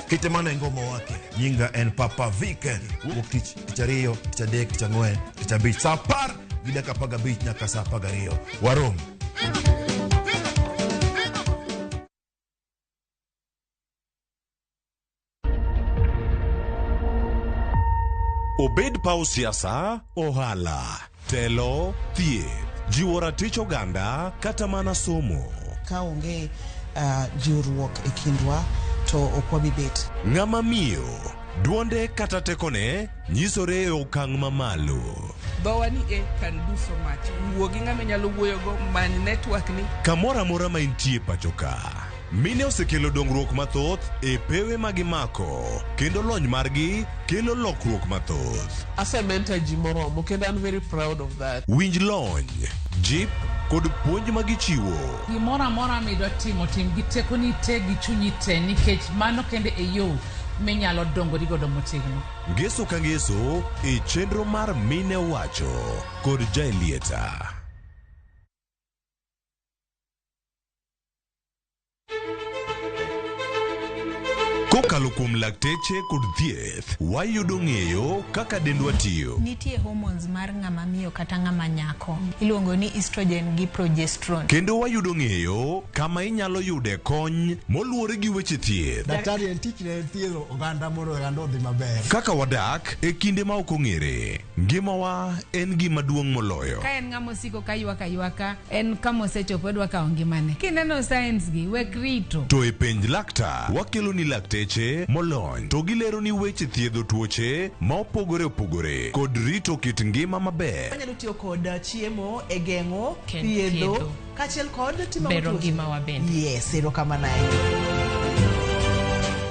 Kite mana ngoma wake. Nyinga en Papa Vike. Wuok tich, tichariyo, tichadek, tichang'wen, tichabich. Sapar. Gidaka paga beach nyaka saa pagariyo. Warom.
Obed pau siasa, ohala, telo, thieth, jiwo ratich oganda, kata mana somo.
Kaonge jiwruok e kindwa to okwabi bet.
Ng'ama miyo, duonde kata tekone, nyisore e okang' mamalo.
Dhowa ni can do so much. Wuogi ng'ama nyalo wuoyogo many network ni.
Kamora mora ma intie pachoka. Mine osekelo dongruok mathoth e pewe magimako, kendo lony margi kelo lokruok mathoth.
Asementa ji moromo kendo I'm very proud of that.
Winj lony, jip kod puonj magichiwo.
Gimora mora midwa timo tim gi tekoni te gi chunyi te nikech mano kende e yo minyalo dongo digodo motegno.
Ngeso ka ngeso e chenro mar Mine Wacho kod Jaelieta. Kokalo kuom lakteche kod thieth, wayudo ng'eyo kaka dendwa tiyo.
Nitie hormones mar ng'ama miyo kata ng'ama nyako. Iluongo ni estrogen gi progesterone.
Kendo wayudo ng'eyo kama inyalo yude kony moluwore gi weche thieth.
Daktari en tich ne thiedho oganda mondo oganda odhi maber.
Kaka wadak e kinde ma ok ong'ere. Ngimawa en gima duong' moloyo.
Ka en ng'ama osiko ka ywaka, en kama osechopo dwa kawo ngimane. Kineno science gi wek rito.
To e penj laktar, wakelo ni lakteche molony to gilero ni weche thiedho tuoche ma opogore opogore kod rito kit ngima maber.
Anyalo tiyo kod chiemo e geng'o thiedho kachiel kod timo
bero ngima wa bende.
Yes, erokamano.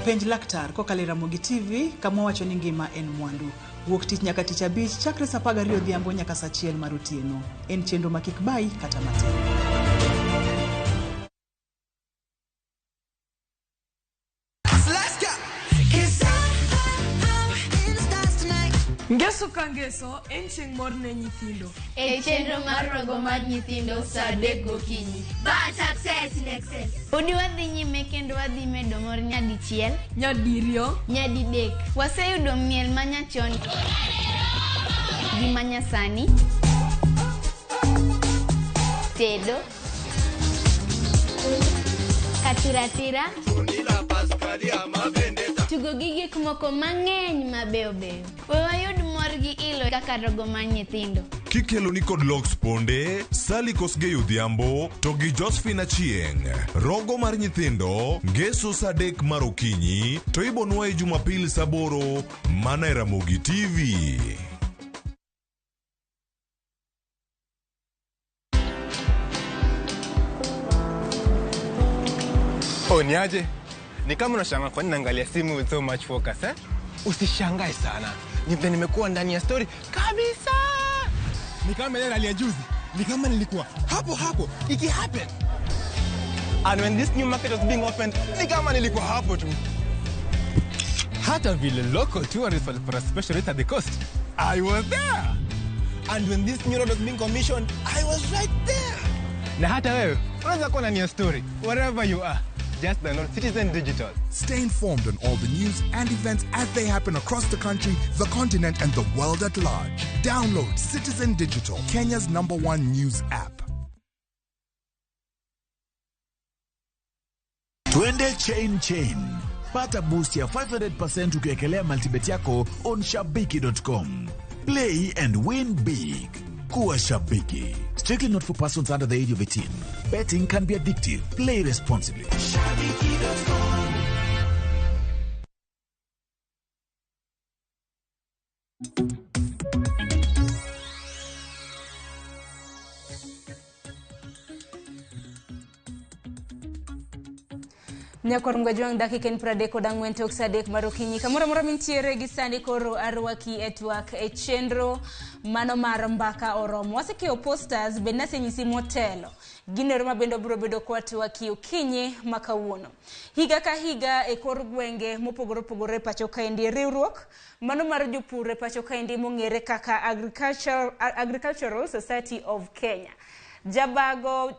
Penj laktar kokalo Ramogi TV kama wacho ni ngima en mwandu. Wuok tich nyaka tich abich chakre saa 12 odhiambo nyaka saa 1 mar otieno. En chenro makik bai kata matin.
Ngeso ka ngeso en chieng' mor ne nyithindo.
E chenro mar rogo mar nyithindo saa 3 gokinyi. But success in excess. Udi wadhi nyime kendo wadhi medo mor nyadichiel,
nyadiriyo,
nyadidek. Waseyudo miel manyachon gi manyasani, tedo, katiratira, tugo gi gik moko mang'eny mabeyo beyo. We wayud mor gi ilo kaka rogo mar nyithindo.
Kikelo ni kod Lox Ponde, Sally Kosgei Odhiambo, to gi Josephine Achieng'. Rogo mar nyithindo, ngeso saa 3 mar okinyi, to ibonwa e Jumapil saa 8 mana e Ramogi TV.
Niaje? Ni kama unashangaa kwa nini naangalia simu with so much focus, eh? Usishangae sana. Nimekuwa ndani ya story kabisa. Ni kama ile rally ya juzi. Ni kama nilikuwa hapo iki happen. And when this new market was being opened, ni kama nilikuwa hapo tu. hata vile local tourists for a special rate at the coast. I was there. And when this new road was being commissioned, I was right there. Na hata wewe, unaweza kuwa na story, wherever you are. Just download Citizen Digital.
Stay informed on all the news and events as they happen across the country, the continent, and the world at large. Download Citizen Digital, Kenya's #1 news app.
Twende chain. Pata boost ya 500% ukiekelea multibet yako on shabiki.com. Play and win big. Kuwa Shabiki. Strictly not for persons under the age of 18. Betting can be addictive. Play responsibly. Shabiki.com.
Nyakorunga juang dakika en pradeko dangwen tok sadek marokinyi kamora mintiere gi sani koro arwaki etwak e chenro mano mar mbaka oromo wasekeo posters benase nyisi motelo ginero mabendo bro bedo kwatwaki okinyi makawuono higa ka higa e kor gwenge mopogore pacho kaendi riwruok mano mar jopur pacho kaendi mongere kaka Agricultural Society of Kenya jabago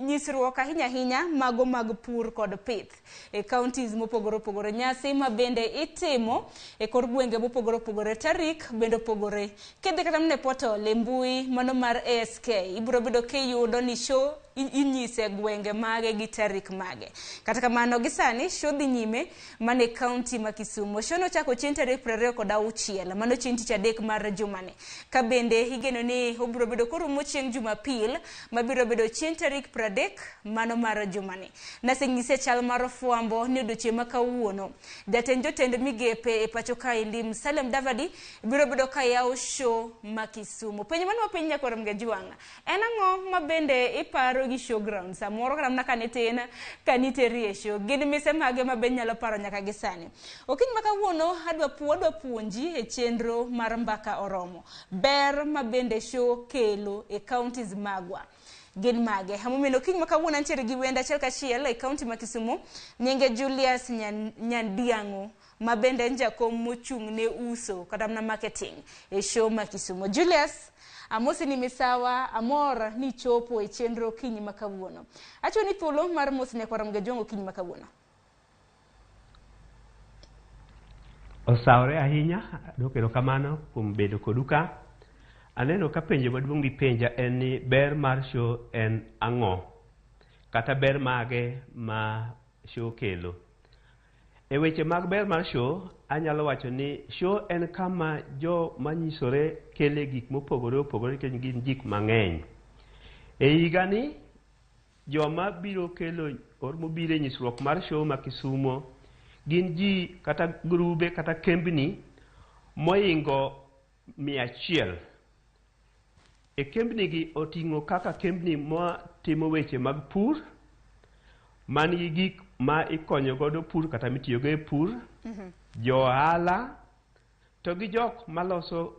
nyisruok ahinya mago mag pur kod pith e counties mopogore nyasi mabende itimo e kor gwenge mopogore tarik bende pogore kende kata mne portal mbui mano mar ASK ibro bedo kiyudo ni show inyise gwenge mage gi tarik mage kata kamano gisani show dhi nyime mane county ma Kisumu show no chako chieng' tarik 26 mano chieng' tich adek mar jumane ka bende higeno ni obro bedo korumo chieng' Jumapil mabiro bedo chieng' tarik 30 mano mar jumane nasengise chal mar fuambo ni odiochieng' ma kawuono jotend migepe e pacho kaendi Musalia Davadi biro bedo ka yawo show ma Kisumu penyo mano mapiny Nyakorom Gejuanga en ang'o mabende iparo gi showground samoro kana mna kanitena kaniterie show gin mise mage mabe nyalo paro nyaka gisani okiny makawuono adwa puonji e chenro mar mbaka oromo ber mabende show kelo e counties magwa gin mage hamomeno okiny makawuono antiere gi wenda achiel kachiel e county ma Kisumu nyinge Julius Nyandiango mabende njakom mochung' ne uso kata mna marketing e show ma Kisumu. Julius amosi ni misawa amor ni chopo e chenro kinyi makawuono acho ni thuolo mar mosne Nyakorom Gejuanga kinyi makawuono
osaore ahinya dokero kamano kuom bedo koduka aneno ka penjo maduong' gi penja en ni ber mar show en ang'o kata ber mage ma show kelo e weche mag ber mar show anyalo wacho ni show en kama jo manyisore kele gik mopogore kendo gin gik mang'eny e higa ni joma biro kelo mobire nyisruok mar show ma Kisumu gin ji kata grube kata kembni moingo 100 e kembni gi oting'o kaka kembni matimo weche mag pur manigi gik ma ikonyo godo pur kata mitiyogo e pur johala to gi jok maloso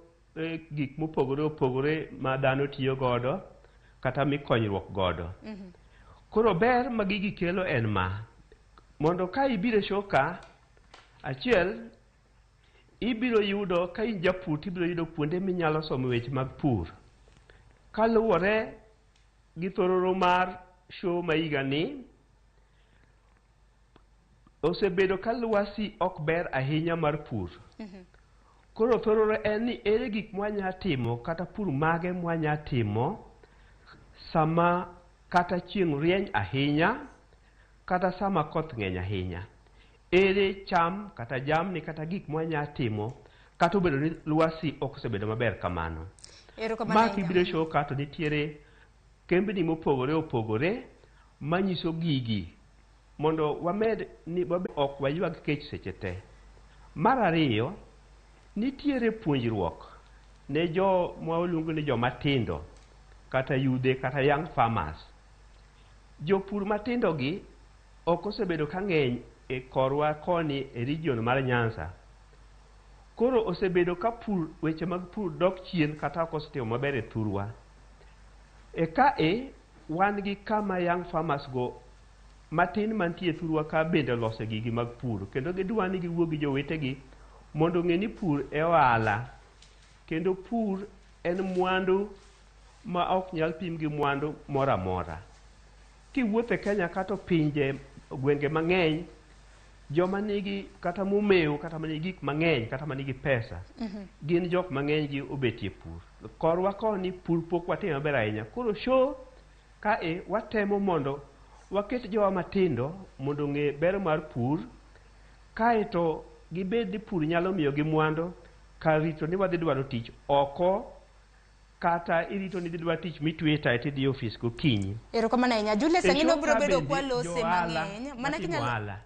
gik mopogore ma dhano tiyo godo kata mikonyruok godo koro ber ma gigi kelo en ma mondo ka ibiro show ka achiel ibiro yudo ka in japur ibiro yudo kuonde minyalo somo weche mag pur kaluwore gi thororo mar show ma higa ni osebedo ka lwasi ok ber ahinya mar pur koro thororo en ni ere gik mwanya timo kata pur mage mwanya timo sama kata chieng' rieny ahinya kata sama koth ng'eny ahinya ere cham kata jamni kata gik mwanya timo kata obedo ni lwasi ok osebedo maber kamano ma kibiro show kato nitiere kembni mopogore manyiso gigi mondo wamed ni ok waywag kech seche te mar ariyo nitiere puonjruok ne jo mwaluongo ni joma tindo kata yudhe kata young farmers jopur matindo gi ok osebedo ka ng'eny e korwa koni e region mar Nyanza koro osebedo ka pur weche mag pur dok chien kata ok osetimo maber e thurwa wan gi kama young farmers go matin mantie thurwa ka bende loso gigi mag pur kendo gidwa ni giwuo gi jowetegi mondo ng'e ni pur e ohala kendo pur en mwandu ma ok nyal pim gi mwandu moro amora. Kiwuotho e Kenya kata pinje gwenge mang'eny, joma nigi kata momeo kata manigi gik mang'eny kata manigi pesa gin jok mang'eny gi obetie pur. Korwa koni pur pok watimo maber ahinya. Koro show kae watemo mondo waket jowa matindo mondo ng'e ber mar pur, kaeto gibed ni pur nyalo miyo gi mwandu kar rito ni wadhi dwaro tich oko kata irito ni didwa tich mitwe tae tidhi ofis gokinyi.
Erokamano ahinya. Julius ang'ino biro bedo kwa lose mang'eny.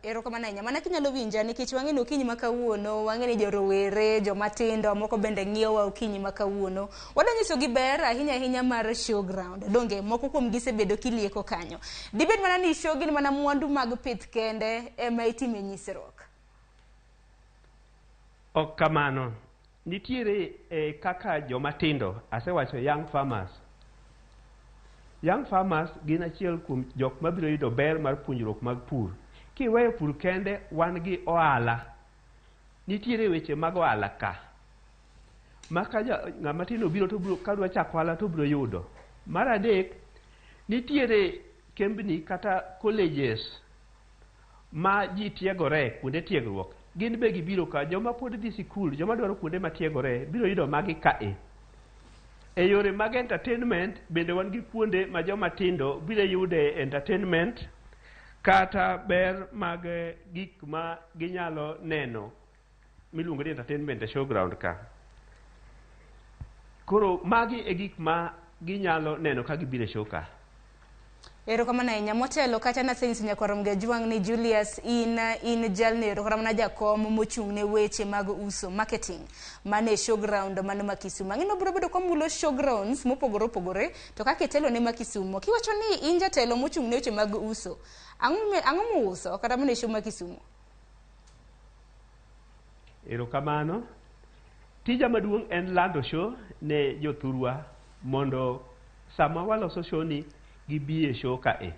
Erokamano ahinya. Mana kinyalo winja nikech wang'e ni okinyi ma kawuono, wang'e ni jorowere, jomatindo, moko bende ng'iyowa okinyi ma kawuono. Wadanyiso gi ber ahinya ahinya mar showground. Donge moko kuom gisebedo kilieko kanyo. Dibed mana ni show gin mana mwandu mag pith kende ema itime nyisruok.
Ok kamano. Nitiere kaka jomatindo, asewacho young farmers. Young farmers gin achiel kuom jok mabiro yudo ber mar puonjruok mag pur. Kiweyo pur kende, wan gi ohala. Nitiere weche mag ohala ka. Maka ng'ama tindo biro to biro kadwa chako ohala to biro yudo. Mar adek, nitiere kembni kata colleges ma ji tiegore kuonde tiegruok. Gin be gibiro ka joma pod dhi sikul, joma dwaro kuonde matiegore biro yudo magi kae. E yore mag entertainment bende wan gi kuonde ma joma tindo biro yude entertainment kata ber mag gik ma ginyalo neno miluongo ni entertainment e showground ka. Koro magi e gik ma ginyalo neno ka gibiro e show ka.
Erokamano ahinya. Motelo kata nasenyiso nyakwarom Gajwang' ni Julius in jalni erokamano jakom mochung' ne weche mag uso marketing mane showground mano ma Kisumu. Ang'ino biro bedo komulo showgrounds mopogore opogore to kaka itelo ne ma Kisumu. Kiwacho ni in jatelo mochung' ne weche mag uso, ang'o muuso kata mane show ma Kisumu?
Erokamano. Tija maduong' en lando show ne jothurwa mondo sama waloso show ni gibie show kae.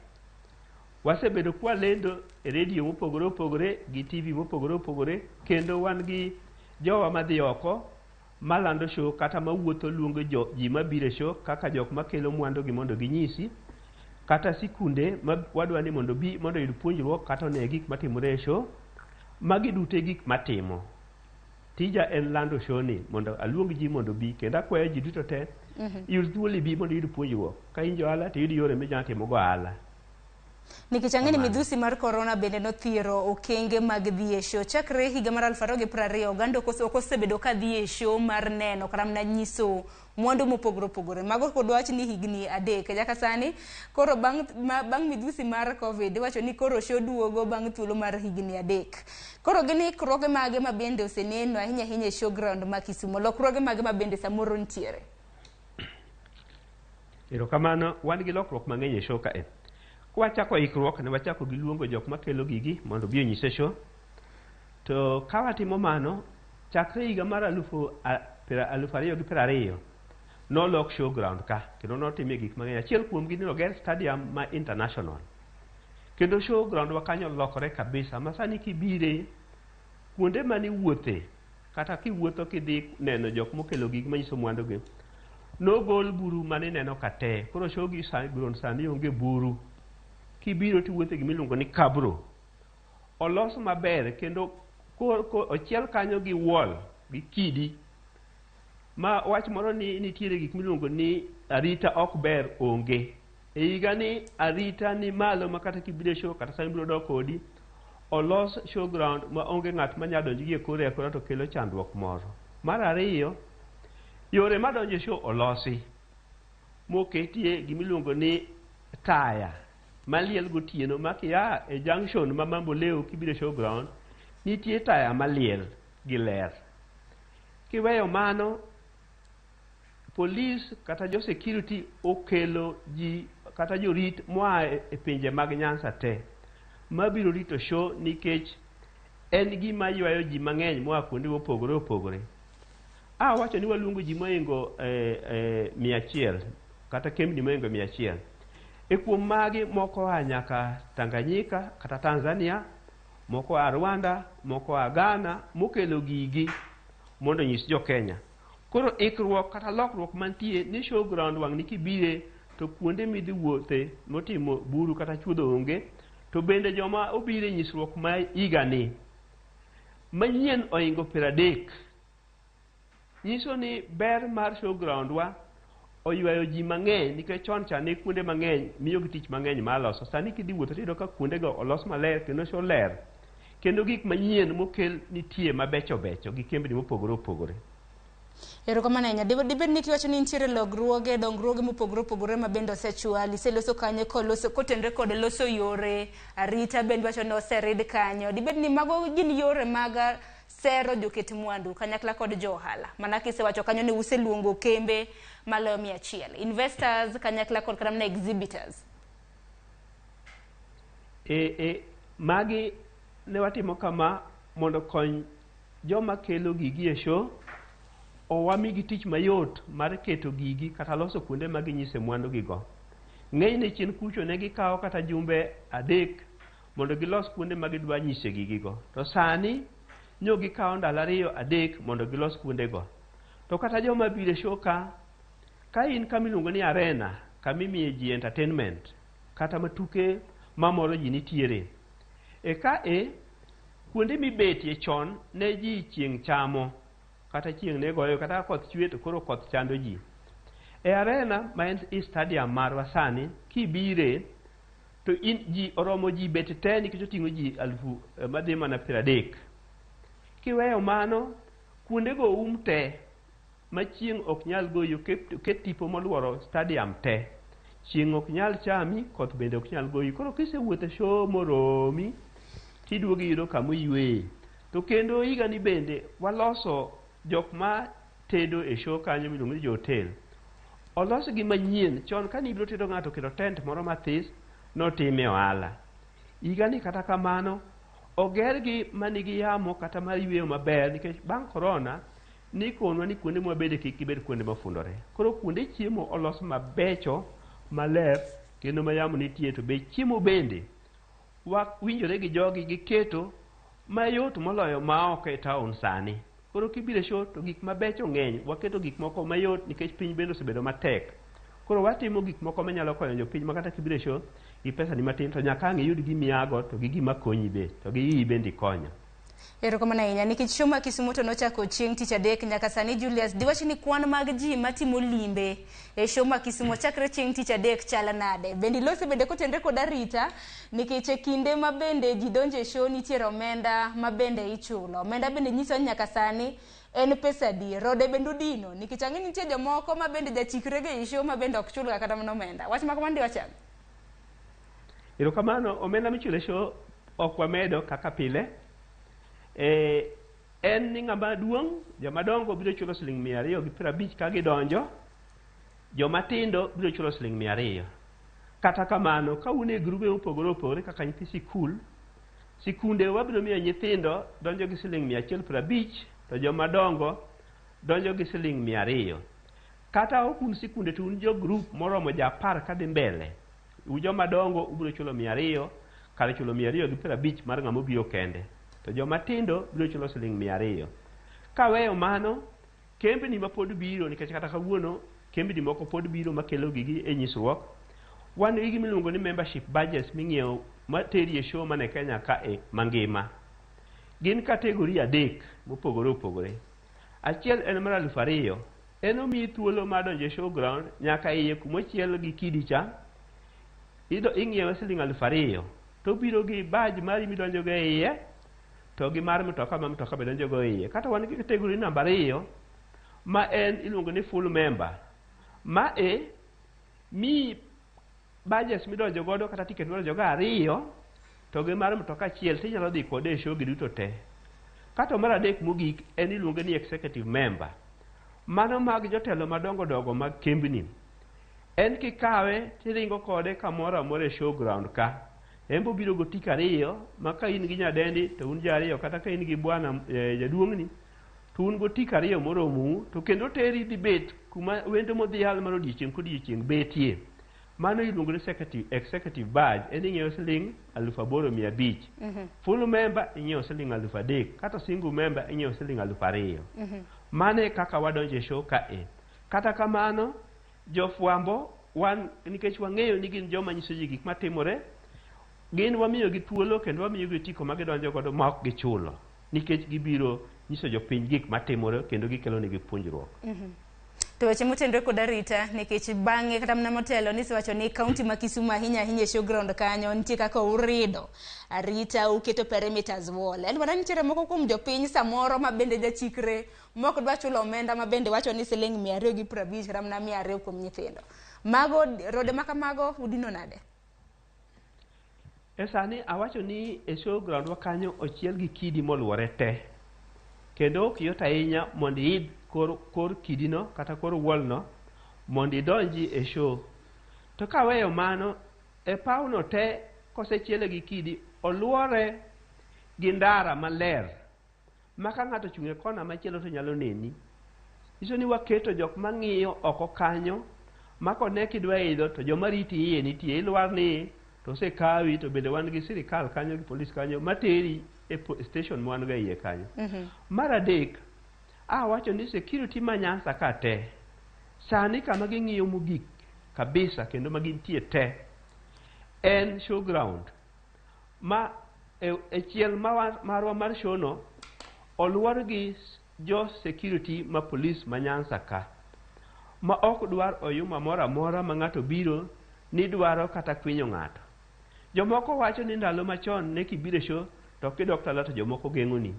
Wasebedo kwa lendo e radio mopogore opogore gi TV mopogore opogore kendo wan gi jowa madhi oko malando show kata mawuotho luongo ji mabiro e show kaka jok makelo mwandu gi mondo ginyisi kata sikunde ma wadwa ni mondo bi mondo yud puonjruok kata ne gik matimore e show. Magi dute gik matimo. Tija en lando show ni mondo aluong ji mondo bi kendo akwayo ji duto te yud thuolo bi mondo yud puonjruok. Ka in johala to yud yore minyalo timo go ohala.
Nikech ang'e ni midhusi mar corona bende nothiro okenge mag dhi e show. Chakre higa mar 2020 oganda ok osebedo ka dhi e show mar neno kata mana nyiso mwandu mopogore opogore. Mago kod wach ni higni 3 nyaka sani. Koro bang' midhusi mar Covid wacho ni koro show duogo bang' thuolo mar higni 3. Koro gin ikruoge mage ma bende oseneno ahinya ahinya e showground ma Kisumu. Lokruoge mage ma bende samoro nitiere.
Erokamano, wan gi lokruok mang'eny e show kae. Kwachako ikruok ne wachako gi luongo jok makelo gigi mondo bi onyise show. To ka watimo mano, chakre higa mar 2020 nolok showground ka kendo notime gik mang'eny. Achiel kuom gi noger stadium ma international. Kendo showground wa kanyo lokore kabisa. Masani kibire kuonde mani wuothe kata kiwuotho kidhi neno jok mokelo gik manyiso mwandu gi. Nogol buru mane neno kate. Koro show gi sani onge buru. Kibiro tiwuothe gi miluongo ni kabro. Olos maber kendo ochiel kanyo gi wall gi kidi. Ma wach moro ni nitiere gik miluongo ni arita ok ber onge. E higa ni arita ni malo makata kibiro show kata sani biro dok kodi. Olos showground ma onge ng'at manyalo donjo gie kore akora to kelo chandruok moro. Mar ariyo, yore madonjo show olosi. Moketie gimiluongo ni taya maliel gotieno makia e junction ma Mamboleo kibiro showground nitie taya maliel gi ler. Kiweyo mano, police kata jo security okelo ji kata jorit moa e pinje mag Nyanza te mabiro rito show nikech en gima ywayo ji mang'eny moa kuonde mopogore opogore. Wacho ni waluongo ji moingo 100 kata kembni moingo 100. E kuom magi moko a nyaka Tanganyika kata Tanzania, moko a Rwanda, moko a Ghana, mokelo gigi mondo nyis jo Kenya. Koro ikruok kata lokruok mantie ni showground wang' ni kibire to kuonde midhi wuothe motimo buru kata chuodho onge, to bende joma obire nyisruok ma iga ni manyien oingo 30. Nyiso ni ber mar showground wa oywayo ji mang'eny nikech chon cha ne kuonde mang'eny miyo gi tich mang'eny ma loso. Sani kidhi wuotho tiyudo ka kuonde go olos maler kendo show ler. Kendo gik manyien mokel nitie mabecho becho gi kembni mopogore opogore.
Erokamano ahinya. Dibed ni kiwacho ni nitiere dongruoge mopogore opogore ma bende osechwal, iseloso kanyo kotenre kod loso yore, arita bende wacho ni oserid kanyo. Dibed ni mago gin yore mag sero joket mwandu kanyakla kod jo ohala. Mana kisewacho kanyo ni useluongo kembe maloyo 100. Investors kanyakla kod kata mana exhibitors.
Magi ne watimo kama mondo kony joma kelo gigi e show owamigi tich mayot mar keto gigi kata loso kuonde ma ginyise mwandu gigo. Ng'enyne chien kucho ne gikawo kata jumbe 3 mondo gilos kuonde ma gidwa nyise gigigo. To sani nyo gikawo ndalo 2-3 mondo gilos kuonde go. To kata joma bire show ka in kamiluongo ni arena, kamimiye ji entertainment kata matuke mamoro ji nitiere. Kuonde mibetie chon ne ji chieng' chamo kata chieng' ne goyo kata koth chwe to koro koth chando ji. E arena ma en stadium marwa sani kibire to ji oromo ji bet te nikech oting'o ji 1000 madhi mana 30. Kiweyo mano kuonde go te ma chieng' ok nyal goyo ket tipo moluoro stadium te. Chieng' ok nyal chami, koth bende ok nyal goyi. Koro kisewuotho show moromi tiduogo yudo kama ywe. To kendo higa ni bende waloso jok ma tedo e show kanyo miluongo ni jo hotel. Oloso gi manyien chon ka nibiro tedo ng'ato kendo tent moro mathis notime ohala. Higa ni kata kamano oger gi manigi yamo kata mar yweyo maber nikech bang' corona nikonwa ni kuonde mwabede kik gibed kuonde mafundore. Koro kuonde chiemo olos mabecho maler kendo mayamo nitie, to be chiemo bende winjore gi jogi giketo mayot moloyo ma ok e town sani. Koro kibire show to gik mabecho ng'eny, waketo gik moko mayot nikech piny bende osebedo matek. Koro watimo gik moko manyalo konyo jopiny makata kibire show gi pesa ni matin to nyaka ang' iyud gimiago to gi gima konyi be to gi iyi bende konyo.
Erokamano ahinya. Nikech show ma Kisumu to nochako chieng' tich adek nyaka sani, Julius, diwachi ni kwan mag ji matimo limbe e show ma Kisumu chakre chieng' tich adek chal nade? Bende loso bende kotenre kod arita nikech e kinde ma bende ji donjo e show nitiere omenda ma bende ichulo. Omenda bende nyiso nyaka sani en pesa di. Rode bende udino nikech ang'e nitie jomoko ma bende jachikrege e show ma bende ok chulga kata mana omenda. Wach ma kamano diwacho.
Erokamano, omenda michulo e show ok wamedo kaka pile. En ni ng'ama duong', jomadongo biro chulo Sh250 ka gidonjo, jomatindo biro chulo Sh200. Kata kamano, ka un e grube mopogore opogore kaka nyithi sikul, sikunde wabiro miyo nyithindo donjo gi Sh150 to jomadongo donjo gi Sh200. Kata ok un sikunde to un jo grup moromo 10 kadhi mbele, jomadongo ubiro chulo 200 kar chulo 250 mar ng'ama obiro kende. To jomatindo biro chulo Sh200. Kaweyo mano, kembni ma pod biro nikech kata kawuono kembni moko pod biro makelo gigi e nyisruok. Wan gi gimiluongo ni membership badges ming'iewo materi e show mane Kenya ka mangima. Gin kategori 3 mopogore opogore. Achiel en mar 2,000. En omiyi thuolo mar donjo e showground nyaka iye kumochiel gi kidicha. Ing'iewe Sh2,000 to biro gi badge mari midonjo go e iye to gi mar mtoka ma mtoka be donjo go iye. Kata wan gi kategori namba 2 ma en iluongo ni full member. Ma mi badges midonjo godo kata ticket midonjo go 2 to gi mar mtoka achiel tinyalo dhi kode e show gi duto te. Kata mar 3 mogik en iluongo ni executive member. Mano mag jotelo madongo dongo mag kembni. En kikawe tiringo kode kamoro amora e showground ka. Embo biro go tik 2 ma ka in gi nyadendi to un jariyo kata ka in gi bwana jaduong'ni to un go tik 2 moromu to kendo teri dhi bet kuma wendo modhial mar odiechieng' kodiechieng' betie. mano iluongo ni executive badge en ing'iewo siling 8,500. Full member ing'iewo siling 3,000 kata single member ing'iewo siling 2,000. Mane kaka wadonje show ka e. Kata kamano jofwambo wan nikech wang'eyo ni gin joma nyiso ji gik matimore, gin wamiyo gi thuolo kendo wamiyo gi tiko ma gidonjo godo ma ok gichulo nikech gibiro nyiso jopiny gik matimore kendo gikelo negi puonjruok.
To weche motenore kod arita nikech bang'e kata mana motelo nisewacho ni kaunti ma Kisumu ahinya e showground kanyo nitie kaka urido arita uketo perimeters wall. Elwara nitiere moko kuom jopiny samoro ma bende jachikre moko dwa chulo omenda ma bende wacho ni siling 250 kata mana 200 kuom nyithindo. Mago rode makamago udino nade?
Sani awacho ni e showground wa kanyo ochiel gi kidi moluore te. Kendo ok yot ahinya mondo iyud kor kidino kata kor wallno mondo idonji e show. To kaweyo mano e pauno te kosechiele gi kidi oluore gi ndara maler ma ka ng'ato chung' e kona machielo to nyalo neni. Iso ni waketo jok mang'iyo oko kanyo ma kone kidwa idho to joma riti iye nitie ilwar ni to sekawi to bende wan gi sirikal kanyo gi polis kanyo materi e station mwan ga iye kanyo. Mar adek wacho ni security manyansa ka te sani kama ging'iyo mogik kabisa kendo ma gintie te en showground ma e chiel marwa mar show no oluor gi jo security ma polis manyansa ka ma ok dwar oyuma mora mora ma ng'ato biro ni dwaro kata kwinyo ng'ato. Jomoko wacho ni ndalo machon ne kibiro show to kidok tala to jomoko geng'oni.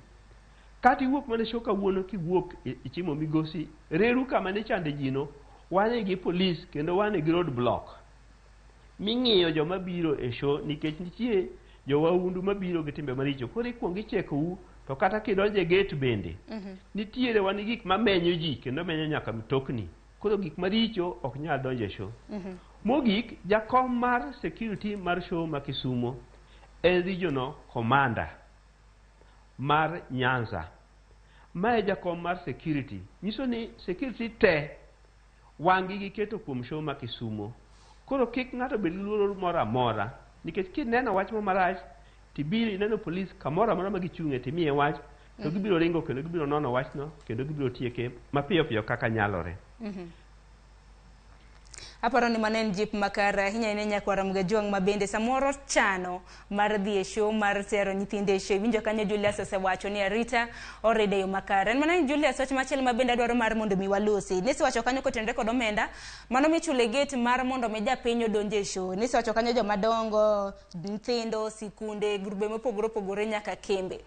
Kati iwuok mana show kawuono kiwuok ichimo migosi reru kama ne chande jino wane gi polis kendo wane gi road block ming'iyo joma biro e show nikech nitie jowaundu mabiro gi timbe maricho. Koro ikuongo ichekou to kata kidonje gate bende nitiere wan gik mamenyo ji kendo menyo nyaka mtokni. Koro gik maricho ok nyal donje show. Mogik jakom mar security mar show ma Kisumu en regional commander mar Nyanza. Mae jakom mar security. Nyiso ni security te wangi giketo kuom show ma Kisumu. Koro kik ng'ato bed luoro moro amora nikech kineno wach marach tibiro ineno polis kamoro amora ma gichung'e timiye wach to gibiro ringo kendo gibiro nono wachno kendo gibiro tieke mapiyo piyo kaka nyalore.
Aparo ni manen jip makara ahinya ne nyakwara Ramogi ma bende samoro chano mar dhi e show mar tero nyithinde show. Winjo kanyo Julius osewacho ni arita oride yo makara. En mana Julius wacho machiel ma bende dwaro mar mondo mi walusi. Nisi wacho kanyo kotenre kod omenda mano michule gate mar mondo mi japiny odonje show. Nisi wacho kanyo joma dongo, nyithindo, sikunde, grube mopogore opogore nyaka kembe.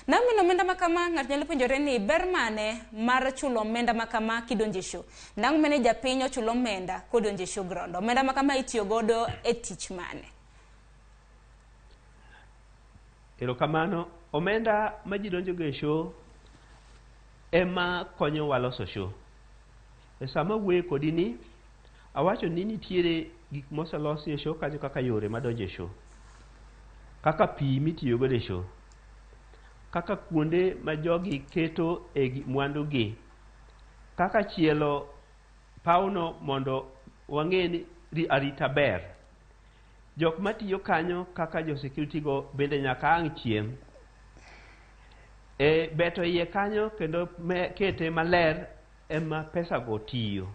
Na mino omenda makama ng'at nyalo penjore ni ber mane mar chulo omenda makama kidonje show. Nang' mane japiny ochulo omenda kodonje showground. Omenda makama itiyo godo e tich mane?
Erokamano, omenda ma ji donjo go e show ema konyo waloso show. E sama wuoyo kodi ni awacho ni nitiere gik moselosi e show kanyo kaka yore madonjo e show, kaka pi mitiyo godo e show, kaka kuonde ma jogi keto e mwandu gi, kaka chielo pauno mondo wang'e ni arita ber. Jok matiyo kanyo kaka jo security go bende nyaka ang' chiem. Beto iye kanyo kendo kete maler ema pesa go tiyo.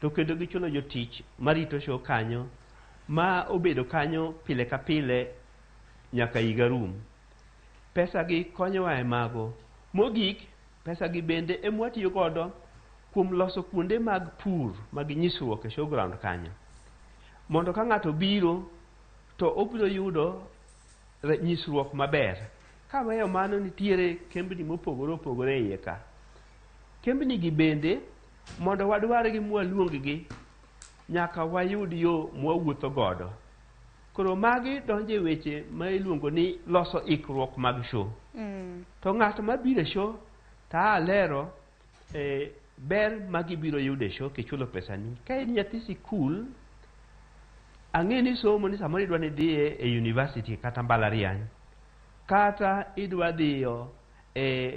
To kendo gichulo jotich marito show kanyo ma obedo kanyo pile ka pile nyaka higa rum. Pesa gi konyowa e mago. Mogik, pesa gi bende emwatiyo godo kuom loso kuonde mag pur mag nyisruok e showground kanyo. Mondo ka ng'ato biro to obiro yudo nyisruok maber. Kaweyo mano nitiere kembni mopogore opogore iye ka. Kembni gi bende mondo wadwargi mwaluonggi nyaka wayud yo mwawuotho godo. Koro magi donje weche ma iluongo ni loso ikruok mag show. To ng'ato mabiro e show ta lero ber magibiro yude show kichulo pesa ni. Ka in nyathi sikul ang'e ni somo ni samoro idwa ni dhiye e university kata mbalariany, kata idwa dhiyo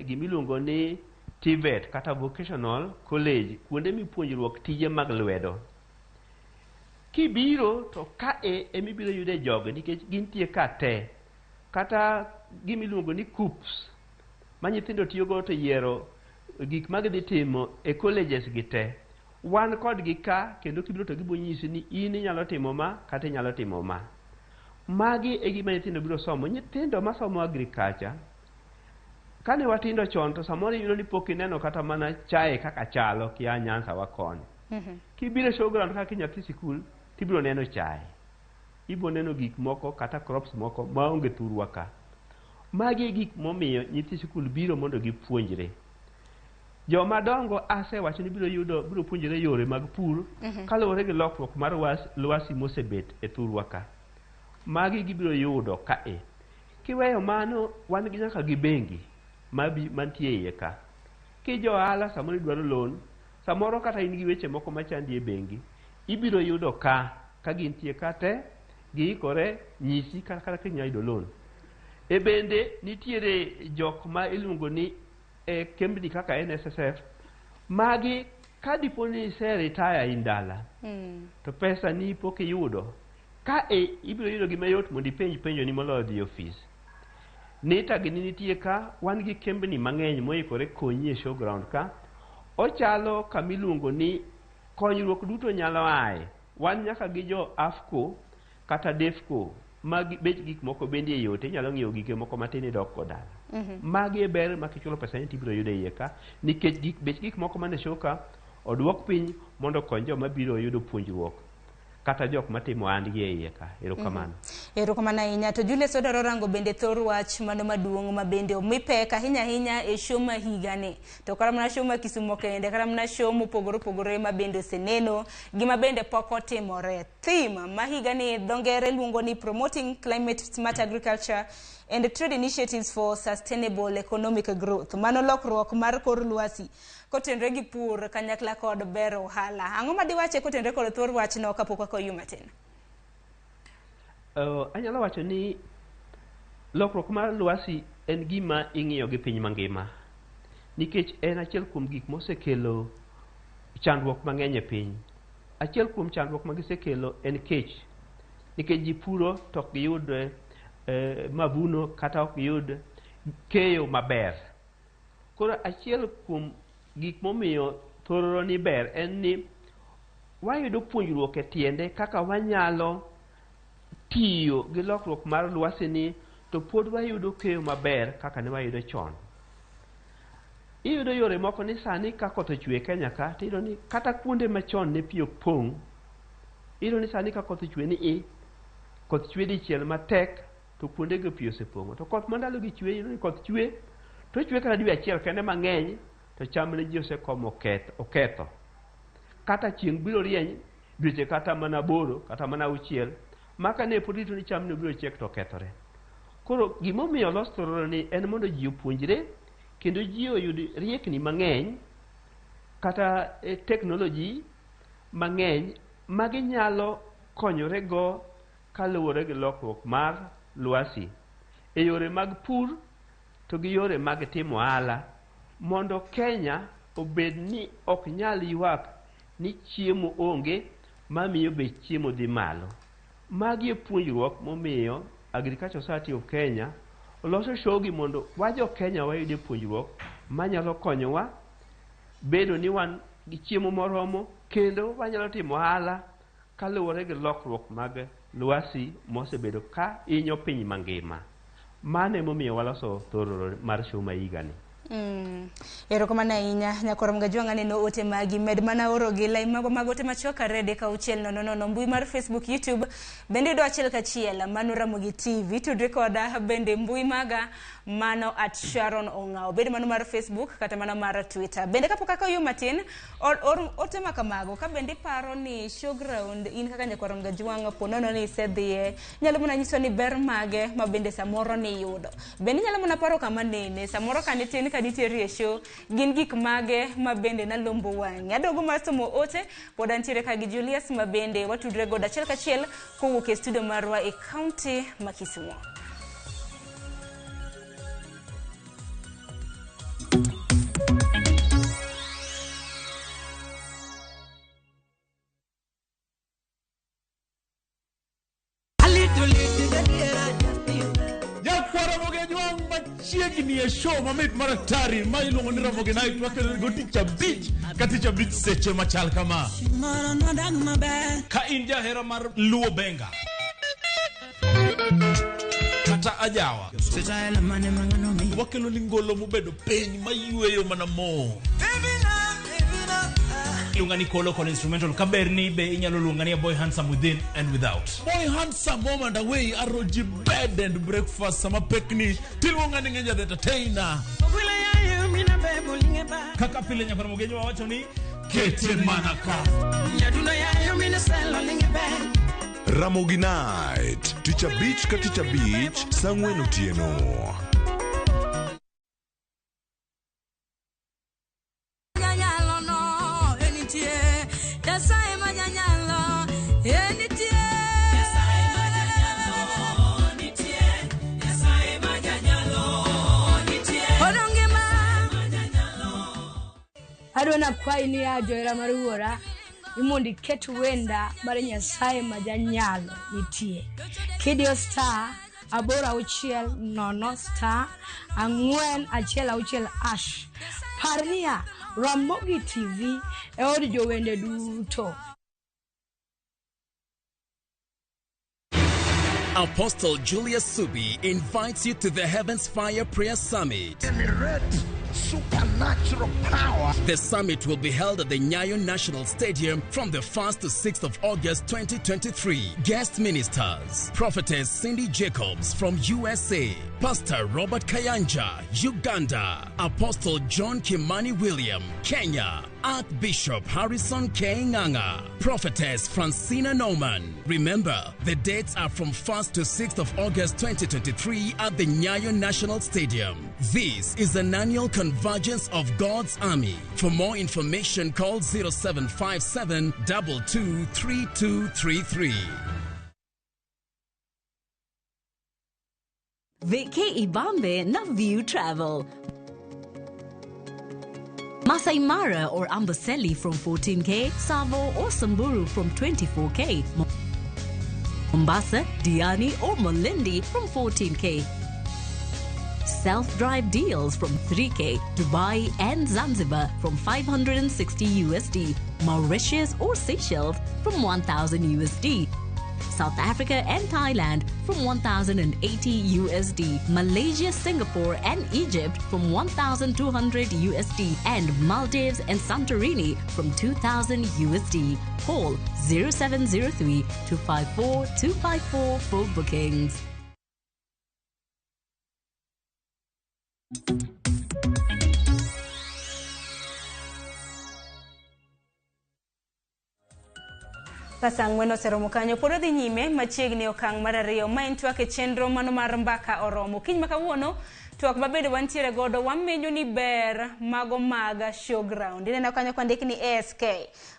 gimiluongo ni TVET kata vocational college, kuonde mipuonjruok tije mag lwedo. Kibiro to ka emibiro yude jogo nikech gintie ka te. Kata gimiluongo ni coops ma nyithindo tiyogo to yiero gik ma gidhi timo e colleges gi te. Wan kod gi ka kendo kibiro to gibonyisi ni in inyalo timo ma kata inyalo timo ma. Magi e gima nyithindo biro somo. Nyithindo masomo agriculture kane watindo chon to samoro yudo ni pok ineno kata mana chae kaka chalo kia Nyanza wa koni. Kibiro showground kaka nyathi sikul tibiro neno chae. Ibiro neno gik moko kata crops moko maonge thurwa ka. Magi gik momiyo nyithi sikul biro mondo gipuonjre. Joma dongo asewacho ni biro puonjre yore mag pur kaluwore gi lokruok mar lwasi mosebet e thurwa ka. Magi gibiro yudo ka Kiweyo mano wan gi nyaka gi bengi mantie iye ka. Kijo ohala samoro idwaro loan, samoro kata in gi weche moko machandi e bengi, ibiro yudo ka gintie ka te giikore nyisi kaka kinyalo yudo loan. E bende nitiere jok ma iluongo ni kembni kaka NSSF. Magi ka dipo ni ise retire in dala to pesa ni pok iyudo ka ibiro yudo gima yot mondo ipenj penjo ni moloyo dhi ofis. Nita gini nitie ka, wan gi kembni mang'eny moikore konyi e showground ka. Ochalo kamiluongo ni konyruok duto nyalo aye. Wan nyaka gi jo AFCO kata DEFCO bech gik moko bende e yote inyalo ng'iewo gike moko matin idok go dala. Magi e ber ma kichulo pesa ni tibiro yudo iye ka nikech bech gik moko mane show ka odwok piny mondo kony joma biro yudo puonjruok kata jok matimo andgi e iye ka. Erokamano.
Erokamano ahinya. To Julius odwaro rango bende thor wach mano maduong' ma bende omipek ahinya e show ma higani. To kata mana show ma Kisumo kende, kata mana show mopogore ma bende oseneno, gima bende pok otimore. Theme ma higani dho ngere luongo ni Promoting Climate Smart Agriculture and Trade Initiatives for Sustainable Economic Growth. Mano lokruok mar kor lwasi kotenre gi pur kanyakla kod bero ohala. Ang'o ma diwache kotenre kod thor wach no kapok wakoyu matin?
Anyalo wacho ni lokruok mar lwasi en gima ing'iyo gi piny mangima. Nikech en achiel kuom gik mosekelo chandruok mang'eny e piny. Achiel kuom chandruok ma gisekelo en kech. Nikech ji puro to ok giyud mavuno kata ok giyud keyo maber. Koro achiel kuom gik momiyo thororo ni ber en ni wayudo puonjruok e tiende kaka wanyalo tiyo gi lokruok mar lwasi ni to pod wayudo keyo maber kaka ne wayudo chon. Iyudo yore moko ni sani ka koth ochwe Kenya ka, tiyudo ni kata kuonde machon ne pi ok pong'. Iyudo ni sani ka koth ochwe ni koth chwe dichiel matek to kuonde go pi osepong'o. To koth mandalo gi chwe, iyudo ni koth chwe to chwe kata dwe achiel kende mang'eny to cham ne ji osekomo oketho. Kata chieng' biro rieny dweche kata mana 8 kata mana 6 maka ne pod rito ni cham no biro chiek to okethore. Koro gimomiyo los thororo ni en mondo ji opuonjre kendo ji oyud riekni mang'eny kata teknoloji mang'eny ma ginyalo konyore go kaluwore gi lokruok mar lwasi e yore mag pur to gi yore mag timo ohala mondo Kenya obed ni ok nyal ywak ni chiemo onge mamiyo bech chiemo dhi malo. Magi e puonjruok momiyo Agriculture Society of Kenya oloso showgi mondo wajo Kenya wayude puonjruok manyalo konyowa bedo ni wan gi chiemo moromo kendo wanyalo timo ohala kaluwore gi lokruok mag lwasi mosebedo ka inyo piny mangima. Mano emomiyo waloso thororo mar show ma higani.
Erokamano ahinya. Nyakorom Gajwang' aneno ote magi med mana oro gi lai mago ote machokare deka auchiel nono mbui mar Facebook, YouTube bende do achiel kachiel mano Ramogi TV tudre koda bende mbui maga mano @Sharon Ong'ao bende mano mar Facebook kata mano mar Twitter. Bende kapok akayo matin ote makamago ka bende paro ni showground in kaka Nyakorom Gajwang' ponono ni sedhie nyalo mona nyiso ni ber mage ma bende samoro ni yudo. Bende nyalo mona paro kama nene samoro kanitin kaditiere e show gin gik mage ma bende nalombo wang'i. Adogo mar somo ote pod antiere ka gi Julius ma bende watudre godo achiel kachiel kowuok e studio marwa e county ma Kisumo.
chiegni e show mamit maraktari ma iluongo ni Ramogi Night wakelo go ticha beach katicha beach seche machal kama ka in jahera mar luo benga kata ajawa wakelo ni ngolo mobedo piny mayueyo mana mo lungani kolo kol instrumental kaberni be inyalo lungani Boy Handsome Within and Without. Boy Handsome moment away aroji bed and breakfast sama pekni tilungani ngeja the entertainer kaka pile nyakoro mogenyo wacho ni kete manaka
Ramogi Night, Teacher Beach ka Teacher Beach, sangwen otieno.
Adwana kwai ni ajoera maruora imundi ketu wenda bare Nyasaye majanyalo nitie kidio star abora uchiel nono star angwen achiel auchiel ash parnia Ramogi TV e od jowende duto.
Apostle Julius Subi invites you to the Heavens Fire Prayer Summit. Supernatural power. The summit will be held at the Nyayo National Stadium from the 1st to 6th of August 2023. Guest ministers: Prophetess Cindy Jacobs from USA, Pastor Robert Kayanja, Uganda, Apostle John Kimani William, Kenya, Archbishop Harrison K. Nganga, Prophetess Francina Norman. Remember, the dates are from 1st to 6th of August 2023 at the Nyayo National Stadium. This is an annual convergence of God's army. For more information, call 0757 223233.
Veke Ibambe na View Travel. Masai Mara or Amboseli from 14K, Savo or Samburu from 24K, Mombasa, Diani or Malindi from 14K. Self-drive deals from 3K, Dubai and Zanzibar from 560 USD, Mauritius or Seychelles from 1,000 USD. South Africa and Thailand from 1,080 USD, Malaysia, Singapore and Egypt from 1,200 USD, and Maldives and Santorini from 2,000 USD. Call 0703 254 254 for bookings.
Pasangweno seromo kanyo poro dhi nyime machiegni okang' mar ariyo ma en twak e chenro mano mar mbaka oromo. Kiny makawuono twak mabedo wantiere godo wamenyo ni ber mago mag showground. Ineno kanyo kwandik ni ASK,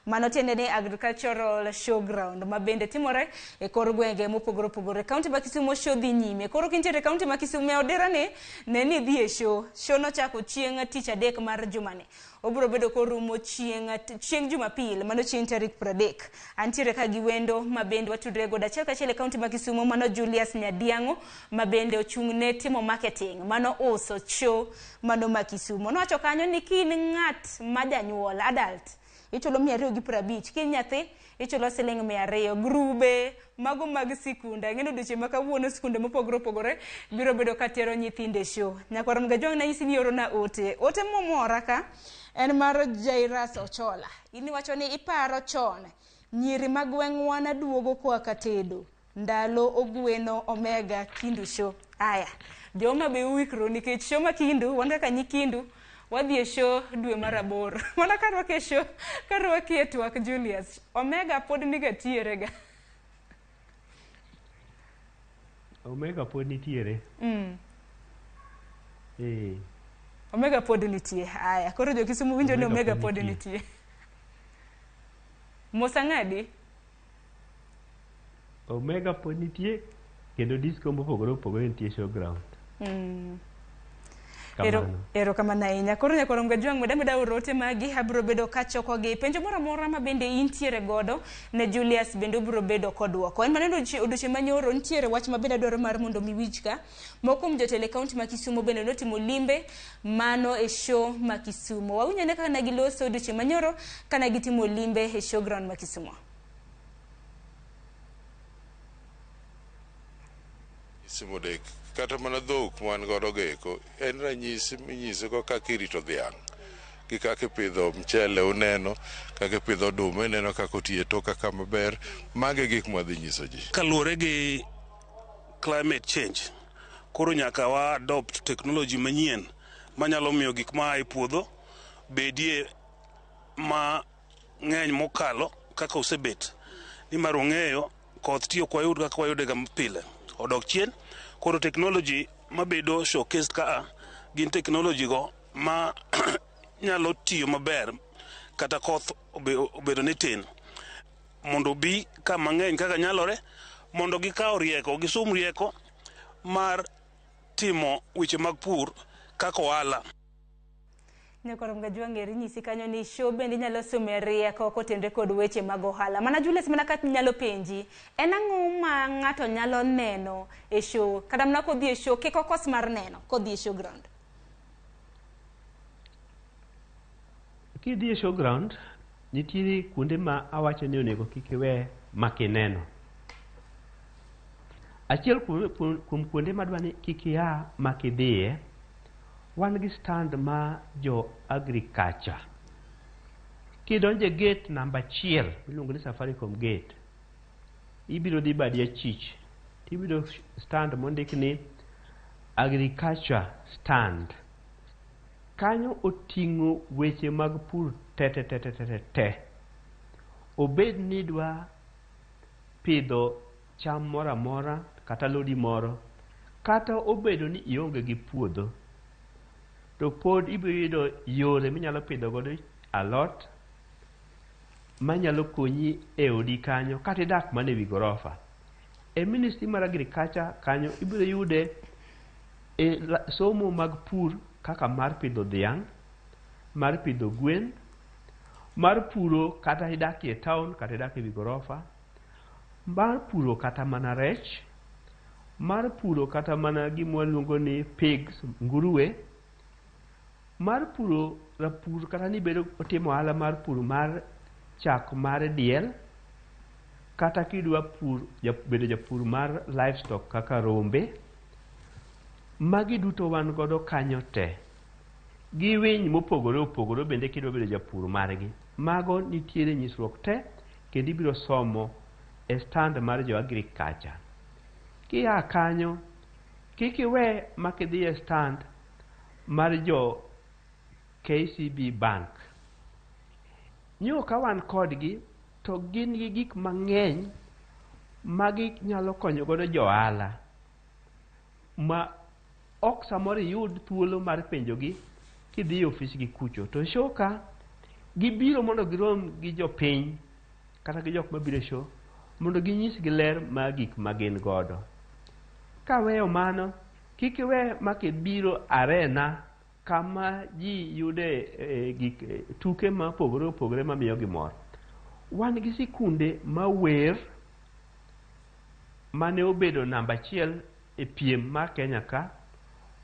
mano tiende ni Agricultural Showground, ma bende timore e kor gwenge mopogore opogore. Kaunti ma Kisumu show dhi nyime. Koro kintiere kaunti ma Kisumu odera ne ni dhi e show. Show no chako chieng' tich adek mar jumani. Obro bedo korumo chieng' Jumapil, mano chieng' tarik 30. Antiere ka gi wendo ma bende watudre godo achiel kachiel e kaunti ma Kisumu, mano Julius Nyadiango ma bende ochung' ne timo marketing, mano uso show mano ma Kisumu. Nowacho kanyo ni kin ng'at ma janyuol adult ichulo 250, kin nyathi ichulo siling 200. Grube mago mag sikunda ng'eno duche makawuono sikunde mopogore opogore biro bedo katero nyithinde show. Nyakwarom gajong na isi ni oro na ote momora ka en mar Jairas Ochola. Ini wacho ni iparo chon nyiri magweng'wa na duogo kwa katedo ndalo ogweno Omega Kindu show. Aya joma be uikro nikech show ma Kindu wan kaka nyikindu wadhi e show dwe mar 8. Mana karwake e show karwake e twak Julius Omega pod niga tiere ga.
Omega pod nitiere.
Omega pod nitie. Aya koro jo Kisumu winjo ni Omega pod nitie. Mosangadi
Omega pod nitie kendo disco mopogore opogore nitie showground.
Ero kamano ahinya. Koro nyakoro Mgajwang' meda orote magi abiro bedo kachoko gi penjo moro amora ma bende intiere godo ne Julius bende obiro bedo kodwoko. En maneno odiochieng' manyoro nitiere wach ma bende adwaro mar mondo miwich ka. Moko kuom jotelo kaunti ma Kisumu bende notimo limbe mano e show ma Kisumu. Wawinjo ne kaka ne giloso odiochieng' manyoro kana gitimo limbe e showground ma Kisumu.
Kisumu dek kata mana dhok man godo geko en ranyisi minyisogo kaka irito dhiang' gi kaka ipidho mchele uneno kaka ipidho oduma ineno kaka otiye toka kama ber mage gik mwadhi nyiso ji
kaluwore gi climate change koro nyaka wa adopt technology manyien manyalo miyo gik ma ai puodho bedie ma ng'eny mokalo kaka osebet ni mar ong'eyo koth tiyo kwa yud kaka wayude ga pile odok chien koro technology mabedo showcased ka gin technology go ma nyalo tiyo maber kata koth obedo ni tin mondo bi kama ng'eny kaka nyalore mondo gikaw rieko gisum rieko mar timo weche mag pur kaka ohala.
Nyakoro Mgajwang' eri nyisi kanyo ni show bende nyalo some rieko kotenre kod weche mag ohala. Mana Julius mana ka nyalo penji, en ang'o ma ng'ato nyalo neno e show kata mana kodhi e show kiko kos mar neno kodhi e showground?
Kidhi e showground nitiere kuonde ma awacho ni onego kik iwe makineno. Achiel kuom kuonde madwani kik ia makidhiye wan gi stand ma jo agriculture. Kidonje gate namba 1 miluongo ni Safaricom gate, ibiro dhi badi achich tibiro stand mondik ni agriculture stand. Kanyo oting'o weche mag pur te. Obed ni dwa pidho cham moro amora kata lodi moro, kata obedo ni ionge gi puodho, to pod ibiro yudo yore minyalo pidho godo alot manyalo konyi e odi kanyo kata idak mana ewi gorofa. E Ministry mar Agriculture kanyo ibiro yude e somo mag pur kaka mar pidho dhiang', mar pidho gwen, mar puro kata idak e town kata idak ewi gorofa, mar puro kata mana rech, mar puro kata mana gima waluongo ni pigs, nguruwe, mar puro rapur kata ni bedo otimo ohala mar pur mar chak mar diel, kata kidwa pur bedo japur mar livestock kaka rombe. Magi duto wan godo kanyo te. Gi winy mopogore opogore bende kidwa bedo japur margi. Mago nitiere nyisruok te kendo ibiro somo e stand mar jo agriculture. Kia kanyo kik iwe makidhi e stand mar jo KCB Bank. Nyo ka wan kodgi to gin gi gik mang'eny magi nyalo konyo godo jo ohala ma ok samoro yud thuolo mar penjogi kidhi e ofisgi kucho. To show ka gibiro mondo girom gi jopiny kata gi jok mabiro e show mondo ginyisgi ler ma gik magin godo. Kaweyo mano, kik iwe makibiro arena kama ji yude gik tuke ma opogore opogore mamiyo gi mor. Wan gi sikunde mawer mane obedo namba 1 e piem mar Kenya ka.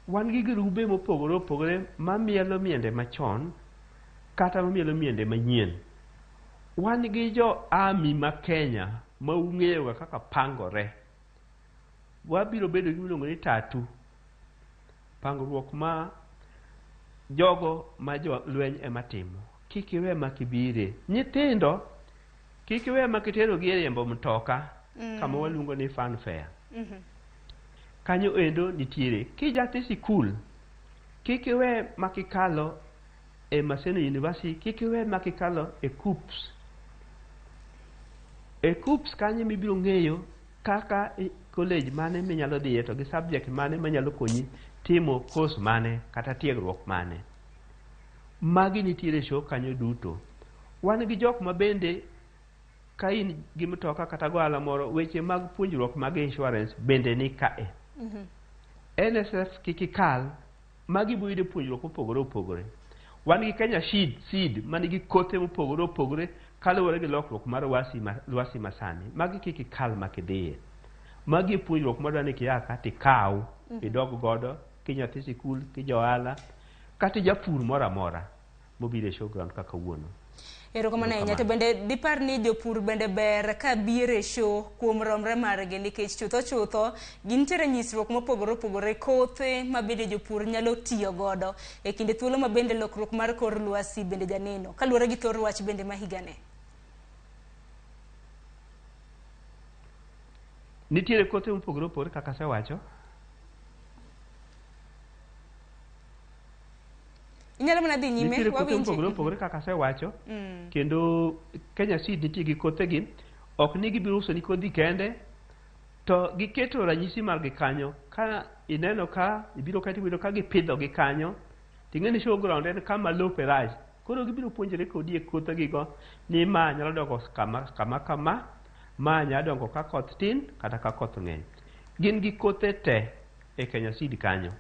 Wan gi grube mopogore opogore mamielo miende machon kata mamielo miende manyien. Wan gi jo army ma Kenya ma ung'eyo kaka pangore. Wabiro bedo gi miluongo ni tatu, pangruok ma jogo ma jo lweny ema timo. Kik iwe makibire. Nyithindo kik iwe makitero gi riembo mtoka kama waluongo ni fun fair. Kanyo endo nitiere. Kijati sikul kik iwe makikalo e Maseno University, kik iwe makikalo e KUPS. E KUPS kanyo mibiro ng'eyo kaka college mane minyalo dhiye to gi subject mane manyalo konyi timo course mane kata tiegruok mane. Magi nitiere show kanyo duto. Wan gi jok ma bende ka in gi mtoka kata gohala moro, weche mag puonjruok mag insurance bende ni kae. NSF kikikal magi buyudo puonjruok mopogore opogore. Wan gi Kenya seed manigi kothe mopogore opogore kaluwore gi lokruok mar lwasi masani. Magi kik ikal makidhiye. Magi puonjruok madwani kiya kati kaw idog godo kinyathi sikul kijoala kati japur mora mora mobire showground kaka wuono.
Erokamano ahinya. To bende dipar ni jopur bende ber ka bire show kuom romre margi nikech chutho gintiere nyisruok mopogore opogore kothe ma bende jopur nyalo tiyo godo e kinde thuolo ma bende lokruok mar kor lwasi bende janeno kaluwore gi thor wach bende ma higane.
Nitiere kothe mopogore opogore kaka asewacho.
Inyalo mana dhi nyime
nitiere kothe mopogore opogore kaka asewacho. Kendo Kenya seed nitie gi kothe gi ok ni gibiro uso ni kodhi kende to giketo ranyisi margi kanyo. Ka ineno ka ibiro kati ibiro ka gipidho gi kanyo ting'eni showground en kama lope rach. Koro gibiro puonjore kodi e kothe gigo ni ma nyalo dongo kama ma nyalo dongo ka koth tin kata ka koth ng'eny. Gin gi kothe te e Kenya seed kanyo.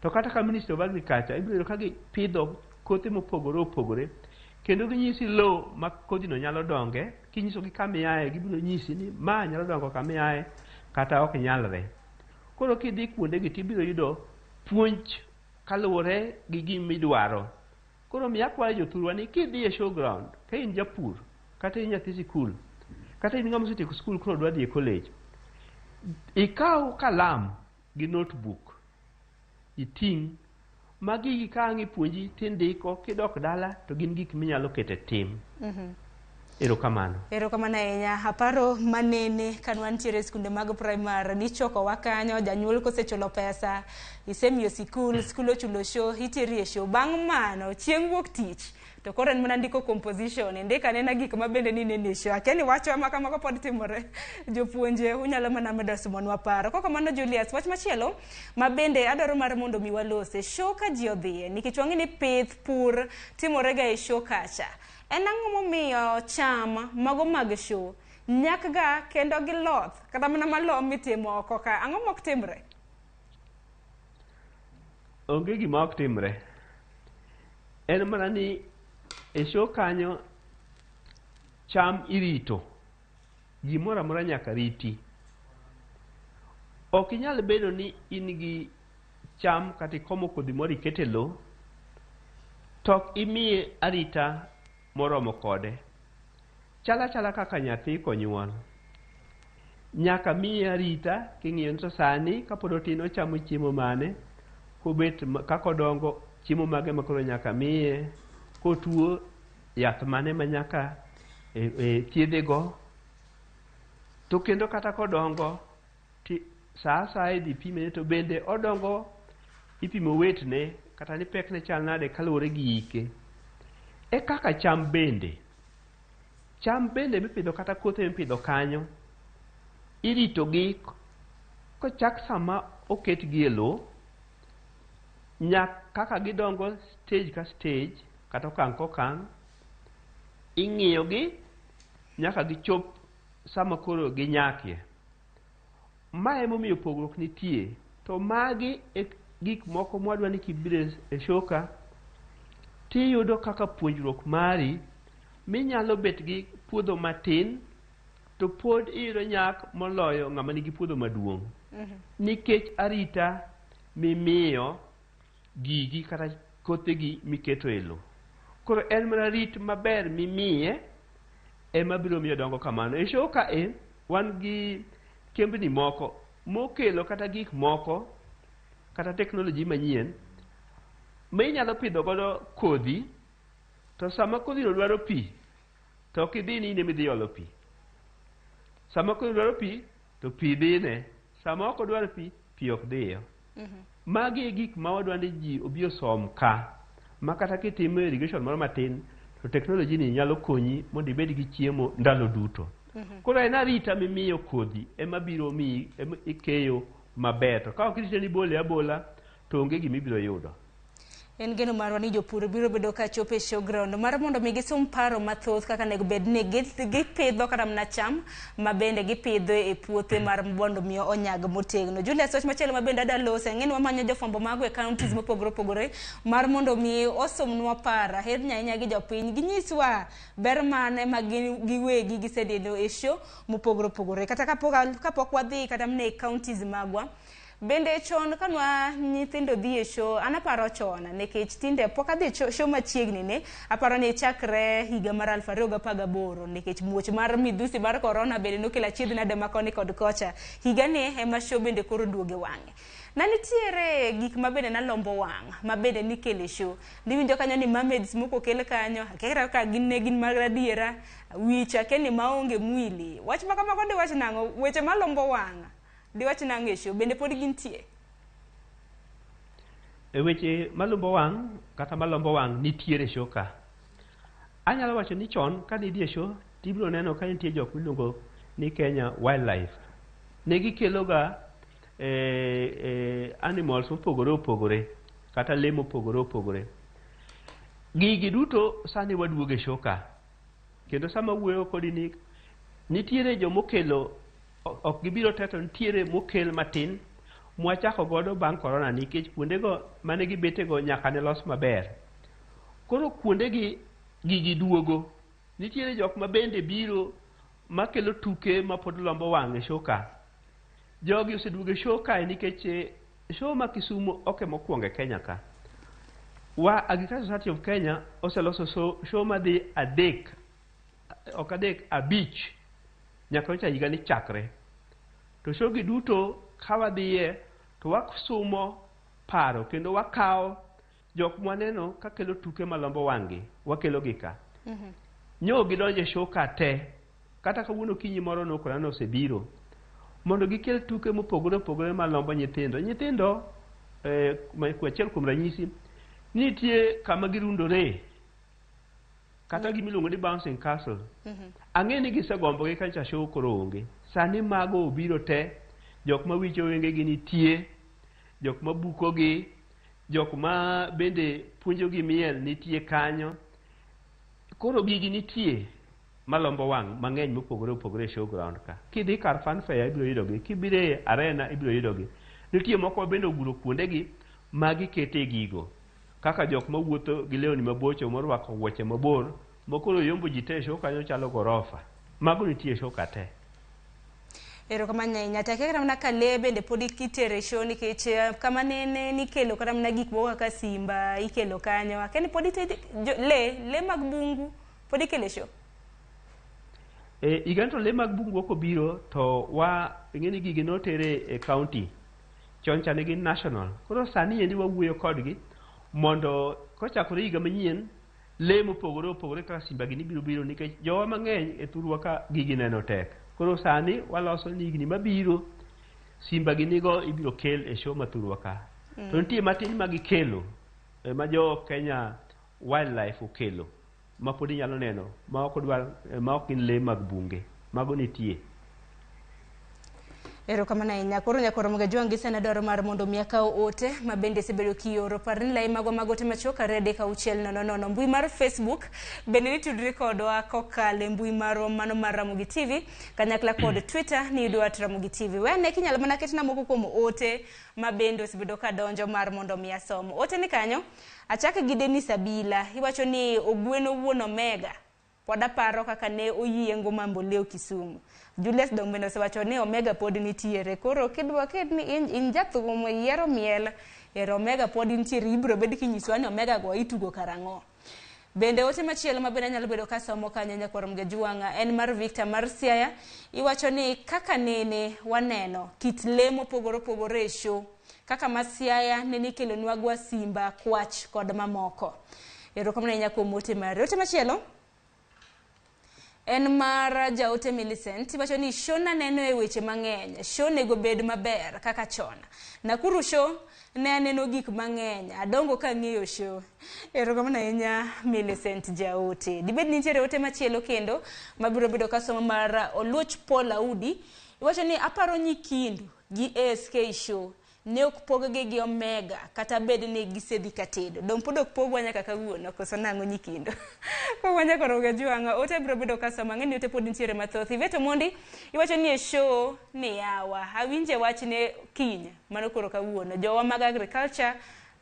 To kata ka Ministry of Agriculture ibiro ka gipidho kothe mopogore opogore kendo ginyisi low ma kodhino nyalo donge. Kinyisogi kama iaye gibiro nyisi ni ma nyalo dongo kama iaye kata ok nyalre. Koro kidhi kuondegi tibiro yudo puonj kaluwore gi gimidwaro. Koro miya kwayo jothurwa ni kidhi e showground ka in japur kata in nyathi sikul kata in ng'ama osetieko skul koro dwa dhi e college, ikaw kalam gi notebook iting' magi ka ang' ipuonji tindiko kidok dala to gin gik minyalo kete tim. Erokamano.
Erokamano ahinya. Aparo manene kanwantiere e skunde mag primary nichoko wakanyo janyuol kosechulo pesa isemiyo sikul ochulo show itiri e show bang' mano chieng' wuok tich to koro en mana ndiko composition ndika nena gik mabende ni nene show akeni wacho ma kamako pod timore jopuonje unyalo mana medo somonwa paro koko mano Julius wach machielo mabende adwaro mar mondo mi walose show ka ji odhiye nikech wang'eni pith pur timore ga e show kacha. En ang'o momiyo cham mago mag show nyak ga kendo giloth kata mana malom mitimo oko ka ang'o mok timre?
Onge gima ok timre. En mana ni e show kanyo cham irito. Gimoro amora nyaka riti. Ok inyal bedo ni in gi cham kata ikomo kodhi moro ikete low tok imiye arita moromo kode. Chala kaka nyathi konyuol. Nyaka miye arita king'iyo to sani kapod otin ochamo chiemo mane kobet kaka odongo chiemo mage makoro nyaka miye kotuo yath mane ma nyaka thiedhego to kendo kata kodongo sa asaya idhi pime to bende odongo ipimo wetne kata ni pekne chal nade kaluwore gi ike. E kaka cham bende mipidho kata kothe mipidho kanyo irito gi kochak sama oketgi e low nyak kaka gidongo stage ka stage kata okang' kokang' ing'iyo gi nyaka gichop sama koro ginyakie. Ma emomiyo pogruok nitie. To magi e gik moko mwadwa ni kibire e shoka tiyudo kaka puonjruok mari minyalo bet gi puodho matin to pod iyudo nyak moloyo ng'ama nigi puodho maduong'. Nikech arita mimiyo gigi kata kothegi miketo e low. Koro en mana rit maber mimiye ema biro miyo dongo kamano. E show ka wan gi kembni moko mokelo kata gik moko kata teknoloji manyien ma inyalo pidho godo kodhi to sama kodhino dwaro pi to ok idhi ni in emidhi olo pi. Sama kodhi dwaro pi to pi dhine. Sama ok odwaro pi ok dhiyo. Magi e gik ma wadwa ni ji obi osom ka ma kata kitimo irrigation moro matin to teknoloji ni nyalo konyi mondo ibed gi chiemo ndalo duto. Koro en arita mimiyo kodhi ema biro mi ikeyo maber to ka ok irite ni bole abola to onge gima ibiro yudo.
En geno marwa ni jopur biro bedo ka chope showground mar mondo mi gisum paro mathoth kaka nego bed ni gipidho kata mna cham ma bende gipidho e puothe mar mondo mi onyag motegno. Julius wach machielo ma bende adalose ng'eni wamanyo jofwambo mago e counties mopogore opogore mar mondo mi osomnwa para her nyanya gi jopiny ginyiswa ber mane ma giwegi gisedino e show mopogore opogore kata kapok wadhi kata mne e counties magwa. Bende chon kanwa nyithindo dhi e show anaparo chon nikech tinde pok adhi show machiegni ne aparo ni chakre higa mar 2018 nikech muoch mar midhusi mar corona bende nokelo achiedh nade makoni kod kocha higa ni ema show bende koro duoge wang'e. Na nitiere gik ma bende nalombo wang' ma bende nikele show niwinjo kanyo ni mermaids moko kel kanyo akera ka gin mag radiera wicha keni maonge mwili wach makama ndi wach nango weche malombo wang' diwach nangesho bende pod gintie
e weche malombo wang' kata malombo wang' nitiere show ka anyalo wacho ni chon ka nidhi e show tibiro neno ka nitie jok miluongo ni Kenya Wildlife ne gikelo ga animals mopogore opogore kata lee mopogore opogore gigi duto sani waduoge show ka kendo sama wuoyo kodi ni nitiere jomokelo ok gibiro teto nitiere mokel matin mwachako godo bang' corona nikech kuondego mane gibetego nyaka ne los maber koro kuondegi gigi duogo nitiere jok ma bende biro makelo tuke ma pod lombo wang' e show ka jogi oseduogo e show ka nikech show ma Kisumu oke mokwongo e Kenya ka Agricultural Society of Kenya oseloso show madhi abich nyaka nyocha higa ni chakre to show gi duto kawadhiye to wasumo paro kendo wakawo jok mwaneno ka kelo tuke malombo wang'i wakelo gi ka nyo gidonje show ka te kata kawuono kinyi moro nokonano osebiro mondo gikel tuke mopogore opogore malombo nyithindo kwachiel kuom ranyisi nitie kama girundore kata gimiluongo ni bouncing castle ang'e ni gisegombo gi kancha show koro onge sani mago obiro te jok ma wicho wenge gi nitie jok ma buko gi jok ma bende puonjo gi miel nitie kanyo koro gigi nitie malombo wang' mang'eny mopogore opogore showground ka kidhi kar fan fair ibiro yudo gi kibire arena ibiro yudo gi nitie moko bende oguro kuonde gi magi kete gigo kaka jok ma wuotho gi lewni mabocho morwako wuoche mabor mokoro yombo ji te show kanyo chalo gorofa mago nitie show ka te
ero kama nyanya take kata mna kale bende pod kitere show nikech kama nene nikelo kata mna gik moko kaka simba ikelo kanyo akeni pod le mag bungu pod ikele show
iganto le mag bungu oko biro to ng'eni gigi notere e county choncha negi national koro sani yendi wawuoyo kodgi mondo kochakore higa manyien le mopogore opogore kaka simba gini biro nikech jowa mang'eny e thurwa ka gigi neno tek koro sani waloso ni higni mabiro simba ginigo ibiro kel e show mathurwa ka to nitie matin ma gikelo ma jo Kenya Wildlife okelo ma pod inyalo neno ma ok gin le mag bunge mago nitie
ero kama koro Ramogi jwangi senador mar mondo miakaw ote ma bende sebedo kioro parni lai mago magote machoka rede ka uchiel nono mbui mar Facebook bende nitudre kodwa kokale mbui maro mano mar Ramogi TV kanyakla kod Twitter ni @Ramogi TV wene kinyalo mana ketna moko kuom ote ma bende osebedo ka donjo mar mondo miasomo ote ni kanyo achaka gi Denis Abila iwacho ni ogweno wuon Omega poda paro kaka ne oyiengo mambo leo Kisumu Julius Dongmendo sewacho ni Omega pod nitiere koro kidwa ni in jathumo yiero miel ero Omega pod nitiere ibro bed kinyiswa ni Omega go itugo karango bende ote machielo ma bende nyalo bedo ka somo kanyo Ramogi jwanga en mar Victor mar Siaya iwacho ni kaka nene waneno kit lemo pogore show kaka Siaya ne nikelo nwagwa simba kwach kod mamoko ero kama nyako ote machielo en mar jaote Millicent iwacho ni show na neno e weche mang'eny show nego bed maber kaka chon Nakuru show ne aneno gik mang'eny adongo ka ng'iyo show ero kama Millicent jaote dibed nitiere ote machielo kendo mabiro bedo ka somo mar Oluoch Paul Audi iwacho ni aparo nyikindu gi ASK show ne ok poggi gi omega kata bed ni gisedhi katedo dong pod ok pogwa nyaka kawuono koso nang'o nyikindo kowanya koro gajuanga ote biro bedo kasama ng'eni ote pod nitiere mathoth Iveto Mondi iwacho ni e show ni yawa awinje wachne kiny mano koro kawuono jowa mag agriculture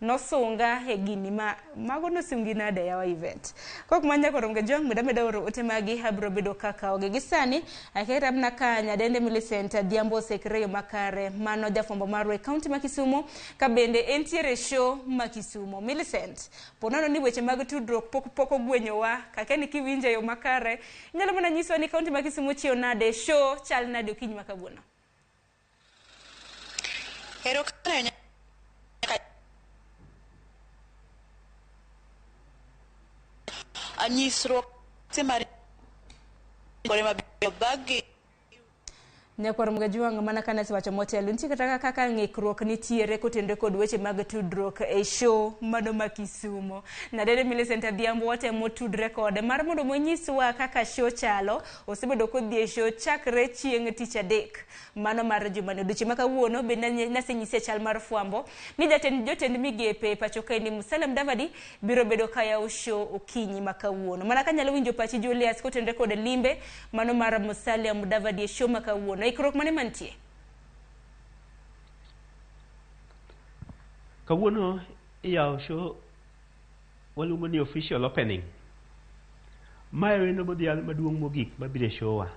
nosunga e gini mago nosungi nade yawa event kok manya koro gajuang meda oro ote magi habro bedo kaka oge gisani akera na kanya dende Millicent Diambo sekreyo makare mano jafombo marwe county ma Kisumu ka bende entiere show ma Kisumu Millicent ponano ni weche mag tudruok pok ogwenyowa kakeni kiwinje yo makare nyalo mana nyiswa ni county ma Kisumu chio nade show chal nade okinyi makawuono
Ero kana anyisro semari kore mabagi
Nyakor Mgajuang mana kana siwacho motelo ntie kaka ng'ikruok nitiere kotende kod weche mag tudruok e show mano ma Kisumu na dede Millicent Adhiambo watemo tudre kode mar mondo monyiswa kaka show chalo osebedo kodhi e show chakre chieng' tich adek mano mar jumane odiochieng' ma kawuono be nasenyise chal mar fwambo ni jotend migepe pacho kae ni Musalia Mudavadi biro bedo kaya show okinyi ma kawuono mana kanyalo winjo pachi Julius kotende kod limbe mano mar Musalia Mudavadi e show ma kawuono ikrok mane mantie
kawuono yaw show waluongo ni official opening mae wendo modhial maduong' mogik mabiro showa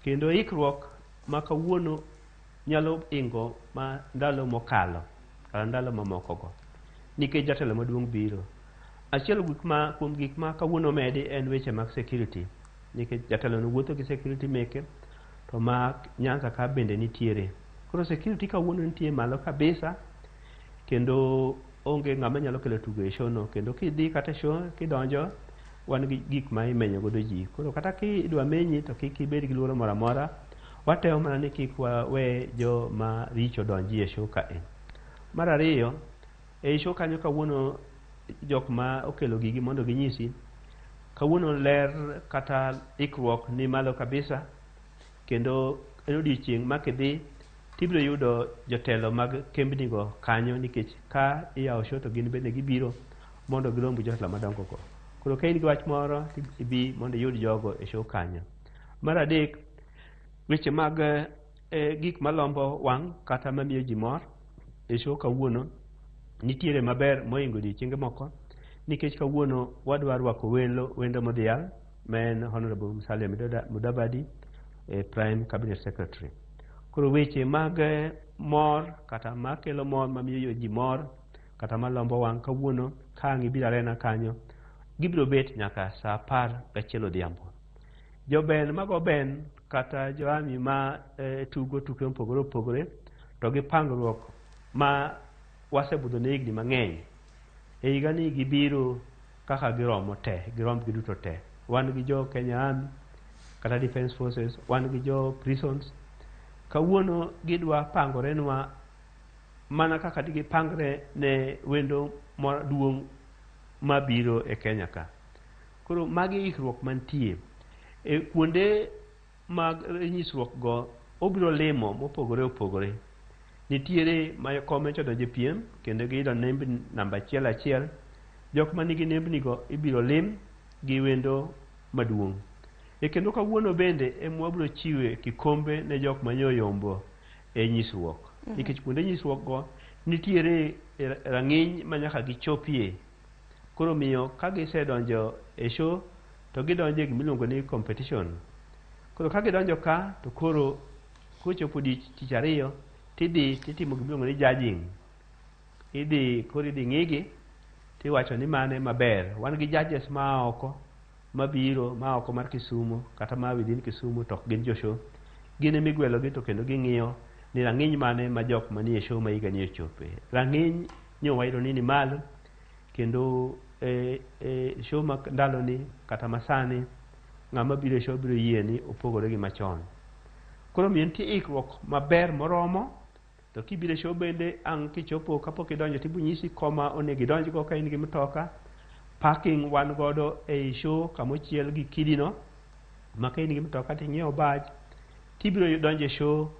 kendo ikrok ma kawuono nyalo ingo ma ndalo mokalo kata ndalo mamoko go nikech jatelo maduong' biro achiel kuom gik ma kawuono medi en weche mag security nikech jatelo no wuotho gi security meke to ma Nyanza ka bende nitiere koro security kawuono nitie malo kabisa kendo onge ng'ama nyalo kelo tugo e show no kendo kidhi kata show kidonjo wan gi gik ma imenyo godo ji koro kata kidwa menyi to kik ibed gi luoro moro amora watemo mana ni kik wawe jo ma richo donji e show ka mar ariyo e show kanyo kawuono jok ma okelo gigi mondo ginyisi kawuono ler kata ikruok ni malo kabisa kendo en odiochieng' ma kidhi tibiro yudo jotelo mag kembni go kanyo nikech ka iyawo show to gin bende gibiro mondo giromb jotelo madongo go koro ka in gi wach moro ibi mondo iyud jogo e show kanyo mar adek weche mag gik malombo wang' kata mamiyo ji mor e show kawuono nitiere maber moingo odiochienge moko nikech kawuono wadwa rwako wendo modhial ma en Honorable Musalia Mudavadi Prime Cabinet Secretary koro weche mag mor kata makelo mor mamiyo ji mor kata malombo wang' kawuono ka ang' ibiro arena kanyo gibiro bet nyaka saa 11 odhiambo joben mago ben kata joami ma tugo tuke mopogore opogore to gi pangruok ma wasebudho ne higni mang'eny e higa ni gibiro kaka girom giduto te wan gi jo Kenya Army kata Defense Forces wan gi jo prisons kawuono gidwa pangorenwa mana kaka gipangre ne wendo maduong' mabiro e Kenya ka koro magi ikruok mantie e kuonde mag nyisruok go obiro limo mopogore opogore nitiere ma kome chodonje piem kendo giyudo nembni namba 1 jok manigi nembni go ibiro lim gi wendo maduong' kendo kawuono bende wabiro chiwe kikombe ne jok manyoyombo e nyisruok nikech kuonde nyisruok go nitiere rang'iny ma nyaka gichopie koro miyo ka gisedonjo e show to gidonjo e gimiluongo ni competition koro ka gidonjo ka to koro kochopo tich ariyo tidhi titimo gimiluongo ni judging idhi ng'igi tiwacho ni mane maber wan gi judges ma oko mabiro ma oko mar Kisumu kata ma within Kisumu to gin jo show gin emigwelo gi to kendo ging'iyo ni rang'iny mane ma jok manie show ma higa ni ochope rang'iny nyowayudo ni malo kendo show ma ndalo ni kata masani ng'ama biro show biro yie ni opogore gi machon koro miyo nitie ikruok maber moromo to kibiro show bende ang' kichopo kapok idonjo tibunyisi koma onego idonjgo ka in gi mtoka parking wan godo e show kamochiel gi kidino ma ka in gi mtoka ting'iewo badge tibiro donjo e show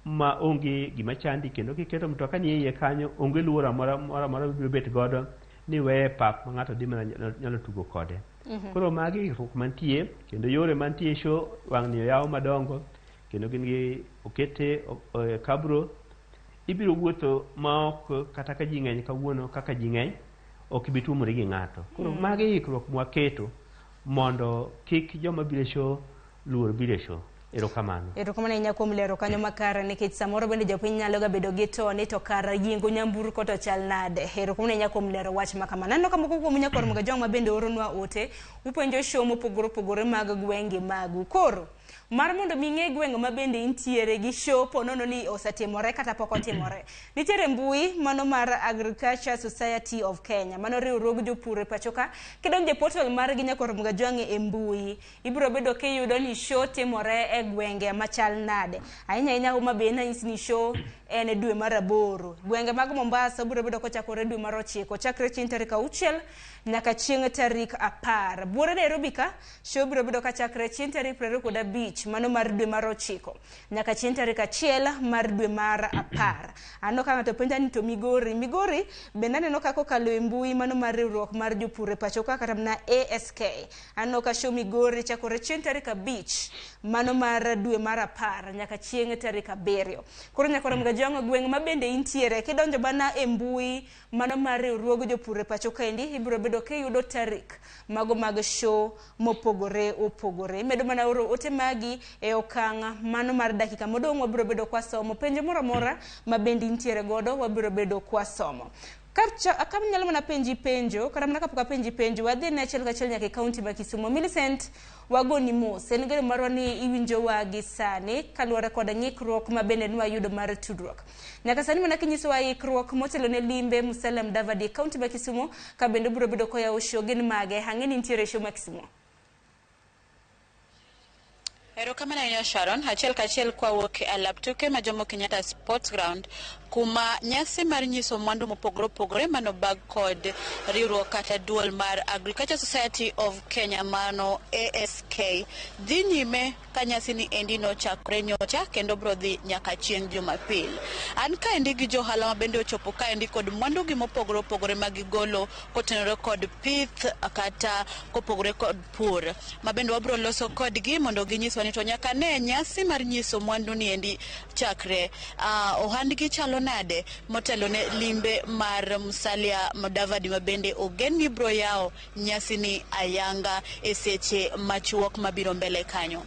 ma onge gima chandi kendo kiketo mtoka ni iye kanyo onge luora mora biro bet godo ni weye pap ma ng'ato dhi mana nyalo tugo kode. Koro magi ikruok mantie kendo yore mantie show wang'ni oyaw madongo kendo gin gi okete kabro ibiro wuotho ma ok kata ka ji ng'eny kawuono kaka ji ng'eny ok ibi tuomori gi ng'ato. Koro magi ikruok mwaketo mondo kik joma biro show luor biro show. Erokamano
inya kuom lero kanyo makare nikech samoro bende jopiny nyalo ga bedo gi toni to kar yingo nyamburko to chal nade. Erokamano inya kuom lero wach makamano. Aneno ka moko kuom Nyakoromo joma bende oronwa ote upenjo show mopogore opogore mag gwenge magu. Koro mar mondo mi ng'e gwenge ma bende intiere gi show ponono ni osetimore kata pok otimore. Nitiere mbui mano mar Agriculture Society of Kenya mano riwruog jopur e pachoka. Kidonje portal mar gi Nyakoromo e mbui ibiro bedo kiyudo ni show timore e gwenge machal nade. Ahinya uma be na ni show en dwe mar 8. Gwenge mag Mombasa biro bedo kochakore dwe mar 9 chakre chieng' tarik 6 nyaka chieng' tarik 10. Buore Nairobi ka show biro bedo kachakre chieng' tarik 25 mano mar dwe mar 9 nyaka chieng' tarik 1 mar dwe mar 10. Ano ka ng'ato penja ni to Migori bende aneno ka kokalo e mbui mano mar riwruok mar jopur e pachoka kata na ASK. Ano ka show Migori chakore chieng' tarik 5 mano mar dwe mar 10 nyaka chieng' tarik 7. Koro Nyakoromo gweng' ma bende intiere kidonjo bana e mbui mano mar riwruog jopur e pachoka ibiro bedo kiyudo tarik mago mag show mopogore opogore. Medo mana oro ote magi e okang' mano mar dakika modong' wabiro bedo kwa somo penjo moro amora ma bende intiere godo wabiro bedo kwa somo. Kam nyalo mana penjo kata mana kapok apenji penjo wadhi ne achiel kachiel nyaka e kaunti ma Kisumu. Millicent wagoni mos en gero marwa ni iwinjo wagi sani kaluwore kod ng'ikruok ma bende nwayudo mar tudruok. Nyaka sani mana kinyisowa ikruok motelo ne limbe Musalia Mudavadi kaunti ma Kisumu ka bende biro bedo koyawo show gin mage hang'eni nitiere show ma Kisumu.
Erokamano ahinya Sharon, achiel kachiel kwawuok e alap tuke ma Jomo Kenyatta Sports Ground kuma nyasi mar nyiso mwandu mopogore opogore mano bag kod riwruok kata duol mar Agriculture Society of Kenya mano ASK dhi nyime ka nyasi ni endi nochakore nyocha kendo bro dhi nyaka chieng' Jumapil. An ka endi gi johala ma bende ochopo ka endi kod mwandu gi mopogore opogore ma gigolo kotenore kod pith kata kopogore kod pur ma bende wabro loso kod gi mondo ginyiswa ni to nyaka ne nyasi mar nyiso mwandu ni endi chakre ohandgi chalo nade motelo ne limbe mar Musalia Mudavadi ma bende ogen ni bro yao nyasi ni ayanga e seche machuok mabiro mbele kanyo.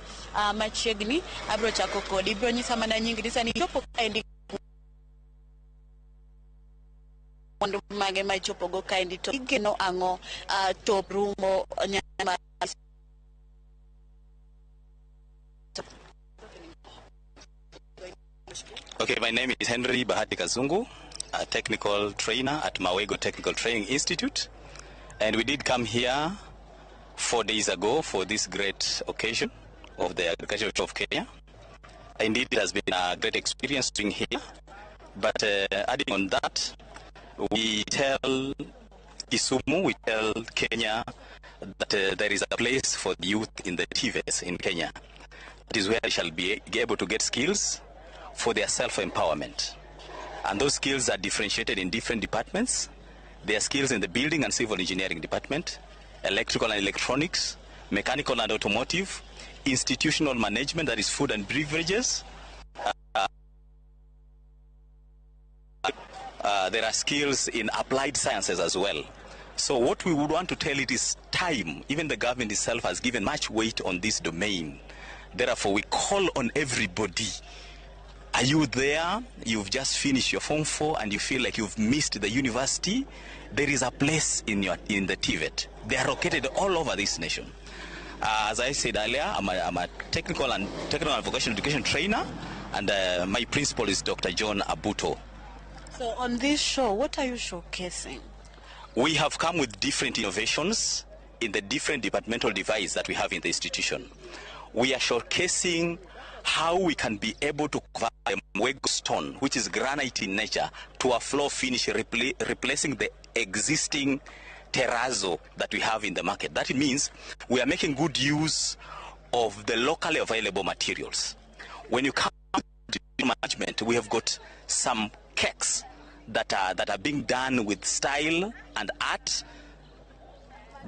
Machiegni abro chako kodi bro nyisa mana nyingi disa ni chopo kaendi mwandu mage ma chopo go kaendi to igeno ang'o to rumo nyama.
Okay, my name is Henry Bahati Kazungu, a technical trainer at Mawego Technical Training Institute. And we did come here 4 days ago for this great occasion of the Agriculture of Kenya. Indeed, it has been a great experience being here. But adding on that, we tell Kisumu, we tell Kenya that there is a place for the youth in the TVES in Kenya. That is where they shall be able to get skills for their self-empowerment. And those skills are differentiated in different departments. There are skills in the building and civil engineering department, electrical and electronics, mechanical and automotive, institutional management, that is food and beverages. There are skills in applied sciences as well. So what we would want to tell it is time. Even the government itself has given much weight on this domain. Therefore, we call on everybody. Are you there? You've just finished your Form 4 and you feel like you've missed the university? There is a place in the TVET. They are located all over this nation. As I said earlier, I'm a technical and vocational education trainer, and my principal is Dr. John Abuto.
So on this show, what are you showcasing?
We have come with different innovations in the different departmental divides that we have in the institution. We are showcasing how we can be able to convert the Mwego stone, which is granite in nature, to a floor finish, replacing the existing terrazzo that we have in the market. That means we are making good use of the locally available materials. When you come to management, we have got some cakes that are being done with style and art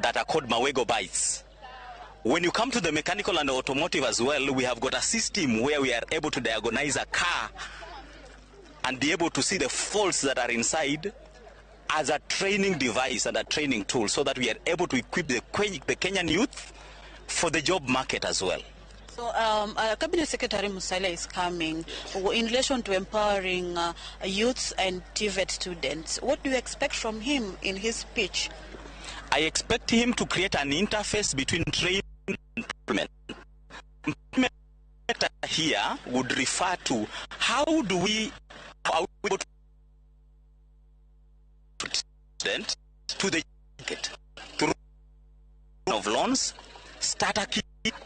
that are called Mawego bites. When you come to the mechanical and automotive as well, we have got a system where we are able to diagnose a car and be able to see the faults that are inside as a training device and a training tool, so that we are able to equip the Kenyan youth for the job market as well.
So, Cabinet Secretary Musalia is coming in relation to empowering youths and TVET students. What do you expect from him in his speech?
I expect him to create an interface between training and employment. Employment here would refer to how do we go to the market through of loans, starter kit,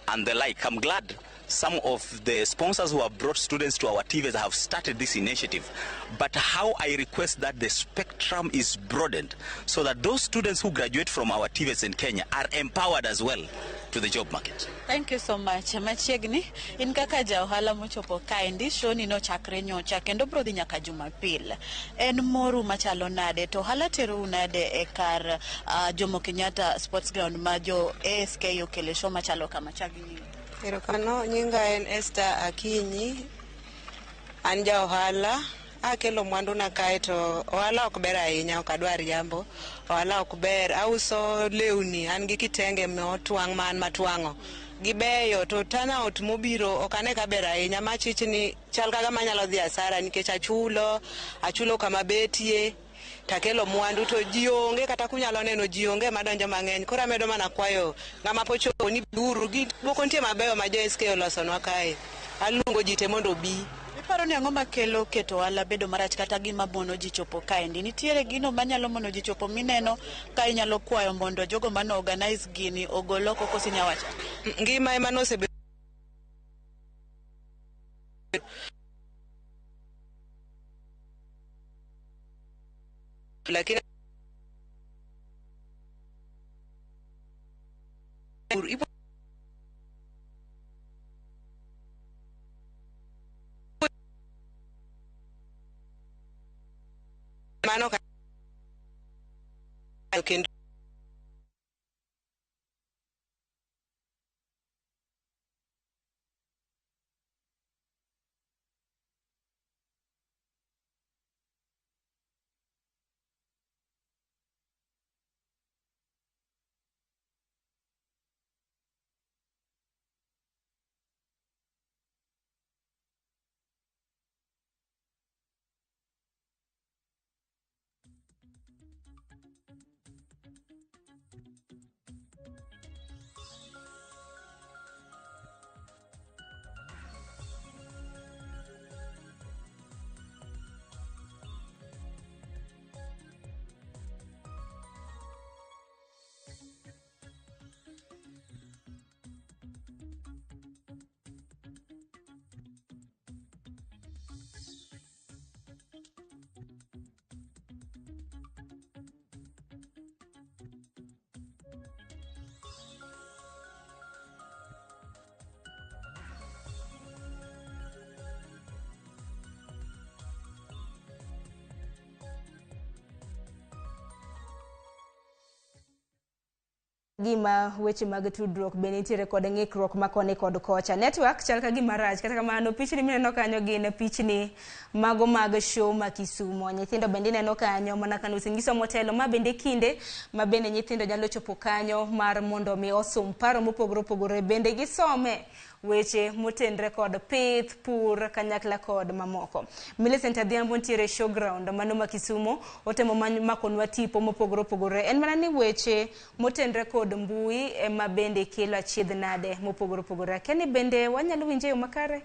and the like. I'm glad some of the sponsors who have brought students to our TVs have started this initiative. But how I request that the spectrum is broadened so that those students who graduate from our TVs in Kenya are empowered as well to the job market.
Thank you so much. Machiegni in kaka ja ohala mochopo kaendi show ni no chakre nyocha kendo bro dhi nyaka Jumapil. En moru machalo nade to ohala tero nade e kar Jomo Kenyatta Sports Ground ma jo ASK okele show machalo kama chagni.
Erokamano, nyinga en Esther Akinyi. An ja ohala akelo mwandu na kae to ohala ok ber ahinya, ok adwar yambo. Ohala ok ber, auso lewni, an gi kitenge motwang' man matwango. Gibeyo to tana ot mobiro ok ane ka ber ahinya, machichni chal kaga manyalo dhi asara nikech achulo kama betie. Takelo mwandu to ji onge kata kunyalo neno ji onge madonjo mang'eny. Koro amedo mana kwayo ng'ama pochopo ni buru gi moko nitie mabeyo ma JSK olosonwa kae. Aluongo ji te mondo bi.
Iparo ni ang'o makelo keto ohala bedo marach kata gima mono ji chopo kaendi? Nitiere gino manyalo mono ji chopo mineno ka inyalo kwayo mondo jogo mano organize gini ogol oko koso inyawacho?
Ngima ema nosebedo lakini mano kendo
gima weche mag tudruok be nitiere kod ng'ikruok makoni kod kocha. Network chal ka gima rach, kata kamano pichni mineno kanyo gin pichni mago mag show ma Kisumo. Nyithindo bende neno kanyo mana kano singiso motelo ma bende kinde ma bende nyithindo nyalo chopo kanyo mar mondo mi osom paro mopogore opogore, bende gisome weche motenre kod pith, pur, kanyakla kod mamoko. Millicent Adhiambo ntiere showground mano ma Kisumo, otemo makonwa tipo mopogore opogore. En mana ni weche motenre kod mbui ema bende kelo achiedh nade mopogore opogore. Keni bende wanyalo winje yo makare?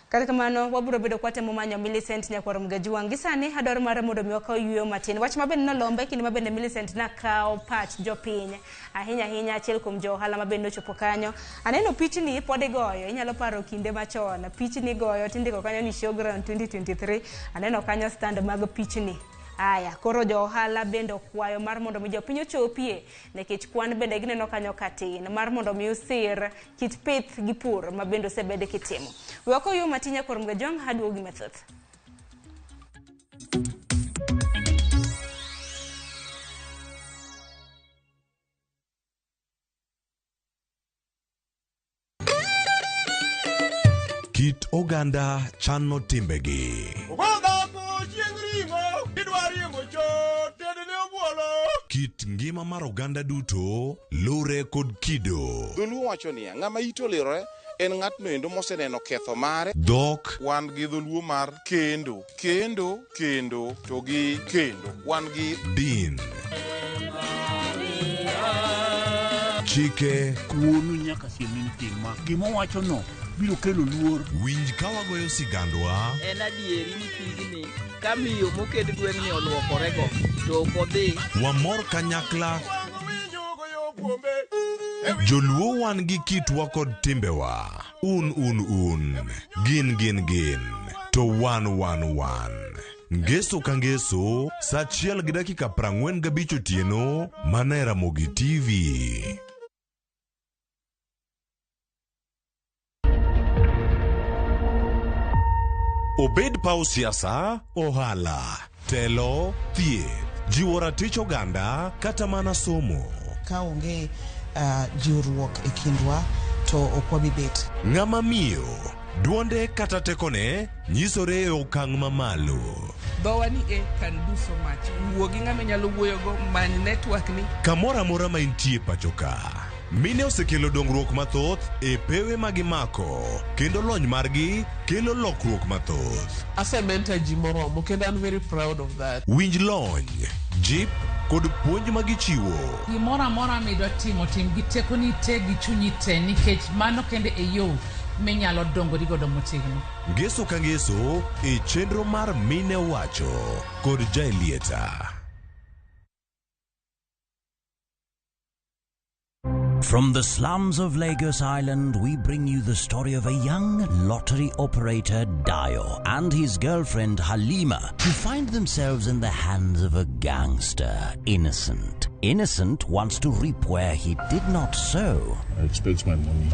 Kata kamano waburo bedo kwatemo manyo Millicent nyakwaro mgajuang. Gisani adwaro mara mondo mi wakaw yueyo matin. Wach mabende nolombe kinde mabende Millicent nakaw pach jopiny. Ahinya achiel kuom jo ohala mabende ochopo kanyo. Aneno pichni pod igoyo, inyalo paro kinde machon. Pichni goyo tindiko kanyo ni Showground 2023. Aneno kanyo stand mag pichni. Aya, koro jo ohala bende okwayo mar mondo mi jopiny ochopie nikech kwan bende gineno kanyo katin mar mondo mi usir kit pith gi pur ma bende osebede kitimo. Wako yo matinya korum ga jong haduogi mathoth.
Kit oganda chano timbegi. Kit ngima mar oganda duto lure kod kido.
Dholuo wacho niya, ng'ama ito lirore en ng'atno endo moseneno ketho mare.
Dhok
wan gi dholuo mar kendo to gi kendo wan gi
din. Chike
kuonu nyaka siemin tima gima wacho no biro kelo luor.
Winj ka wagoyo sigandwa.
En adieri ni pigni ka miyo moked gweng'ni olwokorego to ok odhi.
Wamor kanyakla. Joluo wan gi kitwa kod timbewa. Un. Gin. To wan. Ngeso ka ngeso, saa 1:45 otieno, mana Ramogi TV. Obed pau siasa, ohala, telo, thieth, jiwo ratich oganda, kata mana somo.
Ka onge jiwruok e kindwa to ok wabi bet.
Ng'ama miyo, duonde kata tekone, nyisore e okang' mamalo.
Dhowa ni can do so much. Wuo gi ng'ama nyalo wuoyogo many network ni.
Kamoro amora ma intie pachoka. Mine osekelo dongruok mathoth e pewe magimako, kendo lony margi kelo lokruok mathoth.
Asementa ji moromo kendo I'm very proud of that.
Winj lony, jip kod puonj magichiwo.
Gimoro amora midwa timo tim gi tekoni te gi chunyi te nikech mano kende e yo minyalo dongori godo motegno.
Ngeso ka ngeso e chenro mar Mine Wacho kod Jaelieta.
From the slums of Lagos Island, we bring you the story of a young lottery operator, Dayo, and his girlfriend, Halima, who find themselves in the hands of a gangster, Innocent. Innocent wants to reap where he did not sow.
I expect my money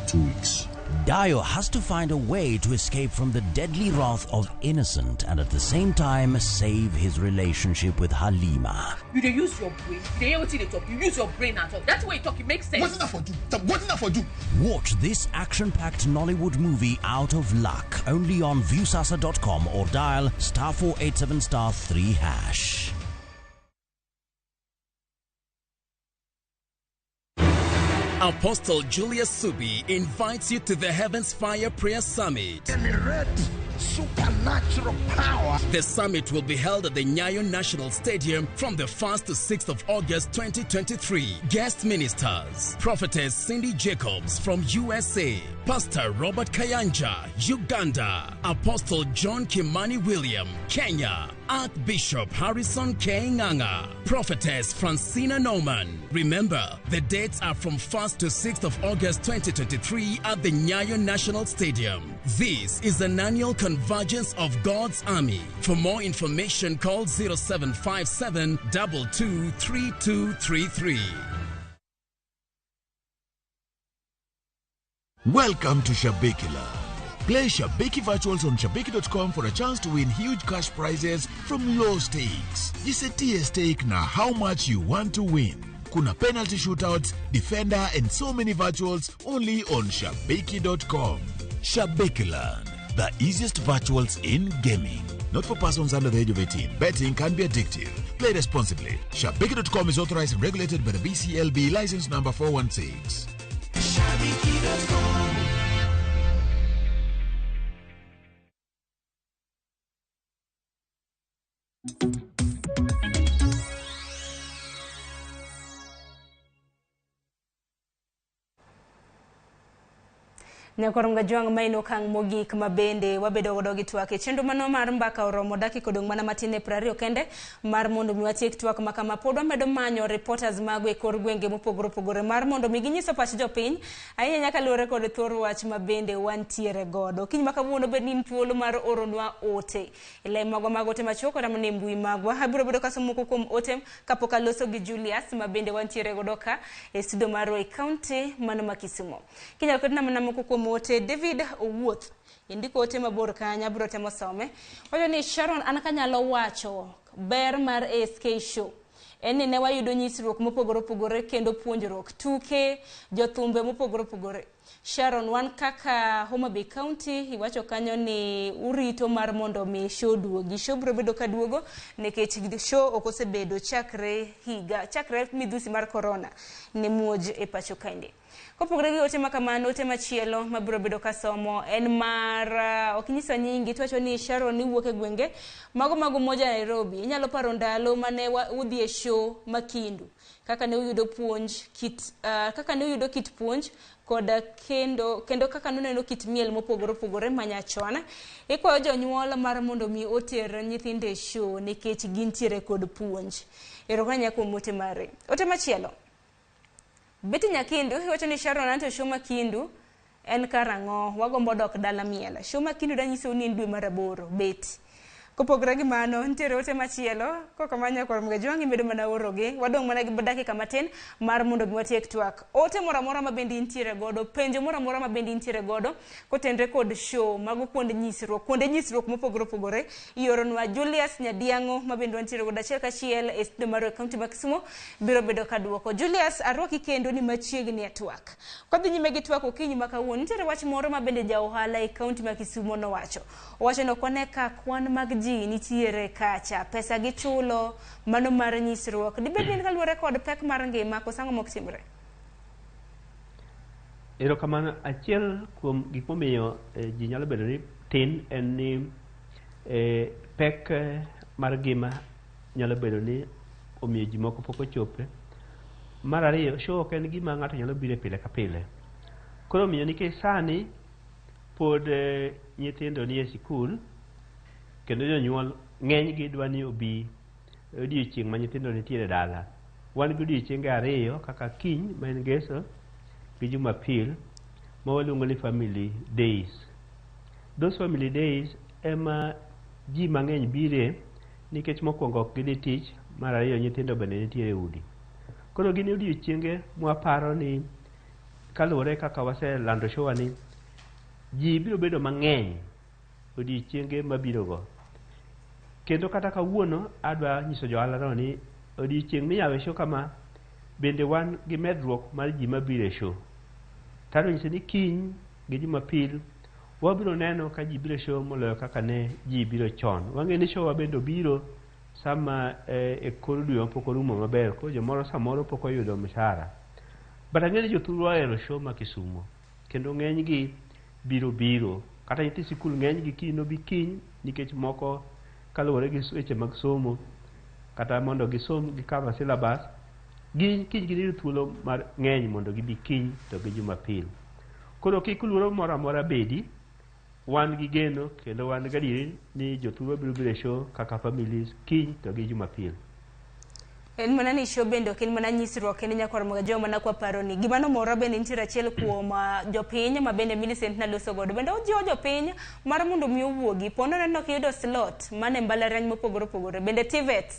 2 weeks.
Dayo has to find a way to escape from the deadly wrath of Innocent and at the same time save his relationship with Halima.
You dey use your brain. You dey hear wetin dey talk. You use your brain at all. That's why you talk. It makes sense.
What's that for do?
Watch this action-packed Nollywood movie Out of Luck only on viewsasa.com or dial *487*3#.
Apostle Julius Subi invites you to the Heavens Fire Prayer Summit.
Supernatural power.
The summit will be held at the Nyayo National Stadium from the 1st to 6th of August 2023. Guest ministers: Prophetess Cindy Jacobs from USA, Pastor Robert Kayanja, Uganda, Apostle John Kimani William, Kenya, Archbishop Harrison K. Nganga, Prophetess Francina Norman. Remember, the dates are from 1st to 6th of August 2023 at the Nyayo National Stadium. This is an annual convergence of God's army. For more information, call 0757 223233.
Welcome to Shabikila. Play Shabiki Virtuals on Shabiki.com for a chance to win huge cash prizes from low stakes. Jisetie stake na how much you want to win. Kuna penalty shootouts, defender and so many virtuals only on Shabiki.com. Shabikila, the easiest virtuals in gaming. Not for persons under the age of 18. Betting can be addictive. Play responsibly. Shabiki.com is authorized and regulated by the BCLB license number 416. Shabiki.com.
Nyakoro ngajwang maino kang mogik mabende wabedo godo gi twak e chenro mano mar mbaka oromo dakika odong mana matin e 20 kende mar mondo mi watiek twak makama pod wamedo manyo reporters mago e kor gwenge mopogore opogore mar mondo mi ginyiso pach jopiny ahinya nyaka luwore kod thor wach mabende wantiere godo. Kiny makawuono bed ni thuolo mar oronwa ote ile mago ote machoko ramo ne mbui magwa abiro bedo kaso moko kuom ote kapok aloso gi Julius mabende wantiere godo ka e studio mar Ruai County mano ma Kisumu. Kinyalo kod namna moko kuom ote David Owuoth indiko ote mabor kanya biro temo some. Wacho ni Sharon an kanyalo wacho ber mar ASK show en ne wayudo nyisruok mopogore opogore kendo puonjruok tuke jothumbe mopogore opogore. Sharon wan kaka Homa Bay County iwacho kanyo ni urito mar mondo mi show duogi. Show biro bedo ka duogo nekech show okosebedo chakre midhusi mar corona ne muoj e pacho kainde. Kopogore gi ote makamano ote machielo mabiro bedo kasomo en mar okinyisa nyingi twacho ni Sharon ni wuok e gwenge mago moja Nairobi. Inyalo paro ndalo mane udhi e show makindu kaka ne uyudo puonj kit puonj koda kendo kaka noneno kit miel mopogore opogore manyachon. Ikwayo jonyuol mar mondo mi oter nyithinde show nikech gintiere kod puonj. Erokamano kuom ote mare. Ote machielo Beti Nyakindu iwacho ni Sharon anto show makindu en karango wagombo dok dala miela. Show makindu danyiso ni dwe mar 8 beti. Kopogore gi mano ntiere ote machielo koko manya kor mgejwangi medo mana oroge wadong mana gi dakika matin mar mondo watiek twak. Ote moramora mabendi ntiere godo penjo moramora mabendi ntiere godo kotendre kod show mago kuonde nyisruok mopogore opogore ioronwa Julius Nyadiango mabendi ntiere godo achiel kachiel e studio mar County ma Kisumu biro bedo ka duoko. Julius arwaki kendo ni machiegni e twak. Kodhi nyime gi twak okinyi makawuono ntiere wach moro mabende ja ohala e County ma Kisumu nowacho. Owacho no koneka kwan mag nitiere kacha pesa gi chulo mano mar nyisruok dibed ni kaluwore kod pek mar ngima kosango mok timre.
Erokamano achiel kuom gik momiyo ji nyalo bedo ni tin en ni pek mar ngima nyalo bedo ni omiyo ji moko pok ochope. Mar ariyo show ok en gima ng'ato nyalo bire pile ka pile koro omiyo nikech sani pod nyithindo ni e sikul kendo jonyuol ng'eny gi dwa ni obi odiochieng' ma nyithindo nitiere dala. Wan gi odiochienge 2 kaka kiny ma en Ngeso gi Jumapil ma waluongo ni family days. Those family days ema ji mang'eny bire nikech mokwongo ok gidhi tich, mar ariyo nyithindo bende nitiere udi. Koro gin odiochienge mwaparo ni kaluwore kaka waselando show ni ji biro bedo mang'eny odiochienge mabirogo. Kendo kata kawuono adwa nyiso johala ni odiochieng' miyawe show kama bende wan gi medruok mar ji mabiro e show. Taro nyiso ni kiny gi Jumapil wabiro neno ka ji biro show moloyo kaka ne ji biro chon. Wang'e ni show wabendo biro sama e kor dwe mapok orumo maber ko jomoro samoro pok oyudo mshahara. But ang'e ni jothurwa ohero show ma Kisumu kendo ng'eny gi biro kata nyithi sikul ng'eny gi kiny nobi kiny nikech moko kaluwore gi weche mag somo kata mondo gisom gi kama syllabus kiny ginido thuolo mar ng'eny mondo gibi kiny to gi Jumapil. Koro kik luoro moro amora bedi, wan gi geno kendo wan gadieri ni jothurwa biro show kaka families kiny to gi Jumapil.
En mana ni show bende ok en mana nyisruok kendo nyakor mga joma na kwa paro ni gima no moro bende nitiere achiel kuom jopiny ma bende Millicent naloso godo bende ojiwo jopiny mar mondo mi owuogi pono neno kiyudo slot mane mbalariany mopogore opogore bende TVET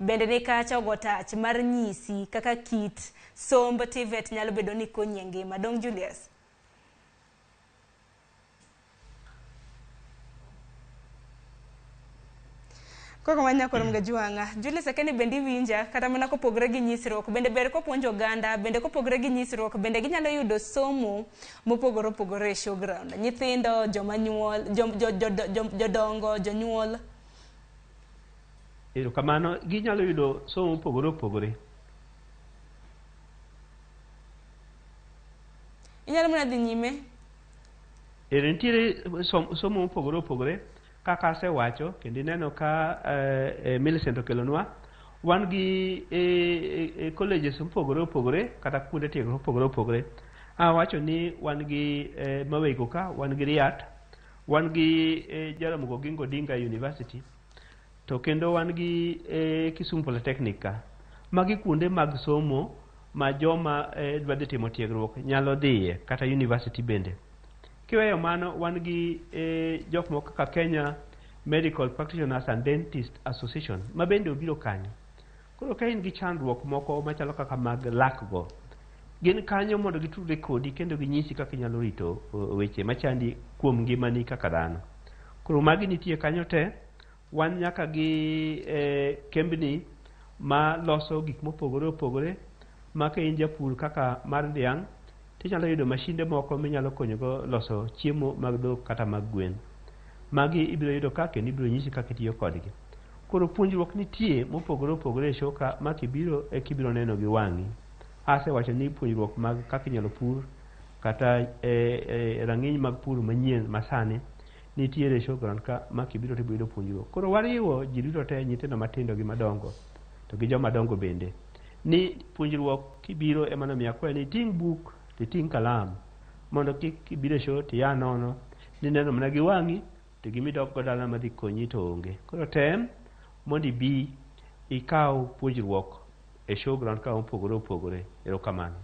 bende ni kacha ogo tach mar nyisi kaka kit somb TVET nyalo bedo ni konyi e ngima. Dong Julius koko manya kor mga juanga Julius akeni bende winja kata mana kopogore gi nyisruok bende ber kopuonjo oganda bende kopogore gi nyisruok bende ginyalo yudo somo mopogore opogore e showground nyithindo jomanyuol jodongo jonyuol.
Erokamano ginyalo yudo somo mopogore opogore.
Inyalo mana dhi nyime.
Nitiere somo mopogore opogore kaka asewacho kendo neno ka Millicent okelonwa wan gi colleges mopogore opogore kata kuonde tiegruok mopogore opogore. Awacho ni wan gi Mawego ka, wan gi Riat, wan gi Jaramogi Oginga Odinga University, to kendo wan gi Kisumu Polytechnic ka. Magi kuonde mag somo ma joma dwa dhi timo tiegruok nyalo dhiye, kata university bende. Kiweyo mano, wan gi jok moko kaka Kenya Medical Practitioners and Dentist Association ma bende obiro kanyo. Koro ka in gi chandruok moko machalo kaka mag lakgo, gin kanyo mondo gitudre kodi kendo ginyisi kaka inyalo rito weche machandi kuom ngimani kaka dhano. Koro magi nitie kanyo te. Wan nyaka gi kembni ma loso gik mopogore opogore, ma ka in japur kaka mar dhiang', tinyalo yudo mashinde moko minyalo konyogo loso chiemo mag dhok kata mag gwen. Magi ibiro yudo ka kendo ibiro nyisi kaka itiyo kodgi. Koro puonjruok nitie mopogore opogore e shoka ma kibiro kibiro neno gi wang'i. Asewacho ni puonjruok mag kaka inyalo pur kata rang'iny mag pur manyien masani nitiere e showground ka ma kibiro to ibiro puonjruok. Koro wariwo ji duto te, nyithindo matindo gi madongo to gi joma dongo bende, ni puonjruok kibiro ema nomiyo akwayo ni ting' buk to ting' kalam, mondo kik kibiro e show to ya nono ni neno mana gi wang'i to gimidok go dala madhi konyi to onge. Koro tem mondo ibi ikaw puonjruok e showground ka opogore opogore. Erokamano.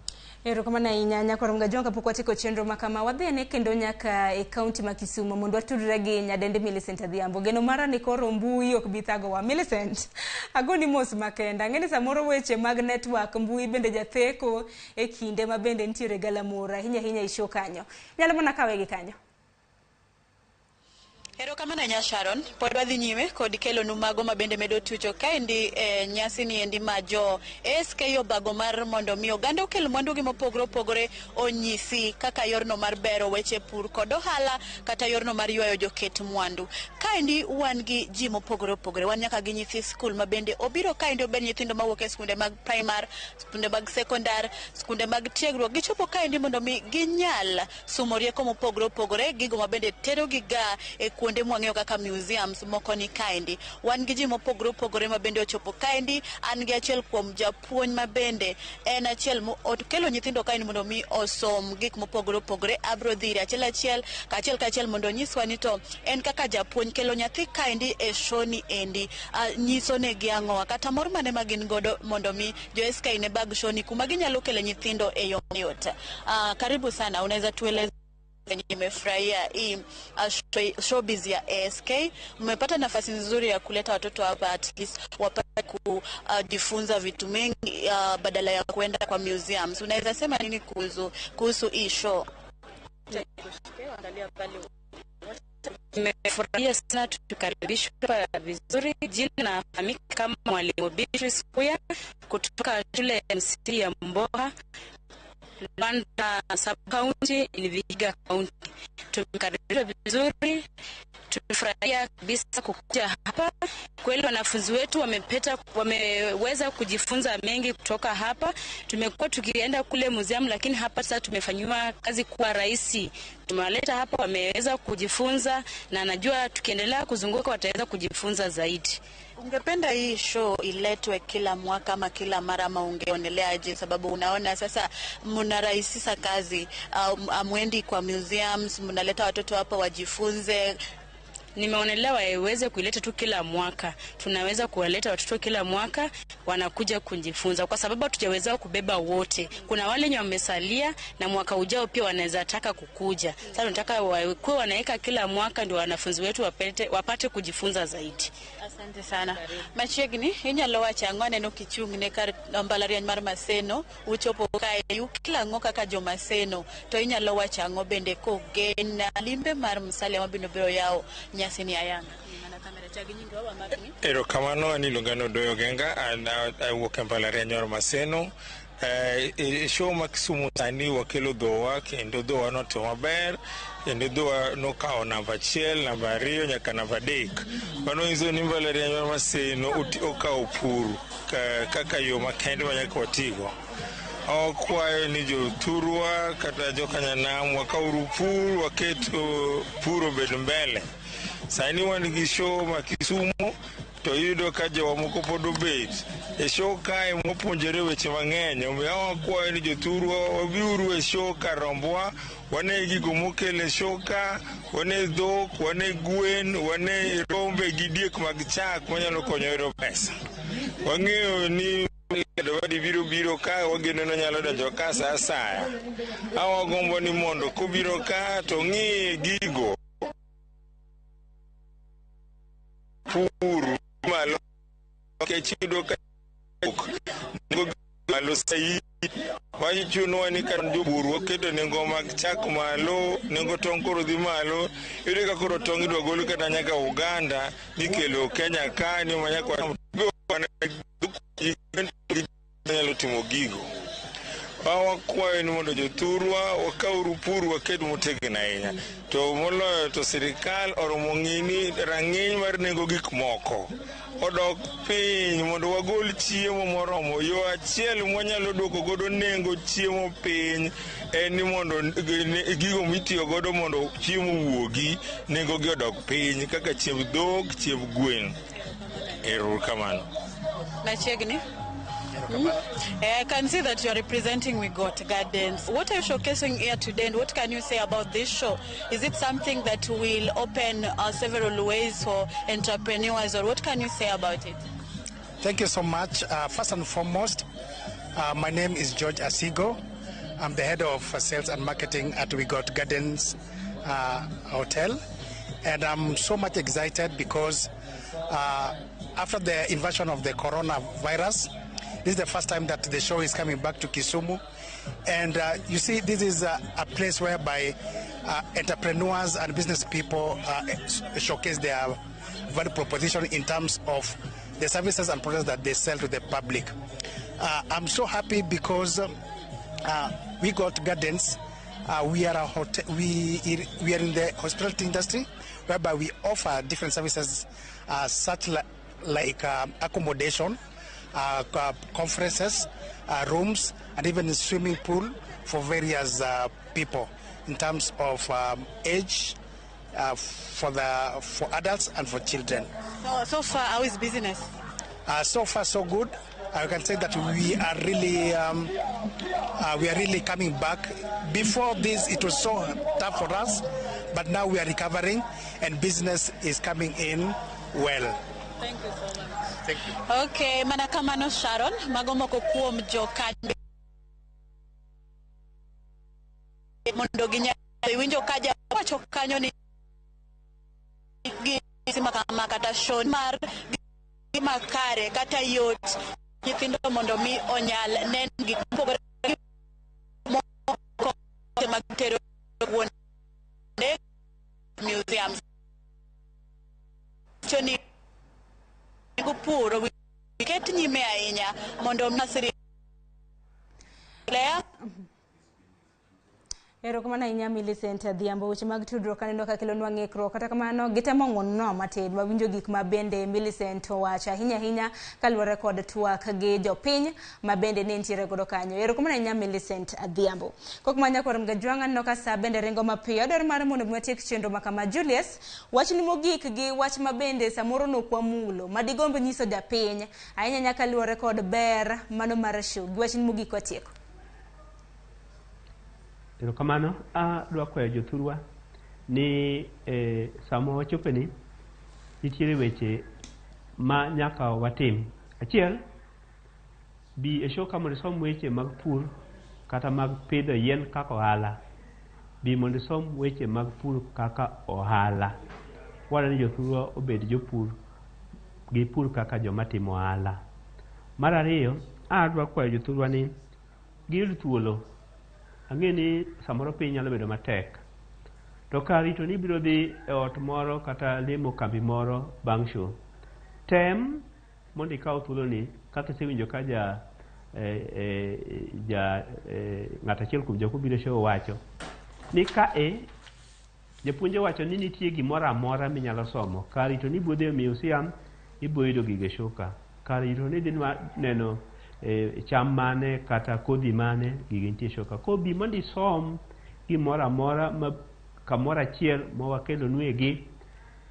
Erokamano ahinya. Nyakoro mga jonga pok watieko chenro makama, wadhene kendo nyaka e kaunti ma Kisumu mondo watudre gi nyadendi Millicent Adhiambo. Geno mara ni koro mbui ok bi thagowa. Millicent, agoni mos makenda. Ng'eni samoro weche mag network mbui bende jatheko e kinde ma bende nitiere galamora hinya i show kanyo. Nyalo mana kawe gi kanyo.
Erokamano ahinya Sharon, pod wadhi nyime kod kelo numago ma bende medo tucho kaendi nyasi ni endi ma jo SK obago mar mondo mi oganda okel mwandu gi mopogore opogore onyisi kaka yorno mar bero weche pur kod ohala kata yorno mar ywayo joket mwandu. Kaendi wan gi ji mopogore opogore, wan nyaka gi nyithi skul ma bende obiro kaendi obed nyithindo mawuok e skunde mag primar, skunde mag sekondar, skunde mag tiegruok, gichopo kaendi mondo mi ginyal sumo rieko mopogore opogore, gigo ma bende tero giga e kuonde mwang'eyo kaka museums moko ni kaendi. Wan gi ji mopogore opogore ma bende ochopo kaendi. An gi achiel kuom japuonj ma bende en achiel okelo nyithindo kaendi mondo mi osom gik mopogore opogore. Abro dhiri achiel kachiel mondo nyiswa ni to en kaka japuonj kelo nyathi kaendi e shoni endi nyiso ne gi ang'owa kata mor mane ma gin godo mondo mi jo SK ne bag shoni kuma ginyalo kelo nyithindo e yo mayot. Karibu sana, unaweza tueleza nimefurahia hii showbiz ya ASK. Mmepata nafasi nzuri ya kuleta watoto hapa, at least wapate kujifunza vitu mengi badala ya kwenda kwa museums. Unaweza sema nini kuhusu hii show?
Nimefurahia sana tukaribishwa vizuri. Jina nafahamika kama Mwalimu Beatrice Kuya kutoka shule ya msingi ya Mboha, Lwanda sub-county ni Vihiga county. Tumekaribishwa vizuri, tumefurahia kabisa kukuja hapa. Kweli wanafunzi wetu wameweza kujifunza mengi kutoka hapa. Tumekuwa tukienda kule museum, lakini hapa sasa tumefanywa kazi kuwa rahisi. Tumewaleta hapa, wameweza kujifunza, na najua tukiendelea kuzunguka wataweza kujifunza zaidi.
Ungependa hii show iletwe kila mwaka ama kila mara, ama ungeoneleaje? Sababu unaona sasa mnarahisisha kazi, amwendi kwa museums, mnaleta watoto hapa wajifunze.
Nimeonelea waweze kuileta tu kila mwaka. Tunaweza kuwaleta watoto kila mwaka, wanakuja kujifunza, kwa sababu hatujaweza kubeba wote. Kuna wale wenye wamesalia na mwaka ujao pia wanaweza taka kukuja. Sasa tunataka wakuwe wanaweka kila mwaka ndio wanafunzi wetu wapate kujifunza zaidi.
Asante sana. Machiegni inyalo wacho ang'o neno kichung'ne kar mbalariany mar Maseno uchopo kae kila ng'o kaka jo Maseno, to inyalo wacho ang'o bende kogen limbe mar Musalia mabino biro yao nyasi ni ayanga?
Erokamano, ani lungano Doyo Genga, awuok e mbalariany mar Maseno. Show ma Kisumu sani wakelo dhowa, kendo dhowa noto maber, kendo dhowa nokawo namba 1, namba 2 nyaka namba 3. Mano nyiso ni mbalariany mar Maseno okawo pur kaka yo makende ma nyaka watigo. Okwayo ni jothurwa kata jokanyanam wakauru pur, waket pur obed mbele. Sani wan gi show ma Kisumu to yudo ka jowa moko pod obet e show kae mopuonjore weche mang'eny. Omiyo wakwayo ni jothurwa wabiuru e show kar rombwa, wane gigo mokele show ka, wane dhok, wane gwen, wane rombe gi diek mag chak manyalo konyo yudo pesa. Wang'eyo ni Dawadi biro ka wageno no nyalo donjo ka sa asaya. Awagombo ni mondo kubiro ka to ng'i gigo puru malo kechido ka malo sai wachichunwa ni kar jopur waketo nengo mag chak malo, nengo tong' koro dhi malo. Iyudo ka koro tong' idwa gol kata nyaka Uganda nikelo Kenya ka ni manyaka nyalo timo gigo. Wakwayo ni mondo jothurwa wakauru pur waket motegno ahinya, to moloyo to sirikal oromo ng'ini rang'iny mar nengo gik moko odok piny mondo wagol chiemo moromo. Yo achiel mwanyalo duoko godo nengo chiemo piny en ni mondo gigo mitiyo godo mondo chiemo wuogi nengo gi odok piny, kaka chiemb dhok, chiemb gwen. Erokamano.
Machiegni. I can see that you are representing We Got Gardens. What are you showcasing here today, and what can you say about this show? Is it something that will open several ways for entrepreneurs, or what can you say about it?
Thank you so much. First and foremost, my name is George Asigo. I'm the head of sales and marketing at We Got Gardens Hotel, and I'm so much excited because after the invasion of the coronavirus, this is the first time that the show is coming back to Kisumu. And you see, this is a place whereby entrepreneurs and business people showcase their value proposition in terms of the services and products that they sell to the public. I'm so happy because We Got Gardens. We are a hotel. We are in the hospitality industry, whereby we offer different services such like accommodation, conferences, rooms, and even a swimming pool for various people in terms of age, for adults and for children.
So far, how is business?
So far, so good. I can say that we are really coming back. Before this, it was so tough for us, but now we are recovering, and business is coming in well.
Thank you so much.
Thank you.
Okay, manakamano Sharon, magomo ko kuom jokadhi mondo ginya winjo kaja wacho kanyo ni gima kama kata show mar gima kare kata yot nyithindo mondo mi onyal nen gik mopogore moko magtero kuonde museums choni puro wiket nyime ahinya mondo nasiri Lea
Erokamano ahinya Millicent Adhiambo, weche mag tudruok aneno ka kelonwa ng'ikruok, kata kamano gitemo ng'uono matin wawinjo gik ma bende Millicent owacho ahinya kaluwore kod twak gi jopiny ma bende ne nitiere godo kanyo. Erokamano ahinya Millicent Adhiambo. Kok manya kwarom gajwang' aneno ka sa bende ringo mapiyo dwaro mar mondo mwatiek chenro makama. Julius, wach ni mogik gi wach ma bende samoro nokwamulo madigombe nyiso japiny ahinya kaluwore kod ber mano mar show gi wach ni mogik watieko.
Erokamano, dwa kwayo jothurwa ni samo wachope ni nitiere weche ma nyaka watim. Achiel, bi e show ka mondo isom weche mag pur kata mag pidho yien kaka ohala. Bi mondo isom weche mag pur kaka ohala. Wadwaro ni jothurwa obed jopur gi pur kaka joma timo ohala. Mar ariyo, dwa kwayo jothurwa ni giyud thuolo. Ang'e ni samoro piny nyalo bedo matek, to ka rito ni biro dhi e ot moro kata limo kambi moro bang' show, tem mondo ikaw thuolo ni kaka isewinjo ka ng'at achiel kuom jok mobiro show wacho ni kae japuonj wacho ni nitie gimoro amora minyalo somo. Ka rito ni ibodhi e museum iboyudo gige show ka. Ka rito ni dhi neno cham mane kata kodhi mane gige nitie shoka. Ko bi mondo isom gimoro amora ma kamoro achiel ma wakelo nwegi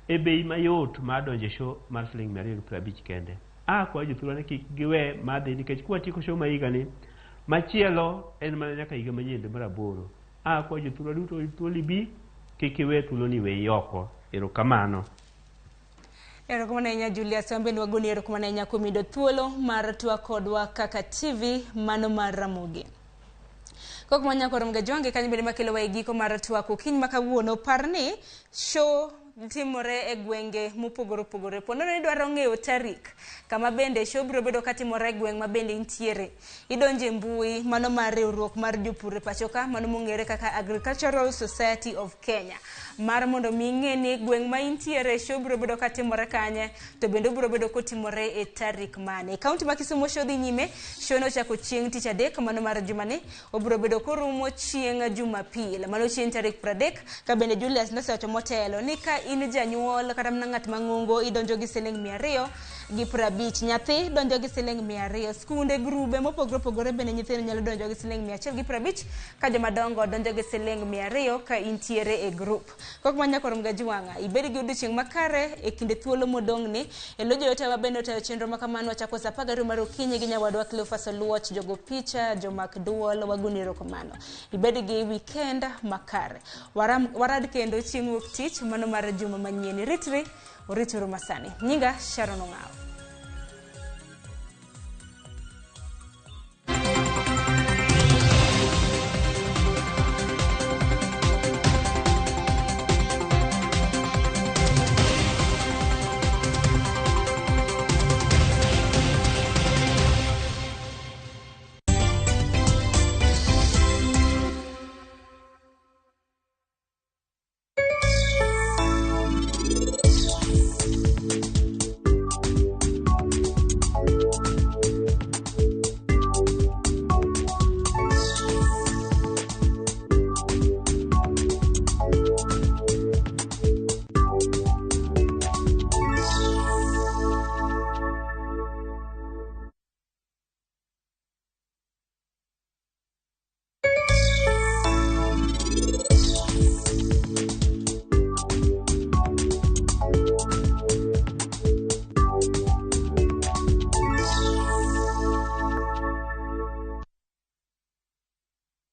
e bei mayot ma donje show mar siling 250 kende. Kwa jothurwa ne kik giwe madhi nikech kwa tiko show ma higa ni machielo en mana nyaka higa manyien mar 8. Kwa jothurwa duto thuoli bi kik iwe thuolo ni we yoko. Erokamano.
Erokamano ahinya Julius, wabende wagoni erokamano ahinya kuom yudo thuolo mar twak kodwa kaka TV mano mar Ramogi. Kok MbakaOromo gajonge kanyo bende makelo wa giko mar twak okiny ma kawuono. Parni show timore e gwenge mopogore opogore. Ponono ni dwaro ng'eyo tarik kama bende show biro bedo katimore e gweng' ma bende intiere. Idonje mbui mano mar riwruok mar jopur e pacho ka, mano mong'ere kaka Agricultural Society of Kenya. Mar mondo mi ng'e ni gweng' ma intiere show biro bedo katimore kanye, to bende biro bedo kotimore e tarik mane. Kaunti ma Kisumu show dhi nyime, show no chako chieng' tich adek mano mar jumani, obiro bedo korumo chieng' Jumapil mano chieng' tarik 30. Ka bende Julius nosewacho motelo ni ka in janyuol kata mana ng'at mang'ongo idonjo gi siling 250, nyathi donjo gi siling 200, skunde grube mopogore opogore bende nyithindo nyalo donjo gi siling 150, ka joma dongo donjo gi siling 200 ka intiere e group. Kok MbakaOromo gajuanga ibed gi odiochieng' makare e kinde thuolo modong' ni. Elo jote wa bende otayo chenro makamano wachako sa 12 mar okinyi gi nyawadwa Cleophas Oluoch, jogo picha, jomak duol, wagoni erokamano. Ibed gi weekend makare. Warad kendo chieng' wuok tich mano mar juma manyien. Ritri, orituru masani. Nyinga Sharon Ong'aw.